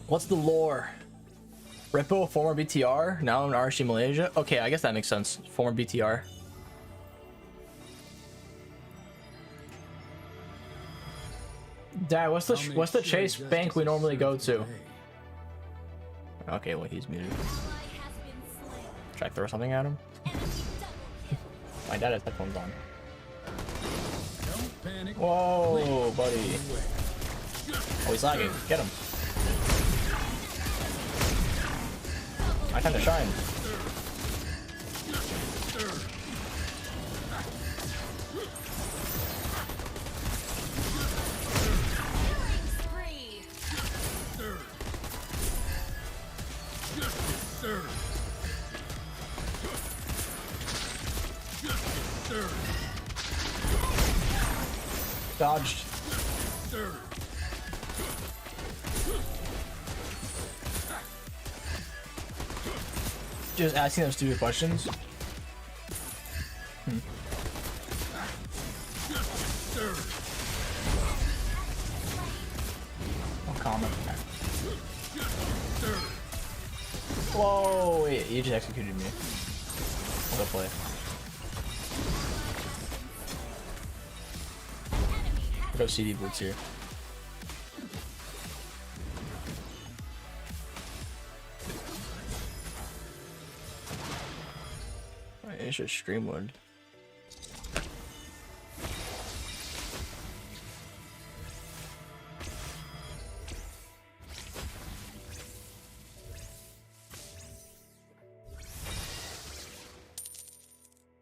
What's the lore? Rippo, former BTR, now in Arashi, Malaysia. Okay, I guess that makes sense. Former BTR. Dad, what's the chase bank we normally go to? Okay, well he's muted. Should I throw something at him? My dad has headphones on. Whoa, buddy. Oh, he's lagging. Get him. My time to shine. Dodged. Just asking them stupid questions. No comment. Whoa, wait, you just executed me. I'll go play. I'll go CD boots here. It's just Streamwood.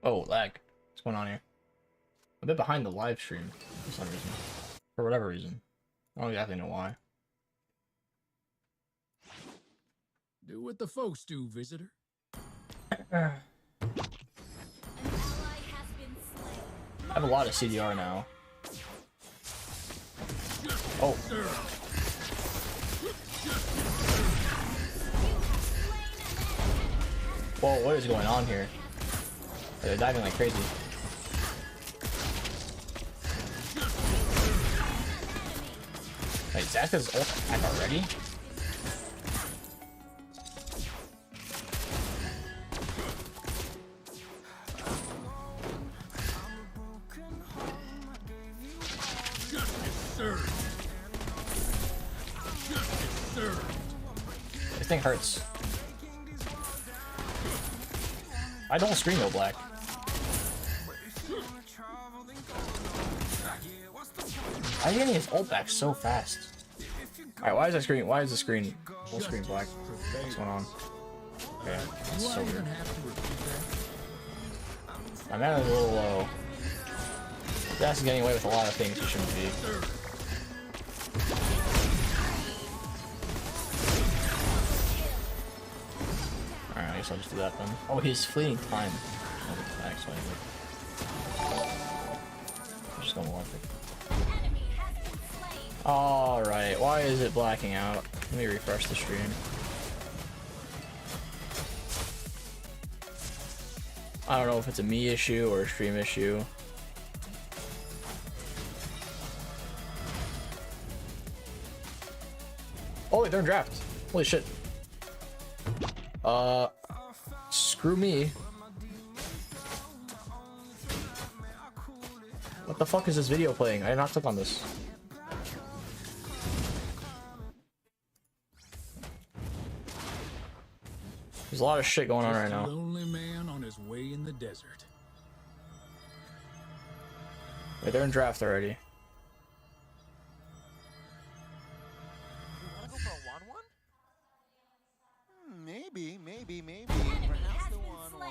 Oh, lag. What's going on here? I'm a bit behind the live stream for some reason. For whatever reason. I don't exactly know why. Do what the folks do, visitor. I have a lot of CDR now. Oh. Whoa, what is going on here? They're diving like crazy. Wait, Zaka's ult attack already? Justice served. This thing hurts. I don't screen though, Black. I'm getting his ult back so fast. Alright, why is that screen? Why is the screen full screen black? What's going on? Okay, that's so weird. My mana is a little low. That's getting away with a lot of things he shouldn't be. Alright, I guess I'll just do that then. Oh, he's fleeting time. Actually, I'm just gonna walk it. Alright, why is it blacking out? Let me refresh the stream. I don't know if it's a me issue or a stream issue. Oh wait, they're in draft. Holy shit. Screw me. What the fuck is this video playing? I did not click on this. There's a lot of shit going on right now. Lonely man on his way in the desert. Wait, they're in draft already. You wanna go for a 1-1? Maybe. Perhaps the 1-1.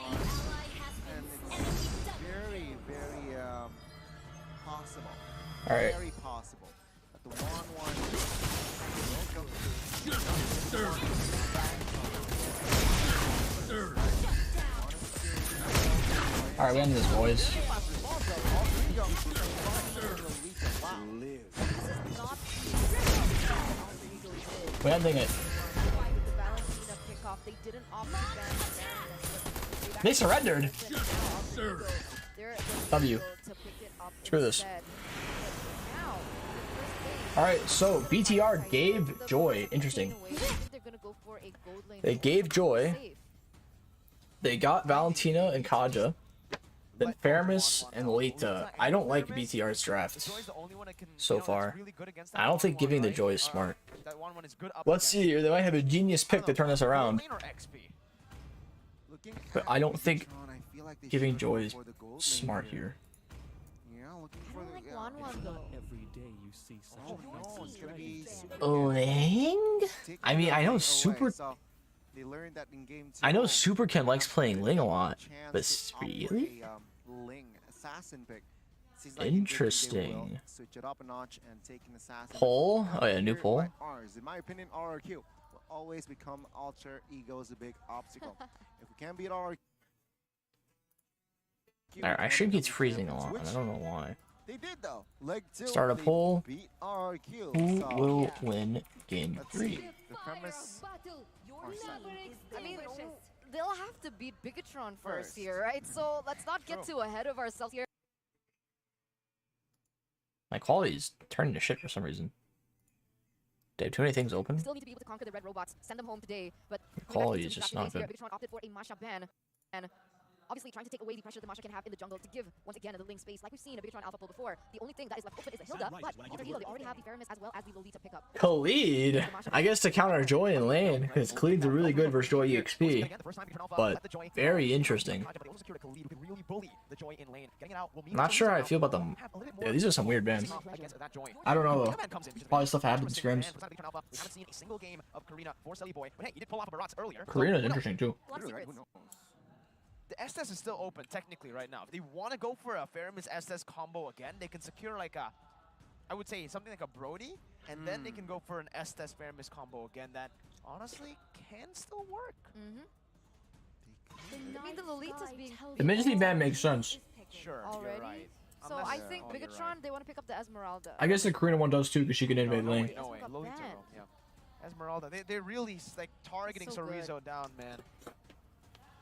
And it's very, very possible. Alright. Very possible. But the 1-1 will go Alright, we end this, boys. We're ending it. They surrendered. W. Screw this. Alright, so BTR gave Joy. Interesting. They gave Joy. They got Valentina and Kaja. Then Faramis and Lita. I don't like BTR's draft so far. I don't think giving the Joy is smart. Let's see here. They might have a genius pick to turn this around. But I don't think giving Joy is smart here. Ling? I mean, I know Super Ken likes playing Ling a lot, but really? Interesting. Poll? Oh yeah, new poll. In my opinion, RRQ will always become alter egos a big obstacle. If we can't beat RRQ, Alright, our stream keeps freezing a lot, and I don't know why. They did though. Leg 2, Start a poll. beat RRQ. Who will win game 3? The premise. I mean, they'll have to beat Bigatron first here, right? So let's not get too ahead of ourselves here. My quality's turning to shit for some reason. They have too many things open. Still need to be able to conquer the red robots, send them home today, but Quality is just not good. Bigatron opted for a Masha ban, and obviously trying to take away the pressure that Masha can have in the jungle to give, once again, the Ling space. Like we've seen a Bigatron Alpha pull before, the only thing that is left open is a Hilda, but alter ego, they already have the Faramis as well as the Lolita pickup. Khalid, I guess to counter Joy and Lane, because Khalid's a really good versus Joy EXP, but very interesting. Not sure how I feel about them. Yeah, these are some weird bands. I don't know though. Probably stuff happens in scrims. Karina's interesting too. The Estes is still open technically right now. If they want to go for a Faramis Estes combo again, they can secure like a, I would say something like a Brody, and then they can go for an Estes Faramis combo again that honestly can still work. I mean, the Lolita's being The Midgety band makes sense. Sure, already. you're right. So I think Bigatron, they want to pick up the Esmeralda. I guess the Karina one does too, because she can invade Lane. No way. Lolita, yeah. Esmeralda, they're really like targeting Sorizo down, man.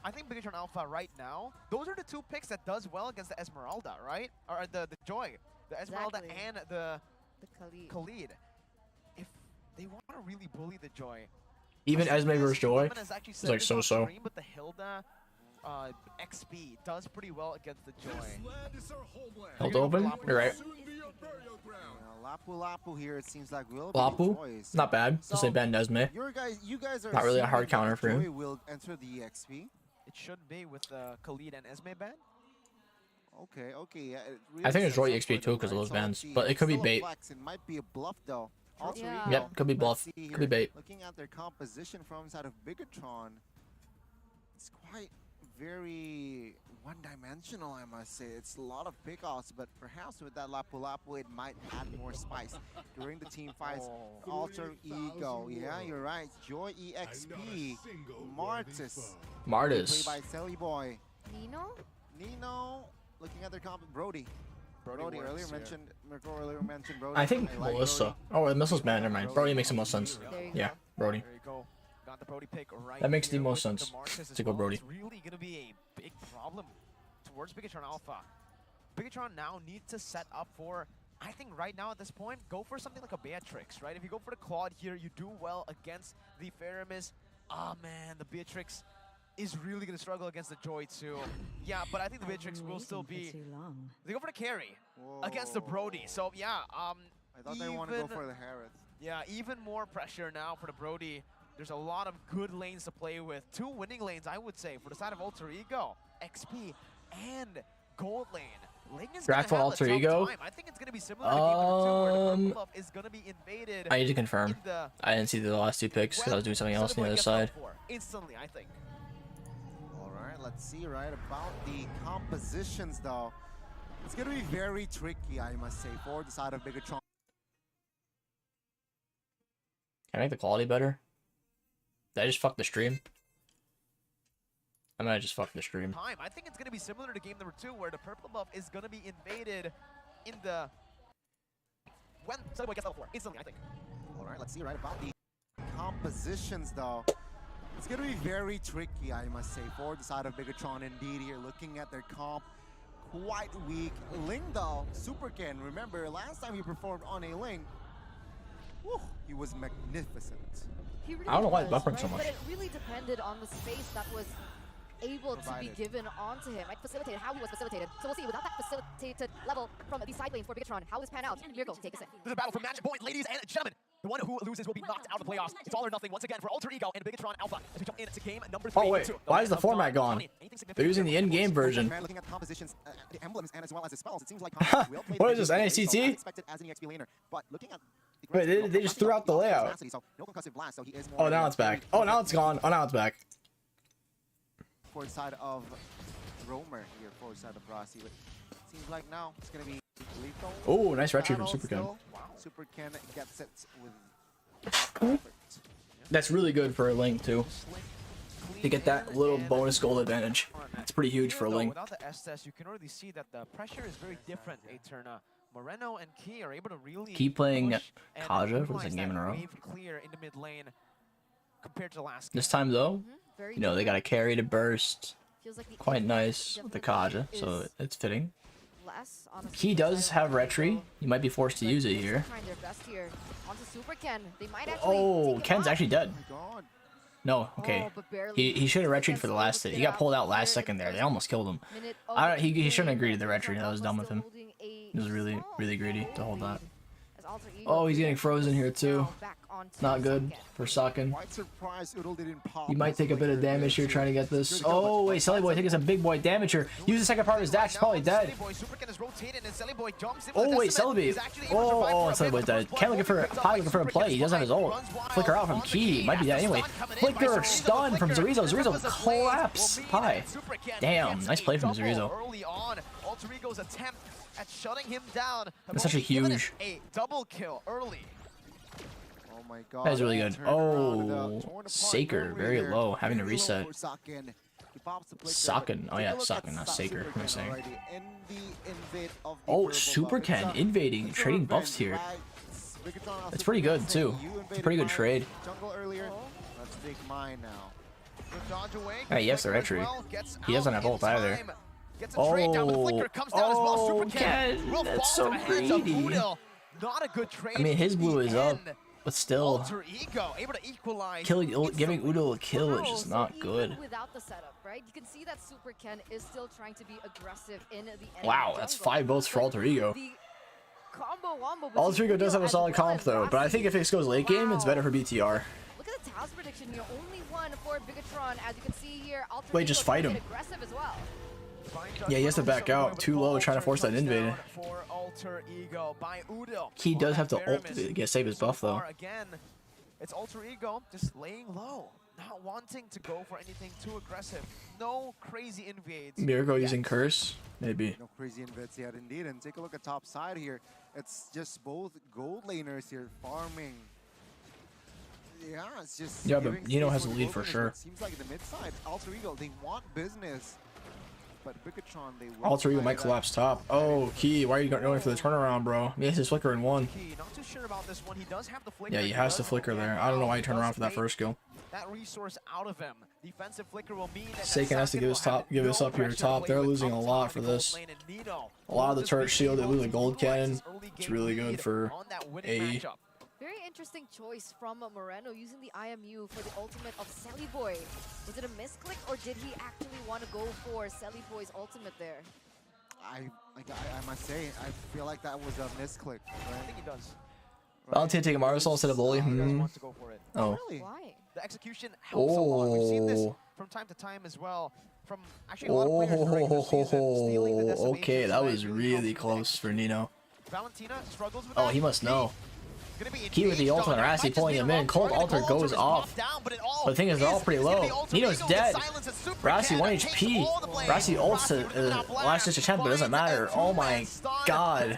I think Bigatron Alpha right now, those are the two picks that does well against the Esmeralda, right? Or the Joy. The Esmeralda and the Khalid. If they want to really bully the Joy. Even Esme versus Joy is like so-so. But the Hilda, XP does pretty well against the Joy. Held open. You're right. Lapu Lapu here, it seems like will Lapu, be the choice. not bad. Just like Ben Desme. You guys are Not really a hard assuming counter that for him. Joy will enter the XP. It should be with Khalid and Esme ban. Okay, okay. Yeah, it really I think it's sets Roy up XP for too them, because of right? those So bans, let's see. but it It's could be still a bait. flex. It might be a bluff though. Alter Yeah. Ego. Yep, could be Let's bluff. see Could here. be bait. Looking at their composition from inside of Bigatron, it's quite very one-dimensional, I must say. It's a lot of pickoffs, but perhaps with that Lapu Lapu, it might add more spice during the team fights. Alter Ego, yeah, you're right. Joy EXP, Martis. Martis. Played by Selly Boy. Nino? Looking at their comp, Brody. Brody Mirko earlier mentioned Brody. I think like Melissa. Brody. Oh, the missile's banned. Never mind. Brody makes the most sense. There you Yeah, go. Brody. There you go. Got the Brody pick right That makes the here most with sense Martis as to go well. Brody. It's really going to be a big problem towards Bigatron Alpha. Bigatron now needs to set up for, I think right now at this point, go for something like a Beatrix, right? If you go for the Claude here, you do well against the Faramis. Ah, man, the Beatrix is really going to struggle against the Joy too. Yeah, but I think the Beatrix will still be... They go for the carry against the Brody. So yeah, I thought they want to go for the Harris. yeah, even more pressure now for the Brody. There's a lot of good lanes to play with. 2 winning lanes, I would say, for the side of Alter Ego, XP, and Gold Lane. Ling is gonna have a Alter tough Ego? time. I think it's gonna be similar to game number 2, where the purple buff is gonna be invaded. I need to confirm. in the I didn't see the last 2 picks because I was doing something else on the other side. Instantly, I think. All right, let's see right about the compositions though. It's gonna be very tricky, I must say, for the side of Bigatron. Can I make the quality better? Did I just fuck the stream? I might have just fucked the stream. I think it's gonna be similar to game number 2, where the purple buff is gonna be invaded in the when Sunboy gets level 4 instantly, I think. All right, let's see right about the compositions though. It's gonna be very tricky, I must say, for the side of Bigatron indeed here. Looking at their comp, quite weak. Ling though, Superkin. Remember last time he performed on a Ling, whew, he was magnificent. He really I don't know why was, it's buffering right? so much. But it really depended on the space that was able to be given onto him, right? Facilitated, how he was facilitated. So we'll see, without that facilitated level from the side lanes for Bigatron, how this pan out. Mirko, take us in. There's a battle for match point, ladies and gentlemen. The one who loses will be knocked out of the playoffs. It's all or nothing once again for Alter Ego and Bigatron Alpha as we jump into game number 3. Oh wait, why is the format gone? They're using the in-game version. Looking at the compositions, the emblems, and as well as the spells, it seems like what is this, NACT? Expected as an EXP laner, but looking at Wait, they just threw out the layout. Oh, now it's back. Oh, now it's gone. Oh, now it's back. For the side of Romer here, for the side of Rossi, but seems like now it's gonna be lethal. Oh, nice retry from Superkin. Wow, Superkin gets it with. That's really good for a Ling too. To get that little bonus gold advantage. It's pretty huge for a Ling. Without the SS, you can already see that the pressure is very different. Eterna, Moreno, and Key are able to really Keep playing push and Kaja for the utilize second game in a that row. wave clear in the mid lane compared to last This time though, Very you know, they got a carry to burst. Feels like the Quite impact nice with the Kaja, so is it's fitting. less on the He super does side have of the retry. field. You might be forced to use it here. Trying their best here. Onto Super Ken. They might actually Oh, take him Ken's out. actually dead. No, okay. Oh, but barely. He should have retried for the last Superkin's hit. He got pulled out here last in second the there. They first almost killed him. minute I don't. of He the shouldn't have game. agreed to the retry. That was dumb of him. Holding a He was really small greedy to hold that. as Alter Ego Oh, he's getting frozen here too. now back onto Not good Socket. for Sakin. Quite surprised Udal didn't pop. He might take a bit of damage here trying to get this. Oh wait, Selly Boy taking some big boy damage here. Use the second part of his dash. He's probably dead. Oh wait, Celebi. Oh, Selly Boy's dead. Can't looking for probably looking for a play. He doesn't have his ult. Flicker out from Key. Might be dead anyway. Flicker stun from Zorizo. Zorizo collapse. Pie. Damn, nice play from Zorizo. Early on, Alter Ego's attempt at shutting him down. That's such a huge. A double kill early. Oh my god. That is really good. Turn around, Oh, torn apart Saker, over very here. low, having to Very low reset. for Sakin. He pops the flicker, Sakin. but Oh take yeah, a look at Sakin, not Saker. Superkin What am I saying? already in the invade of the Oh, purple Super buff. Ken It's invading, it's a trading revenge, buffs here. right? Bigatron also That's pretty good saying, too. "You It's a invaded pretty good my trade. jungle earlier. Let's take mine now. Good dodge away. Hey, yes, the Flicker as retry. well, gets He doesn't out have ult in either. time. Gets a trade down, but the flicker comes down as well. Oh, Super Ken, will that's fall so to the hands of greedy. Udal. Not a good trade. I mean, his in blue the is up, end. But still, Alter Ego able to equalize. giving Udo a kill is just not even good. without the setup, right? You can see that Super Ken is still trying to be aggressive in the enemy Wow, that's jungle. 5 votes for Alter Ego. The combo wombo Alter Ego does have a solid comp though, but I think if it goes late game, it's better for BTR. Look at the Taos prediction here. Only one for Bigatron. As you can see here, Alter Wait, Ego just fight him. aggressive as well. Yeah, he has to back out. Too low, trying to force that invade. For Alter Ego by Udo. He does have to ult to save his buff though. Again, it's Alter Ego just laying low, not wanting to go for anything too aggressive. No crazy invades. Miracle using curse, maybe. No crazy invades yet, indeed. And take a look at top side here. It's just both gold laners here farming. Yeah, it's just. Yeah, but Nino has a lead for sure. It seems like the mid side, Alter Ego, they want business. But Bigatron, they will. Alter Ego might collapse top. Oh, Key, why are you going for the turnaround, bro? He has his flicker in 1. Not too sure about this one. He does have the flicker. Yeah, he has to flicker there. I don't know why he turned around for that first kill. That resource out of him. Defensive flicker will mean that Saken has to give us up here top. They're losing a lot for this. A lot of the turret shield, they lose a gold cannon. It's really good for AE. Very interesting choice from Moreno using the IMU for the ultimate of Selly Boy. Was it a misclick or did he actually want to go for Selly Boy's ultimate there? I must say, I feel like that was a misclick. Right? I think he does. Valentine taking Marisol instead of Loli. Wants to go for it. Oh. Really? Why? The execution helps a lot. We've seen this from time to time as well. From actually a lot of players during the season, stealing the decimation Okay, that was snipe. really close for Nino. Valentina struggles with Oh, that. he must know. Key with the ult on Rassi pulling him in. Cold Alter goes off. But the thing is, they're all pretty low. Nino's dead. Rassi 1 HP. Rassi ults to last ditch attempt, but it doesn't matter. Oh my god.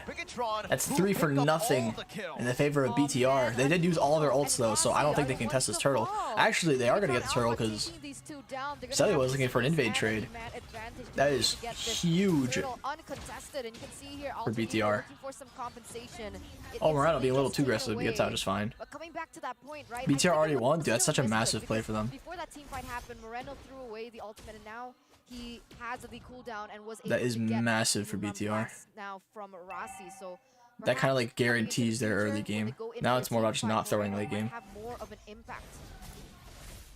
That's 3 for nothing in the favor of BTR. They did use all their ults though, so I don't think they can test this turtle. Actually, they are going to get the turtle because Selly was looking for an invade trade. That is huge for BTR. Oh, Moreno being a little too aggressive, but gets out just fine. But coming back to that point, right? BTR already won, dude. That's such a massive play for them. Before that team fight happened, Moreno threw away the ultimate, and now he has the cooldown and was able That is to get massive for BTR. now from Rassi. So That kind of like guarantees their early game. Now it's more about just not throwing late game. have more of an impact.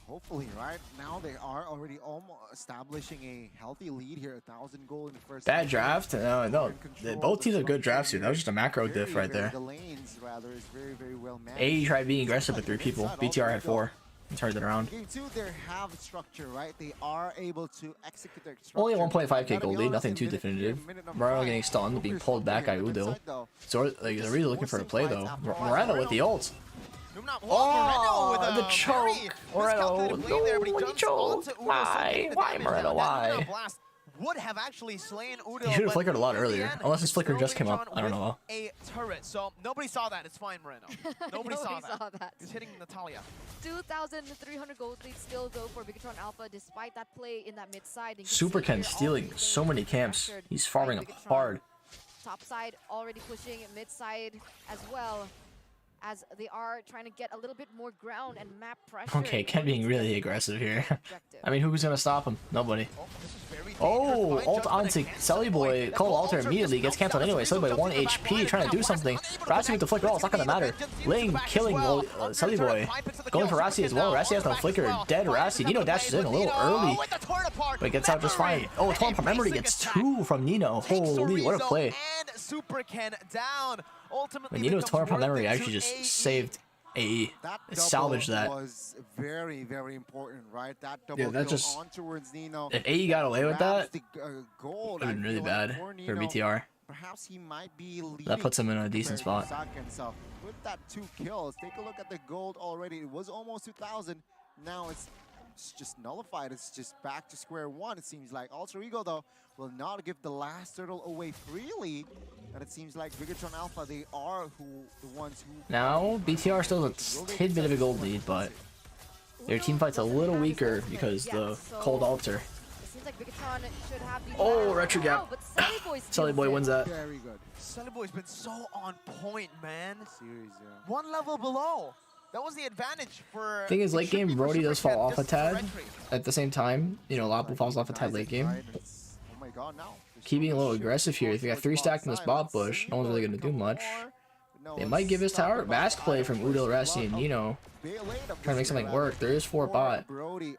Hopefully, right? Now they are already almost establishing a healthy lead here. 1,000 gold in the first. Bad draft? No. Both teams are good drafts here. That was just a macro diff right there. The lanes, rather, is very, very well managed. AE tried being aggressive with 3 people. BTR had 4. He turned it around. Game 2, they have structure, right? They are able to execute their structure. Only 1.5k gold lead, nothing too definitive. Moreno getting stunned, being pulled back by Udo. So like, they're really looking for a play though. Moreno with the ult. Oh, the choke! Moreno, no, the choke! Why? Why, Moreno, why? Would have actually slain Udo. He should have flickered a lot earlier, unless his flicker just came up. I don't know. A turret, so nobody saw that. It's fine, Moreno. Nobody saw that. He's hitting Natalia. 2,300 gold lead still though for Bigatron Alpha, despite that play in that mid side. Super Ken stealing so many camps. He's farming up hard. Top side already pushing mid side as well, as they are trying to get a little bit more ground and map pressure. Okay, Ken being really aggressive here. I mean, who's gonna stop him? Nobody. Oh, ult onto Selly Boy. Cold Alter immediately gets cancelled anyway. Selly Boy 1 HP, trying to do something. Rassi with the flicker ult, it's not gonna matter. Ling killing Selly Boy. Going for Rassi as well. Rassi has no flicker. Dead Rassi. Nino dashes in a little early, but gets out just fine. Oh, Torn from Memory gets 2 from Nino. Holy, what a play. Super Ken down. When Nino's torn from memory, actually just saved AE. Salvaged that. Was very, very important, right? That double that's kill just. on towards Nino. If AE got away with that, it would have been really bad for BTR. Perhaps he might be That puts him in a decent spot. So with that 2 kills, take a look at the gold already. It was almost 2,000. Now it's just nullified. It's just back to square one. It seems like Alter Ego though will not give the last turtle away freely. And it seems like Bigatron Alpha, they are the ones who... Now, BTR still has a tidbit of a gold lead, but their team fight's a little weaker because the Cold Alter. Oh, retro gap. Selly Boy wins that. Very good. Selly Boy's been so on point, man. Serious, yeah. 1 level below. That was the advantage for... Thing is, late game, Brody does fall off a tad. At the same time, you know, Lapu falls off a tad late game. Oh my god, now. Keep being a little aggressive here. If you got 3 stacked in this bot bush, no one's really going to do much. They might give his tower mask play from Udil, Rassi, and Nino. Trying to make something work. There is 4 bot.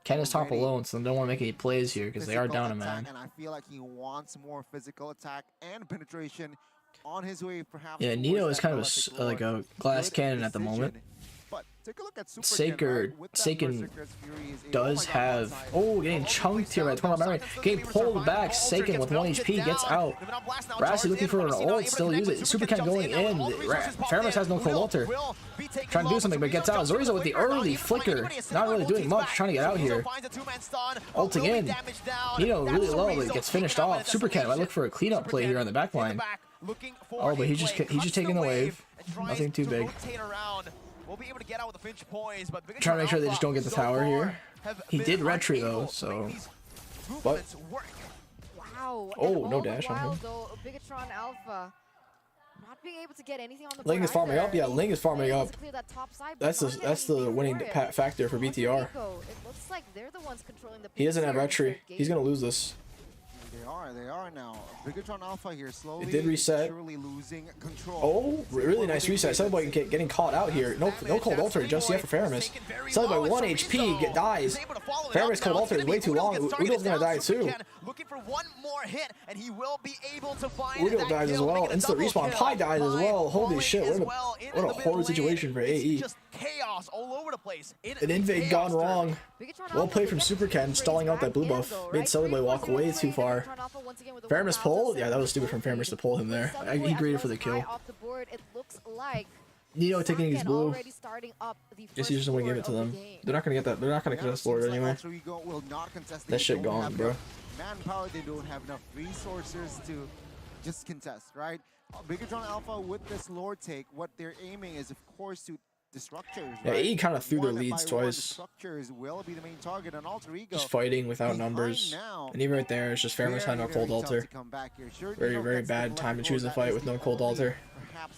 Ken is top alone, so they don't want to make any plays here because they are down a man. And I feel like he wants more physical attack and penetration on his way, perhaps. Yeah, Nino is kind of like a glass cannon at the moment. But take a look at Seiken does have... Oh, getting chunked here by Tornado Memory. Getting pulled back. Seiken with 1 HP gets out. Rassi looking for an ult. Still use it. Super Ken going in. Faramis has no cold altar. Trying to do something, but gets out. Zorizo with the early flicker. Not really doing much. Trying to get out here. Ulting in. Nino really low, but gets finished off. Super Ken might look for a cleanup play here on the back line. Oh, but he's just taking the wave. Nothing too big. We'll be able to get out with the Finch poise, but trying to make sure they just don't get the tower here. He did retry though, so. What? Wow. Oh, no dash on him. Bigatron Alpha not being able to get anything on the Ling is farming up. Yeah, Ling is farming up. That's the winning factor for BTR. It looks like they're the ones controlling the. He doesn't have retry. He's gonna lose this. They are now. Bigatron Alpha here slowly. It did reset. Losing control. Oh, really nice reset. Sunboy getting caught out here. No cold altar just yet for Faramis. Sunboy 1 HP dies. Faramis cold altar is way too long. Udo's gonna die too. Looking for one more hit, and he will be able to find Udo dies as well. Instant respawn. Pi dies as well. Holy shit! What a horrid situation for AE. Just chaos all over the place. An invade gone wrong. Well played from Super Ken, stalling out that blue buff. Made Sunboy walk way too far. Faramis pull? Yeah, that was stupid from Faramis to pull him there. He greeted for the kill. Nino taking his blue. Guess he just want to give it to them. They're not gonna get that. They're not gonna contest Lord anyway. That shit gone, bro. Manpower, they don't have enough resources to just contest, right? Bigatron Alpha with this Lord take, what they're aiming is, of course, to the structures. Yeah, right? AE kind of threw their leads twice. Structures will be the main target, and Alter Ego just fighting without numbers. And even right there, it's just Faramis had no cold altar. Very, very bad time to choose a fight with no cold altar. Perhaps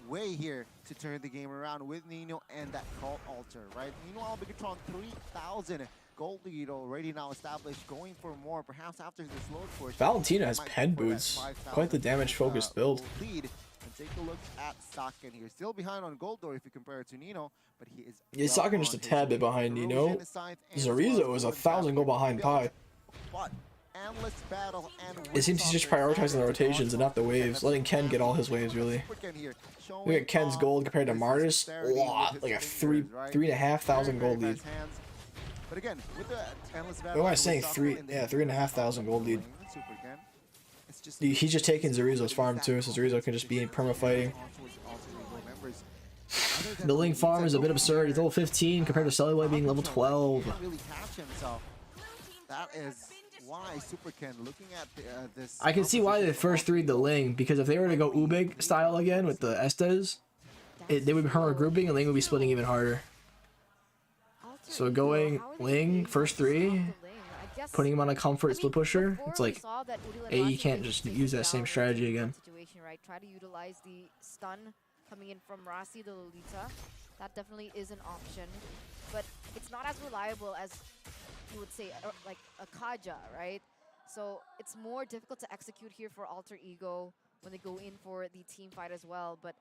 way here to turn the game around with Nino and that cold altar, right? Meanwhile, Bigatron 3,000 gold lead already now established, going for more, perhaps after this load push. Valentina has pen boots. Quite the damage-focused build. Lead. And take a look at Saken here. Still behind on gold door if you compare it to Nino, but he is. Yeah, Saken just a tad bit behind Nino. Zorizo is 1,000 gold behind Pi. It seems he's just prioritizing the rotations and not the waves, letting Ken get all his waves really. Look at Ken's gold compared to Martis. Like a 3,500 gold lead. But again, with the endless battle, what am I saying? 3,500 gold lead. He's just taking Zorizo's farm too, so Zorizo can just be in perma fighting. The Ling farm is a bit absurd. He's level 15 compared to Celluloid being level 12. That is why Super Ken looking at this. I can see why they first 3'd the Ling, because if they were to go Ubig style again with the Estes, they would be perma grouping and Ling would be splitting even harder. So going Ling first 3, putting him on a comfort split pusher, it's like AE can't just use that same strategy again. Try to utilize the stun coming in from Rassi the Lolita. That definitely is an option, but it's not as reliable as you would say like a Kaja, right? So it's more difficult to execute here for Alter Ego when they go in for the team fight as well. But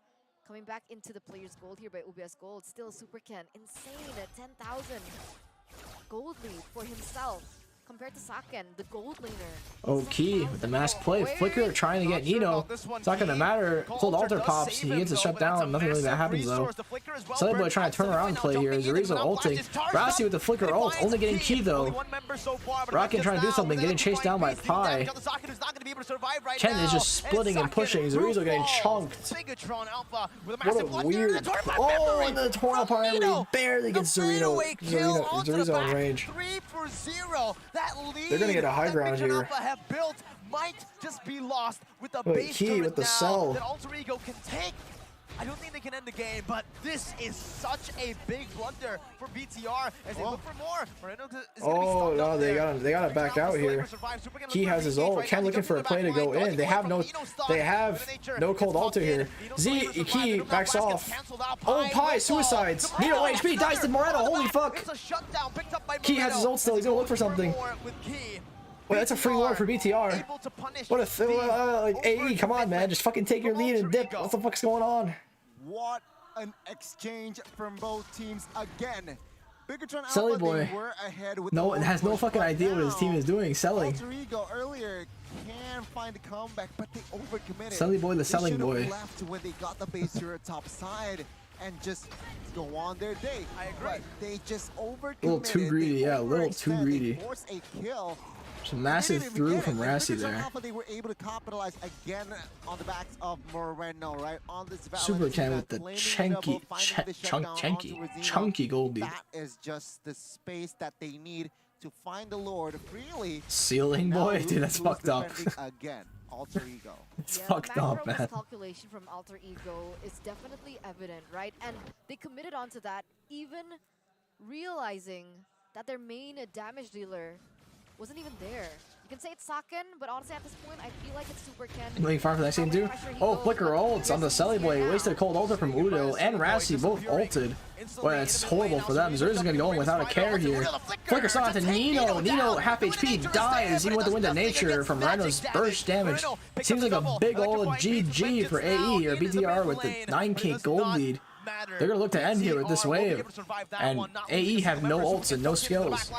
coming back into the player's gold here by UBS Gold, still Super Ken, insane at 10,000 gold lead for himself compared to Saken, the gold laner. Oh, Key with the mask play. Flicker trying to get Nino. It's not going to matter. Cold altar pops. He gets it shut down. Nothing really that happens though. Sunboy trying to turn around play here. Zorizo ulting. Rassi with the flicker ult. Only getting Key though. Rockin trying to do something. Getting chased down by Pi. Ken is just splitting and pushing. Zorizo getting chunked. What a weird. Oh, and the Tornado Pi barely gets Zorizo in range. They're gonna get a high ground here. Might just be lost with the Key with the cell. That Alter Ego can take. I don't think they can end the game, but this is such a big blunder for BTR as they look for more. Oh no, they gotta back out here. Key has his ult. Ken looking for a play to go in. They have no cold altar here. Key backs off. Oh, Pi suicides. Nino HP dies to Moreno. Holy fuck. Key has his ult still. He's gonna look for something. Wait, that's a free ward for BTR. What a like AE, come on man, just fucking take your lead and dip. What the fuck's going on? What an exchange from both teams again. Bigatron Selly Alpha, boy. they were ahead with No, the it has no push, fucking but idea what his team is doing. Selling. Alter Ego earlier can find a comeback, but they overcommitted. Selly boy, the selling they boy. left when they got the base to top side and just go on their day. I agree. But they just overcommitted. A little too greedy, yeah, a little too greedy. They forced a kill. Some massive through from Rassi Bigatron there. Alpha, they were able to capitalize again on the backs of Moreno, right? On this Super Ken with the chunky gold lead. That is just the space that they need to find the Lord freely. Ceiling boy? Dude, that's fucked up. Again, Alter Ego. It's fucked up, man. Miscalculation from Alter Ego is definitely evident, right? And they committed onto that, even realizing that their main damage dealer wasn't even there. You can say it's Saken, but honestly at this point, I feel like it's Super Ken. Looking far for the next game too? Oh, Flicker ults on the Selly boy. Wasted a cold ulti from Udo and Rassi both ulted. Boy, that's horrible for them. Zer's gonna go in without a care here. Flicker saw it to Nino. Nino, half HP, dies even with the Wind of Nature from Rhino's burst damage. Seems like a big old GG for AE or BTR with the 9k gold lead. They're gonna look to end here with this wave, and AE have no ults and no skills.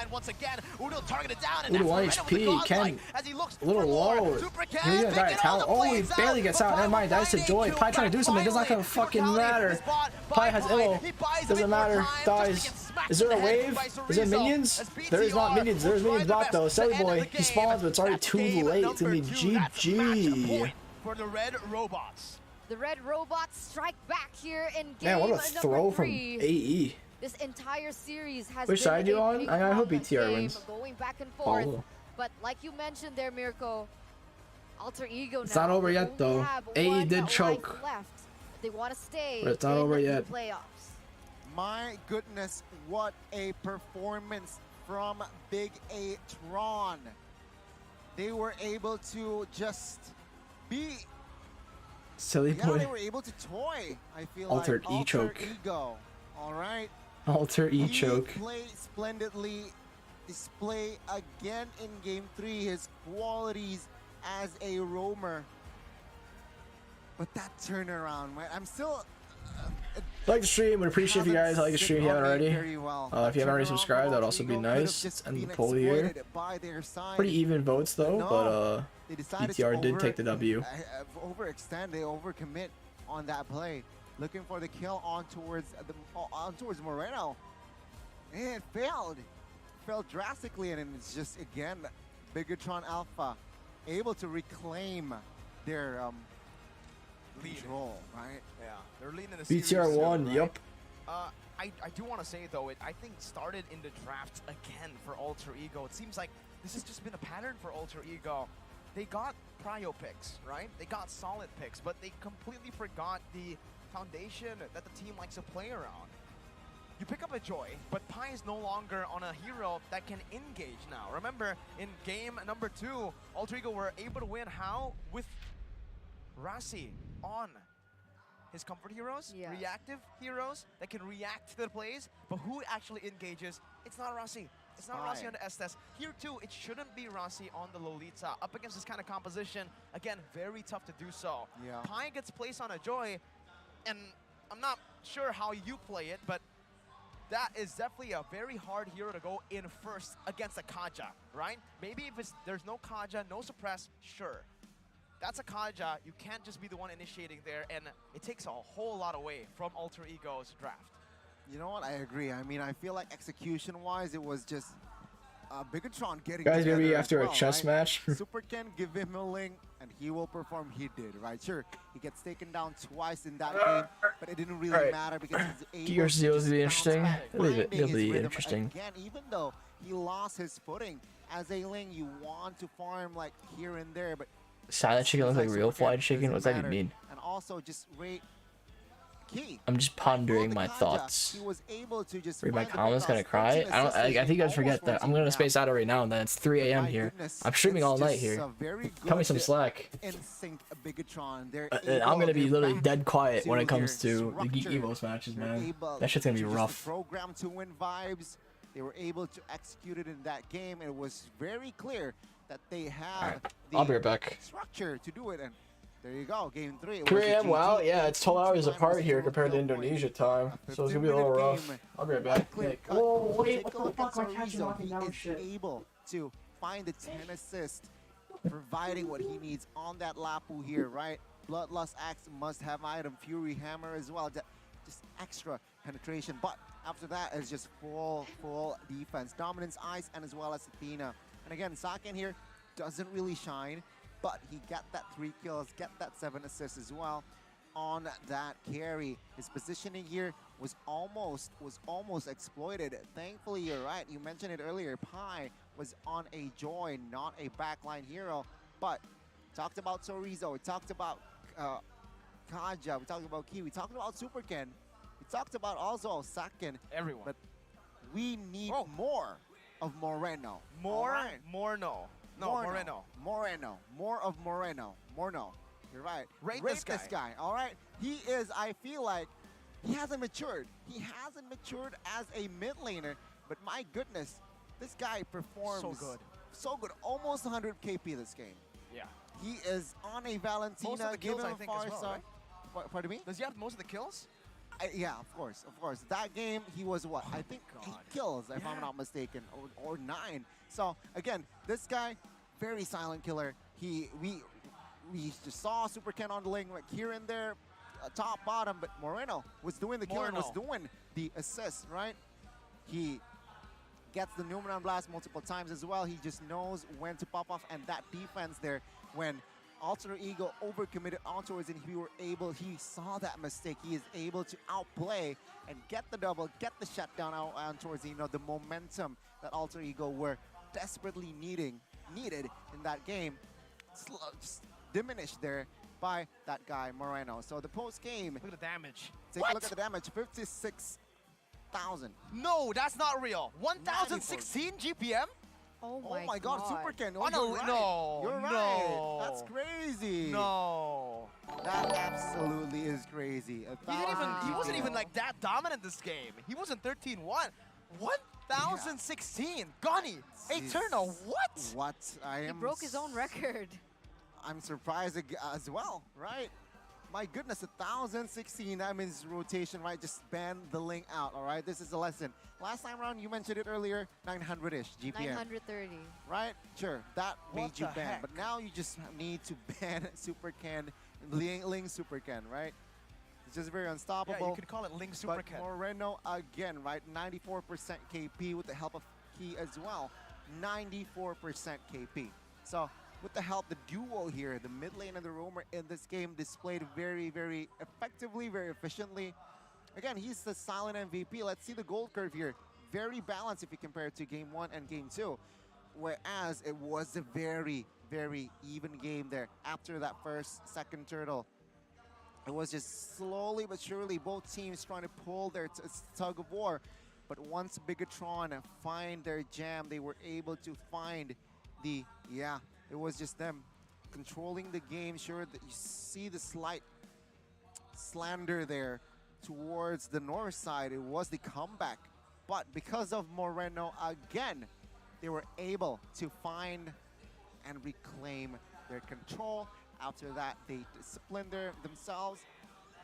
Udo 1 HP, Ken a little low. He's gonna die at talent. Oh, he barely gets out. Never mind, dies to Joy. Pi trying to do something, does not gonna fucking matter. Pi has illo, doesn't matter, dies. Is there a wave? Is there minions? There is not minions, there's minions bot though. Selly boy, he spawns, but it's already too late. It's gonna be GG. For the red robots. The red robots strike back here in game Man, what a number throw from 3. AE. This entire series has Which been side you a on? big I hope combat BTR game, wins. going back and forth. Oh. But like you mentioned there, Mirko, Alter Ego It's now not over yet, only though. have AE one did life choke. left. They want to stay But it's not in over the yet. playoffs. My goodness, what a performance from Big A Tron. They were able to just be Silly yeah, boy. they were able to toy. I feel Altered like E-choke. Ego. All right. Alter E-choke. He played splendidly. Display again in game 3 his qualities as a roamer. But that turnaround, right? I'm still. Like the stream, would appreciate if you guys like the stream if you haven't already. Very well. If you haven't already subscribed, that'd also be nice. And the poll here. Pretty even votes though, but BTR did take the W. Overextend, they overcommit on that play, looking for the kill on towards Moreno. And it failed. Failed drastically, and it's just again Bigatron Alpha able to reclaim their control, right? Yeah, they're leading the BTR series won, right? yup. I do want to say though, I think started in the draft again for Alter Ego. It seems like this has just been a pattern for Alter Ego. They got prio picks, right? They got solid picks, but they completely forgot the foundation that the team likes to play around. You pick up a Joy, but Pi is no longer on a hero that can engage now. Remember, in game number 2, Alter Ego were able to win. How? With Rassi on his comfort heroes, reactive heroes that can react to the plays, but who actually engages? It's not Rassi. It's not Rassi on the Estes. Here too, it shouldn't be Rassi on the Lolita. Up against this kind of composition, again, very tough to do so. Yeah. Pi gets placed on a Joy, and I'm not sure how you play it, but that is definitely a very hard hero to go in first against a Kaja, right? Maybe if there's no Kaja, no suppress, sure. That's a Kaja, you can't just be the one initiating there, and it takes a whole lot away from Alter Ego's draft. You know what, I agree. I mean, I feel like execution-wise, it was just Bigatron getting Guys, together maybe as after well, a chess right? match. Super Ken, give him a link, and he will perform. He did, right? Sure, he gets taken down twice in that game, but it didn't really matter because he's able Gear Zero is to be bounce interesting. back, It'll finding be his rhythm interesting. Again, even though he lost his footing as a lane, you want to farm like here and there, but Silent chicken looks like real Super Ken fried chicken? What's that even doesn't mean? matter. And also just rate key. I'm just pondering my thoughts. He was able to just Read my find the comments, gonna balance. cry. 13 I assists think you guys is forget almost that I'm 14 gonna now. space out every now and then. It's 3 a.m. My here. goodness, I'm streaming all it's night just here. a very Tell me good some slack. instinct of Bigatron. They're I'm able- gonna be they're literally back dead quiet when to it comes their to the Geek structure. Evos matches, They're man. able That shit's gonna be to just rough. program to win vibes. They were able to execute it in that game. It was very clear that they have Alright, I'll be right back. structure to do it. And There you go, game 3. 3 a.m. Wow, yeah, it's 12 hours apart here compared to Indonesia time, so it's gonna be a little rough. I'll be right back. Hey. Oh wait, what the fuck? My cat's knocking down shit. Able to find the 10 assist, providing what he needs on that Lapu here, right? Bloodlust Axe, must-have item. Fury Hammer as well, just extra penetration. But after that, it's just full defense. Dominance Ice and as well as Athena. And again, Saken here doesn't really shine, but he got that 3 kills, get that 7 assists as well on that carry. His positioning here was almost exploited. Thankfully, you're right. You mentioned it earlier. Pi was on a Joy, not a backline hero. But talked about Sorizo. We talked about Kaja. We talked about Ki. We talked about Super Ken. We talked about also Saken. Everyone. But we need more of Moreno. More? Right. More no. No, Moreno. Moreno. More of Moreno. Moreno. You're right. Rate this this guy. All right. He is, I feel like, he hasn't matured. He hasn't matured as a mid laner. But my goodness, this guy performs so good. So good. Almost 100 KP this game. Yeah. He is on a Valentina. Most of the kills, I think, as well, right? Pardon me? Does he have most of the kills? Yeah, of course. That game, he was what? I think 8 kills, if I'm not mistaken, or 9. So again, this guy, very silent killer. We just saw Super Ken on the lane, like here and there, top, bottom, but Moreno was doing the killing, was doing the assist, right? He gets the Numeron Blast multiple times as well. He just knows when to pop off, and that defense there, when Alter Ego overcommitted onwards and he saw that mistake. He is able to outplay and get the double, get the shutdown out towards, you know, the momentum that Alter Ego were desperately needed in that game. Just diminished there by that guy, Moreno. So the post game. Look at the damage. Take a look at the damage, 56,000. No, that's not real. 1,016 GPM? Oh my god, Super Ken. Oh, no, right. no. You're right. That's crazy. No. That absolutely is crazy. He wasn't even like that dominant this game. He wasn't 13-1. 1,016. Gunny. Eternal. What? What? He broke his own record. I'm surprised as well, right? My goodness, 1,016, that means rotation, right? Just ban the link out, all right? This is a lesson. Last time around, you mentioned it earlier, 900-ish GPM. 930. Right? Sure, that made you ban. heck? But now you just need to ban Super Ken, Ling Super Ken, right? It's just very unstoppable. Yeah, you could call it Ling Super Ken. But Moreno, again, right? 94% KP with the help of Ki as well. 94% KP. So, with the help, the duo here, the mid lane and the roamer in this game displayed very, very effectively, very efficiently. Again, he's the silent MVP. Let's see the gold curve here. Very balanced if you compare it to game 1 and game 2. Whereas it was a very, very even game there after that second turtle. It was just slowly but surely both teams trying to pull their tug of war. But once Bigatron find their jam, they were able to find the, it was just them controlling the game. Sure, that you see the slight slander there towards the north side. It was the comeback. But because of Moreno, again, they were able to find and reclaim their control. After that, they disciplined themselves,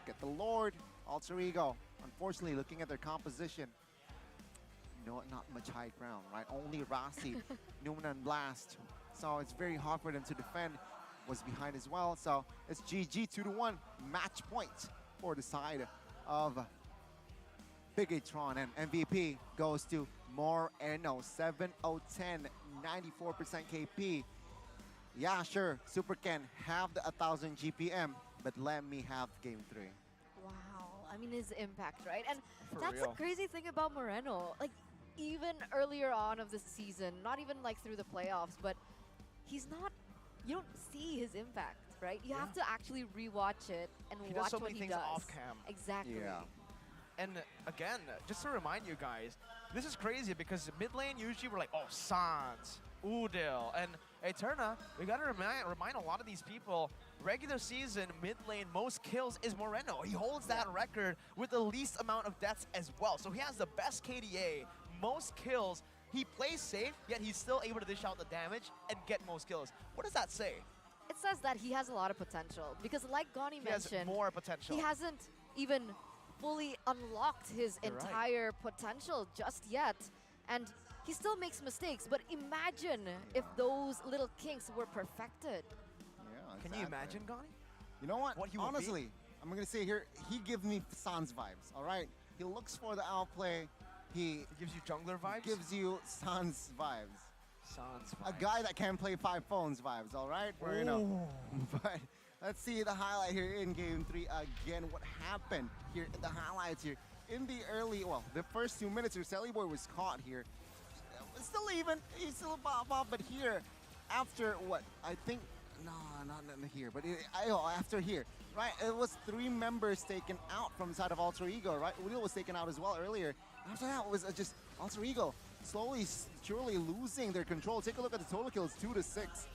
get the Lord, Alter Ego. Unfortunately, looking at their composition, not much high ground, right? Only Rasi, Numenon Blast. So it's very hard for them to defend. Was behind as well. So it's GG 2-1 match point for the side of Bigatron, and MVP goes to Moreno. 7-0-10, 94% KP. Yeah, sure, Super Ken have the 1,000 GPM, but let me have game 3. Wow, I mean his impact, right? And For that's real. the crazy thing about Moreno. Like, even earlier on of the season, not even like through the playoffs, but he's not, you don't see his impact, right? You have to actually rewatch it and He watch does so what many he things does. off cam. Exactly. Yeah. And again, just to remind you guys, this is crazy because mid lane usually we're like, oh, Sans, Udil, and Eterna. We gotta remind a lot of these people, regular season, mid lane, most kills is Moreno. He holds that record with the least amount of deaths as well. So he has the best KDA, most kills. He plays safe, yet he's still able to dish out the damage and get most kills. What does that say? It says that he has a lot of potential because, like Gani mentioned, has more potential. He hasn't even fully unlocked his entire potential just yet, and he still makes mistakes. But imagine if those little kinks were perfected. Yeah, Can you imagine, Gani? You know what? He would Honestly, be? I'm gonna say here, he gives me Sans vibes. All right, he looks for the outplay. He gives you jungler vibes. Gives you Sans vibes. Sans A vibes. guy that can play 5 phones vibes. All right, you know. But let's see the highlight here in Game 3 again. What happened here? The highlights here in the early, well, the first 2 minutes. Your Boy was caught here. Still even. He's still pop, but here, after what I think. No, not here, but after here, right? It was 3 members taken out from the side of Alter Ego, right? Udil was taken out as well earlier. After that, it was just Alter Ego slowly, surely losing their control. Take a look at the total kills, 2-6.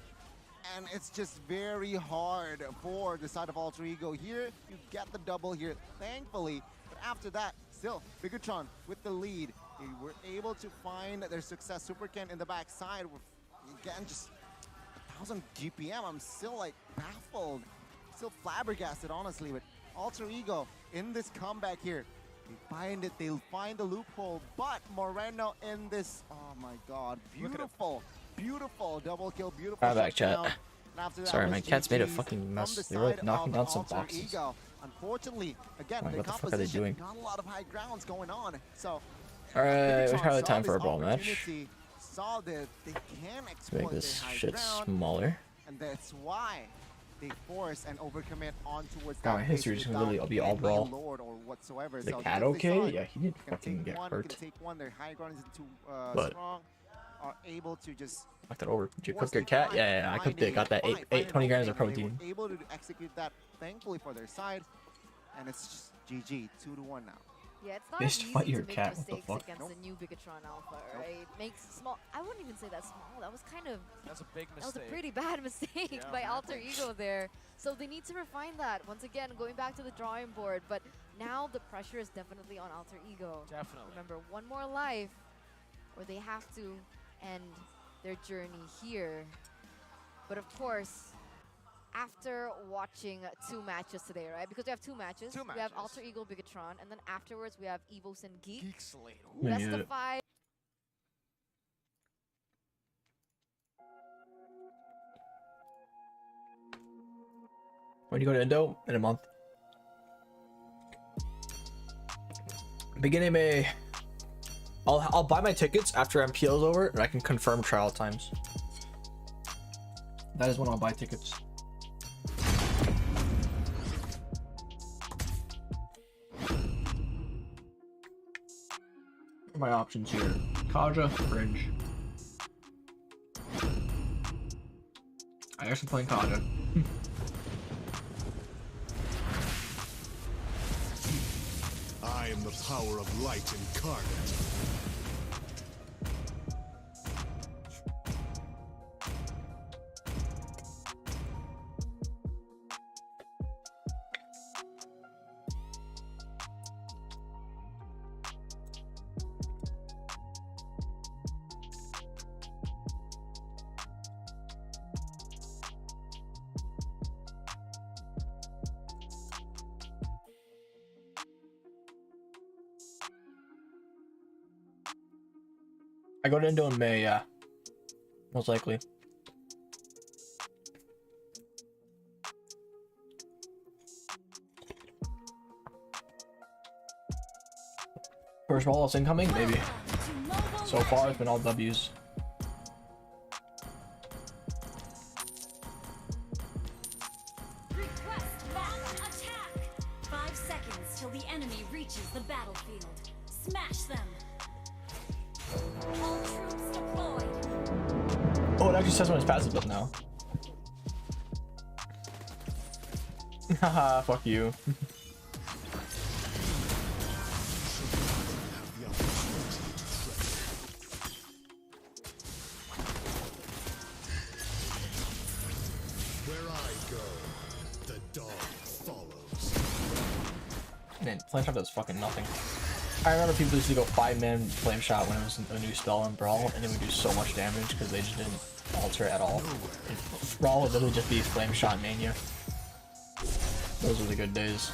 And it's just very hard for the side of Alter Ego. Here, you get the double here, thankfully. But after that, still, BTR with the lead. They were able to find their success. Super Ken in the backside, again, just 1,000 GPM. I'm still like baffled, still flabbergasted, honestly. But Alter Ego in this comeback here, they find it, they'll find the loophole. But Moreno in this, oh my God, beautiful, beautiful double kill, beautiful back chat. Sorry, my cat's made a GG's fucking mess. from the They're really side knocking of down some Alter boxes. Ego. Unfortunately, again, Like, the what the fuck are they composition, doing? not a lot of high grounds going on. So, Alright, we BTR have the saw time for a this brawl match. opportunity, saw that they can Let's exploit make this their high shit ground, smaller. and that's why they force and overcommit on towards God, my that history base is gonna without be all any brawl. lord or whatsoever. The So cat because they saw okay? it, Yeah, he did can fucking take get one, hurt. can take one. Their high ground isn't too But- strong. Are able to just Knock that over. Did you once cook your they cat? find- Yeah, I find cooked it. a Got that fight, 20 find an grams of opening, protein. They were able to execute that, thankfully, for their side. And it's just GG, 2-1 now. Yeah, it's not Bitch, easy fight to your make cat, what the mistakes fuck? against the new BTR Alpha, right? Makes small. I wouldn't even say that's small. That was kind of. That's a big That was a mistake. pretty bad mistake Yeah. by Alter Ego there. So they need to refine that. Once again, going back to the drawing board. But now the pressure is definitely on Alter Ego. Definitely. Remember, one more life, or they have to end their journey here. But of course, after watching 2 matches today, right? Because we have 2 matches. Two We have matches. Alter Ego, BTR, and then afterwards we have Evos and Geek. Geek Slate. Yeah, Best yeah. of 5. When you go to Indo? In a month. Beginning May. I'll buy my tickets after MPL is over, and I can confirm trial times. That is when I'll buy tickets. What are my options here? Kaja, Fringe. I guess I'm playing Kaja. I am the power of light incarnate. I go to Indo in May, yeah. Most likely. First ball is incoming, maybe. So far, it's been all W's. Request mass attack. 5 seconds till the enemy reaches the battlefield. Smash them. All troops deployed. Oh, it actually says when it's passive up now. Haha, fuck you. Where I go, the dog follows. Man, Flame Trap does fucking nothing. I remember people used to go 5-man flame shot when it was a new spell in Brawl, and it would do so much damage because they just didn't alter it at all. Brawl would literally just be flame shot mania. Those were the good days.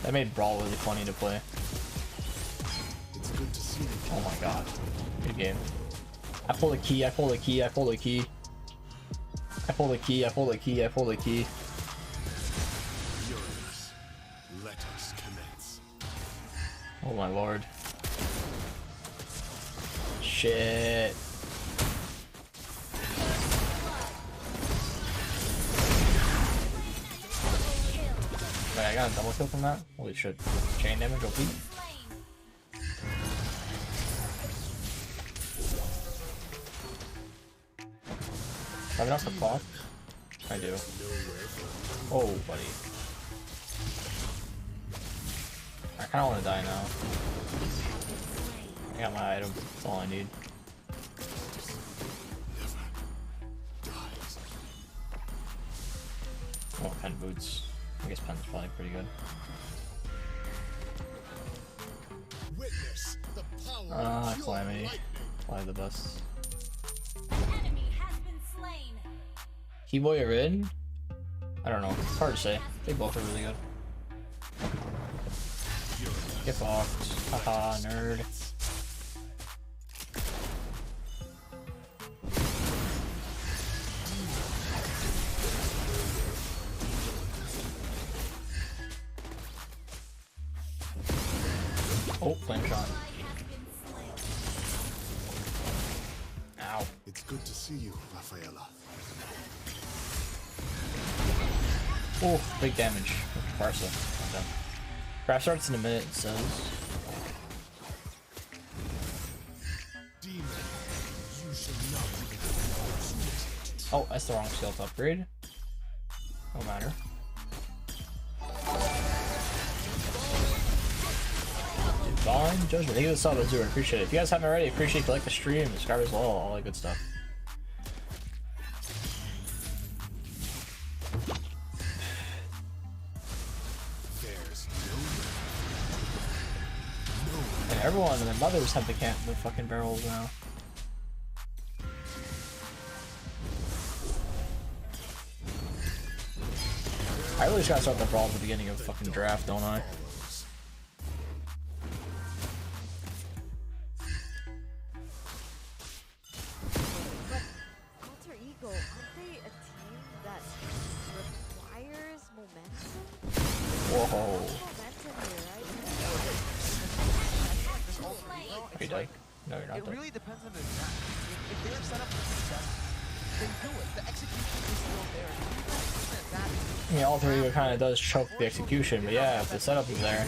That made Brawl really funny to play. It's good to see you. Oh my god. Good game. I pulled a key, I pulled a key, I pulled a key. I pulled a key, I pulled a key, I pulled a key. Yours. Let us commence. Oh my lord. Shit. Wait, I got a double kill from that? Holy shit. Chain damage, OP. Have enough to clock? I do. Oh, buddy. I kinda wanna die now. I got my item. That's all I need. Oh, pen boots. I guess pen's probably pretty good. Witness the power of Calamity. Probably the best. Keyboy or Rid? I don't know. It's hard to say. They both are really good. Get fucked. Haha, nerd. Oh, flame shot. Ow. It's good to see you, Rafaela. Oh, big damage. Parsa. Okay. Crash starts in a minute, it says. Demon, you should not be. Oh, that's the wrong skill to upgrade. No matter. Divine Judgment. Thank you for the sub, Azure. Appreciate it. If you guys haven't already, appreciate if you like the stream, subscribe as well, all that good stuff. And everyone and their mothers have the fucking barrels now. I really just gotta start the Brawl at the beginning of the fucking draft, don't I? Alter Ego, aren't they a team that requires momentum? Whoa. Momentum here, right? Are you dying? No, you're not. It really depends on the attack. If they're set up for success, they do it. The execution is still there. Yeah, Alter Ego kind of does choke the execution, but yeah, if the setup is there.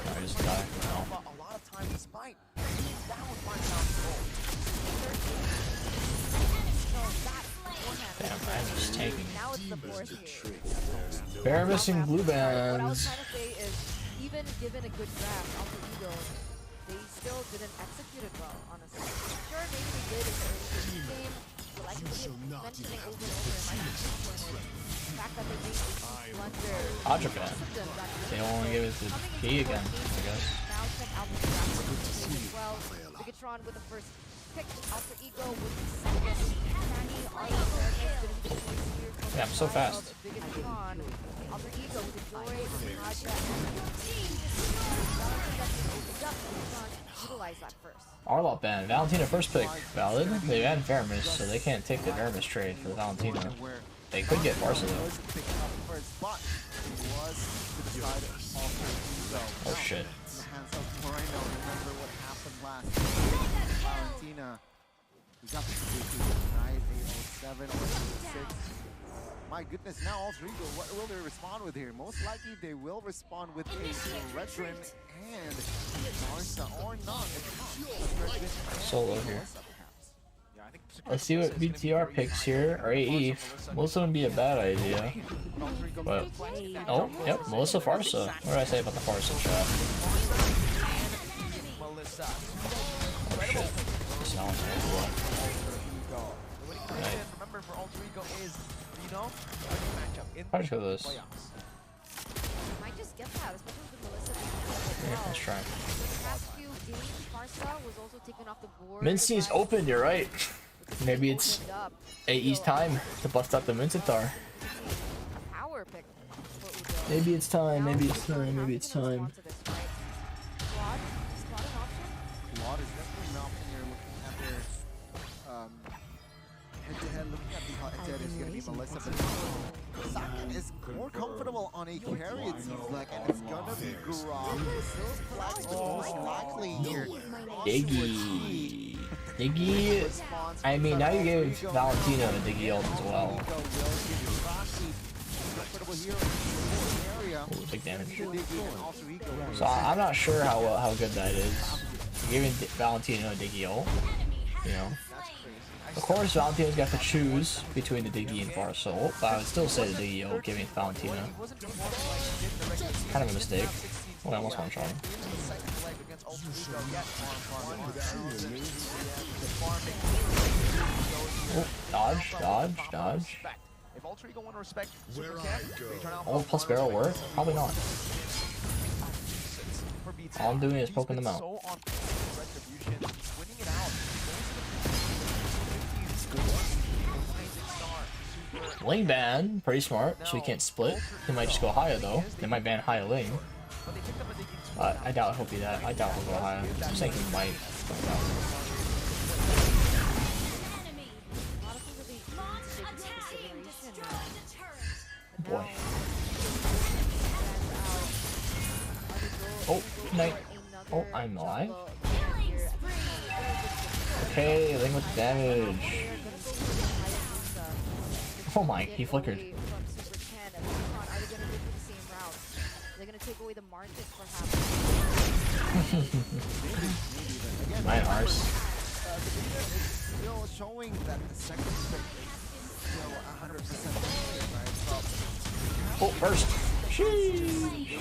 I just die. No. A lot of times, despite that would find out Damn, I'm just tanking. Now it's the fourth here. Bear missing blue What I was bands. trying to say is, even given a good draft, Alter Ego, they still didn't execute it well, honestly. Sure, maybe they did in the early game, but like mentioning over and over, it might be disappointed. The fact that they made this blunder. Japan. They only give it to P again, I guess. Now check out the draft as well. Bigatron with the first pick, Alter Ego with the second. Fanny, Arlo, Yeah, I'm so fast. Bigatron, Alter Ego with the Joy, Naja, utilize that first. Arlot ban. Valentina first pick. Valid. They banned Veramis, so they can't take the Veramis trade for the Valentina. They could get Barca though. Oh shit. Valentina. We got the 9807 or 6. My goodness, now Alter Ego, what will they respond with here? Most likely they will respond with a Redrin and Marsa or not. Solo here. Let's see what BTR picks here, or AE. Melissa wouldn't be a bad idea. But, oh, yep, Melissa Farsa. What did I say about the Farsa chat? Oh shit. This sounds cool. Right. remember for Alter Ego is, you know, How do you show this? Might just just get that, especially with Melissa being Yeah, let's try. the past few games, Barca was also taken off the board. Mincey's open, you're right. Maybe it's AE's time to bust out the Mincitar. Power pick. Maybe it's time, maybe it's time, maybe it's time. Squad is definitely an option here, looking at their head-to-head, looking at the head is going to be Melissa, but Sakin is more comfortable on a carry, it seems like, and it's going to be Grok. Those flags are most likely here. Diggy. Diggy. I mean, now you gave Valentina a Diggy ult as well. Ooh, big damage. So I'm not sure how good that is. Giving Valentina a Diggy ult, you know. Of course, Valentina's got to choose between the Diggy and Farsa ult, but I would still say the Diggy ult giving Valentina. Kind of a mistake. Well, I almost one shot him. Oh, dodge, dodge, dodge. Oh, plus barrel work? Probably not. All I'm doing is poking them out. Lane ban, pretty smart, so he can't split. He might just go higher though. They might ban higher lane. I doubt he'll be that. I doubt he'll go higher. I'm saying he might. Boy. Oh, night. Oh, I'm alive. Okay, lane with damage. Oh my, he flickered. My arse. Still showing that the second pick is still 100%. Oh, first. Sheesh.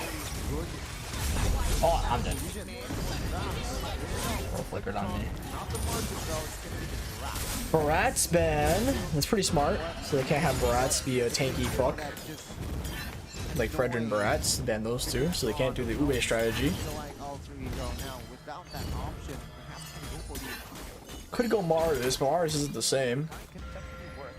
Oh, I'm dead. Oh, flickered on me. Barats ban. That's pretty smart. So they can't have Barats be a tanky fuck. Like Fredrin and Barats, ban those two. So they can't do the Ube strategy. Could go Mars, but Mars isn't the same.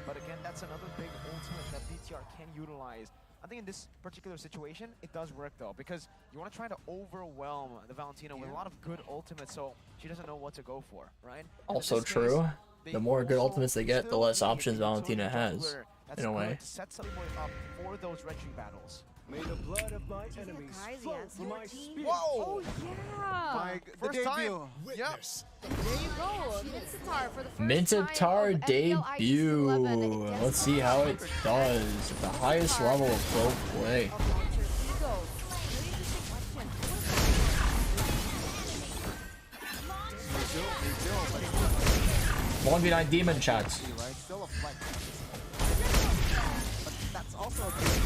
But again, that's another big ultimate that BTR can utilize. I think in this particular situation, it does work though, because you want to try to overwhelm the Valentina with a lot of good ultimates, so she doesn't know what to go for, right? Also true. The more good ultimates they get, the less options Valentina has, in a way. Set something up for those retreat battles. May the blood of my enemies flow from my spear. Whoa! Oh yeah! First time! Yes. There you go! Mincitar for the first Mincitar debut. Let's see how it does at the highest level of pro play. 1v9 demon chats.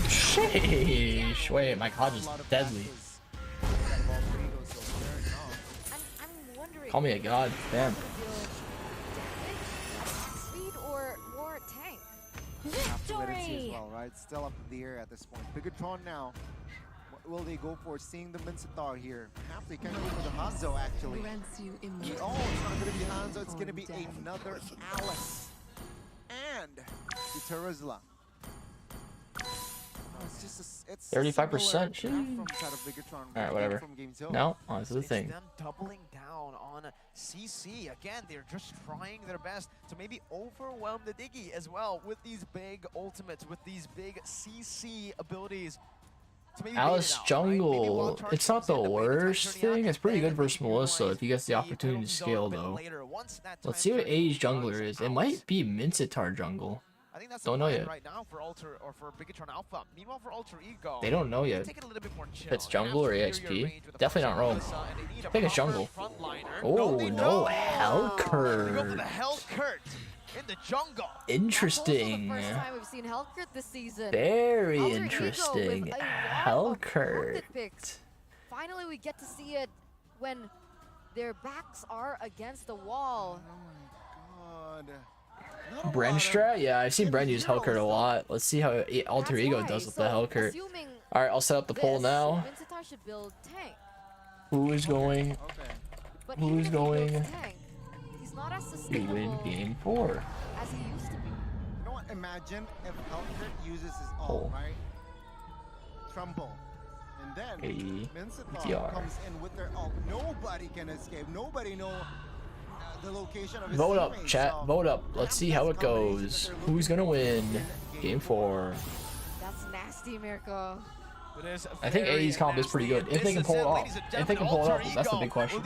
Sheesh. Wait, my god is deadly. Call me a god. Damn. Speed or more tank? Victory! Well, right? Still up in the air at this point. Bigatron now. What will they go for? Seeing the Mincitar here. Perhaps they can go for the Hanzo actually. Oh, it's not going to be Hanzo. It's going to be another Alice. And the Terizla. It's just it's 35%. Alright, whatever. No, on to the thing. Them doubling down on CC. Again, they're just trying their best to maybe overwhelm the Diggy as well with these big ultimates, with these big CC abilities. Alice jungle. Right? It's not the worst thing. It's pretty good versus Melissa if he gets the opportunity to scale though. Let's see what A's jungler is. It might be Mincitar jungle. I think that's don't know yet. Right now for Alter or for Bigatron Alpha. Meanwhile for Alter Ego, they don't know yet. Take it a little bit more chill. If it's jungle or EXP. Definitely not wrong. I think it's jungle. Oh no, Hellcurt. They go for the Hellcurt in the jungle. Interesting. That's also the first time we've seen Hellcurt this season. Very interesting. Hellcurt. Finally, we get to see it when their backs are against the wall. Oh my god. Bren strat? Yeah, I've seen Bren use Hellcurt a lot. Let's see how Alter Ego does with the Hellcurt. All right, I'll set up the poll now. Vincitar should build tank. Who is going? But Who is going? Tank, he's not as You sustainable win game 4. as he used to be. You know what? Imagine if Helkert uses his ult, right? Trumbull. And then Vincitar BTR. comes in with their ult. Nobody can escape. Nobody knows the location of his Vote up, teammates, chat. so Vote up. Let's see how it goes. Who's gonna win game 4? That's nasty, Mirko. I think AE's comp is pretty good. If they can pull it off. If they can pull it off, that's the big question.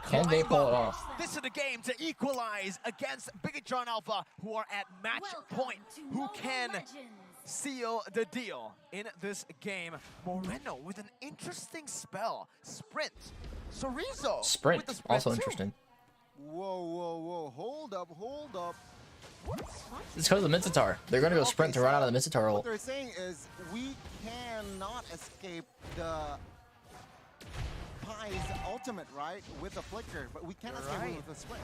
Can they pull it off? This is the game to equalize against BTR Alpha, who are at match point. Who can seal the deal in this game? Moreno with an interesting spell. Sprint. Sorizo. Sprint, with the also too. interesting. Whoa, whoa, whoa. Hold up, hold up. It's because of the Mincetar. They're gonna go sprint to run out of the Mincetar What ult. they're saying is we cannot escape the Pie's ultimate, right? With the flicker, but we can escape it with the sprint.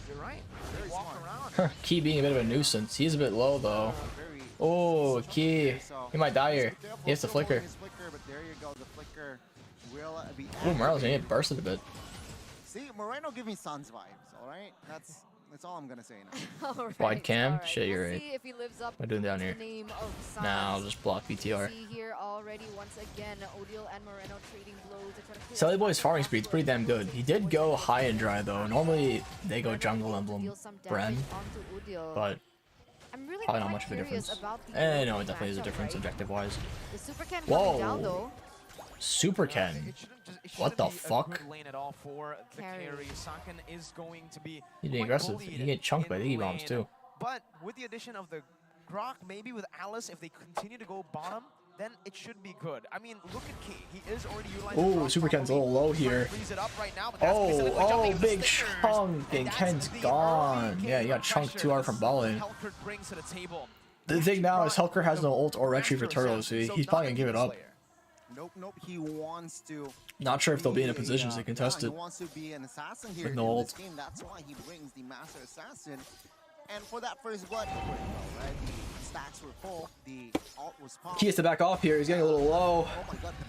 You're right. Very Walk smart. around. Key being a bit of a nuisance. He's a bit low though. Oh, Key. He might die here. He has to flicker. But there you go. The flicker will be. Ooh, Morello's gonna get bursted a bit. See, Moreno give me Suns vibes. All right, that's all I'm gonna say now. Wide cam? Shit, you're right. See if he lives up What am I doing down to here? the name of Nah, I'll Sans. just block BTR. See here already once again, Odile and Moreno trading blows. They're trying to Sally Boy's farming speed's pretty damn good. He did go high and dry though. Normally they go jungle emblem Bren, but I'm really probably not quite much of a curious difference. about the Eh, early no, it definitely is a matchup, difference right? objective wise. The super can coming down Whoa, though. Super Ken. What the fuck? Lane at all for the carry. Saken is going to be He's being aggressive. He can get chunked by Diggy bombs too. But with the addition of the Grok, maybe with Alice, if they continue to go bottom, then it should be good. I mean, look at Key. He is already utilizing. Oh, Super Ken's a little low here. Freeze it up right now, but that's gonna be set up by jumping into the Big stickers. chunk, and Ken's gone. Yeah, he got chunked 2 hours from ball lane. Helkert brings to the table. The thing now is Helker has no ult or retry for turtle, so he's probably gonna give it up. Nope, nope. He wants to. Not sure if they'll be in a position to contest He it. wants to be an assassin here With in no this ult. game. That's why he brings the Master Assassin. And for that first blood, it worked well, right? The stacks were full. The ult was popped. He has to back off here. He's getting a little low.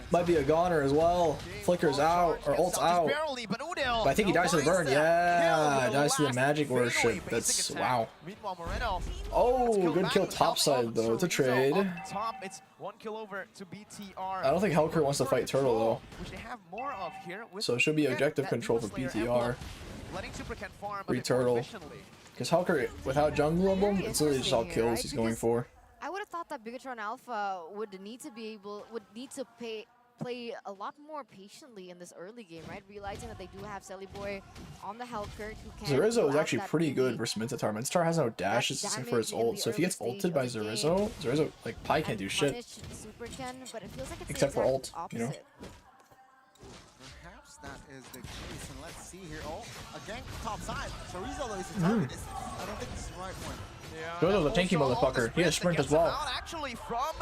Might be a goner as well. Flicker's out or ult's out. But I think he dies to the burn. Yeah, dies to the magic worship. That's wow. Oh, good kill topside though. It's a trade. Top, it's 1 kill over to BTR. I don't think Helker wants to fight turtle though. Which they have more of here. So it should be objective control for BTR. Letting Super Ken farm Free turtle. Because Helker, without jungle emblem, it's literally just all kills he's going for. I would have thought that BTR Alpha would need to play a lot more patiently in this early game, right? Realizing that they do have Sally Boy on the Helkert who can. Zerizo is actually pretty good versus Mincetar. Mincetar has no dashes except for his ult, so if he gets ulted by Zerizo, like Pi can't do shit. Except for ult, you know. Perhaps that is the case, and let's see here. Oh, again, top side. Chorizo though is the target. I don't think this is the right one. Jojo's a tanky motherfucker. He has sprint as well. Actually, from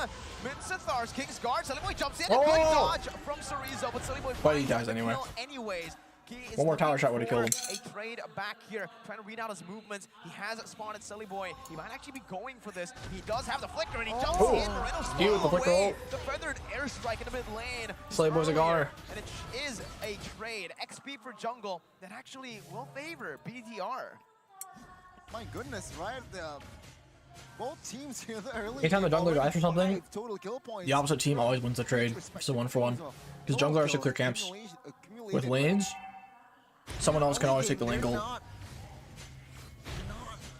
Mincetar's King's Guard, Silly Boy jumps in. Oh! Good dodge from Chorizo, but Silly Boy But he dies anyway. Anyways. One more tower shot would have killed him. A trade back here, trying to read out his movements. He has spotted Silly Boy. He might actually be going for this. He does have the flicker, and he jumps in. Moreno's He with the flicker away. ult. The feathered airstrike in the mid lane. Silly Boy's a goner. And it is a trade. XP for jungle that actually will favor BTR. My goodness, right? Both teams here the early. Anytime the jungler dies for something, total kill points. the opposite team always wins the trade. It's a 1-for-1. Because jungler has to clear camps. With lanes, someone else can always take the lane gold.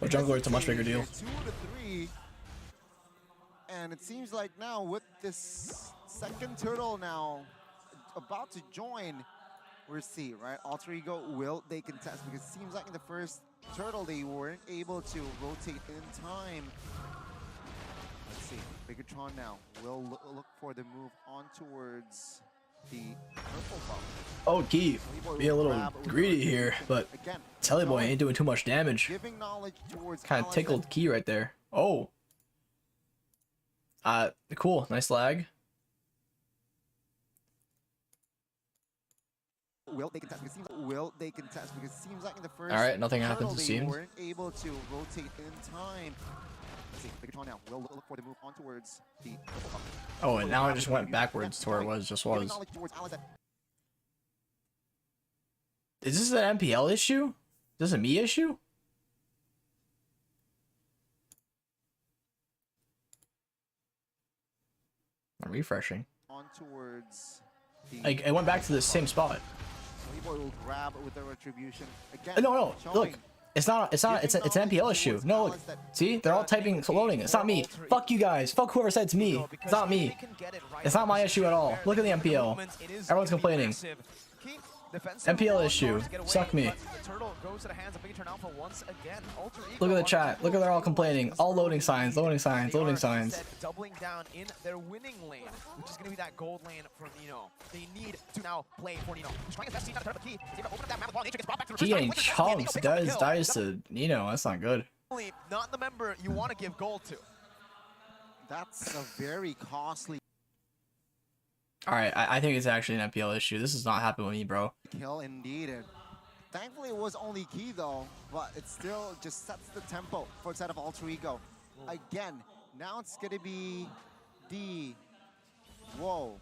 But jungler, it's a much bigger deal. 2 to 3. And it seems like now with this second turtle now about to join, we'll see, right? Alter Ego, will they contest? Because it seems like in the first turtle they weren't able to rotate in time. Let's see, Bigatron now will look for the move on towards the purple buff. Oh, Key, being a little greedy here, but Telly Boy ain't doing too much damage. Kind of tickled Key right there. Oh. Cool, nice lag. Will they contest? Because it seems like in the first All right, nothing happens, turtle it they seems. weren't able to rotate in time. Let's see, BTR now will look for the move on towards the. Oh, and now I just went backwards to where it was. Is this an MPL issue? Is this a me issue? I'm refreshing. On towards I went back to the same spot. Will grab with the retribution again. No, look. It's an MPL issue. No, look. See? They're all typing loading. It's not me. Fuck you guys. Fuck whoever said it's me. It's not me. It's not my issue at all. Look at the MPL. Everyone's complaining. MPL issue. Suck me. Look at the chat. Look at they're all complaining. All loading signs, loading signs, loading signs. Doubling down in their winning lane, which is going to be that gold lane for Nino. They need to now play for Nino. He's trying his best to turn up the key. He's able to open up that map while nature gets brought back to the He ain't chunks. Dies to Nino. That's not good. Not the member you want to give gold to. That's a very costly. Alright, I think it's actually an MPL issue. This is not happening with me, bro. Kill indeed. Thankfully, it was only key though, but it still just sets the tempo for the side of Alter Ego. Again, now it's gonna be the. Whoa.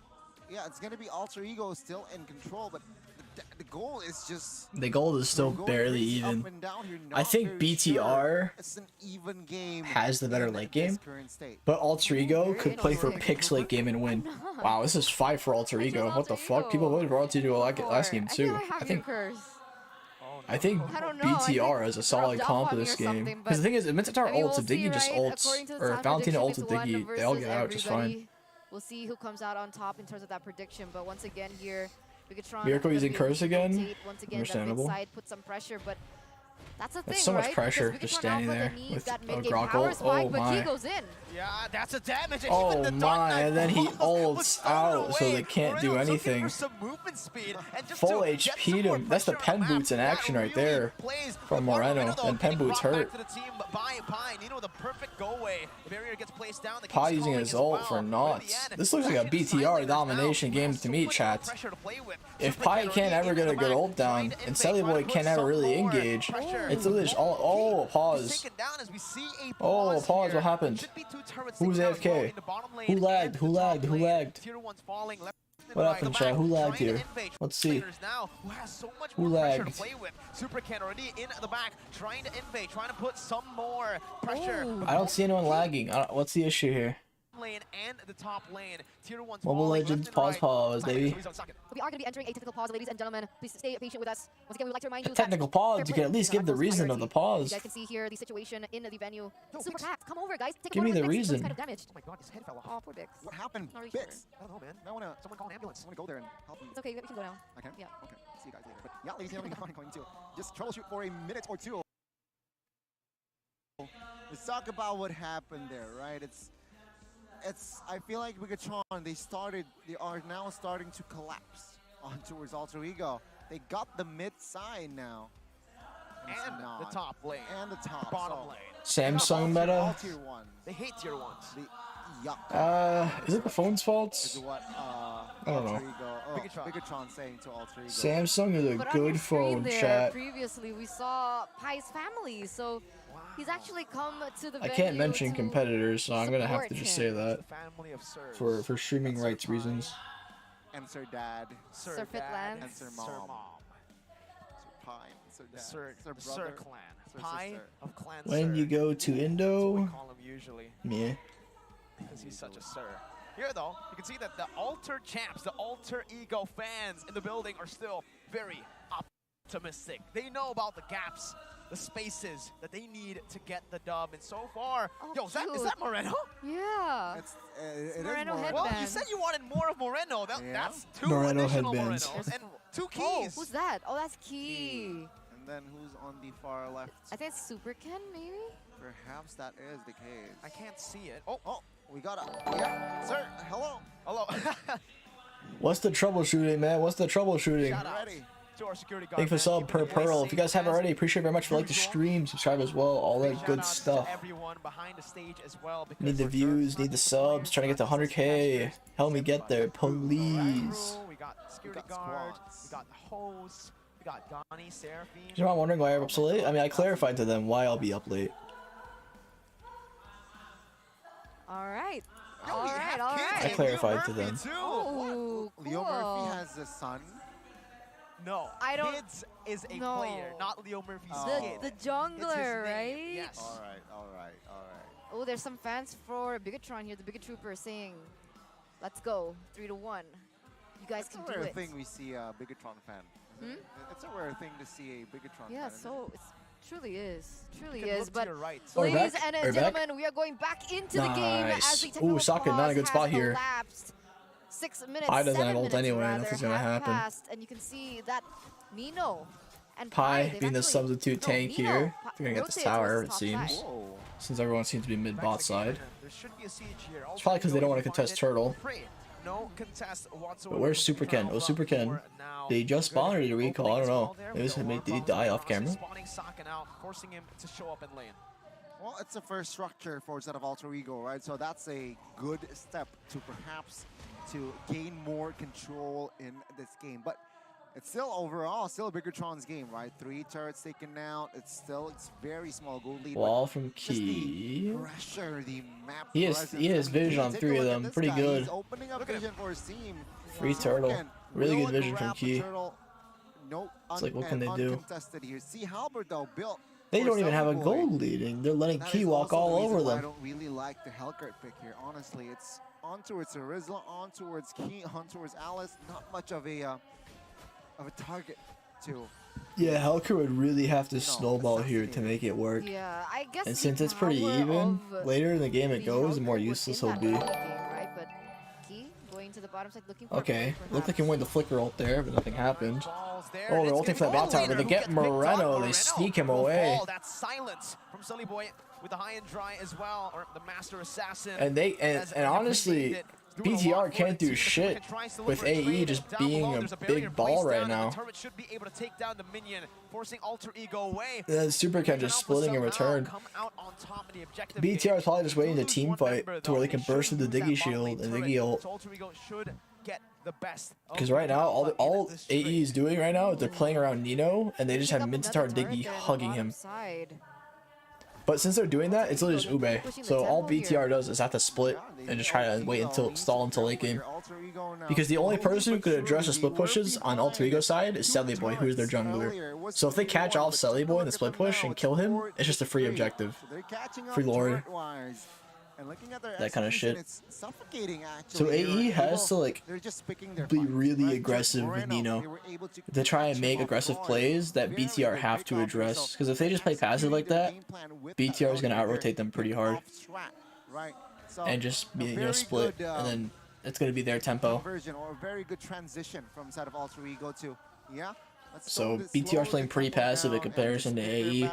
Yeah, it's gonna be Alter Ego still in control, but the goal is just. The goal is still barely even. I think BTR has the better late game, but Alter Ego could play for Pix late game and win. Wow, this is 5 for Alter Ego. What the fuck? People voted for Alter Ego last game too. I think BTR has a solid comp of this game. Because the thing is, if Minotaur ults, if Diggy just ults, or if Valentina ults with Diggy, they all get out just fine. We'll see who comes out on top in terms of that prediction, but once again here, Miracle using curse again? Understandable. Put some pressure, but that's the thing, That's so much right? pressure just standing there with a Grockle. Oh my. Yeah, that's a damage. Oh my, and then he ults out so they can't do anything. Full HP to him. That's the pen boots in action right there from Moreno. And pen boots hurt. Pi using his ult for knots. This looks like a BTR domination game to me, chat. If Pi can't ever get a good ult down, and Cellyboy can't ever really engage, it's literally just all. Oh, pause. Oh, pause. What happened? Who's AFK? Who lagged? Who lagged? Who lagged? What happened, chat? Who lagged here? Let's see. Who lagged? Supercan already in the back, trying to invade, trying to put some more pressure. I don't see anyone lagging. What's the issue here? Lane and the top lane. Tier 1's Mobile Legends pause, baby. We are going to be entering a technical pause, ladies and gentlemen. Please stay patient with us. Once again, we would like to remind you. Technical pause. You can at least give the reason of the pause. You guys can see here the situation in the venue. Super Cat, come over, guys. Take give me the reason. Kind of damaged. Oh my God, his head fell off. Oh, poor Bix. What happened? Bix? I don't know, man. Someone call an ambulance. I want to go there and help him. It's okay. We can go now. I can? Yeah. Okay. See you guys later. But yeah, ladies and gentlemen, I'm going to just troubleshoot for a minute or two. Let's talk about what happened there, right? I feel like BTR, they are now starting to collapse on towards Alter Ego. They got the mid side now. And the top lane. And the top. Bottom lane. Samsung meta? They hate tier 1s. Is it the phone's fault? Is what, I don't know. BTR saying to Alter Ego. Samsung is a good phone, chat. Previously, we saw Pi's family, so he's actually come to the venue. I can't mention competitors, so I'm gonna have to just say that for streaming rights reasons. And Sir Dad, Sir Fitland, and Sir Mom, Sir Pi, Sir Dad, Sir Clan, Pi of Clan. When you go to Indo, we call him usually. Yeah. Because he's such a sir. Here though, you can see that the Alter champs, the Alter Ego fans in the building are still very optimistic. They know about the gaps, the spaces that they need to get the dub, and so far, is that Moreno? Yeah. It Moreno is headband. Well, you said you wanted more of Moreno. That's 2 Moreno additional headbands. Morenos and 2 keys. Oh, who's that? Oh, that's Key. And then who's on the far left? I think it's Supercan, maybe? Perhaps that is the case. I can't see it. Oh, we got sir, hello. What's the troubleshooting, man? What's the troubleshooting? Ready. To our security guard, Thank you for sub per Pearl. If you guys haven't already, appreciate it very much for like the stream, subscribe as well, all that good stuff. Everyone behind the stage as well, Need the views, need the subs, trying to get to 100K. Help me get there, please. We got security guards, we got the host, we got Donnie, Seraphine. You're not wondering why I'm up so late? I mean, I clarified to them why I'll be up late. All right. Yo, All we right. have All kids right. I clarified to them. Oh, cool. Leo Murphy has a son. No, I don't- Kids is a No. player, not Leo Murphy's kid. The It's his jungler, name, right? Yes. All right, all right, all right. Oh, there's some fans for Bigatron here. The Bigot Trooper saying, "Let's go, 3-1. You guys It's can a do rare it." thing we see a Bigatron fan. isn't it? It's a rare thing to see a Bigatron Yeah, fan. so it truly is. Truly can is. look to But your right. Oh, we're ladies back? and We're back? gentlemen, we are going back into the game as Nice. the technical Ooh, Socket, not a good pause spot has here. elapsed. 6 minutes, Pi doesn't 7 have ult minutes anyway, rather, nothing's gonna have happen. passed, and you can see that Nino and Pi they've being the actually- substitute no, tank Nino here. pa- They're gonna get this rotated tower, towards it the top seems. side. Whoa. Since everyone seems to be mid bot side. There should be a siege here. It's probably because they don't want to contest Turtle. No contest whatsoever. But where's Super Ken? Oh, Super Ken. Did he just spawn or did he recall? I don't know. Did he die off camera? Spawning Socket out, forcing him to show up in lane. Well, it's a first structure for set of Alter Ego, right? So that's a good step to perhaps to gain more control in this game. But it's still overall still Bigatron's game, right? 3 turrets taken out. It's very small goal lead. Wall from just the Key. pressure, the map He has presence. vision on Take a 3 of look at them. this Pretty guy. good. He's opening up vision for his team. Free Turtle. Again, Really will good vision from grab the Key. turtle. No, It's like, what can they do? uncontested here. See Halbert though built. They for don't even have a Sunny Boy. gold leading. They're letting That Key is walk also all the reason over why I them. don't really like the Hellcurt pick here. Honestly, it's on towards Arizla, on towards Key, on towards Alice. Not much of a target to. Yeah, Hellcurt would really have to snowball here to make it work. Yeah, I guess. And the since it's pretty power even, of later in the game it the goes, the more Hellcurt was useless in he'll that be. early game, right? But Key going to the bottom side looking for a Okay, play, looked like he went the flicker ult there, but nothing happened. Balls there. Oh, they're It's ulting for that gonna bot be tower, but Leader they who get gets picked Moreno. up. They sneak him away. That's silence from Sully Boy with the high and dry as well, or the Master Assassin. And honestly, BTR can't do shit with AE just being a big ball right now. The turret should be able to take down the minion, forcing Alter Ego away. And then Super Ken just splitting in return. Come out on top of the objective BTR is probably just waiting to team fight to where they can burst through the Diggy shield and Diggy ult. Alter Ego should get the best. Because right now, all AE is doing right now is they're playing around Nino, and they just have mid-to-tower Diggy hugging him. But since they're doing that, it's literally just Ube. So all BTR does is have to split and just try to wait until stall until late game. Because the only person who could address the split pushes on Alter Ego side is Selly Boy, who's their jungler. So if they catch off Selly Boy in the split push and kill him, it's just a free objective. Free Lord. That kind of shit. So AE has to like be really aggressive with Nino to try and make aggressive plays that BTR have to address. Because if they just play passive like that, BTR is gonna out-rotate them pretty hard and just split, and then it's gonna be their tempo. So BTR is playing pretty passive in comparison to AE.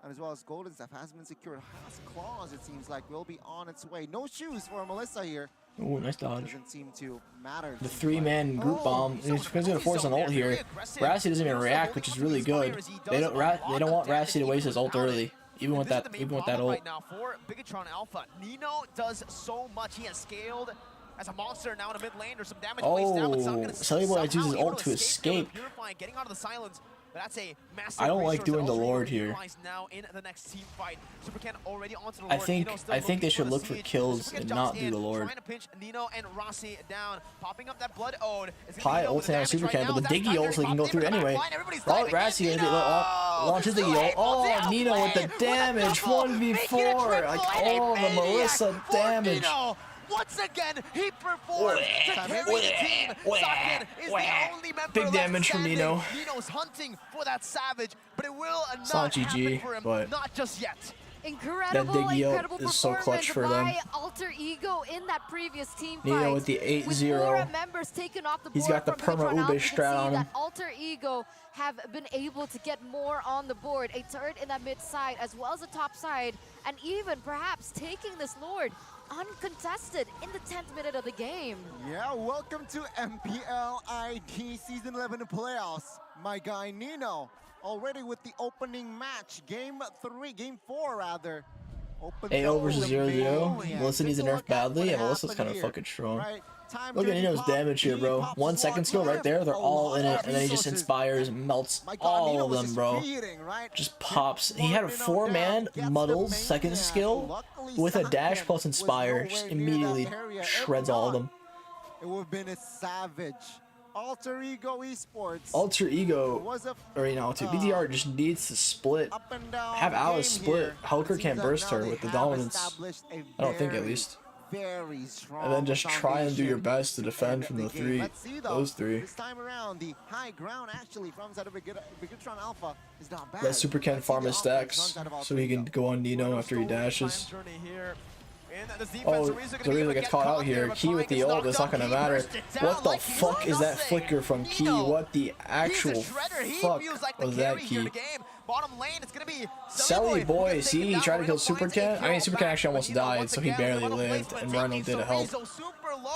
And as well as Golden Staff has been secured. Has Claws, it seems like, will be on its way. No shoes for Melissa here. Ooh, nice dodge. Doesn't seem to matter. The 3-man group bomb. He's gonna force an ult here. Rassi doesn't even react, which is really good. They don't want Rassi to waste his ult early, even with that ult. Right now for Bigatron Alpha, Nino does so much. He has scaled as a monster now in a mid lane. There's some damage placed down, but Sully Boy uses his ult to escape. Getting out of the silence. That's a massive I don't like doing the Lord here. Now in the next team fight. Supercan already onto the I Lord. think they should look for kills and not do the Lord. Trying to pinch Nino and Rossi down, popping up that blood ode. Pi ulting on Supercan, but the Diggy ult so he can go through anyway. Rassi launches Diggy ult. Oh, Nino with the damage, 1v4. Like, oh, the Melissa damage. Once again, he performed to carry the team. Socket is the only member big damage from Nino. Nino's hunting for that savage, but it will It's not not happen GG, for him. but Not just yet. Incredible, that Diggy ult incredible is so clutch for them. by Alter Ego in that previous team fight. Nino with the 8-0. With 4 members taken off the board. He's got the from perma Bigatron Ube Alpha, strat on you can see him. that Alter Ego have been able to get more on the board. A turret in that mid side as well as the top side, and even perhaps taking this Lord uncontested in the 10th minute of the game. Yeah, welcome to MPL ID Season 11 playoffs. My guy Nino already with the opening match, game 4 rather. AO versus 0-0. Melissa needs a nerf badly. Yeah, Melissa's kind of fucking strong. Look at Nino's damage here, bro. 1 second skill right there. They're all in it, and then he just inspires, melts all of them, bro. Just pops. He had a 4-man muddles second skill with a dash plus inspire. Just immediately shreds all of them. It would have been a savage. Alter Ego Esports. Alter Ego, or you know, BTR just needs to split. Have Alice split. Hulker can't burst her with the dominance. I don't think, at least. And then just try and do your best to defend from those three. This time around, the high ground actually from side of Bigatron Alpha is not bad. Let Super Ken farm his stacks so he can go on Nino after he dashes. Oh, Zariza gets caught out here. Key with the ult, it's not gonna matter. What the fuck is that flicker from Key? What the actual fuck was that, Key? Bottom lane, it's gonna be Selly boy, see, he tried to kill Super Ken. I mean, Super Ken actually almost died, so he barely lived, and Rhino did help.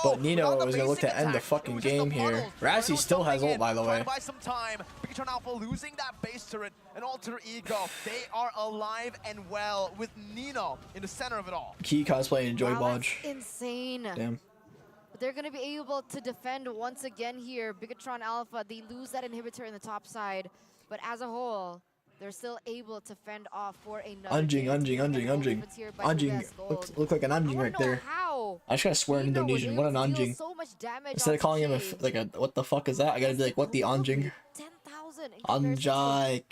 But Nino is gonna look to end the fucking game here. Rassi still has ult, by the way. By some time, Bigatron Alpha losing that base turret and Alter Ego. They are alive and well with Nino in the center of it all. Key cosplaying Joy Bodge. Insane. Damn. But they're gonna be able to defend once again here. Bigatron Alpha, they lose that inhibitor in the top side, but as a whole, they're still able to fend off for another. Anjing. Look like an Anjing right there. I just gotta swear in Indonesian. What an Anjing. Instead of calling him a what the fuck is that? I gotta be like, what the Anjing? 10,000. Anjay.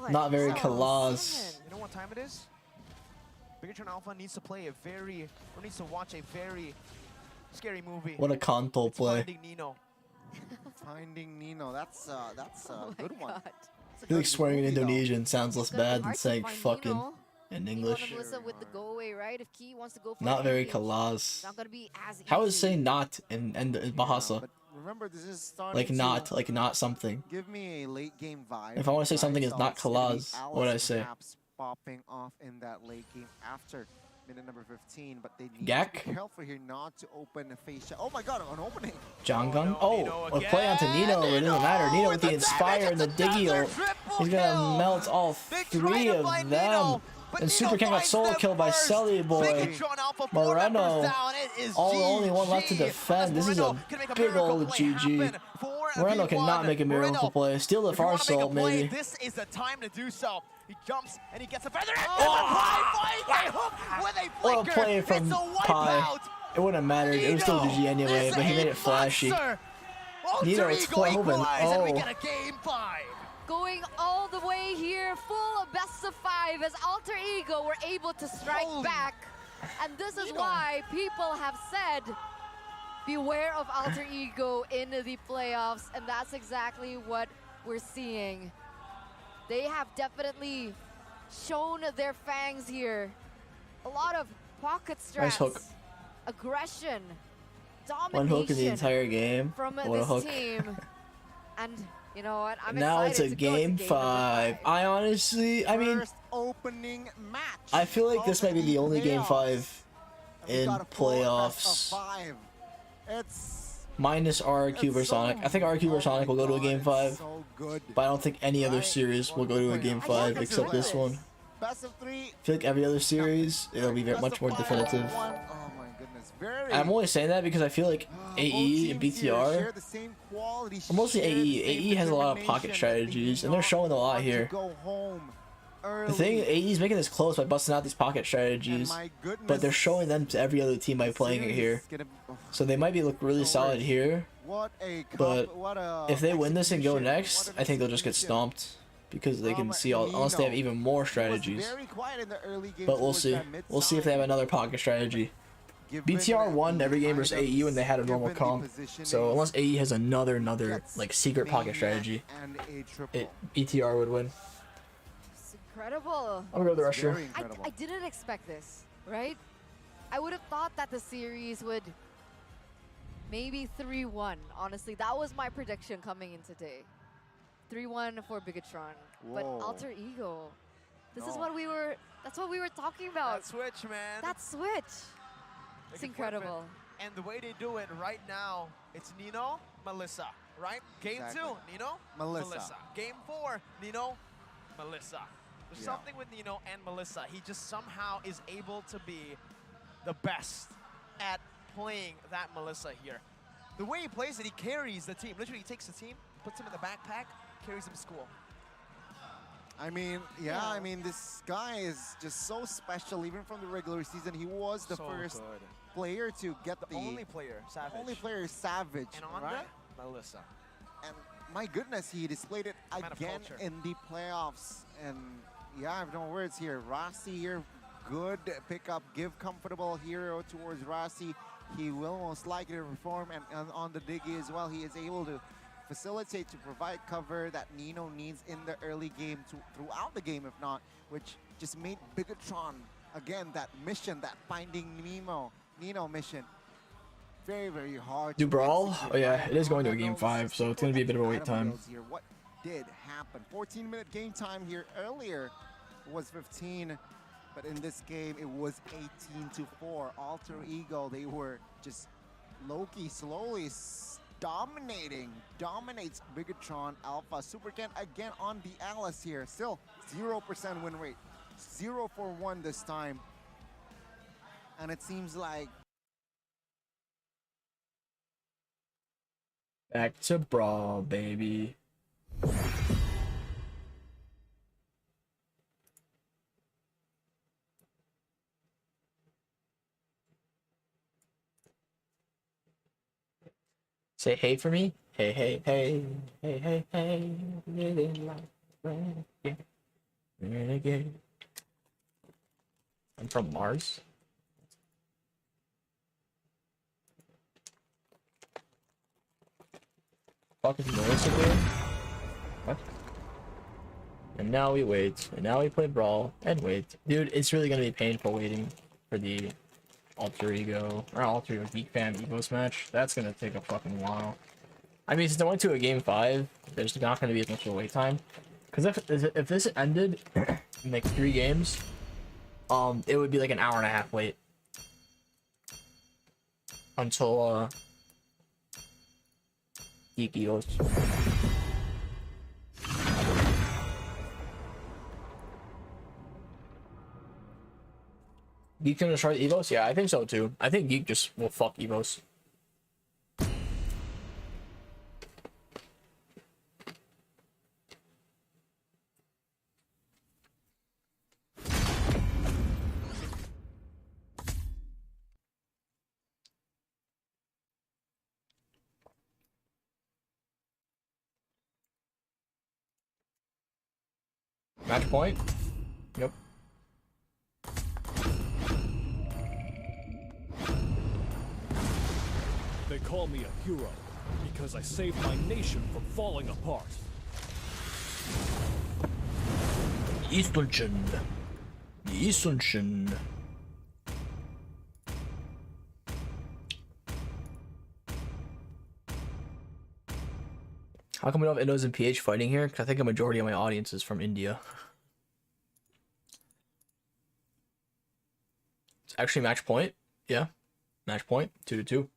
Not very Kalas. You know what time it is? Bigatron Alpha needs to play a very, or needs to watch a very scary movie. What a Kanto play. Finding Nino. Finding Nino. That's a good one. I feel like swearing in Indonesian sounds less bad than saying fucking in English. Not very Kalas. How is saying not in Bahasa? Remember, this is starting like not something. Give me a late game vibe. If I want to say something is not Kalas, what would I say? Popping off in that late game after minute number 15, but they need Gak? to be careful here not to open a face shot. Oh my god, an opening. Jangan? Oh, a play onto Nino, it doesn't matter. Nino with the Inspire and the Diggy ult. He's gonna melt all 3 of them. And Super Ken got solo killed by Selly Boy. Moreno, only one left to defend. This is a big old GG. Moreno cannot make a miracle play. Steal the far salt, maybe. This is the time to do so. He jumps and he gets a feather. What a play from Pi. It wouldn't have mattered. It was still GG anyway, but he made it flashy. Nino, it's Cloven. Oh. Going all the way here, full best of 5 as Alter Ego were able to strike back. And this is why people have said, beware of Alter Ego in the playoffs. And that's exactly what we're seeing. They have definitely shown their fangs here. A lot of pocket strats, nice hook. Aggression, domination. One hook in the entire game. From what this team. And you know what? I'm now it's a to game 5. I honestly, I mean, opening match. I feel like this might be the only game 5 in playoffs. It's minus RRQ versus Sonic. I think RRQ versus Sonic will go to a game 5, but I don't think any other series will go to a game 5 except this one. I feel like every other series, it'll be much more definitive. I'm only saying that because I feel like AE and BTR, or mostly AE has a lot of pocket strategies, and they're showing a lot here. The thing, AE's making this close by busting out these pocket strategies, but they're showing them to every other team by playing it here. So they might look really solid here, but if they win this and go next, I think they'll just get stomped because they can see unless they have even more strategies. But we'll see. We'll see if they have another pocket strategy. BTR won every game versus AE when they had a normal comp, so unless AE has another like secret pocket strategy, BTR would win. It's incredible. I'm gonna go to the restroom. I didn't expect this, right? I would have thought that the series would maybe 3-1. Honestly, that was my prediction coming in today. 3-1 for Bigatron, but Alter Ego. This is what we were. That's what we were talking about. That switch, man. That switch. It's incredible. And the way they do it right now, it's Nino, Melissa, right? Game 2, Nino, Melissa. Game 4, Nino, Melissa. There's something with Nino and Melissa. He just somehow is able to be the best at playing that Melissa here. The way he plays it, he carries the team. Literally, he takes the team, puts him in the backpack, carries him to school. I mean, yeah, I mean, this guy is just so special. Even from the regular season, he was the first player to get the only player, Savage. Only player, Savage, and on right? Melissa. And my goodness, he displayed it again in the playoffs. And yeah, I have no words here. Rossi here, good pickup, give comfortable hero towards Rossi. He will most likely perform, and on the Diggy as well, he is able to facilitate, to provide cover that Nino needs in the early game, throughout the game if not, which just made Bigatron, again, that mission, that Finding Nino mission, very, very hard Do Brawl? Oh yeah, it is going to a game 5, so it's going to be a bit of a wait time. What did happen? 14-minute game time here. Earlier was 15, but in this game it was 18-4. Alter Ego, they were just low-key, slowly dominates Bigatron Alpha. Super Ken again on the Alice here. Still 0% win rate. 0 for 1 this time. And it seems like back to Brawl, baby. Say hey for me. Hey, hey, hey, hey, hey, hey. Living life, renegade, renegade. I'm from Mars. Fuck is Melissa doing? What? And now we wait. And now we play Brawl and wait. Dude, it's really gonna be painful waiting for the Alter Ego or Alter Ego Geek Fam Evos match. That's gonna take a fucking while. I mean, since I went to a game 5, there's not gonna be as much of a wait time. Because if this ended in like 3 games, it would be like an hour and a half wait until Geek Evos. Geek gonna try the Evos? Yeah, I think so too. I think Geek just will fuck Evos. Match point? Yep. They call me a hero because I saved my nation from falling apart. Eastonchen. Eastonchen. How come we don't have Indos and PH fighting here? Because I think a majority of my audience is from India. It's actually match point. Yeah. Match point. 2-2.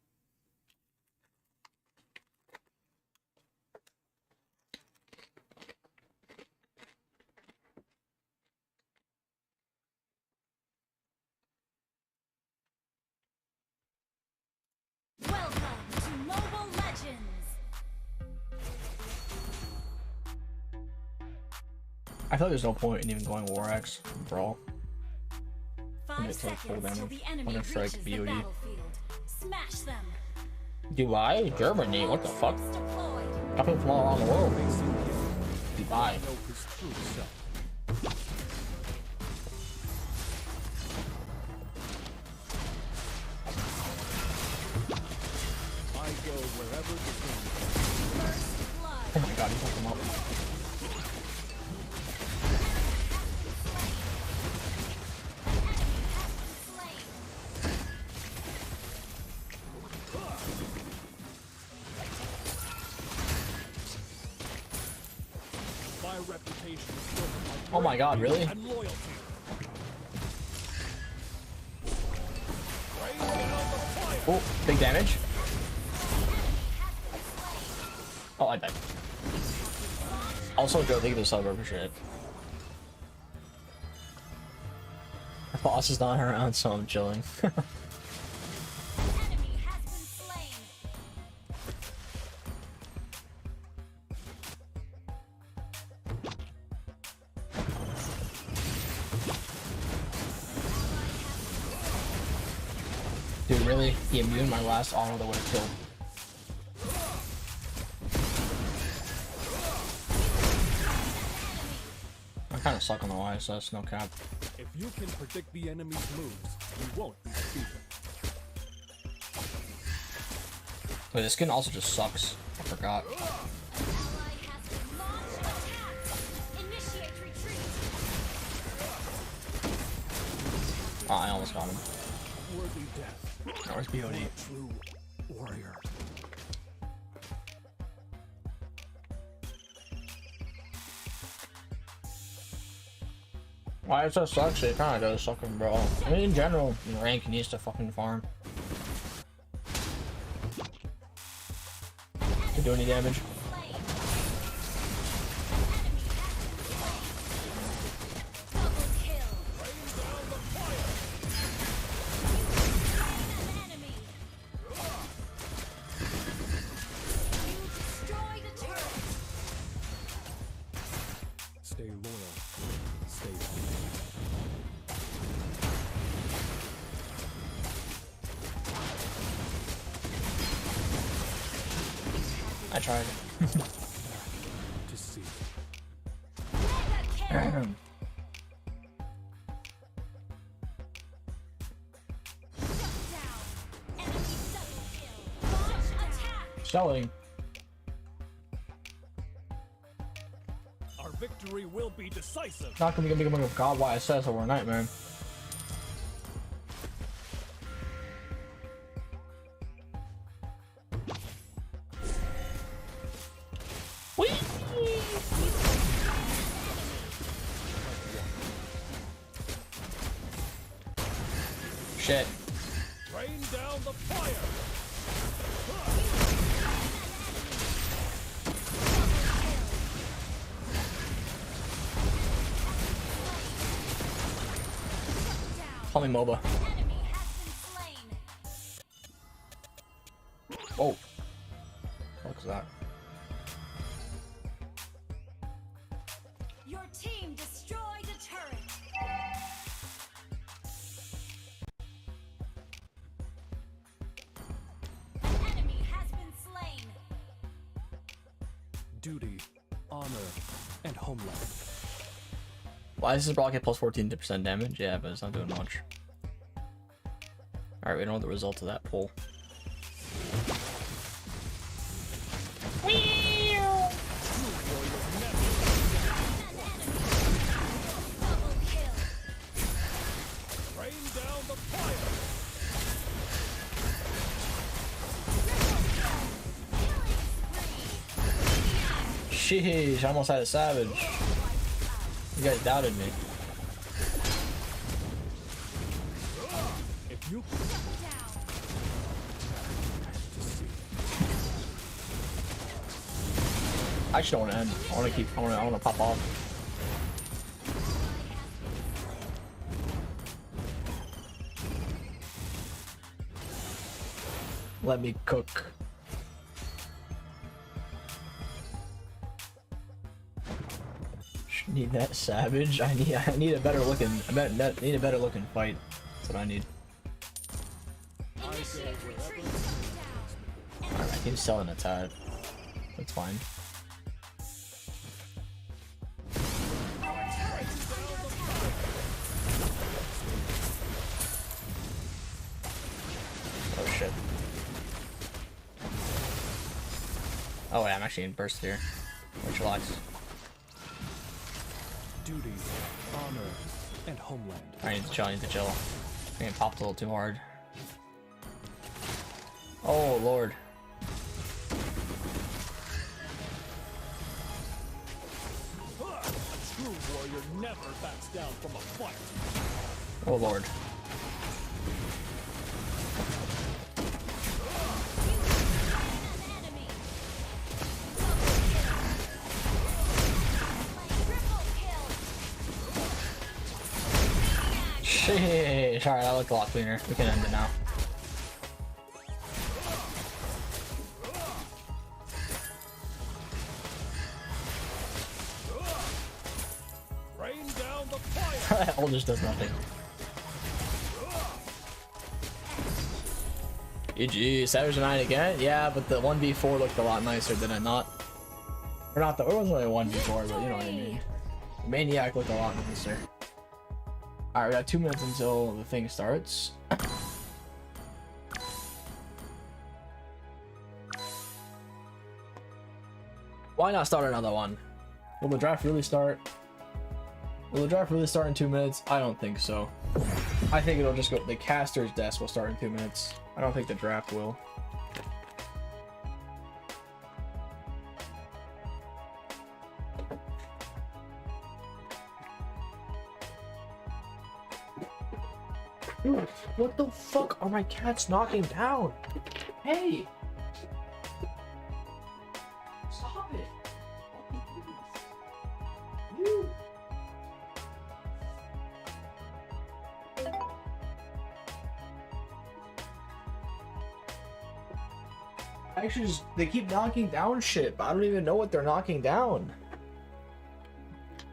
Welcome to Mobile Legends. I feel like there's no point in even going War Axe Brawl. 5 seconds till the enemy reaches strike the BOD. battlefield. Smash them. Dubai? Germany? What the fuck? Coming from all around the world. Dubai. I go wherever the Oh my god, he fucked him up. My reputation is built on Oh my god, really? and loyalty. Oh, big damage. Oh, I died. Also, Joe, thank you for the sub, I appreciate it. Boss is not around, so I'm chilling. Dude, really? He immune my last auto that would have killed. I kind of suck on the YSS, no cap. If you can predict the enemy's moves, you won't be defeated. Wait, this skin also just sucks. I forgot. Oh, I almost got him. Worthy death. Where's BOD? True warrior. YSS sucks, it kinda does suck in Brawl. I mean, in general, rank needs to fucking farm. To do any damage. Stay loyal. Stay I tried. to see. Selling. Our victory will be decisive. Not gonna be becoming a god YSS overnight, man. Whee! Shit. Rain down the fire. Call me MOBA. Oh. What's that? Your team destroyed a turret. Enemy has been slain. Duty, honor, and homeland. Why does this Brawl get plus 14% damage? Yeah, but it's not doing much. Alright, we don't know the result of that pull. Sheesh, I almost had a savage. You guys doubted me. If you I just don't want to end. I want to keep. I want to pop off. Let me cook. Need that savage. I need a better looking. Need a better looking fight. That's what I need. Alright, I can sell an attack. That's fine. Oh shit. Oh wait, I'm actually in burst here. Which locks. duty, honor, and homeland. I need to chill. I need to chill. I'm getting popped a little too hard. Oh lord. A true warrior never backs down from a fight. Oh lord. Sheesh. Alright, that looked a lot cleaner. We can end it now. Rain down the fire. Ult just does nothing. GG, Savage 9 again? Yeah, but the 1v4 looked a lot nicer, did it not? Or not, it wasn't really a 1v4, but you know what I mean. The Maniac looked a lot nicer. Alright, we got 2 minutes until the thing starts. Why not start another one? Will the draft really start? Will the draft really start in 2 minutes? I don't think so. I think it'll just go, the caster's desk will start in 2 minutes. I don't think the draft will. Dude, what the fuck are my cats knocking down? Hey! Stop it! You! Actually, just, they keep knocking down shit, but I don't even know what they're knocking down.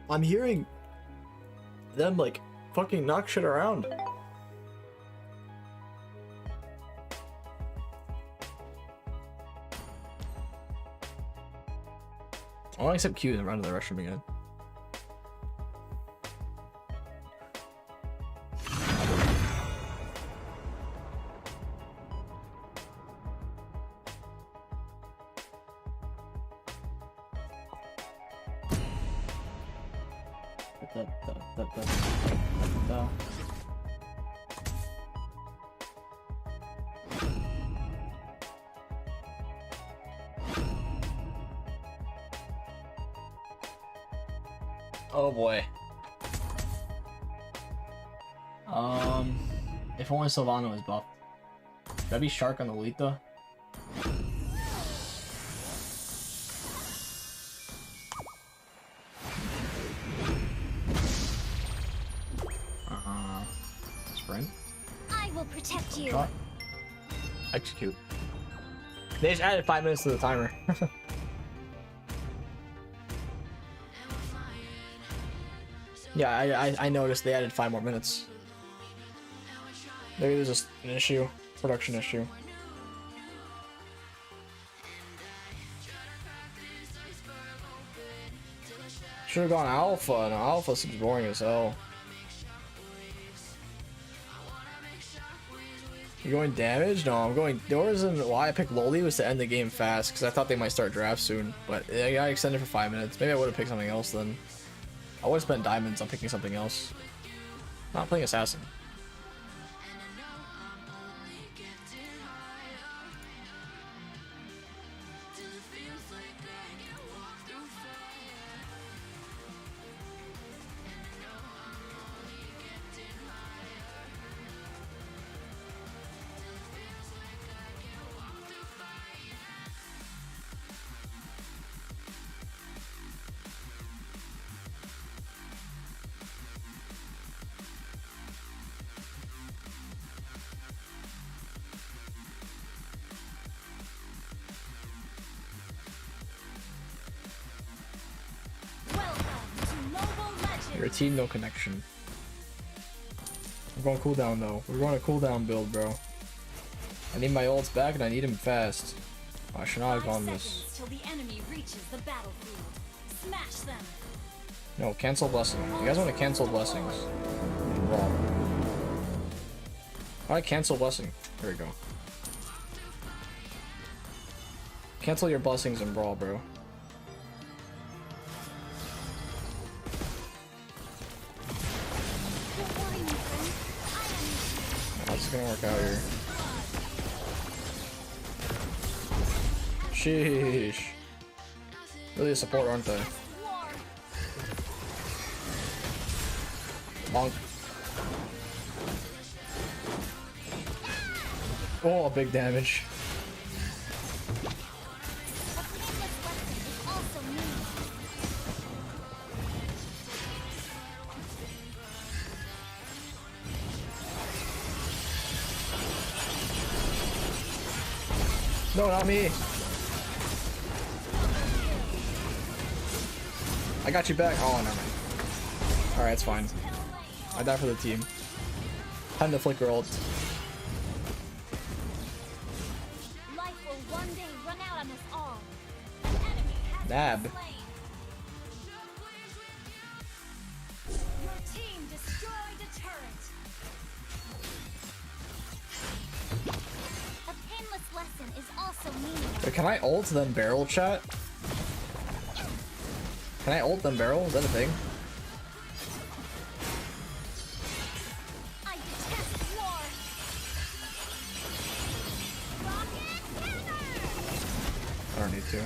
I'm hearing them like fucking knock shit around. I want to accept Q and run to the restroom again. Oh boy. If only Sylvana was buffed. Should I be Shark on the Lolita? Sprint. I will protect you. Shot. Execute. They just added 5 minutes to the timer. Yeah, I noticed they added 5 more minutes. Maybe there's just an issue, production issue. Should have gone alpha. No, alpha seems boring as hell. You going damage? No, I'm going. The reason why I picked Loli was to end the game fast because I thought they might start draft soon. But I got extended for 5 minutes. Maybe I would have picked something else then. I would have spent diamonds on picking something else. Not playing assassin. Your team, no connection. We're going cooldown though. We're going a cooldown build, bro. I need my ults back and I need him fast. Oh, I should not have gone this. Till the enemy reaches the battlefield. Smash them. No, cancel blessing. You guys want to cancel blessings? Brawl. Alright, cancel blessing. There we go. Cancel your blessings and Brawl, bro. How's it gonna work out here? Sheesh. Really a support, aren't they? Monk. Oh, big damage. No, not me. I got you back. Oh, never mind. Alright, it's fine. I died for the team. Time to flicker ult. Life will one day run out on us all. Nab. Your team destroyed a turret. A painless lesson is also meaningless. Wait, can I ult then barrel, chat? Can I ult then barrel? Is that a thing? I detest war. I don't need to.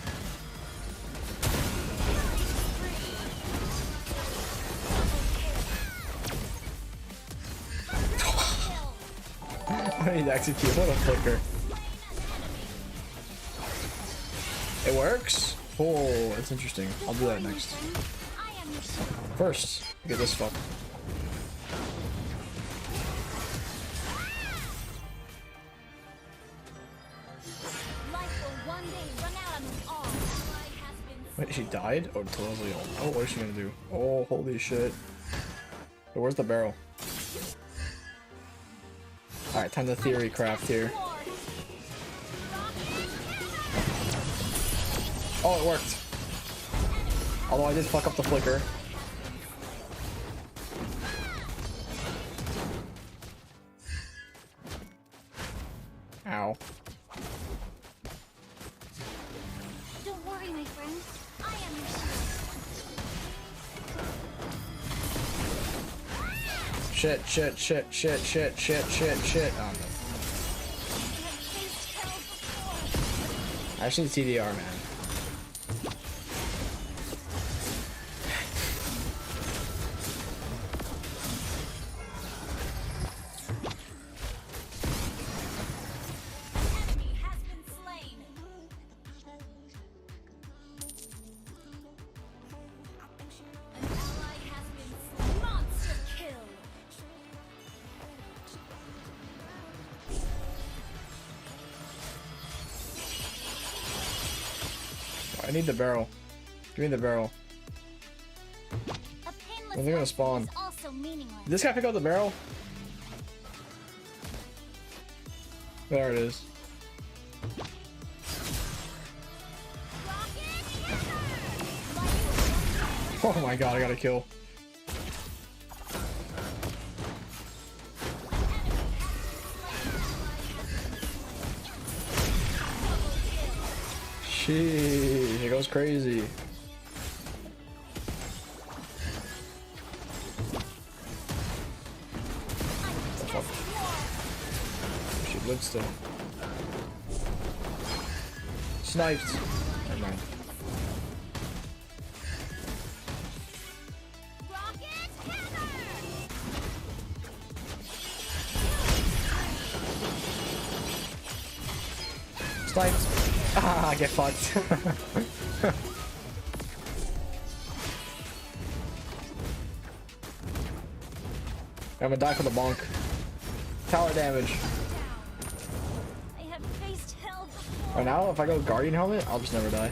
I need to execute. What a flicker. It works? Oh, it's interesting. I'll do that next. First, get this fuck. Wait, she died? Oh, totally. Oh, what is she gonna do? Oh, holy shit. But where's the barrel? Alright, time to theory craft here. Oh, it worked. Although I did fuck up the flicker. Ow. Don't worry, my friend. I am your shield. Shit. Oh no. I actually need TDR, man. I need the barrel. Give me the barrel. When's it gonna spawn? Did this guy pick up the barrel? There it is. Oh my god, I got a kill. Sheesh, it goes crazy. Oh, fuck. She lived still. Sniped. Never mind. Sniped. Ah, get fucked. I'm gonna die for the bonk. Tower damage. I have faced hell before. Right now, if I go Guardian Helmet, I'll just never die.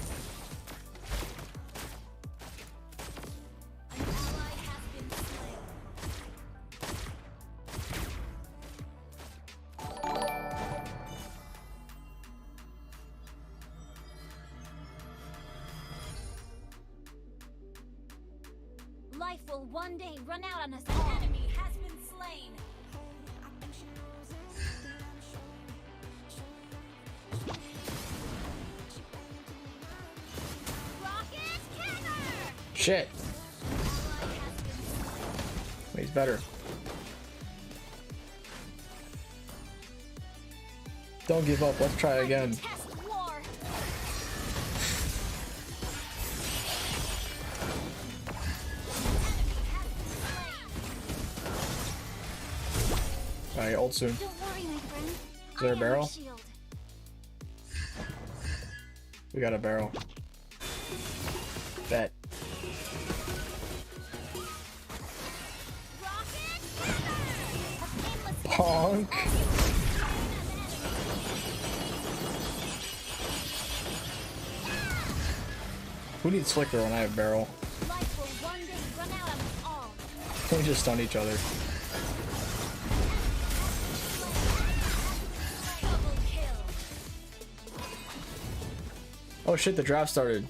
Life will one day run out on us all. Enemy has been slain. Shit. Wait, he's better. Don't give up. Let's try again. Alright, ult soon. Don't worry, my friend. Is there a barrel? We got a barrel. Bet. Bonk. Who needs Flicker when I have Barrel? Life will one day run out of us all. Can we just stun each other? Double kill. Oh shit, the draft started.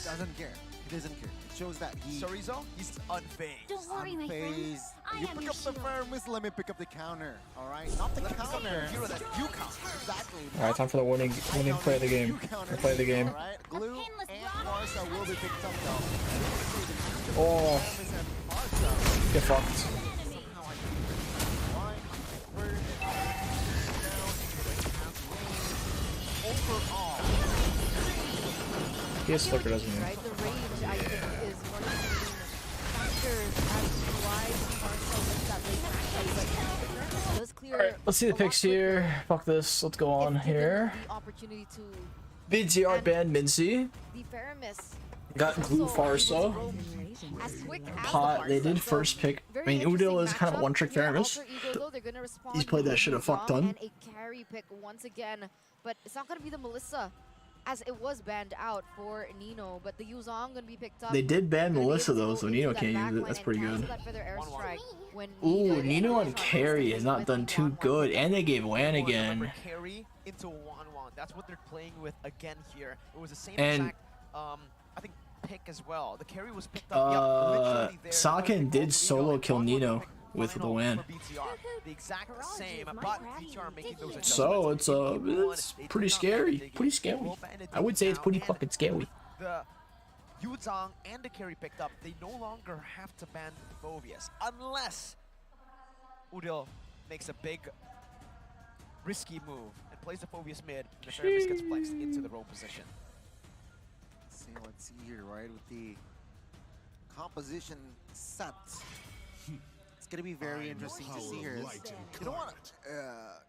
Doesn't care. He doesn't care. It shows that he... Sorizo, he's unfazed. Don't worry, my friend. Unfazed. I You am pick your up the shield. Thermos, let me pick up the counter. Alright? Not the counter. Hero that you counter. Exactly. Alright, time for the winning play of the game. We'll play the game. Alright? Glue and Marsa will be picked up though. Oh, Thermos and Marsa. get fucked. Overall, He has Flicker, doesn't he? Right, the range I think is one of the factors as to why Marcel wins that late matchup. But does clear. Alright, let's see the picks here. Fuck this. Let's go on here. The opportunity to BTR banned Mincy. the Faramis. Got Glue Farsa. As quick as Pot, they did first pick. I mean, Udil is kind of one trick Faramis. He's played that shit a fuck ton. And a carry pick once again, but it's not gonna be the Melissa, as it was banned out for Nino. But the Yuzong gonna be picked up. They did ban Melissa though, so Nino can't use it. That's pretty good. Ooh, Nino on carry has not done too good, and they gave Wan again. Carry into 1-1. That's what they're playing with again here. It was the same And exact, I think, pick as well. The carry was picked up. Literally there. Saken did solo kill Nino with the Wan. BTR. The exact same, but BTR making those adjustments. So it's pretty scary. Pretty scary. I would say it's pretty fucking scary. The Yuzong and the carry picked up. They no longer have to ban Phobius unless Udil makes a big risky move and plays the Phobius mid, and the Faramis gets flexed into the roll position. Let's see here, right, with the composition set. It's gonna be very interesting to see here. You know what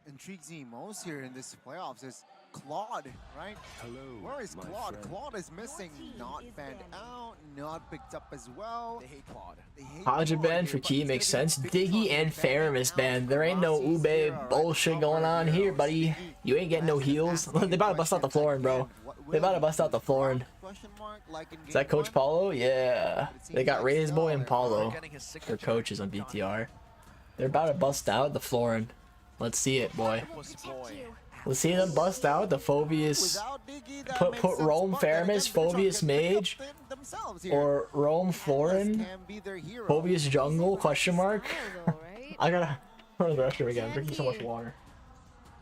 intrigues me most here in this playoffs is Claude, right? Hello, where is Claude? friend. Claude is missing, not banned out, not picked up as well. They hate Claude. Haja banned for Key makes sense. Diggy and Faramis banned. There ain't no Ube bullshit going on here, buddy. You ain't getting no heals. They about to bust out the flooring, bro. They about to bust out the flooring. Is that Coach Paulo? Yeah. They got Reyes Boy and Paulo. Their coaches on BTR. They're about to bust out the flooring. Let's see it, boy. Let's see them bust out the Phobius. Put Rome Faramis, Phobius Mage, or Rome Florin, Phobius Jungle? Question mark. I gotta run to the restroom again. I'm drinking so much water.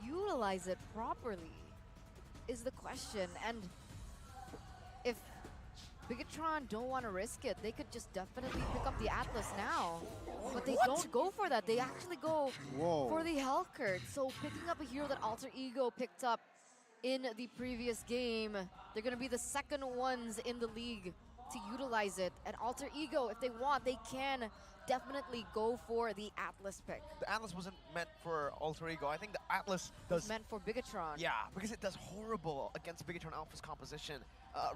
Utilize it properly is the question, and if Bigatron don't want to risk it, they could just definitely pick up the Atlas now. But they don't go for that. They actually go for the Hellcurt. So picking up a hero that Alter Ego picked up in the previous game, they're going to be the second ones in the league to utilize it. And Alter Ego, if they want, they can definitely go for the Atlas pick. The Atlas wasn't meant for Alter Ego. I think the Atlas does... meant for Bigatron. Yeah, because it does horrible against Bigatron Alpha's composition.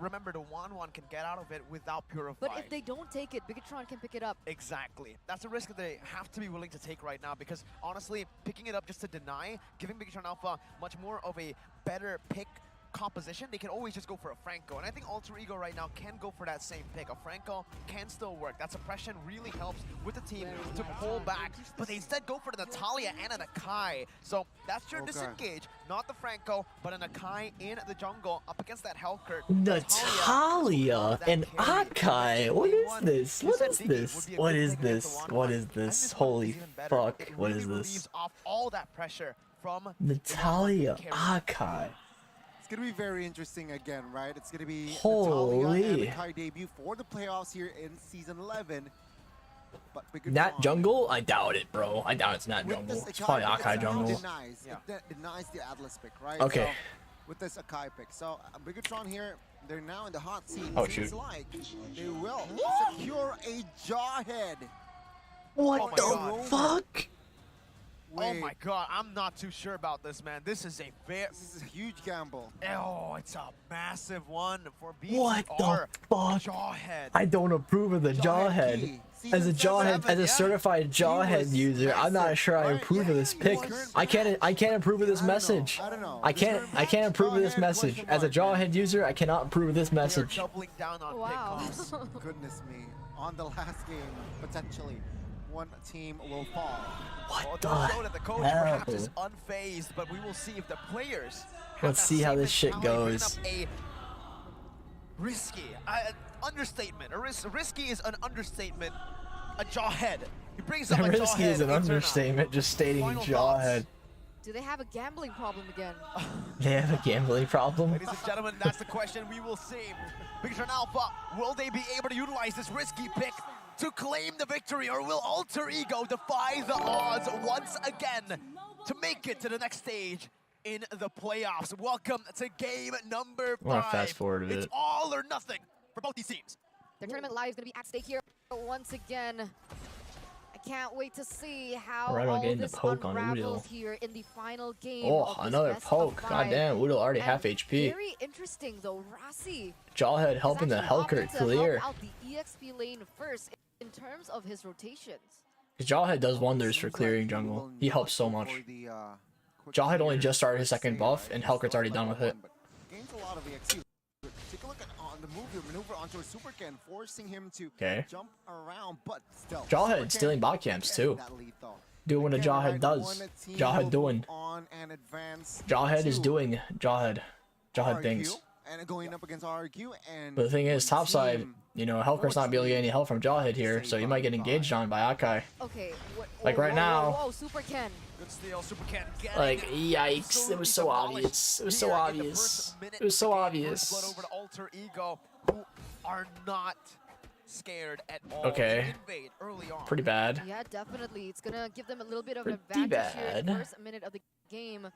Remember, the 1-1 can get out of it without Purify. But if they don't take it, Bigatron can pick it up. Exactly. That's a risk that they have to be willing to take right now, because honestly, picking it up just to deny, giving Bigatron Alpha much more of a better pick composition, they can always just go for a Franco. And I think Alter Ego right now can go for that same pick. A Franco can still work. That suppression really helps with the team to pull back, but they instead go for the Natalia and an Akai. So that's your disengage, not the Franco, but an Akai in the jungle up against that Hellcurt. Natalia and Akai. What is this? What is this? What is this? What is this? Holy fuck. What is this? Off all that pressure from Natalia Akai. It's going to be very interesting again, right? It's going to be Holy. Natalia and Akai debut for the playoffs here in Season 11. But Nat Jungle? I doubt it, bro. I doubt it's Nat Jungle. It's probably Akai Jungle. It denies the Atlas pick, right? Okay. So, with this Akai pick. So, Bigatron here, they're now in the hot seat. Oh, Seems shoot. like they will secure a Jawhead. What the fuck? Oh my god, I'm not too sure about this, man. This is a huge gamble. Oh, it's a massive one for BTR. What the fuck? Jawhead. I don't approve of the Jawhead. As a certified Jawhead user, I'm not sure I approve of this pick. I can't approve of this message. I can't approve of this message. As a Jawhead user, I cannot approve of this message. Wow. Goodness me. On the last game, potentially, one team will fall. What the hell? That the coach perhaps is unfazed, but we will see if the players. Let's see how this shit goes. A risky, understatement. Risky is an understatement. A Jawhead. He brings up a Jawhead. Risky is an understatement, just stating Jawhead. Do they have a gambling problem again? They have a gambling problem? Ladies and gentlemen, that's the question we will see. BTR Alpha, will they be able to utilize this risky pick to claim the victory, or will Alter Ego defy the odds once again to make it to the next stage in the playoffs? Welcome to game number 5. I want to fast forward a bit. It's all or nothing for both these teams. Their tournament life is going to be at stake here once again. I can't wait to see how all this unravels here in the final game. Oh, another poke. Goddamn, Udal already half HP. Very interesting though, Rassi. Jawhead helping the Hellcurt clear. Help out the EXP lane first in terms of his rotations. Because Jawhead does wonders for clearing jungle. He helps so much. Jawhead only just started his second buff, and Hellcurt's already done with it. Gains a lot of EXP. Take a look at the maneuver onto a super can, forcing him to jump around, but still. Jawhead stealing bot camps too. Doing what a Jawhead does. Jawhead doing. Jawhead is doing Jawhead things. And going up against RQ, and but the thing is, topside, you know, Hellcurt's not be able to get any help from Jawhead here, so you might get engaged on by Akai. Okay. Like right now. Whoa, Super Ken. Good steal, Super Ken. Like, yikes, it was so obvious. It was so obvious. It was so obvious. Blood over to Alter Ego, who are not scared at all. Okay. Early on. Pretty bad. Yeah, definitely. It's gonna give them a little bit of an advantage here in the first minute of the game.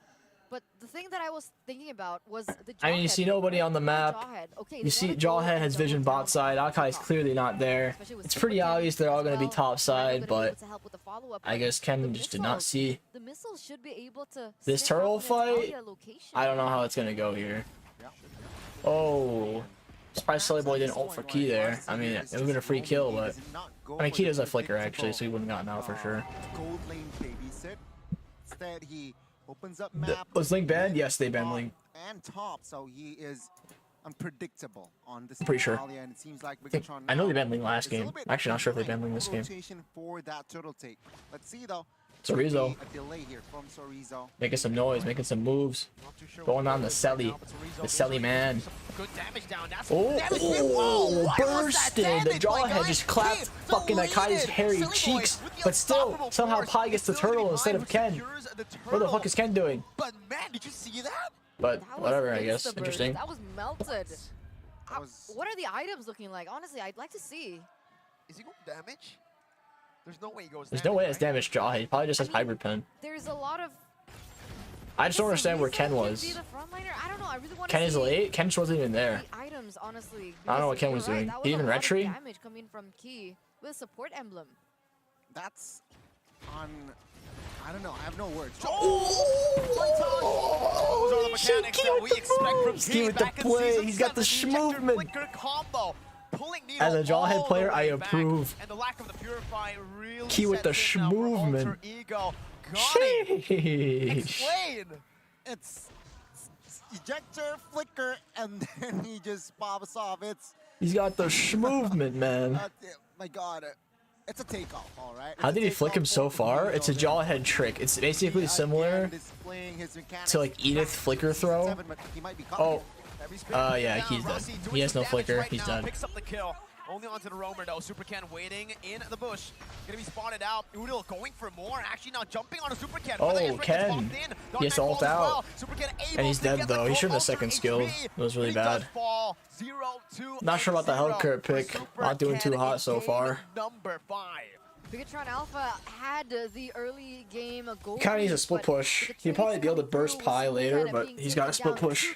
But the thing that I was thinking about was the Jawhead. I mean, you see nobody on the map. You see Jawhead has vision bot side. Akai is clearly not there. It's pretty obvious they're all going to be top side, but I guess Ken just did not see this turtle fight. I don't know how it's going to go here. Oh, surprised Sully Boy didn't ult for Key there. I mean, it would have been a free kill, but I mean, Key does have flicker actually, so he wouldn't have gotten out for sure. Gold lane babysit. Instead, he opens up map. Was Link banned? Yes, they banned Link. And top, so he is unpredictable on this. I'm pretty sure. And it seems like I know they banned Link last game. I'm actually not sure if they banned Link this game. For that turtle take. Let's see though. Chorizo. A delay here from Chorizo. Making some noise, making some moves. Going on the Selly. The Selly man. Good damage down. That's bursted! The Jawhead just clapped fucking Akai's hairy cheeks, but still, somehow Pi gets the turtle instead of Ken. What the fuck is Ken doing? But man, did you see that? But whatever, I guess. Interesting. That was melted. What are the items looking like? Honestly, I'd like to see. Is he going damage? There's no way he goes. There's no way it's damaged Jawhead. He probably just has hybrid pen. There's a lot of. I just don't understand where Ken was. I don't know. I really want Ken is late. Ken just wasn't even there. The items, honestly. I don't know what Ken was doing. He even retry? Damage coming from Key with a support emblem. That's on. I don't know. I have no words. Those are the mechanics that we expect from Key with the play. He's got the movement. As a Jawhead player, I approve. And the lack of the Purify really Key with the movement. Explain. It's ejector, flicker, and then he just pops off. He's got the movement, man. My God, it's a takeoff, all right. How did he flick him so far? It's a Jawhead trick. It's basically similar to like Edith flicker throw. Oh. Yeah, he's dead. He has no flicker. He's dead. Picks up the kill. Only onto the roamer though. Super Ken waiting in the bush. Gonna be spotted out. Udal going for more. Actually now jumping on a Super Ken. Oh, Ken. He has to ult out. And he's dead though. He shouldn't have second skilled. It was really bad. Not sure about the Hellcurt pick. Not doing too hot so far. Number 5. BTR Alpha had the early game goal. Kind of needs a split push. He'll probably be able to burst Pi later, but he's got a split push.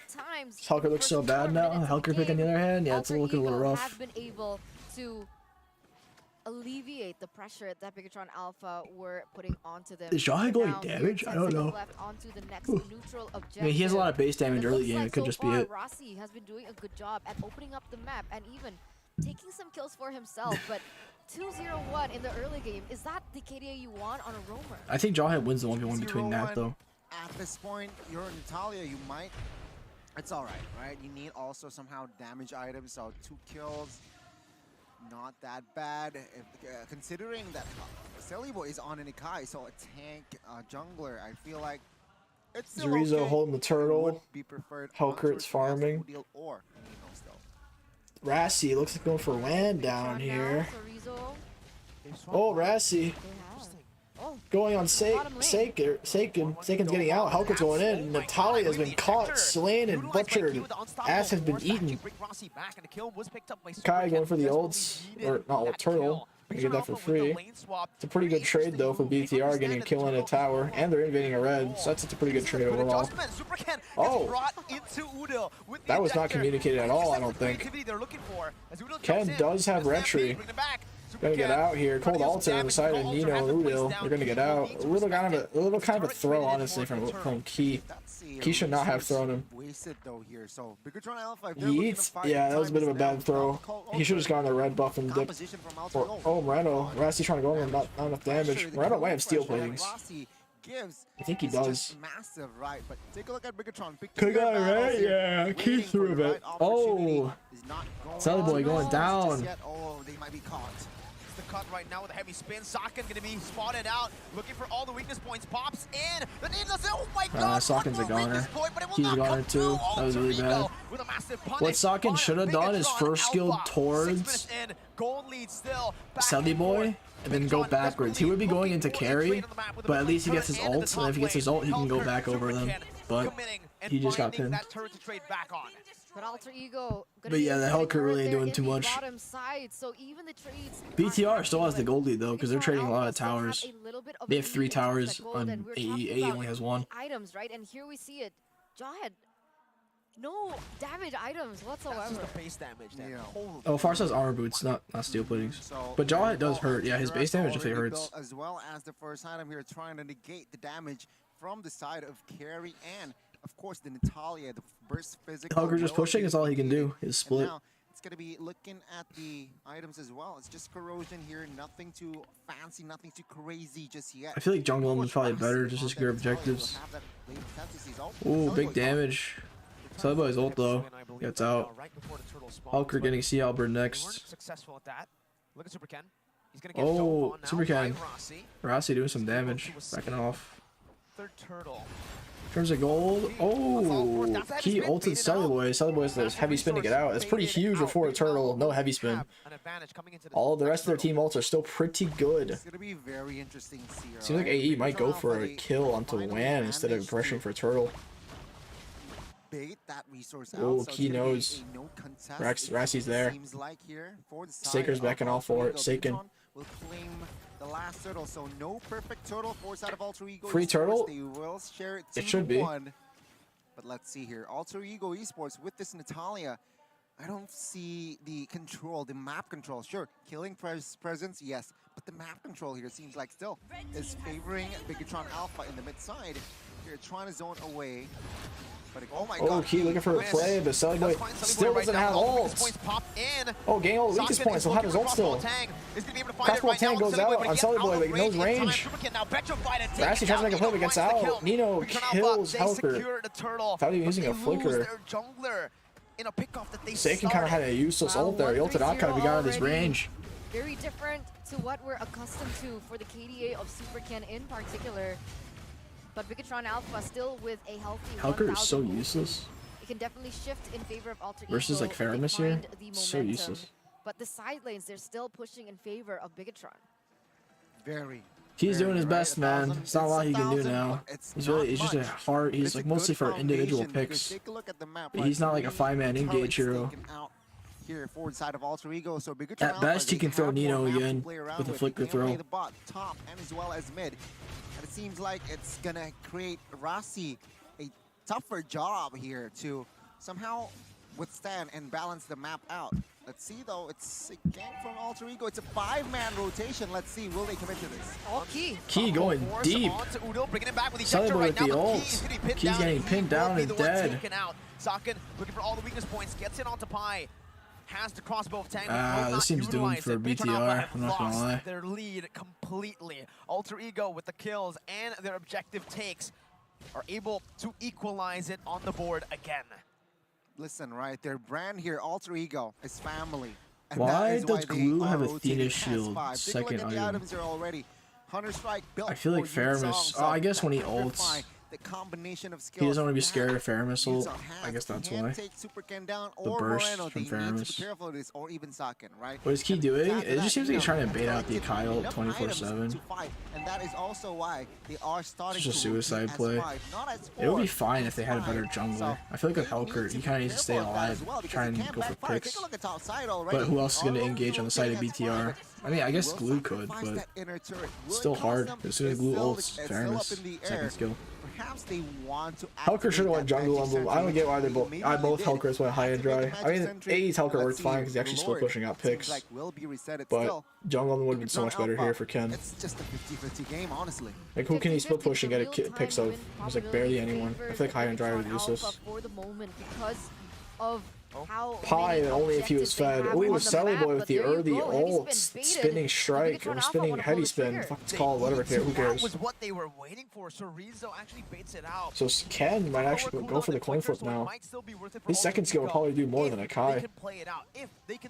Hellcurt looks so bad now. Hellcurt pick on the other hand, yeah, it's looking a little rough. Have been able to alleviate the pressure that Bigatron Alpha were putting onto them. Is Jawhead going damage? I don't know. Left onto the next neutral objective. I mean, he has a lot of base damage early game. It could just be it. Rossi has been doing a good job at opening up the map and even taking some kills for himself, but 2-0-1 in the early game, is that the KDA you want on a roamer? I think Jawhead wins the 1v1 between that though. At this point, you're Natalia, you might... It's alright, right? You need also somehow damage items, so 2 kills, not that bad. If, considering that Celibo is on an Ikai, so a tank, jungler, I feel like it's still Zarizo okay. holding the turtle. Helkurt's farming. Or, Rassi looks like going for land down here. Oh, Rassi. Going on Saken's getting out. Helkurt's going in. Natalia has been caught, slain, and butchered. Ass has been eaten. Kai going for the ults. Or not ult, turtle. You get that for free. It's a pretty good trade though for BTR getting a kill in a tower, and they're invading a red, so that's a pretty good trade overall. Oh, that was not communicated at all, I don't think. Ken does have retry. Gonna get out here. Cold altar on the side of Nino and Udil. They're gonna get out. A little kind of a throw, honestly, from Key. Key should not have thrown him. Yeet. Yeah, that was a bit of a bad throw. He should have just gone the red buff and dipped. Oh, Moreno. Rassi trying to go in, not enough damage. Moreno might have steel platings. I think he does. Massive, right? But take a look at Bigatron. Could got it right? Yeah, Key threw a bit. Oh, Celiboy going down. Oh, they might be caught. The cut right now with a heavy spin. Socken gonna be spotted out, looking for all the weakness points. Pops in. The needless. Oh my God! Sokken's a goner. He's a goner too. That was really bad. What Socken should have done is first skill towards Celiboy and then go backwards. He would be going into carry, but at least he gets his ult, and if he gets his ult, he can go back over them. But he just got pinned. But Alter Ego, but yeah, the Helkurt really ain't doing too much. Side, so even the trades BTR still has the gold lead though, because they're trading a lot of towers. They have 3 towers on AE. AE only has 1. Items, right? And here we see it. Jawhead, no damage items whatsoever. That's just the base damage. Then. Oh, Far says armor boots, not steel platings. But Jawhead does hurt. Yeah, his base damage definitely hurts. As well as the first item here, trying to negate the damage from the side of carry and, of course, the Natalia, the burst physical. Helkurt just pushing is all he can do. His split. It's going to be looking at the items as well. It's just corrosion here. Nothing too fancy, nothing too crazy just yet. I feel like jungle is probably better just to secure objectives. Ooh, big damage. Celiboy's ult though. Gets out. Helkurt getting Sea Halberd next. Oh, Super Ken. Rossi doing some damage. Backing off. Third turtle. In terms of gold, oh, Key ulted Celiboy. Celiboy's the heavy spin to get out. It's pretty huge before a turtle, no heavy spin. All of the rest of their team ults are still pretty good. Seems like AE might go for a kill onto Wan instead of pressuring for a turtle. Oh, Key knows. Rassi's there. Saker's backing off for it. Saken. Will claim the last turtle, so no perfect turtle for side of Alter Ego. Free turtle? They will share it should be. But let's see here. Alter Ego Esports with this Natalia. I don't see the control, the map control. Sure, killing presence, yes. But the map control here seems like still is favoring Bigatron Alpha in the mid side. Here, trying to zone away. Oh my God. Key looking for a play, but Celiboy still doesn't have ults. Oh, gain all the weakest points. He'll have his ult still. Crossbow tank goes out on Celiboy, but knows range. Rassi tries to make a play, but gets out. Nino kills Helkurt without even using a flicker. Saken kind of had a useless ult there. He ulted out, kind of got out of his range. Very different to what we're accustomed to for the KDA of Super Ken in particular. But Bigatron Alpha still with a healthy Helkurt is so useless. It can definitely shift in favor of Alter Ego. Versus like Faramis here, so useless. But the side lanes, they're still pushing in favor of Bigatron. He's doing his best, man. It's not a lot he can do now. He's just a hard. He's like mostly for individual picks. But he's not like a 5-man engage hero. Here, forward side of Alter Ego, so at best, he can throw Nino again with a flicker throw. The bot, top, and as well as mid. And it seems like it's gonna create Rossi a tougher job here to somehow withstand and balance the map out. Let's see though, it's a gank from Alter Ego. It's a 5-man rotation. Let's see, will they commit to this? All Key. Key going deep. Celebrate with the ult. Key's getting pinned down and dead. Saken looking for all the weakness points, gets in onto Pi. Has the crossbow of Tango. This seems doomed for BTR, I'm not gonna lie. Their lead completely. Alter Ego with the kills and their objective takes are able to equalize it on the board again. Listen, right, their brand here, Alter Ego, is family. And Why that does is why Glue they have are a rotating Thetis past shield 5. Take a look second at the item? items here already. Hunter Strike built I feel like for Yuzong, Faramis. so I guess when he Petrify, ults, the combination of skills he doesn't want to be that scared of Faramis ult. Yuzong has. I guess that's Can't why. take Super Ken down The or burst Moreno. from They need to be Faramis. careful of this, or even Saken, right? What is Key And doing? after It that, just seems like he's trying to bait out the Enough Kai ult items 24/7. to fight, and that is also why they are starting It's just a to rotate suicide as play. 5, not as It would 4. be fine if they had a better Fine. jungler. So I feel like with they need Helkert, to he be kind of needs to stay careful of that alive, as well, because try it and can go for backfire. picks. Take a look at top side already. But who else is going to All engage on the side of BTR? I mean, I guess Glue could, but still hard. As soon as Glue ults, Faramis, second skill. Perhaps they want to Helkert should have went jungle emblem. I don't get why they both. Both Helkerts went high and dry. I mean, AE's Helkert worked fine because he actually still pushing out picks. But jungle emblem would have been so much better here for Ken. It's just a 50-50 game, honestly. Like, who can he split push and get a picks of? There's like barely anyone. I feel like high and dry was useless. For the moment because of how Pi, and only if he was fed. Oh, he was Sally Boy with the early ult, spin spinning strike, or spinning heavy spin. Fuck, it's called whatever. Who cares? That was what they were waiting for. So Rizzo actually baits it out. So Ken might actually go for the coin flip now. His second skill will probably do more than a Kai.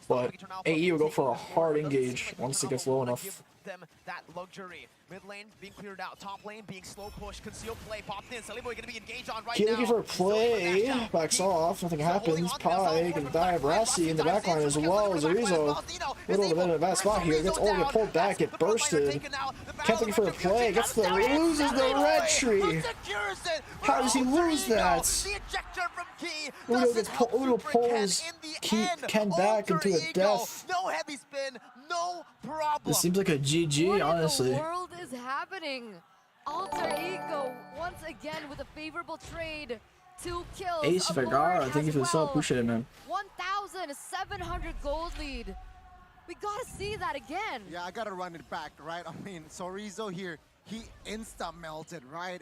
But AE will go for a hard engage once it gets low enough. Them that luxury. Mid lane being cleared out. Top lane being slow push. Concealed play popped in. Sally Boy gonna be engaged on right Keep now. looking for a play. Backs off. Nothing happens. Pi can dive Rassi in the backline as well as Rizzo. Little bit of a bad spot here. Gets get pulled back. Get bursted. Kept looking for a play. Loses the red tree. How does he lose that? Udo pulls Ken back into a death. No heavy spin. No problem. This seems like a GG, honestly. What in the world is happening? Alter Ego once again with a favorable trade. 2 kills. Ace Vergara, thank you for the sub. Appreciate it, man. 1,700 gold lead. We gotta see that again. Yeah, I gotta run it back, right? I mean, Sorizo here, he insta-melted, right?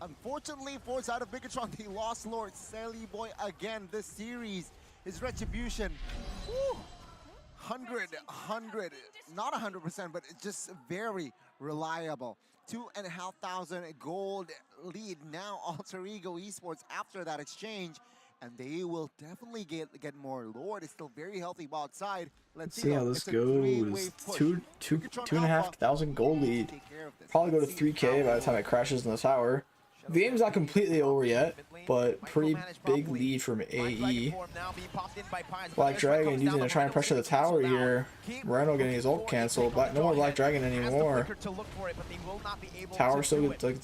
Unfortunately, for side of Bigatron, he lost Lord Sally Boy again this series. His retribution, woo, 100, not 100%, but it's just very reliable. 2,500 gold lead now, Alter Ego Esports after that exchange. And they will definitely get more. Lord is still very healthy bot side. Let's see how this goes. 2,500 gold lead. Probably go to 3K by the time it crashes in the tower. The game's not completely over yet, but pretty big lead from AE. Black Dragon using to try and pressure the tower here. Moreno getting his ult canceled. No more Black Dragon anymore. Tower still up. A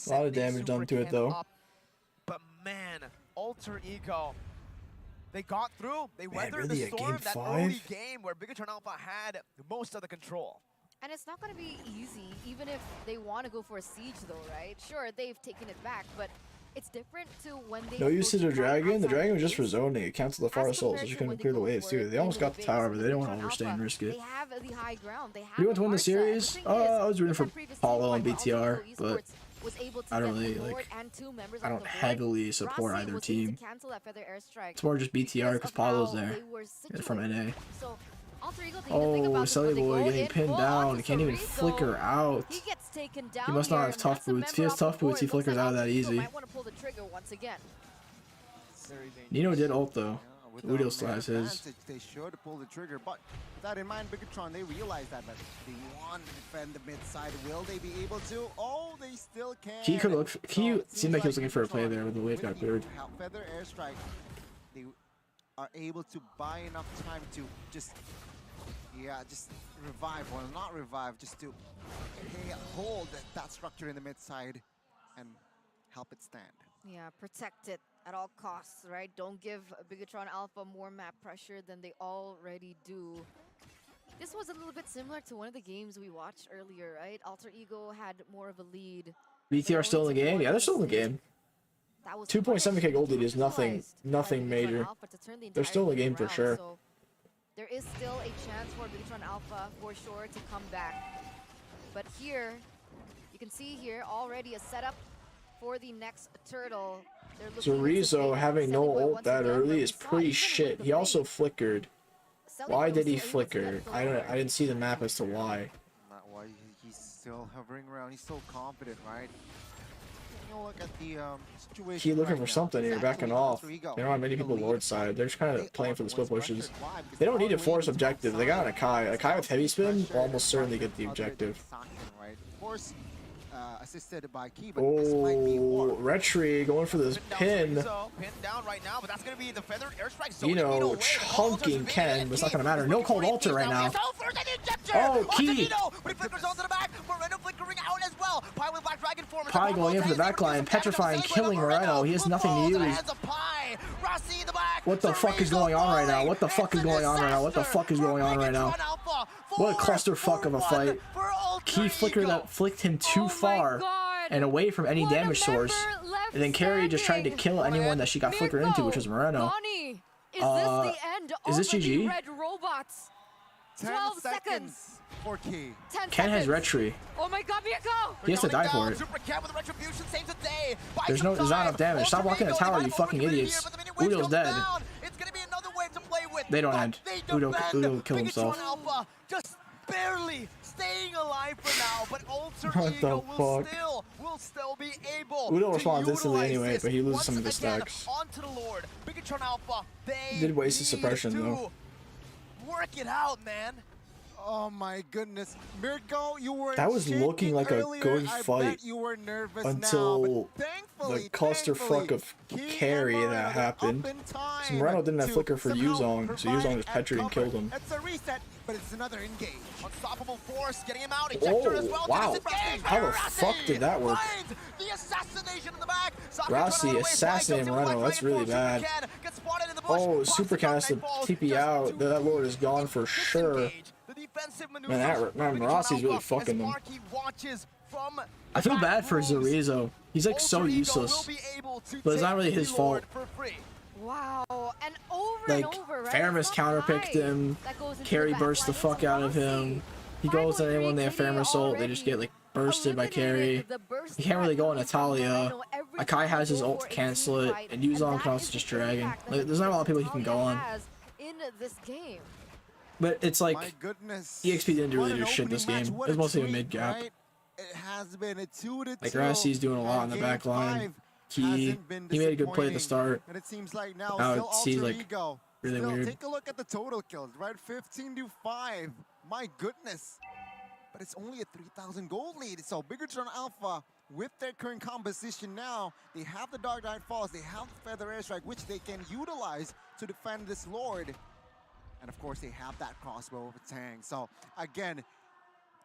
lot of damage done to it though. But man, Alter Ego, they got through. They weathered the storm that early game where Bigatron Alpha had most of the control. And it's not going to be easy, even if they want to go for a siege though, right? Sure, they've taken it back, but it's different to when they... No use to the dragon? The dragon was just for zoning. It canceled the far assault, so she couldn't clear the waves too. They almost got the tower, but they didn't want to overstay and risk it. They have the high ground. They have you want to win the series? I was rooting for Paulo and BTR, but I don't really, like, I don't heavily support either team. It's more just BTR because Paulo's there from NA. Oh, Sally Boy getting pinned down. He can't even flicker out. He must not have tough boots. If he has tough boots, he flickers out that easy. Nino did ult though. Udo still has his. They should pull the trigger, but with that in mind, Bigatron, they realize that they want to defend the mid side. Will they be able to? Oh, they still can. He could look. He seemed like he was looking for a play there, but the wave got cleared. Feather airstrike. They are able to buy enough time to just revive, or not revive, just to hold that structure in the mid side and help it stand. Yeah, protect it at all costs, right? Don't give Bigatron Alpha more map pressure than they already do. This was a little bit similar to one of the games we watched earlier, right? Alter Ego had more of a lead. BTR still in the game? Yeah, they're still in the game. 2.7k gold lead is nothing major. turn the entire They're still in the game around, for sure. So there is still a chance for BTR Alpha for sure to come back. But here, you can see here already a setup for the next turtle. Zorizo having no ult that early is pretty shit. He also flickered. Why did he flicker? I didn't see the map as to why. Not why. He's still hovering around. He's so confident, right? You know, look at the situation. Keep looking for something here, backing off. They don't have many people Lord side. They're just kind of playing for the split pushes. They don't need to force objective. They got an Akai. Akai with heavy spin will almost certainly get the objective. Of course, assisted by Key, but this might be war. Retri going for this pin. Pinned down right now, but that's gonna be the feathered airstrike zone. You know, chunking Ken, but it's not gonna matter. No cold altar right now. Oh, Key! Pi going in for the backline, petrifying, killing Moreno. He has nothing to use. What the fuck is going on right now? What the fuck is going on right now? What the fuck is going on right now? What a clusterfuck of a fight. Key flicker that flicked him too far and away from any damage source. And then Carrie just tried to kill anyone that she got flickered into, which was Moreno. Is this GG? 12 seconds for Key. Ken has Retri. Oh my god, Mirko! He has to die for it. There's not enough damage. Stop walking the tower, you fucking idiots. Udo's dead. They don't end. Udo killed himself. Just barely staying alive for now, but Alter What the Ego will still be able Udo responds instantly anyway, but he loses some of his stacks. Onto the Lord. Bigatron Alpha, they did waste his suppression though. Work it out, man. Oh my goodness, Mirko, you were. That was looking like a good fight you were nervous until the clusterfuck of carry that happened. So Moreno didn't have flicker for Yuzong, so Yuzong just petried and killed him. It's a reset, but it's another engage. Unstoppable force, getting him out. Oh, wow. How the fuck did that work? The assassination in the back. Rossi assassinated Moreno. That's really bad. Oh, super cast to TP out. That Lord is gone for sure. Man, Rossi's really fucking them. I feel bad for Zorizo. He's like so useless, but it's not really his fault. Wow, and over like, and over, right? Faramis counterpicked him, Carry burst the fuck out of him. He goes at anyone they have Faramis assault, they just get like bursted by Carry. He can't really go on Natalia. Akai has his ult to cancel it, and Yuzong can also just drag him. Like, there's not a lot of people he can go on. In this game. But it's like, EXP didn't really do shit this game. It was mostly a mid gap. It has been a 2-2. Like, Rassi's doing a lot on the back line. He made a good play at the start. And it seems like now it seems like really weird. Take a look at the total kills, right? 15-5. My goodness. But it's only a 3,000 gold lead. So Bigatron Alpha, with their current composition now, they have the Dark Knight Falls, they have the Feather Airstrike, which they can utilize to defend this Lord. And of course, they have that crossbow with Tang. So again,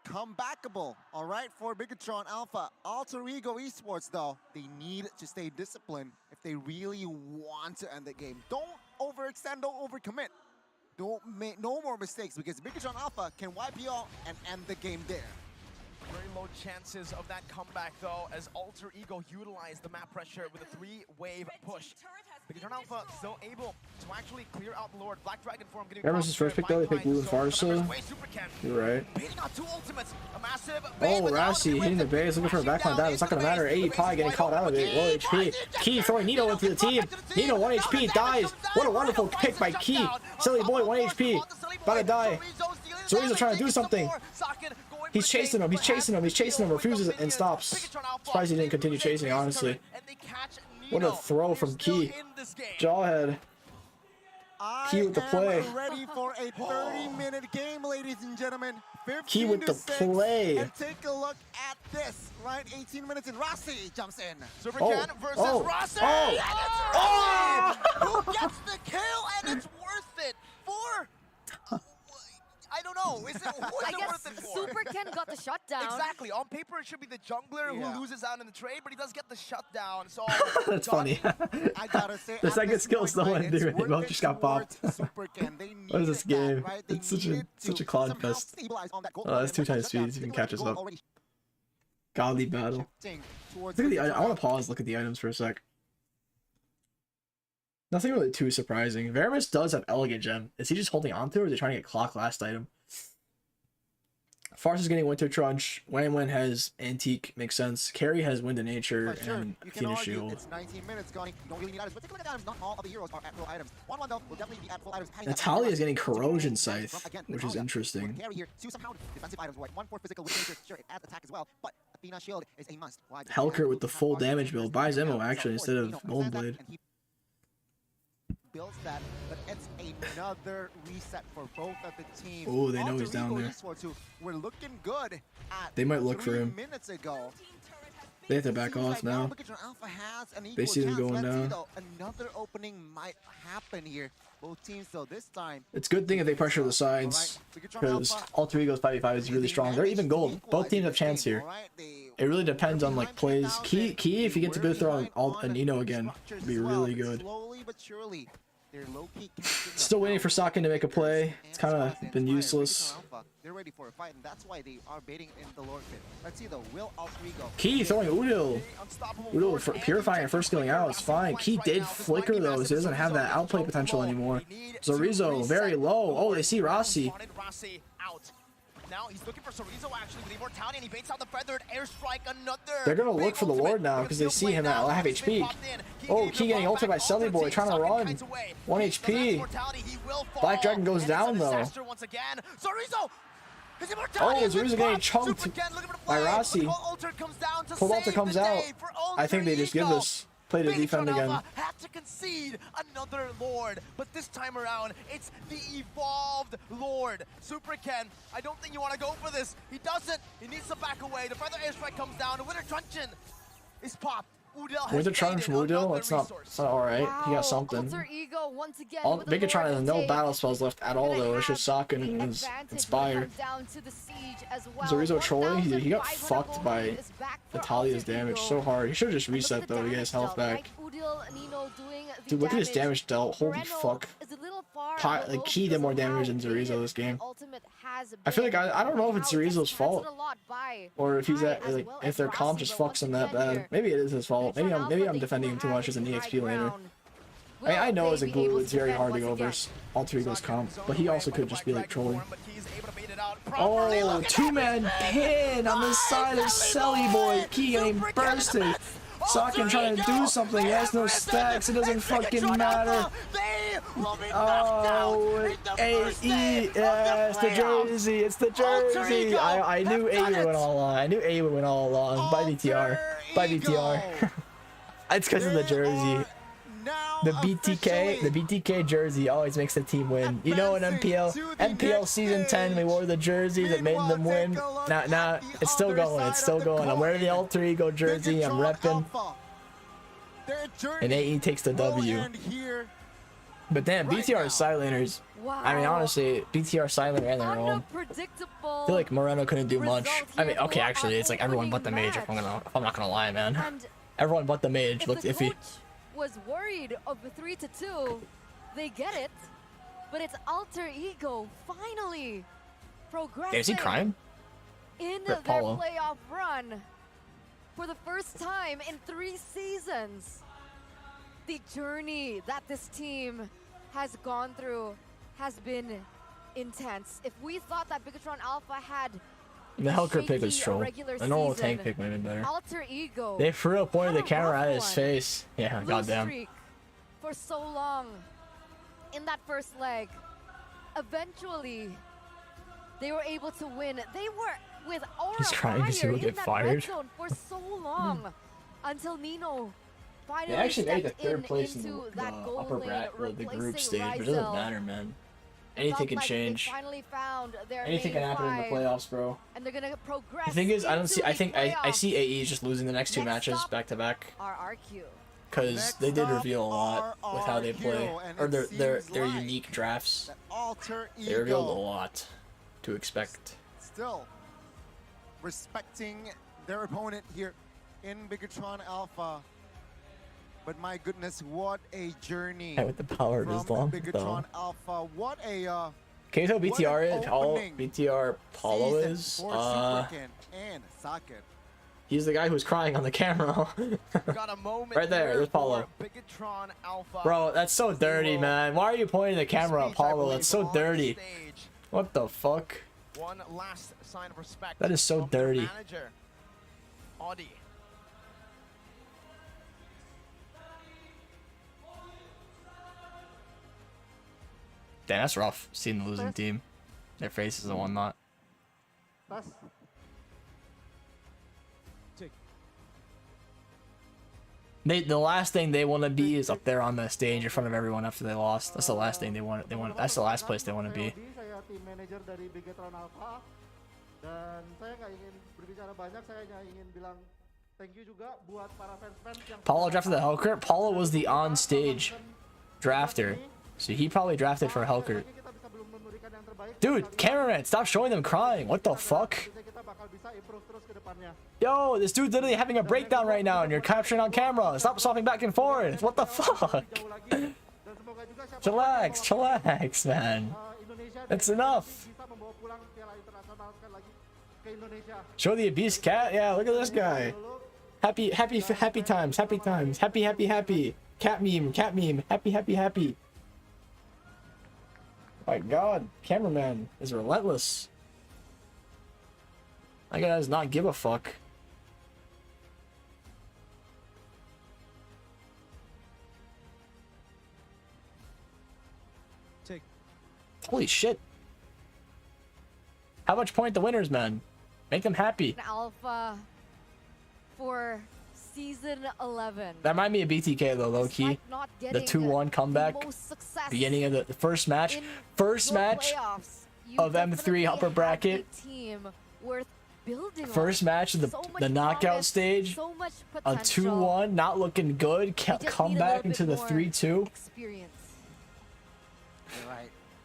comebackable, all right, for Bigatron Alpha. Alter Ego Esports, though, they need to stay disciplined if they really want to end the game. Don't overextend, don't overcommit. Don't make no more mistakes, because Bigatron Alpha can wipe you out and end the game there. Very low chances of that comeback, though, as Alter Ego utilized the map pressure with a 3-wave push. Bigatron Alpha still able to actually clear out the Lord. Black Dragon form getting Faramis is first pick though, they picked Blue and Farsa. You're right. Oh, Rassi hitting the base, looking for a backline dive. It's not gonna matter. AE Pi getting caught out of it. Low HP. Key throwing Nito into the team. Nito 1 HP dies. What a wonderful pick by Key. Silly boy 1 HP. About to die. Zorizo trying to do something. He's chasing him. He's chasing him. He's chasing him. Refuses it and stops. Surprised he didn't continue chasing, honestly. What a throw from Key. Jawhead. Key with the play. Ready for a 30-minute game, ladies and gentlemen. Key with the play. And take a look at this, right? 18 minutes and Rossi jumps in. Supercan versus Rossi. Who gets the kill? And it's worth it for... I don't know. Is it, I guess Supercan got the shutdown. Exactly. On paper, it should be the jungler who loses out in the trade, but he does get the shutdown. So that's funny. I gotta say, the second skill still went through. They both just got popped. What is this game? It's such a clod fest. Oh, that's 2 times speed. You can catch us up. Godly battle. Look at the. I want to pause. Look at the items for a sec. Nothing really too surprising. Veramis does have Elegant Gem. Is he just holding on to it, or is he trying to get Clock last item? Farce is getting Winter Trunch. Wen has Antique, makes sense. Carry has Wind of Nature and Athena Shield. It's 19 minutes going. You don't really need items, but take a look at items. Not all of the heroes are at full items. 1-1 though will definitely be at full items. Natalia is getting Corrosion Scythe, which is interesting. Carry here, two somehow defensive items. 1 for physical with nature. Sure, it adds attack as well, but Athena Shield is a must. Why? Helker with the full damage build buys Emo actually instead of Golden Blade. Builds that, but it's another reset for both of the teams. Oh, they know he's down there. We're looking good. They might look for him. Minutes ago. They have to back off now. They see him going down. Another opening might happen here. Both teams, so this time. It's a good thing if they pressure the sides, because Alter Ego's 5v5 is really strong. They're even gold. Both teams have chance here. It really depends on like plays. Key if he gets a good throw on Nino again, would be really good. Still waiting for Sakin to make a play. It's kind of been useless. They're ready for a fight, and that's why they are baiting in the Lord pit. Let's see though. Will Alter Ego Key throwing Udil. Udil for purifying and first skilling out. It's fine. Key did flicker though, so he doesn't have that outplay potential anymore. Zorizo very low. Oh, they see Rossi. Now he's looking for Chorizo actually with immortality, and he baits out the feathered airstrike. Another. They're gonna look for the Lord now because they see him at half HP. Oh, Key getting ulted by Selly Boy, trying to run. 1 HP. Black Dragon goes down though. Oh, Zorizo getting chunked by Rossi. Pulled Alter comes out. I think they just give this play to defend again. Have to concede another Lord, but this time around it's the evolved Lord. Super Ken, I don't think you want to go for this. He doesn't. He needs to back away. The feather airstrike comes down. The Winter Truncheon is popped. Winter Truncheon from Udil? It's not alright. Wow. He got something. Alter Ego once again Megatron has no battle spells left at all though. It's just Sakin and his Inspire. Zorizo trolling? He got fucked by Natalia's damage so hard. He should have just reset though to get his health back. Dude, look at his damage dealt. Holy fuck. Like, Key did more damage than Zorizo this game. I feel like I don't know if it's Zorizo's fault, or if he's at like if their comp just fucks him that bad. Maybe it is his fault. Maybe I'm defending him too much as an EXP laner. I know as a glue it's very hard to go versus Alter Ego's comp, but he also could just be like trolling. Oh, two-man pin on the side of Selly Boy. Key getting bursted. Sakin trying to do something. He has no stacks. It doesn't fucking matter. Oh, AE. Yeah, it's the jersey. It's the jersey. I knew AE would win all along. I knew AE would win all along. By BTR. By BTR. It's because of the jersey. The BTK jersey always makes the team win. You know, in MPL season 10, we wore the jersey that made them win. Now it's still going. It's still going. I'm wearing the Alter Ego jersey. I'm repping. And AE takes the W. But damn, BTR side laners. I mean, honestly, BTR side laner and their own. I feel like Moreno couldn't do much. I mean, okay, actually, it's like everyone but the mage. If I'm not gonna lie, man. Everyone but the mage looked iffy. Was worried of the 3-2. They get it, but it's Alter Ego finally progressing. Is he crying? In their playoff run for the first time in 3 seasons. The journey that this team has gone through has been intense. If we thought that Bigatron Alpha had the Helker pick was troll. A normal tank pick might have been better. They for real pointed the camera at his face. Yeah, goddamn. For so long in that first leg, eventually they were able to win. They were with Aura He's trying because he will get fired for so long until Nino finally they actually made the 3rd place in the upper bracket, the group stage, but it doesn't matter, man. Anything can change. Anything can happen in the playoffs, bro. And they're gonna progress. The thing is, I see AE just losing the next 2 matches back to back. Because they did reveal a lot with how they play, or their unique drafts. They revealed a lot to expect. Still respecting their opponent here in Bigatron Alpha. But my goodness, what a journey! Yeah, with the power of Islam, Bigatron Alpha, what a can you tell BTR is? How BTR Paulo is? And Sakin. He's the guy who's crying on the camera. Right there, there's Paulo. Bro, that's so dirty, man. Why are you pointing the camera at Paulo? That's so dirty. What the fuck? One last sign of respect. That is so dirty. Audi. Damn, that's rough. Seeing the losing team, their faces and whatnot. The last thing they want to be is up there on the stage in front of everyone after they lost. That's the last thing they want. That's the last place they want to be. Saya tim manager dari Bigetron Alpha, dan saya nggak ingin berbicara banyak. Saya hanya ingin bilang thank you juga buat para fans-fans yang. Paulo drafted the Hellcurt. Paulo was the on-stage drafter, so he probably drafted for Hellcurt. Dude, cameraman, stop showing them crying. What the fuck? Yo, this dude's literally having a breakdown right now, and you're capturing on camera. Stop swapping back and forth. What the fuck? Chillax, chillax, man. That's enough. Show the Beast Cat. Yeah, look at this guy. Happy times. Happy. Cat meme. Happy. My God, cameraman is relentless. That guy does not give a fuck. Holy shit. How much point the winners, man? Make them happy. Alpha for season 11. That reminded me of BTK though, low key. The 2-1 comeback. Beginning of the first match. First match of M3 upper bracket. First match of the knockout stage. A 2-1, not looking good. Come back into the 3-2.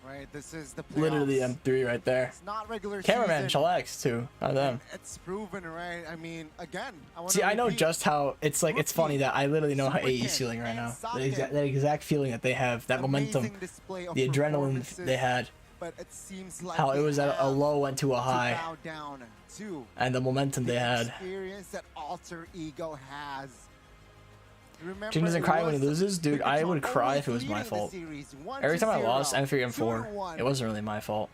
Right, this is the playoffs. Literally M3 right there. It's not regular Cameraman, season. chillax too. Not them. It's proven, right? I mean, again, I know just how it's like. It's funny that I literally know how AE's feeling right now. That exact feeling that they have, that momentum, the adrenaline they had. But it seems like how it was at a low went to a high, and the momentum they had. Experience that alter ego has. Chickn doesn't cry when he loses, dude. I would cry if it was my fault. Every time I lost M3, M4, it wasn't really my fault.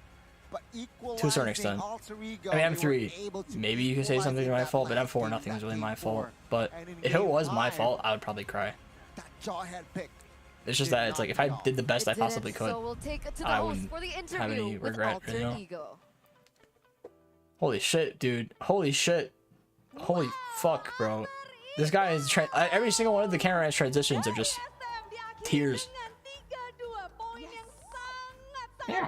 To a certain extent. I mean, M3, maybe you could say something's my fault, but M4, nothing was really my fault. But if it was my fault, I would probably cry. It's just that it's like if I did the best I possibly could, I wouldn't have any regret, you know? Holy shit, dude. Holy shit. Holy fuck, bro. This guy is every single one of the cameraman's transitions are just tears. Yeah.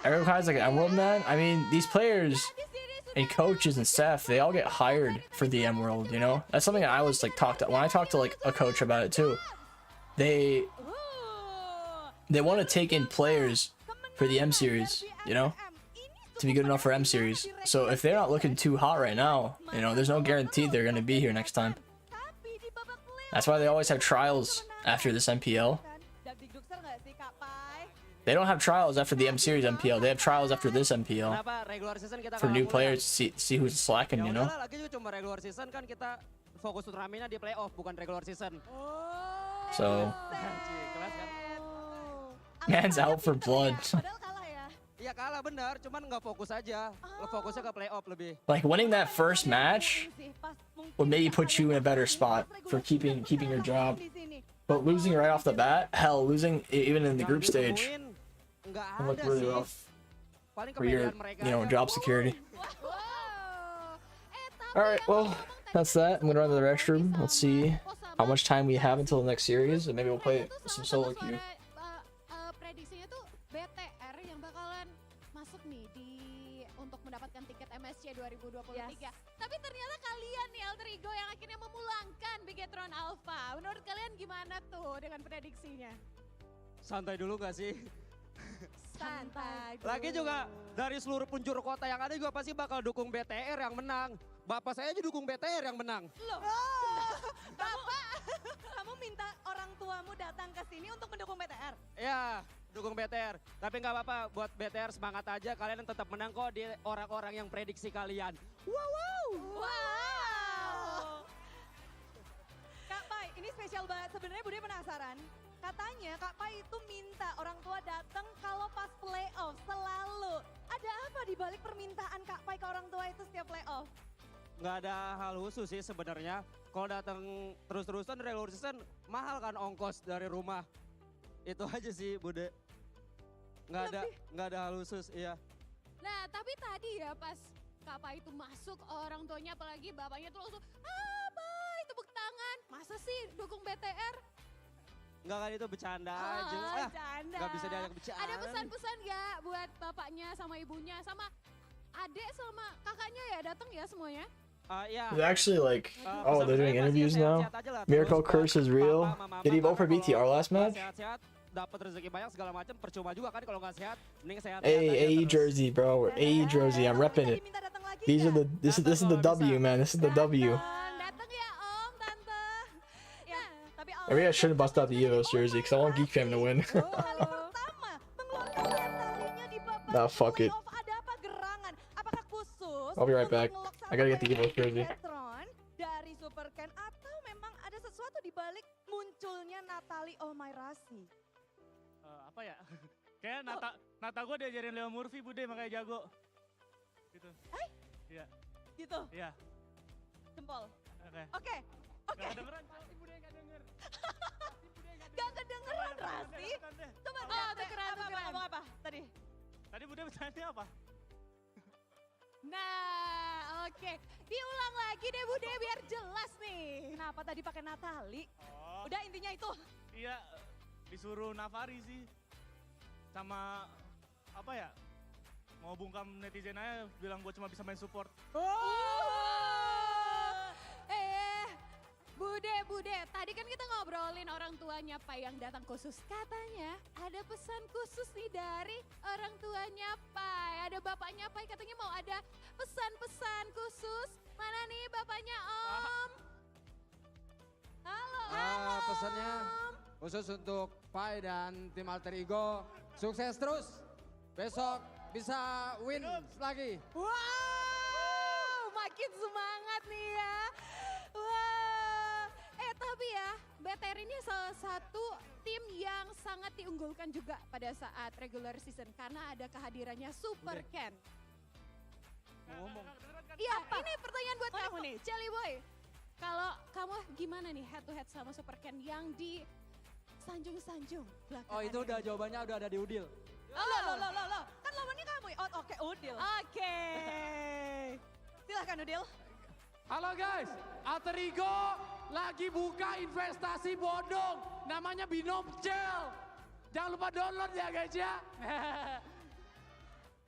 Every guy's like an Emerald, man. I mean, these players and coaches and staff, they all get hired for the Emerald, you know? That's something that I was like when I talked to like a coach about it too. They want to take in players for the M series, you know, to be good enough for M series. So if they're not looking too hot right now, you know, there's no guarantee they're going to be here next time. That's why they always have trials after this MPL. They don't have trials after the M series MPL. They have trials after this MPL for new players to see who's slacking, you know. So man's out for blood. Like winning that first match would maybe put you in a better spot for keeping your job, but losing right off the bat, hell, losing even in the group stage, would look really rough for your, you know, job security. All right, well, that's that. I'm gonna run to the restroom. Let's see how much time we have until the next series, and maybe we'll play some solo queue. Prediksinya tuh BTR yang bakalan masuk nih untuk mendapatkan tiket MSC 2023. Tapi ternyata kalian nih alter ego yang akhirnya memulangkan Bigetron Alpha. Menurut kalian gimana tuh dengan prediksinya? Santai dulu gak sih? Santai dulu. Lagi juga dari seluruh penjuru kota yang ada juga pasti bakal dukung BTR yang menang. Bapak saya aja dukung BTR yang menang. Loh, kamu minta orang tuamu datang ke sini untuk mendukung BTR? Ya, dukung BTR. Tapi nggak apa-apa, buat BTR semangat aja. Kalian tetap menang kok di orang-orang yang prediksi kalian. Wow. Kak Pai, ini spesial banget. Sebenarnya Bude penasaran. Katanya Kak Pai itu minta orang tua datang kalau pas playoff selalu. Ada apa di balik permintaan Kak Pai ke orang tua itu setiap playoff? Nggak ada hal khusus sih sebenarnya. Kalau datang terus-terusan regular season mahal kan ongkos dari rumah. Itu aja sih Bude. Nggak ada hal khusus, iya. Nah, tapi tadi ya pas Kak Pai itu masuk, orang tuanya apalagi bapaknya tuh langsung, Pai, tepuk tangan. Masa sih dukung BTR? Enggak kan, itu bercanda aja. Bercanda. Nggak bisa diajak bercanda. Ada pesan-pesan nggak buat bapaknya sama ibunya sama adek sama kakaknya ya datang ya semuanya? Yeah. It's actually like, oh, they're doing interviews now. Miracle Curse is real. Did he vote for BTR last match? Sehat-sehat, dapat rezeki banyak segala macam, percuma juga kan kalau nggak sehat. Mending sehat. Hey, AE jersey, bro. AE jersey. I'm repping it. These are the this is the W, man. This is the W. Datang ya Om, Tante. Ya, tapi Maybe I shouldn't bust out the EVOS jersey because I want Geek Fam to win. Nah, fuck it. ada apa gerangan? Apakah khusus? I'll be right back. I gotta get the EVOS jersey. Dari Super Ken atau memang ada sesuatu di balik munculnya Natalie Omairasi? Apa ya? Kayak Nata gue diajarin Leo Murphy, Bude, makanya jago. Gitu. Iya. Gitu? Iya. Jempol. Oke. Oke. Gak kedengeran, pasti Bude gak denger. Gak kedengeran, Rasti. Coba ngomong apa tadi? Tadi Bude bertanya apa? Nah, oke. Diulang lagi deh Bude biar jelas nih. Kenapa tadi pakai Natalie? Udah intinya itu. Iya, disuruh Navari sih. Sama apa ya? Mau bungkam netizen aja bilang gue cuma bisa main support. Bude, tadi kan kita ngobrolin orang tuanya Pai yang datang khusus. Katanya ada pesan khusus nih dari orang tuanya Pai. Ada bapaknya Pai katanya mau ada pesan-pesan khusus. Mana nih bapaknya Om? Halo. Pesannya khusus untuk Pai dan tim Alter Ego. Sukses terus. Besok bisa win lagi. Wow, makin semangat nih ya. Wah. Tapi ya, BTR ini salah satu tim yang sangat diunggulkan juga pada saat regular season karena ada kehadirannya Super Ken. Iya, ini pertanyaan buat kamu nih, Jelly Boy. Kalau kamu gimana nih head to head sama Super Ken yang di sanjung-sanjung belakangan? Oh, itu udah jawabannya udah ada di Udil. Loh. Kan lawannya kamu. Oke, Udil. Oke. Silahkan Udil. Halo guys, Alter Ego lagi buka investasi bodong. Namanya Binom Gel. Jangan lupa download ya guys ya.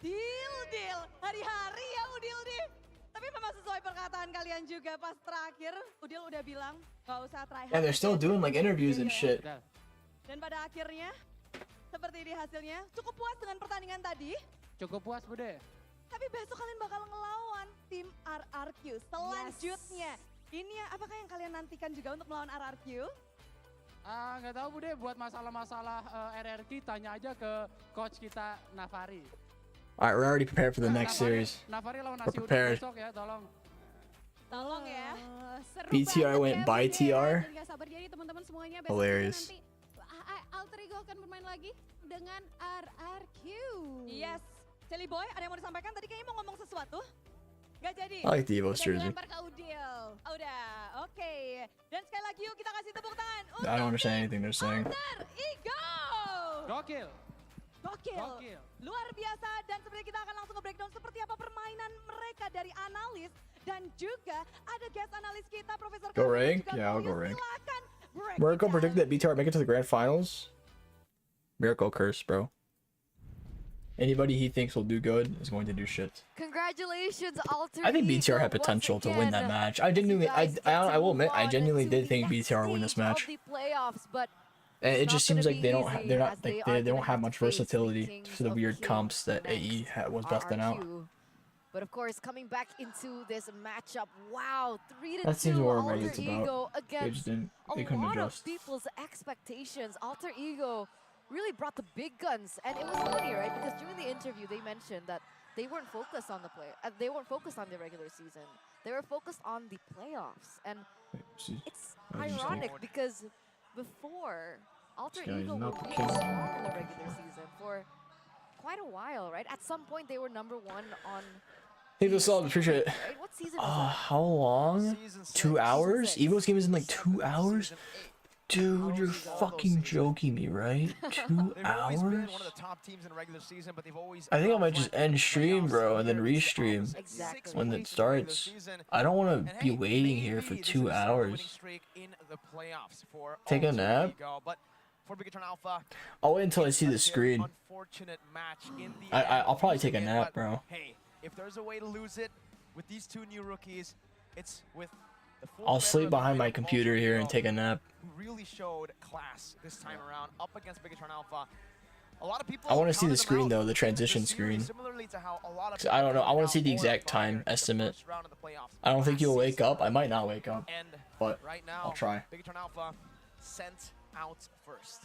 Deal. Hari-hari ya Udil nih. Tapi memang sesuai perkataan kalian juga pas terakhir. Udil udah bilang gak usah try hard. And they're still doing like interviews and shit. Dan pada akhirnya, seperti ini hasilnya. Cukup puas dengan pertandingan tadi? Cukup puas Bude. Tapi besok kalian bakal ngelawan tim RRQ selanjutnya. Ini ya, apakah yang kalian nantikan juga untuk melawan RRQ? Nggak tahu Bude, buat masalah-masalah RRQ tanya aja ke coach kita Navari. Alright, we're already prepared for the next series. Navari lawan We're nasi uduk prepared. besok ya, tolong. Tolong ya. Seru BTR went by TR. Gak sabar jadi teman-teman semuanya besok Hilarious. nanti Alter Ego akan bermain lagi dengan RRQ. Yes. Jelly Boy, ada yang mau disampaikan? Tadi kayaknya mau ngomong sesuatu. Gak jadi. I like the EVOS jersey. Dilempar ke Udil. Udah, oke. Dan sekali lagi yuk kita kasih tepuk tangan. I don't understand anything they're saying. Alter Ego. Gokil. Luar biasa, dan sebenarnya kita akan langsung nge-breakdown seperti apa permainan mereka dari analis. Dan juga ada guest analis kita, Profesor Go Kami, rank? juga Yeah, I'll go Paulius. rank. Silakan break Miracle it predict down. that BTR make it to the grand finals. Miracle curse, bro. Anybody he thinks will do good is going to do shit. Congratulations, Alter I think Ego, BTR had potential to win that match. I genuinely, I will admit, I genuinely did think BTR would win this match. the playoffs, but And it just seems like they don't, easy they're not, as they like are they don't gonna have have much to face the versatility kings for the of weird King comps that AE was busting out. RRQ. But of course, coming back into this matchup, wow, 3-2 That seems more what Alter it's Ego about. They against just didn't. a They couldn't lot of adjust. people's expectations. Alter Ego really brought the big guns, and it was funny, right? Because during the interview, they mentioned that they weren't focused on the they weren't focused on the regular season. They were focused on the playoffs, and it's ironic because before Alter Ego were really strong in the regular season for quite a while, right? At some point, they were #1 on. Hey, this all appreciate it. Right? What season was that? How long? 2 hours? Evo's game is in like 2 hours? Dude, you're fucking joking me, right? 2 hours? One of the top teams in regular season, but they've always I think I might just end stream, bro, and then restream when it starts. I don't want to be waiting here for 2 hours. Take a nap? I'll wait until I see the screen. I'll probably take a nap, bro. Hey, if there's a way to lose it with these two new rookies, it's with the I'll sleep behind my computer here and take a nap. who really showed class this time around up against Bigatron Alpha. A lot of people I want to see the screen though, the transition screen. I don't know. I want to see the exact time estimate. I don't think you'll wake up. I might not wake up, but I'll try. Bigatron Alpha sent out first.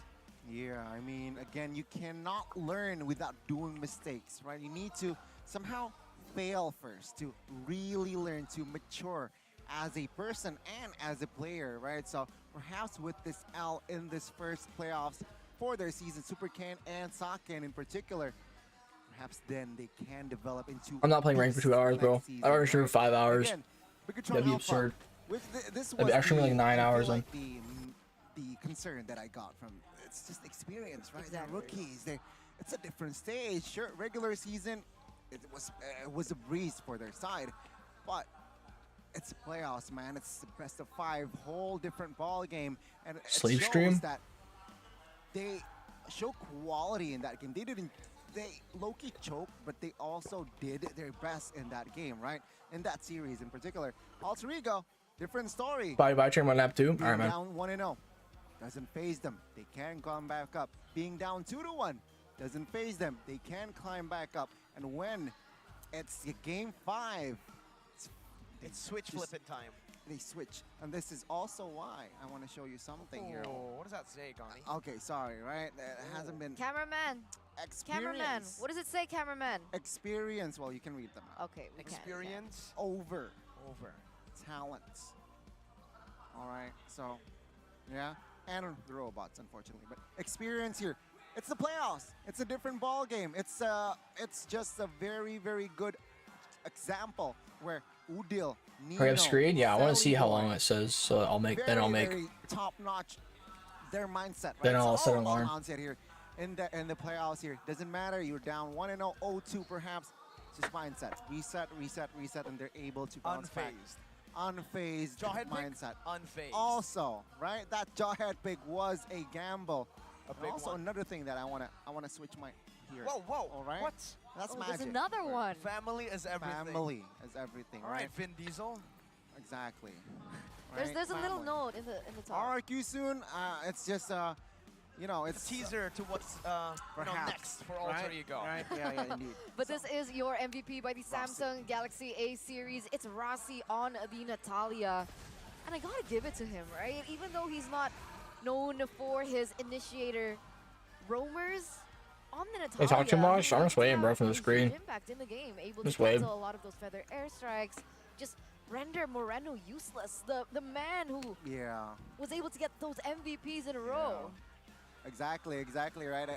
Yeah, I mean, again, you cannot learn without doing mistakes, right? You need to somehow fail first to really learn to mature as a person and as a player, right? So perhaps with this L in this first playoffs for their season, SuperCan and Saken in particular, perhaps then they can develop into. I'm not playing ranked for 2 hours, bro. I already streamed for 5 hours. Again, That'd be absurd. This I'd be actually like 9 hours on. The concern that I got from it's just experience, right? They're rookies. It's a different stage. Sure, regular season, it was a breeze for their side, but it's playoffs, man. It's the best of 5, whole different ball game, and it Sleep shows stream? that they show quality in that game. They low-key choked, but they also did their best in that game, right? In that series in particular. Alter Ego, different story. Bye, check my nap too. All right, man. Down 1-0 doesn't phase them. They can come back up. Being down 2-1 doesn't phase them. They can climb back up. And when it's game 5, it's switch flipping time. They switch. And this is also why I want to show you something here. What does that say, Gani? Okay, sorry, right? It hasn't been... Cameraman. Cameraman. What does it say, cameraman? Experience. Well, you can read them out. Okay, we Experience over talents. All right, so, yeah. And the robots, unfortunately. But experience here. It's the playoffs. It's a different ball game. It's just a very, very good example where Udil, Nino, Hurry up screen? Yeah, I want to see how long it says, so I'll make. Then I'll make. Very top-notch. Their mindset. Right? Then I'll set an alarm. alarm. Mindset here in the playoffs here. Doesn't matter. You're down 1-0, 0-2 perhaps. It's just mindset. Reset, and they're able to bounce back. Unfazed mindset. Unfazed. Also, right? That jawhead pick was a gamble. Also, another thing that I wanna switch my here. Whoa! All right. What? That's magic. There's another one. Family is everything. Family is everything. All right, Vin Diesel. Exactly. There's a little note in the top. RQ soon. It's just it's a teaser to what's next for Alter Ego. Right? Yeah, indeed. But this is your MVP by the Samsung Galaxy A series. It's Rossi on the Natalia. And I gotta give it to him, right? Even though he's not known for his initiator roamers, on the Natalia, They talk too much? I'm just waiting, bro, from the screen. Impact in the game, able Just to wait. cancel a lot of those feather airstrikes, just render Moreno useless. The man who was able to get those MVPs in a row. Exactly, right.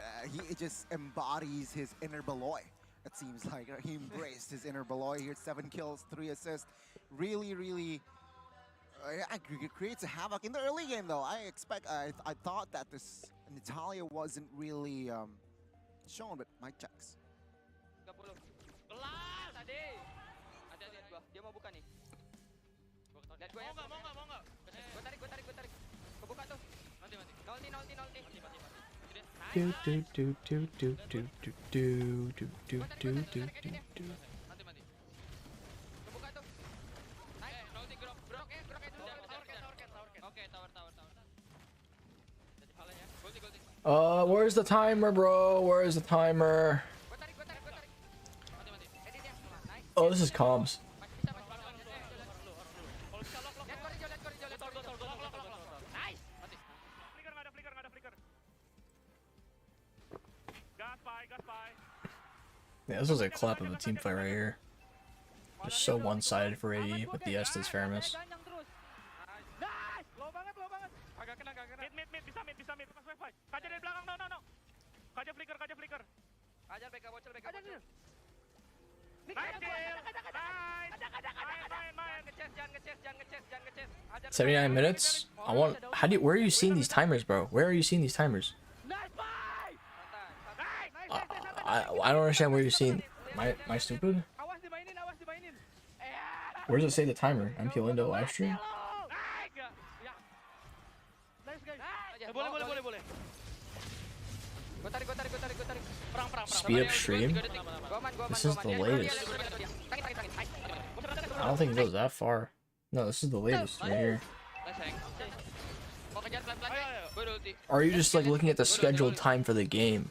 He just embodies his inner Beloy. It seems like he embraced his inner Beloy here. 7 kills, 3 assists. Really, it creates a havoc in the early game though. I thought that this Natalia wasn't really shown, but mic checks. Where's the timer, bro? Where's the timer? Oh, this is comms. Yeah, this was a clap of a team fight right here. Just so one-sided for AE with the Estes Faramus. Nice. 79 minutes. Where are you seeing these timers, bro? Where are you seeing these timers? I don't understand where you're seeing. Am I stupid? Where does it say the timer? MPL window live stream? Speed up stream? This is the latest. I don't think it goes that far. No, this is the latest right here. Or are you just like looking at the scheduled time for the game?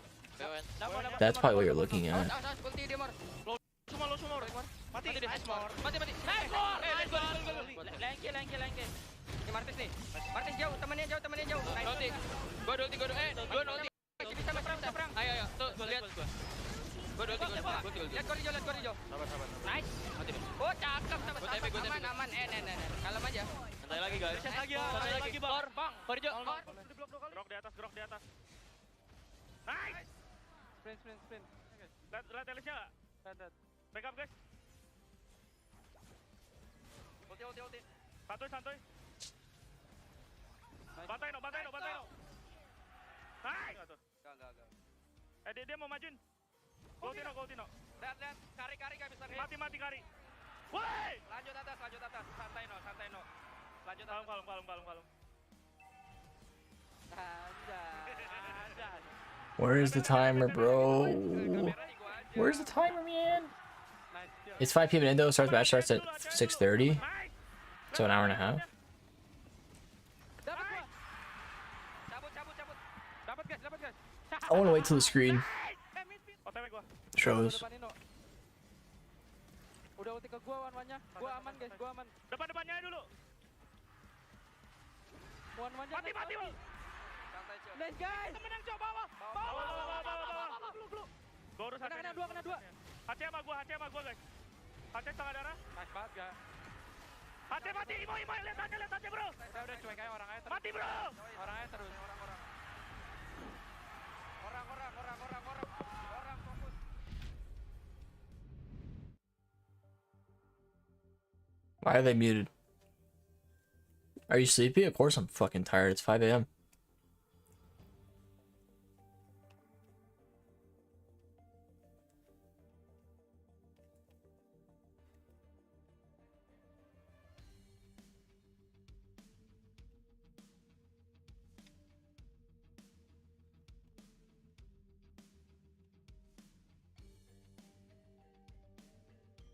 That's probably what you're looking at. Sprint. Lihat Elisnya nggak? Lihat. Backup guys. Ulti. Santuy. Bantai no. Nice. Enggak. Dia mau majuin. Goltino. Lihat. Kari gak bisa. Mati Kari. Woi! Lanjut atas. Santai no. Lanjut atas. Kalem. Where is the timer, bro? Where's the timer, man? It's 5 p.m. in Indo. Match starts at 6:30. So an hour and a half. I want to wait till the screen shows. Udah ulti ke gua wan-wannya. Gua aman guys, gua aman. Depannya dulu. Wan-wannya. Mati. Nice guys. Menang coba bawah. Blue. Gua urus kena dua. HC sama gua guys. HC setengah darah. Nice banget gak? HC mati. Imo lihat HC bro. Saya udah cuek aja orang aja terus. Mati bro. Orang aja terus. Orang fokus. Why are they muted? Are you sleepy? Of course I'm fucking tired. It's 5 a.m.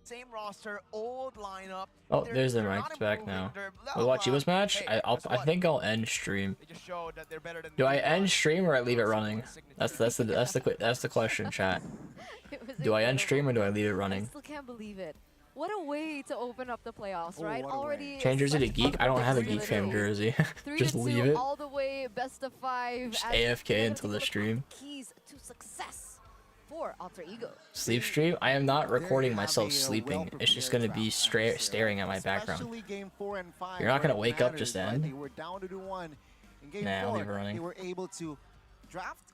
Same roster, old lineup. Oh, there's the ranked back now. We'll watch Evo's match. I think I'll end stream. Do I end stream or I leave it running? That's the question, chat. Do I end stream or do I leave it running? I still can't believe it. What a way to open up the playoffs, right? Already Change jersey to Geek? I don't have a Geek fam jersey. Just leave it. All the way, best of 5. Just AFK until the stream. Keys to success for Alter Ego. Sleep stream? I am not recording myself sleeping. It's just gonna be staring at my background. You're not gonna wake up just then? Nah, I'll leave it running. They were able to draft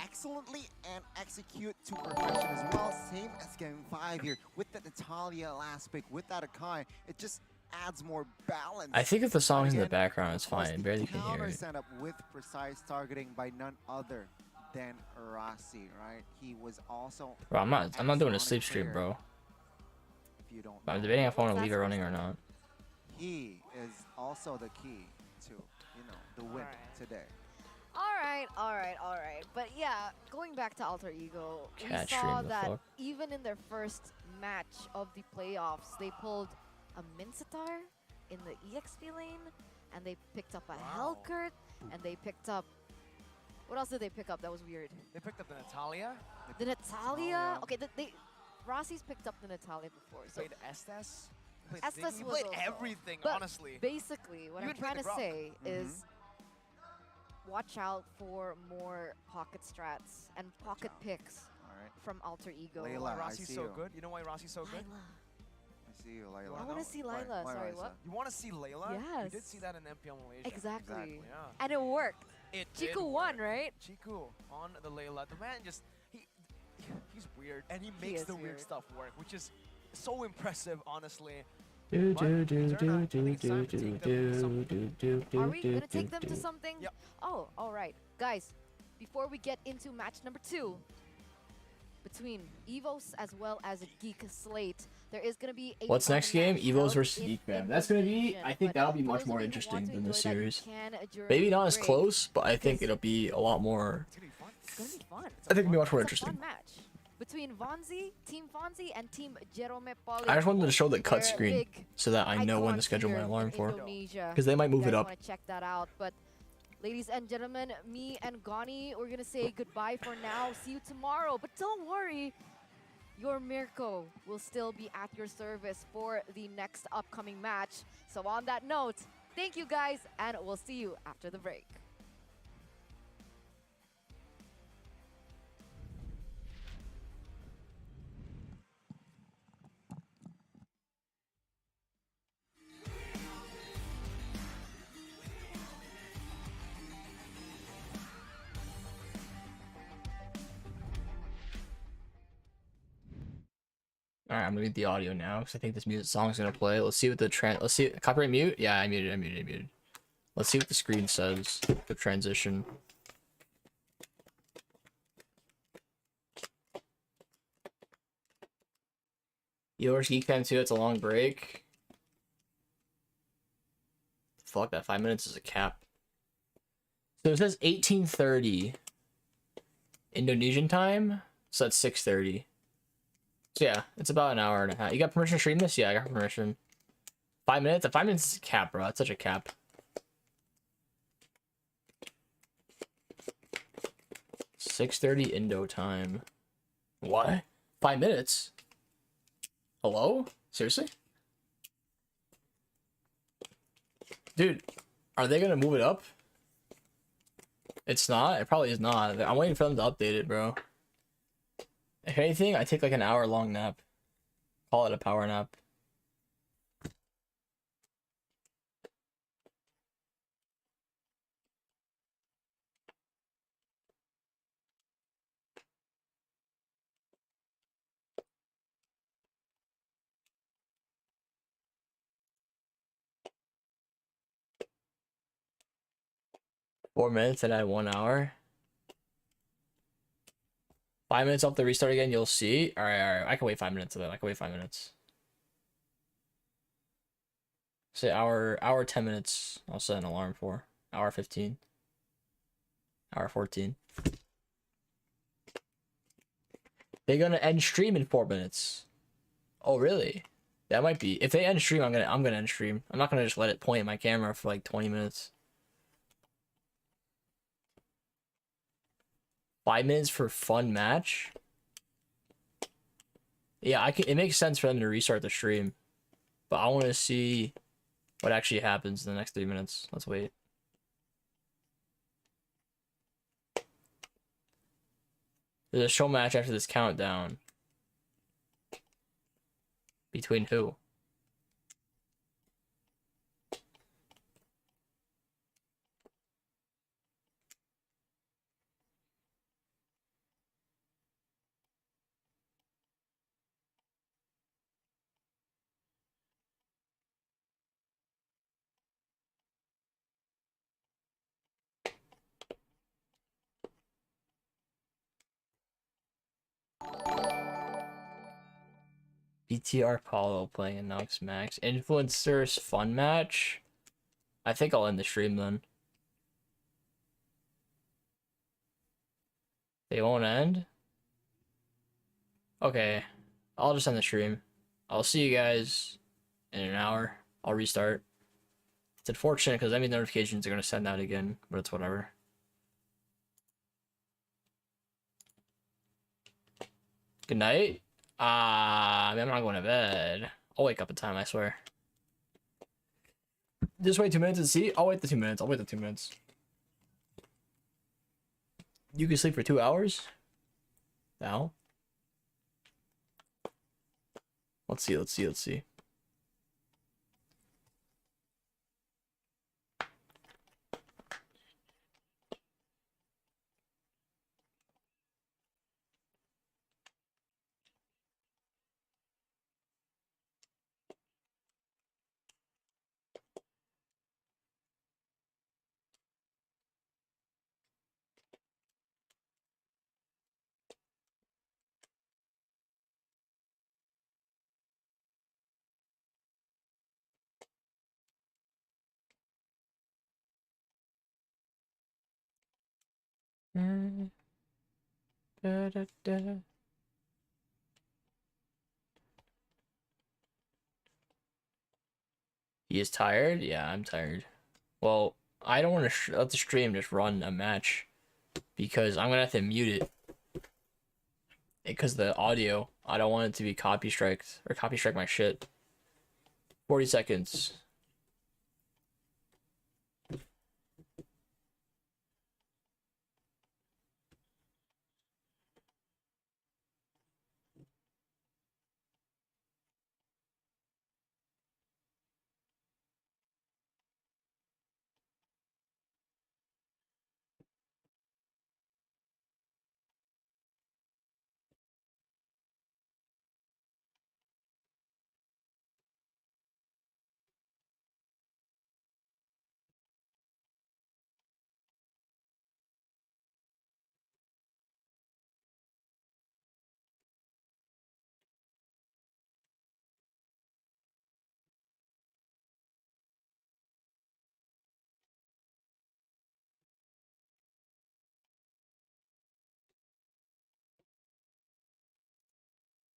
excellently and execute to perfection as well. Same as game 5 here with the Natalia last pick, with that Akai. It just adds more balance. I think if the song's in the background, it's fine. I barely can hear it. Set up with precise targeting by none other than Rossi, right? He was also. Bro, I'm not doing a sleep stream, bro. But I'm debating if I want to leave it running or not. He is also the key to, the win today. All right. But yeah, going back to Alter Ego, we Cat saw stream, that fuck? even in their first match of the playoffs, they pulled a Mincetar in the EXP lane, and they picked up a Hellcurt, and they picked up. What else did they pick up? That was weird. They picked up the Natalia. The Natalia. Okay, Rossi's picked up the Natalia before. So Played Estes. Played Estes He was played also, everything, but honestly. Basically, what I'm Even played trying the to Grok. say is watch out for more pocket strats and pocket picks from Alter Ego. Layla, Why I Rossi's see so you. good? You know why Rossi's so good? I see you, Layla. I want to see Layla. Sorry, what? You want to see Layla? You Yes. did see that in MPL Malaysia. Exactly. Yeah. And it worked. It Chiku did won, work. right? Chiku on the Layla. The man just he's weird and he makes is the weird weird. stuff work, which is so impressive, honestly. Do But do do Zerna, do I think do it's time to do take them to do something. do do do Are we do gonna take them do. to something? Yep. Oh, all right, guys. Before we get into match number 2 between Evos as well as a Geek Slate, there is gonna be a What's fun next game? match Evos held versus in Geek Man. That's gonna be. Intermission, I think but that'll be for much those more of you who interesting want to than the enjoy that, you series. can during Maybe the not as break. close, but I think it'll be a lot more. It's gonna be fun. I think it'll be much more It's a fun interesting. match between Vonzi, Team Vonzi, and Team Jerome Poli. I just wanted to show the cut They're screen big so that I know when to icons schedule my here alarm in for. Indonesia. Because they might move You it guys up. want to check that out. But ladies and gentlemen, me and Gani, we're gonna say goodbye for now. See you tomorrow. But don't worry, your Mirko will still be at your service for the next upcoming match. So on that note, thank you guys, and we'll see you after the break. All right, I'm gonna mute the audio now because I think this music song is gonna play. Let's see what the Let's see copyright mute. Yeah, I muted. Let's see what the screen says. The transition. Yours Geek Time 2. It's a long break. Fuck that. 5 minutes is a cap. So it says 18:30 Indonesian time. So that's 6:30. So yeah, it's about an hour and a half. You got permission to stream this? Yeah, I got permission. 5 minutes? 5 minutes is a cap, bro. It's such a cap. $6:30 Indo time. What? 5 minutes? Hello? Seriously? Dude, are they gonna move it up? It's not? It probably is not. I'm waiting for them to update it, bro. If anything, I take like an hour-long nap. Call it a power nap. Four minutes and add 1 hour. 5 minutes off the restart again, you'll see. All right. I can wait 5 minutes of that. I can wait 5 minutes. Say hour 10 minutes. I'll set an alarm for. Hour 15. Hour 14. They're gonna end stream in 4 minutes. Oh really? That might be. If they end stream, I'm gonna end stream. I'm not gonna just let it point at my camera for like 20 minutes. 5 minutes for fun match. Yeah, it makes sense for them to restart the stream, but I want to see what actually happens in the next 3 minutes. Let's wait. There's a show match after this countdown. Between who? BTR Paulo playing in Nox Max. Influencers fun match? I think I'll end the stream then. They won't end? Okay. I'll just end the stream. I'll see you guys in an hour. I'll restart. It's unfortunate because any notifications are going to send out again, but it's whatever. Good night. I mean, I'm not going to bed. I'll wake up in time, I swear. Just wait 2 minutes and see? I'll wait the 2 minutes. I'll wait the 2 minutes. You can sleep for 2 hours? Now? Let's see, let's see, let's see. Da, da, da. He is tired? Yeah, I'm tired. Well, I don't want to let the stream just run a match because I'm gonna have to mute it because the audio, I don't want it to be copy striked or copy strike my shit. 40 seconds.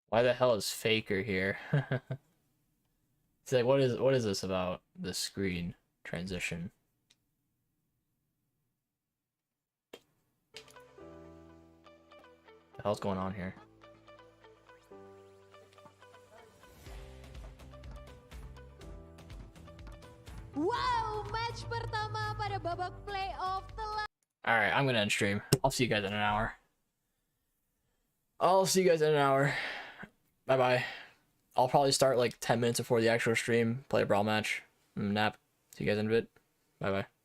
Why the hell is Faker here? It's like, what is this about the screen transition? The hell's going on here? Wow, match pertama pada babak playoff telah. Alright, I'm gonna end stream. I'll see you guys in an hour. I'll see you guys in an hour. Bye bye. I'll probably start like 10 minutes before the actual stream, play a Brawl match, nap. See you guys in a bit. Bye bye.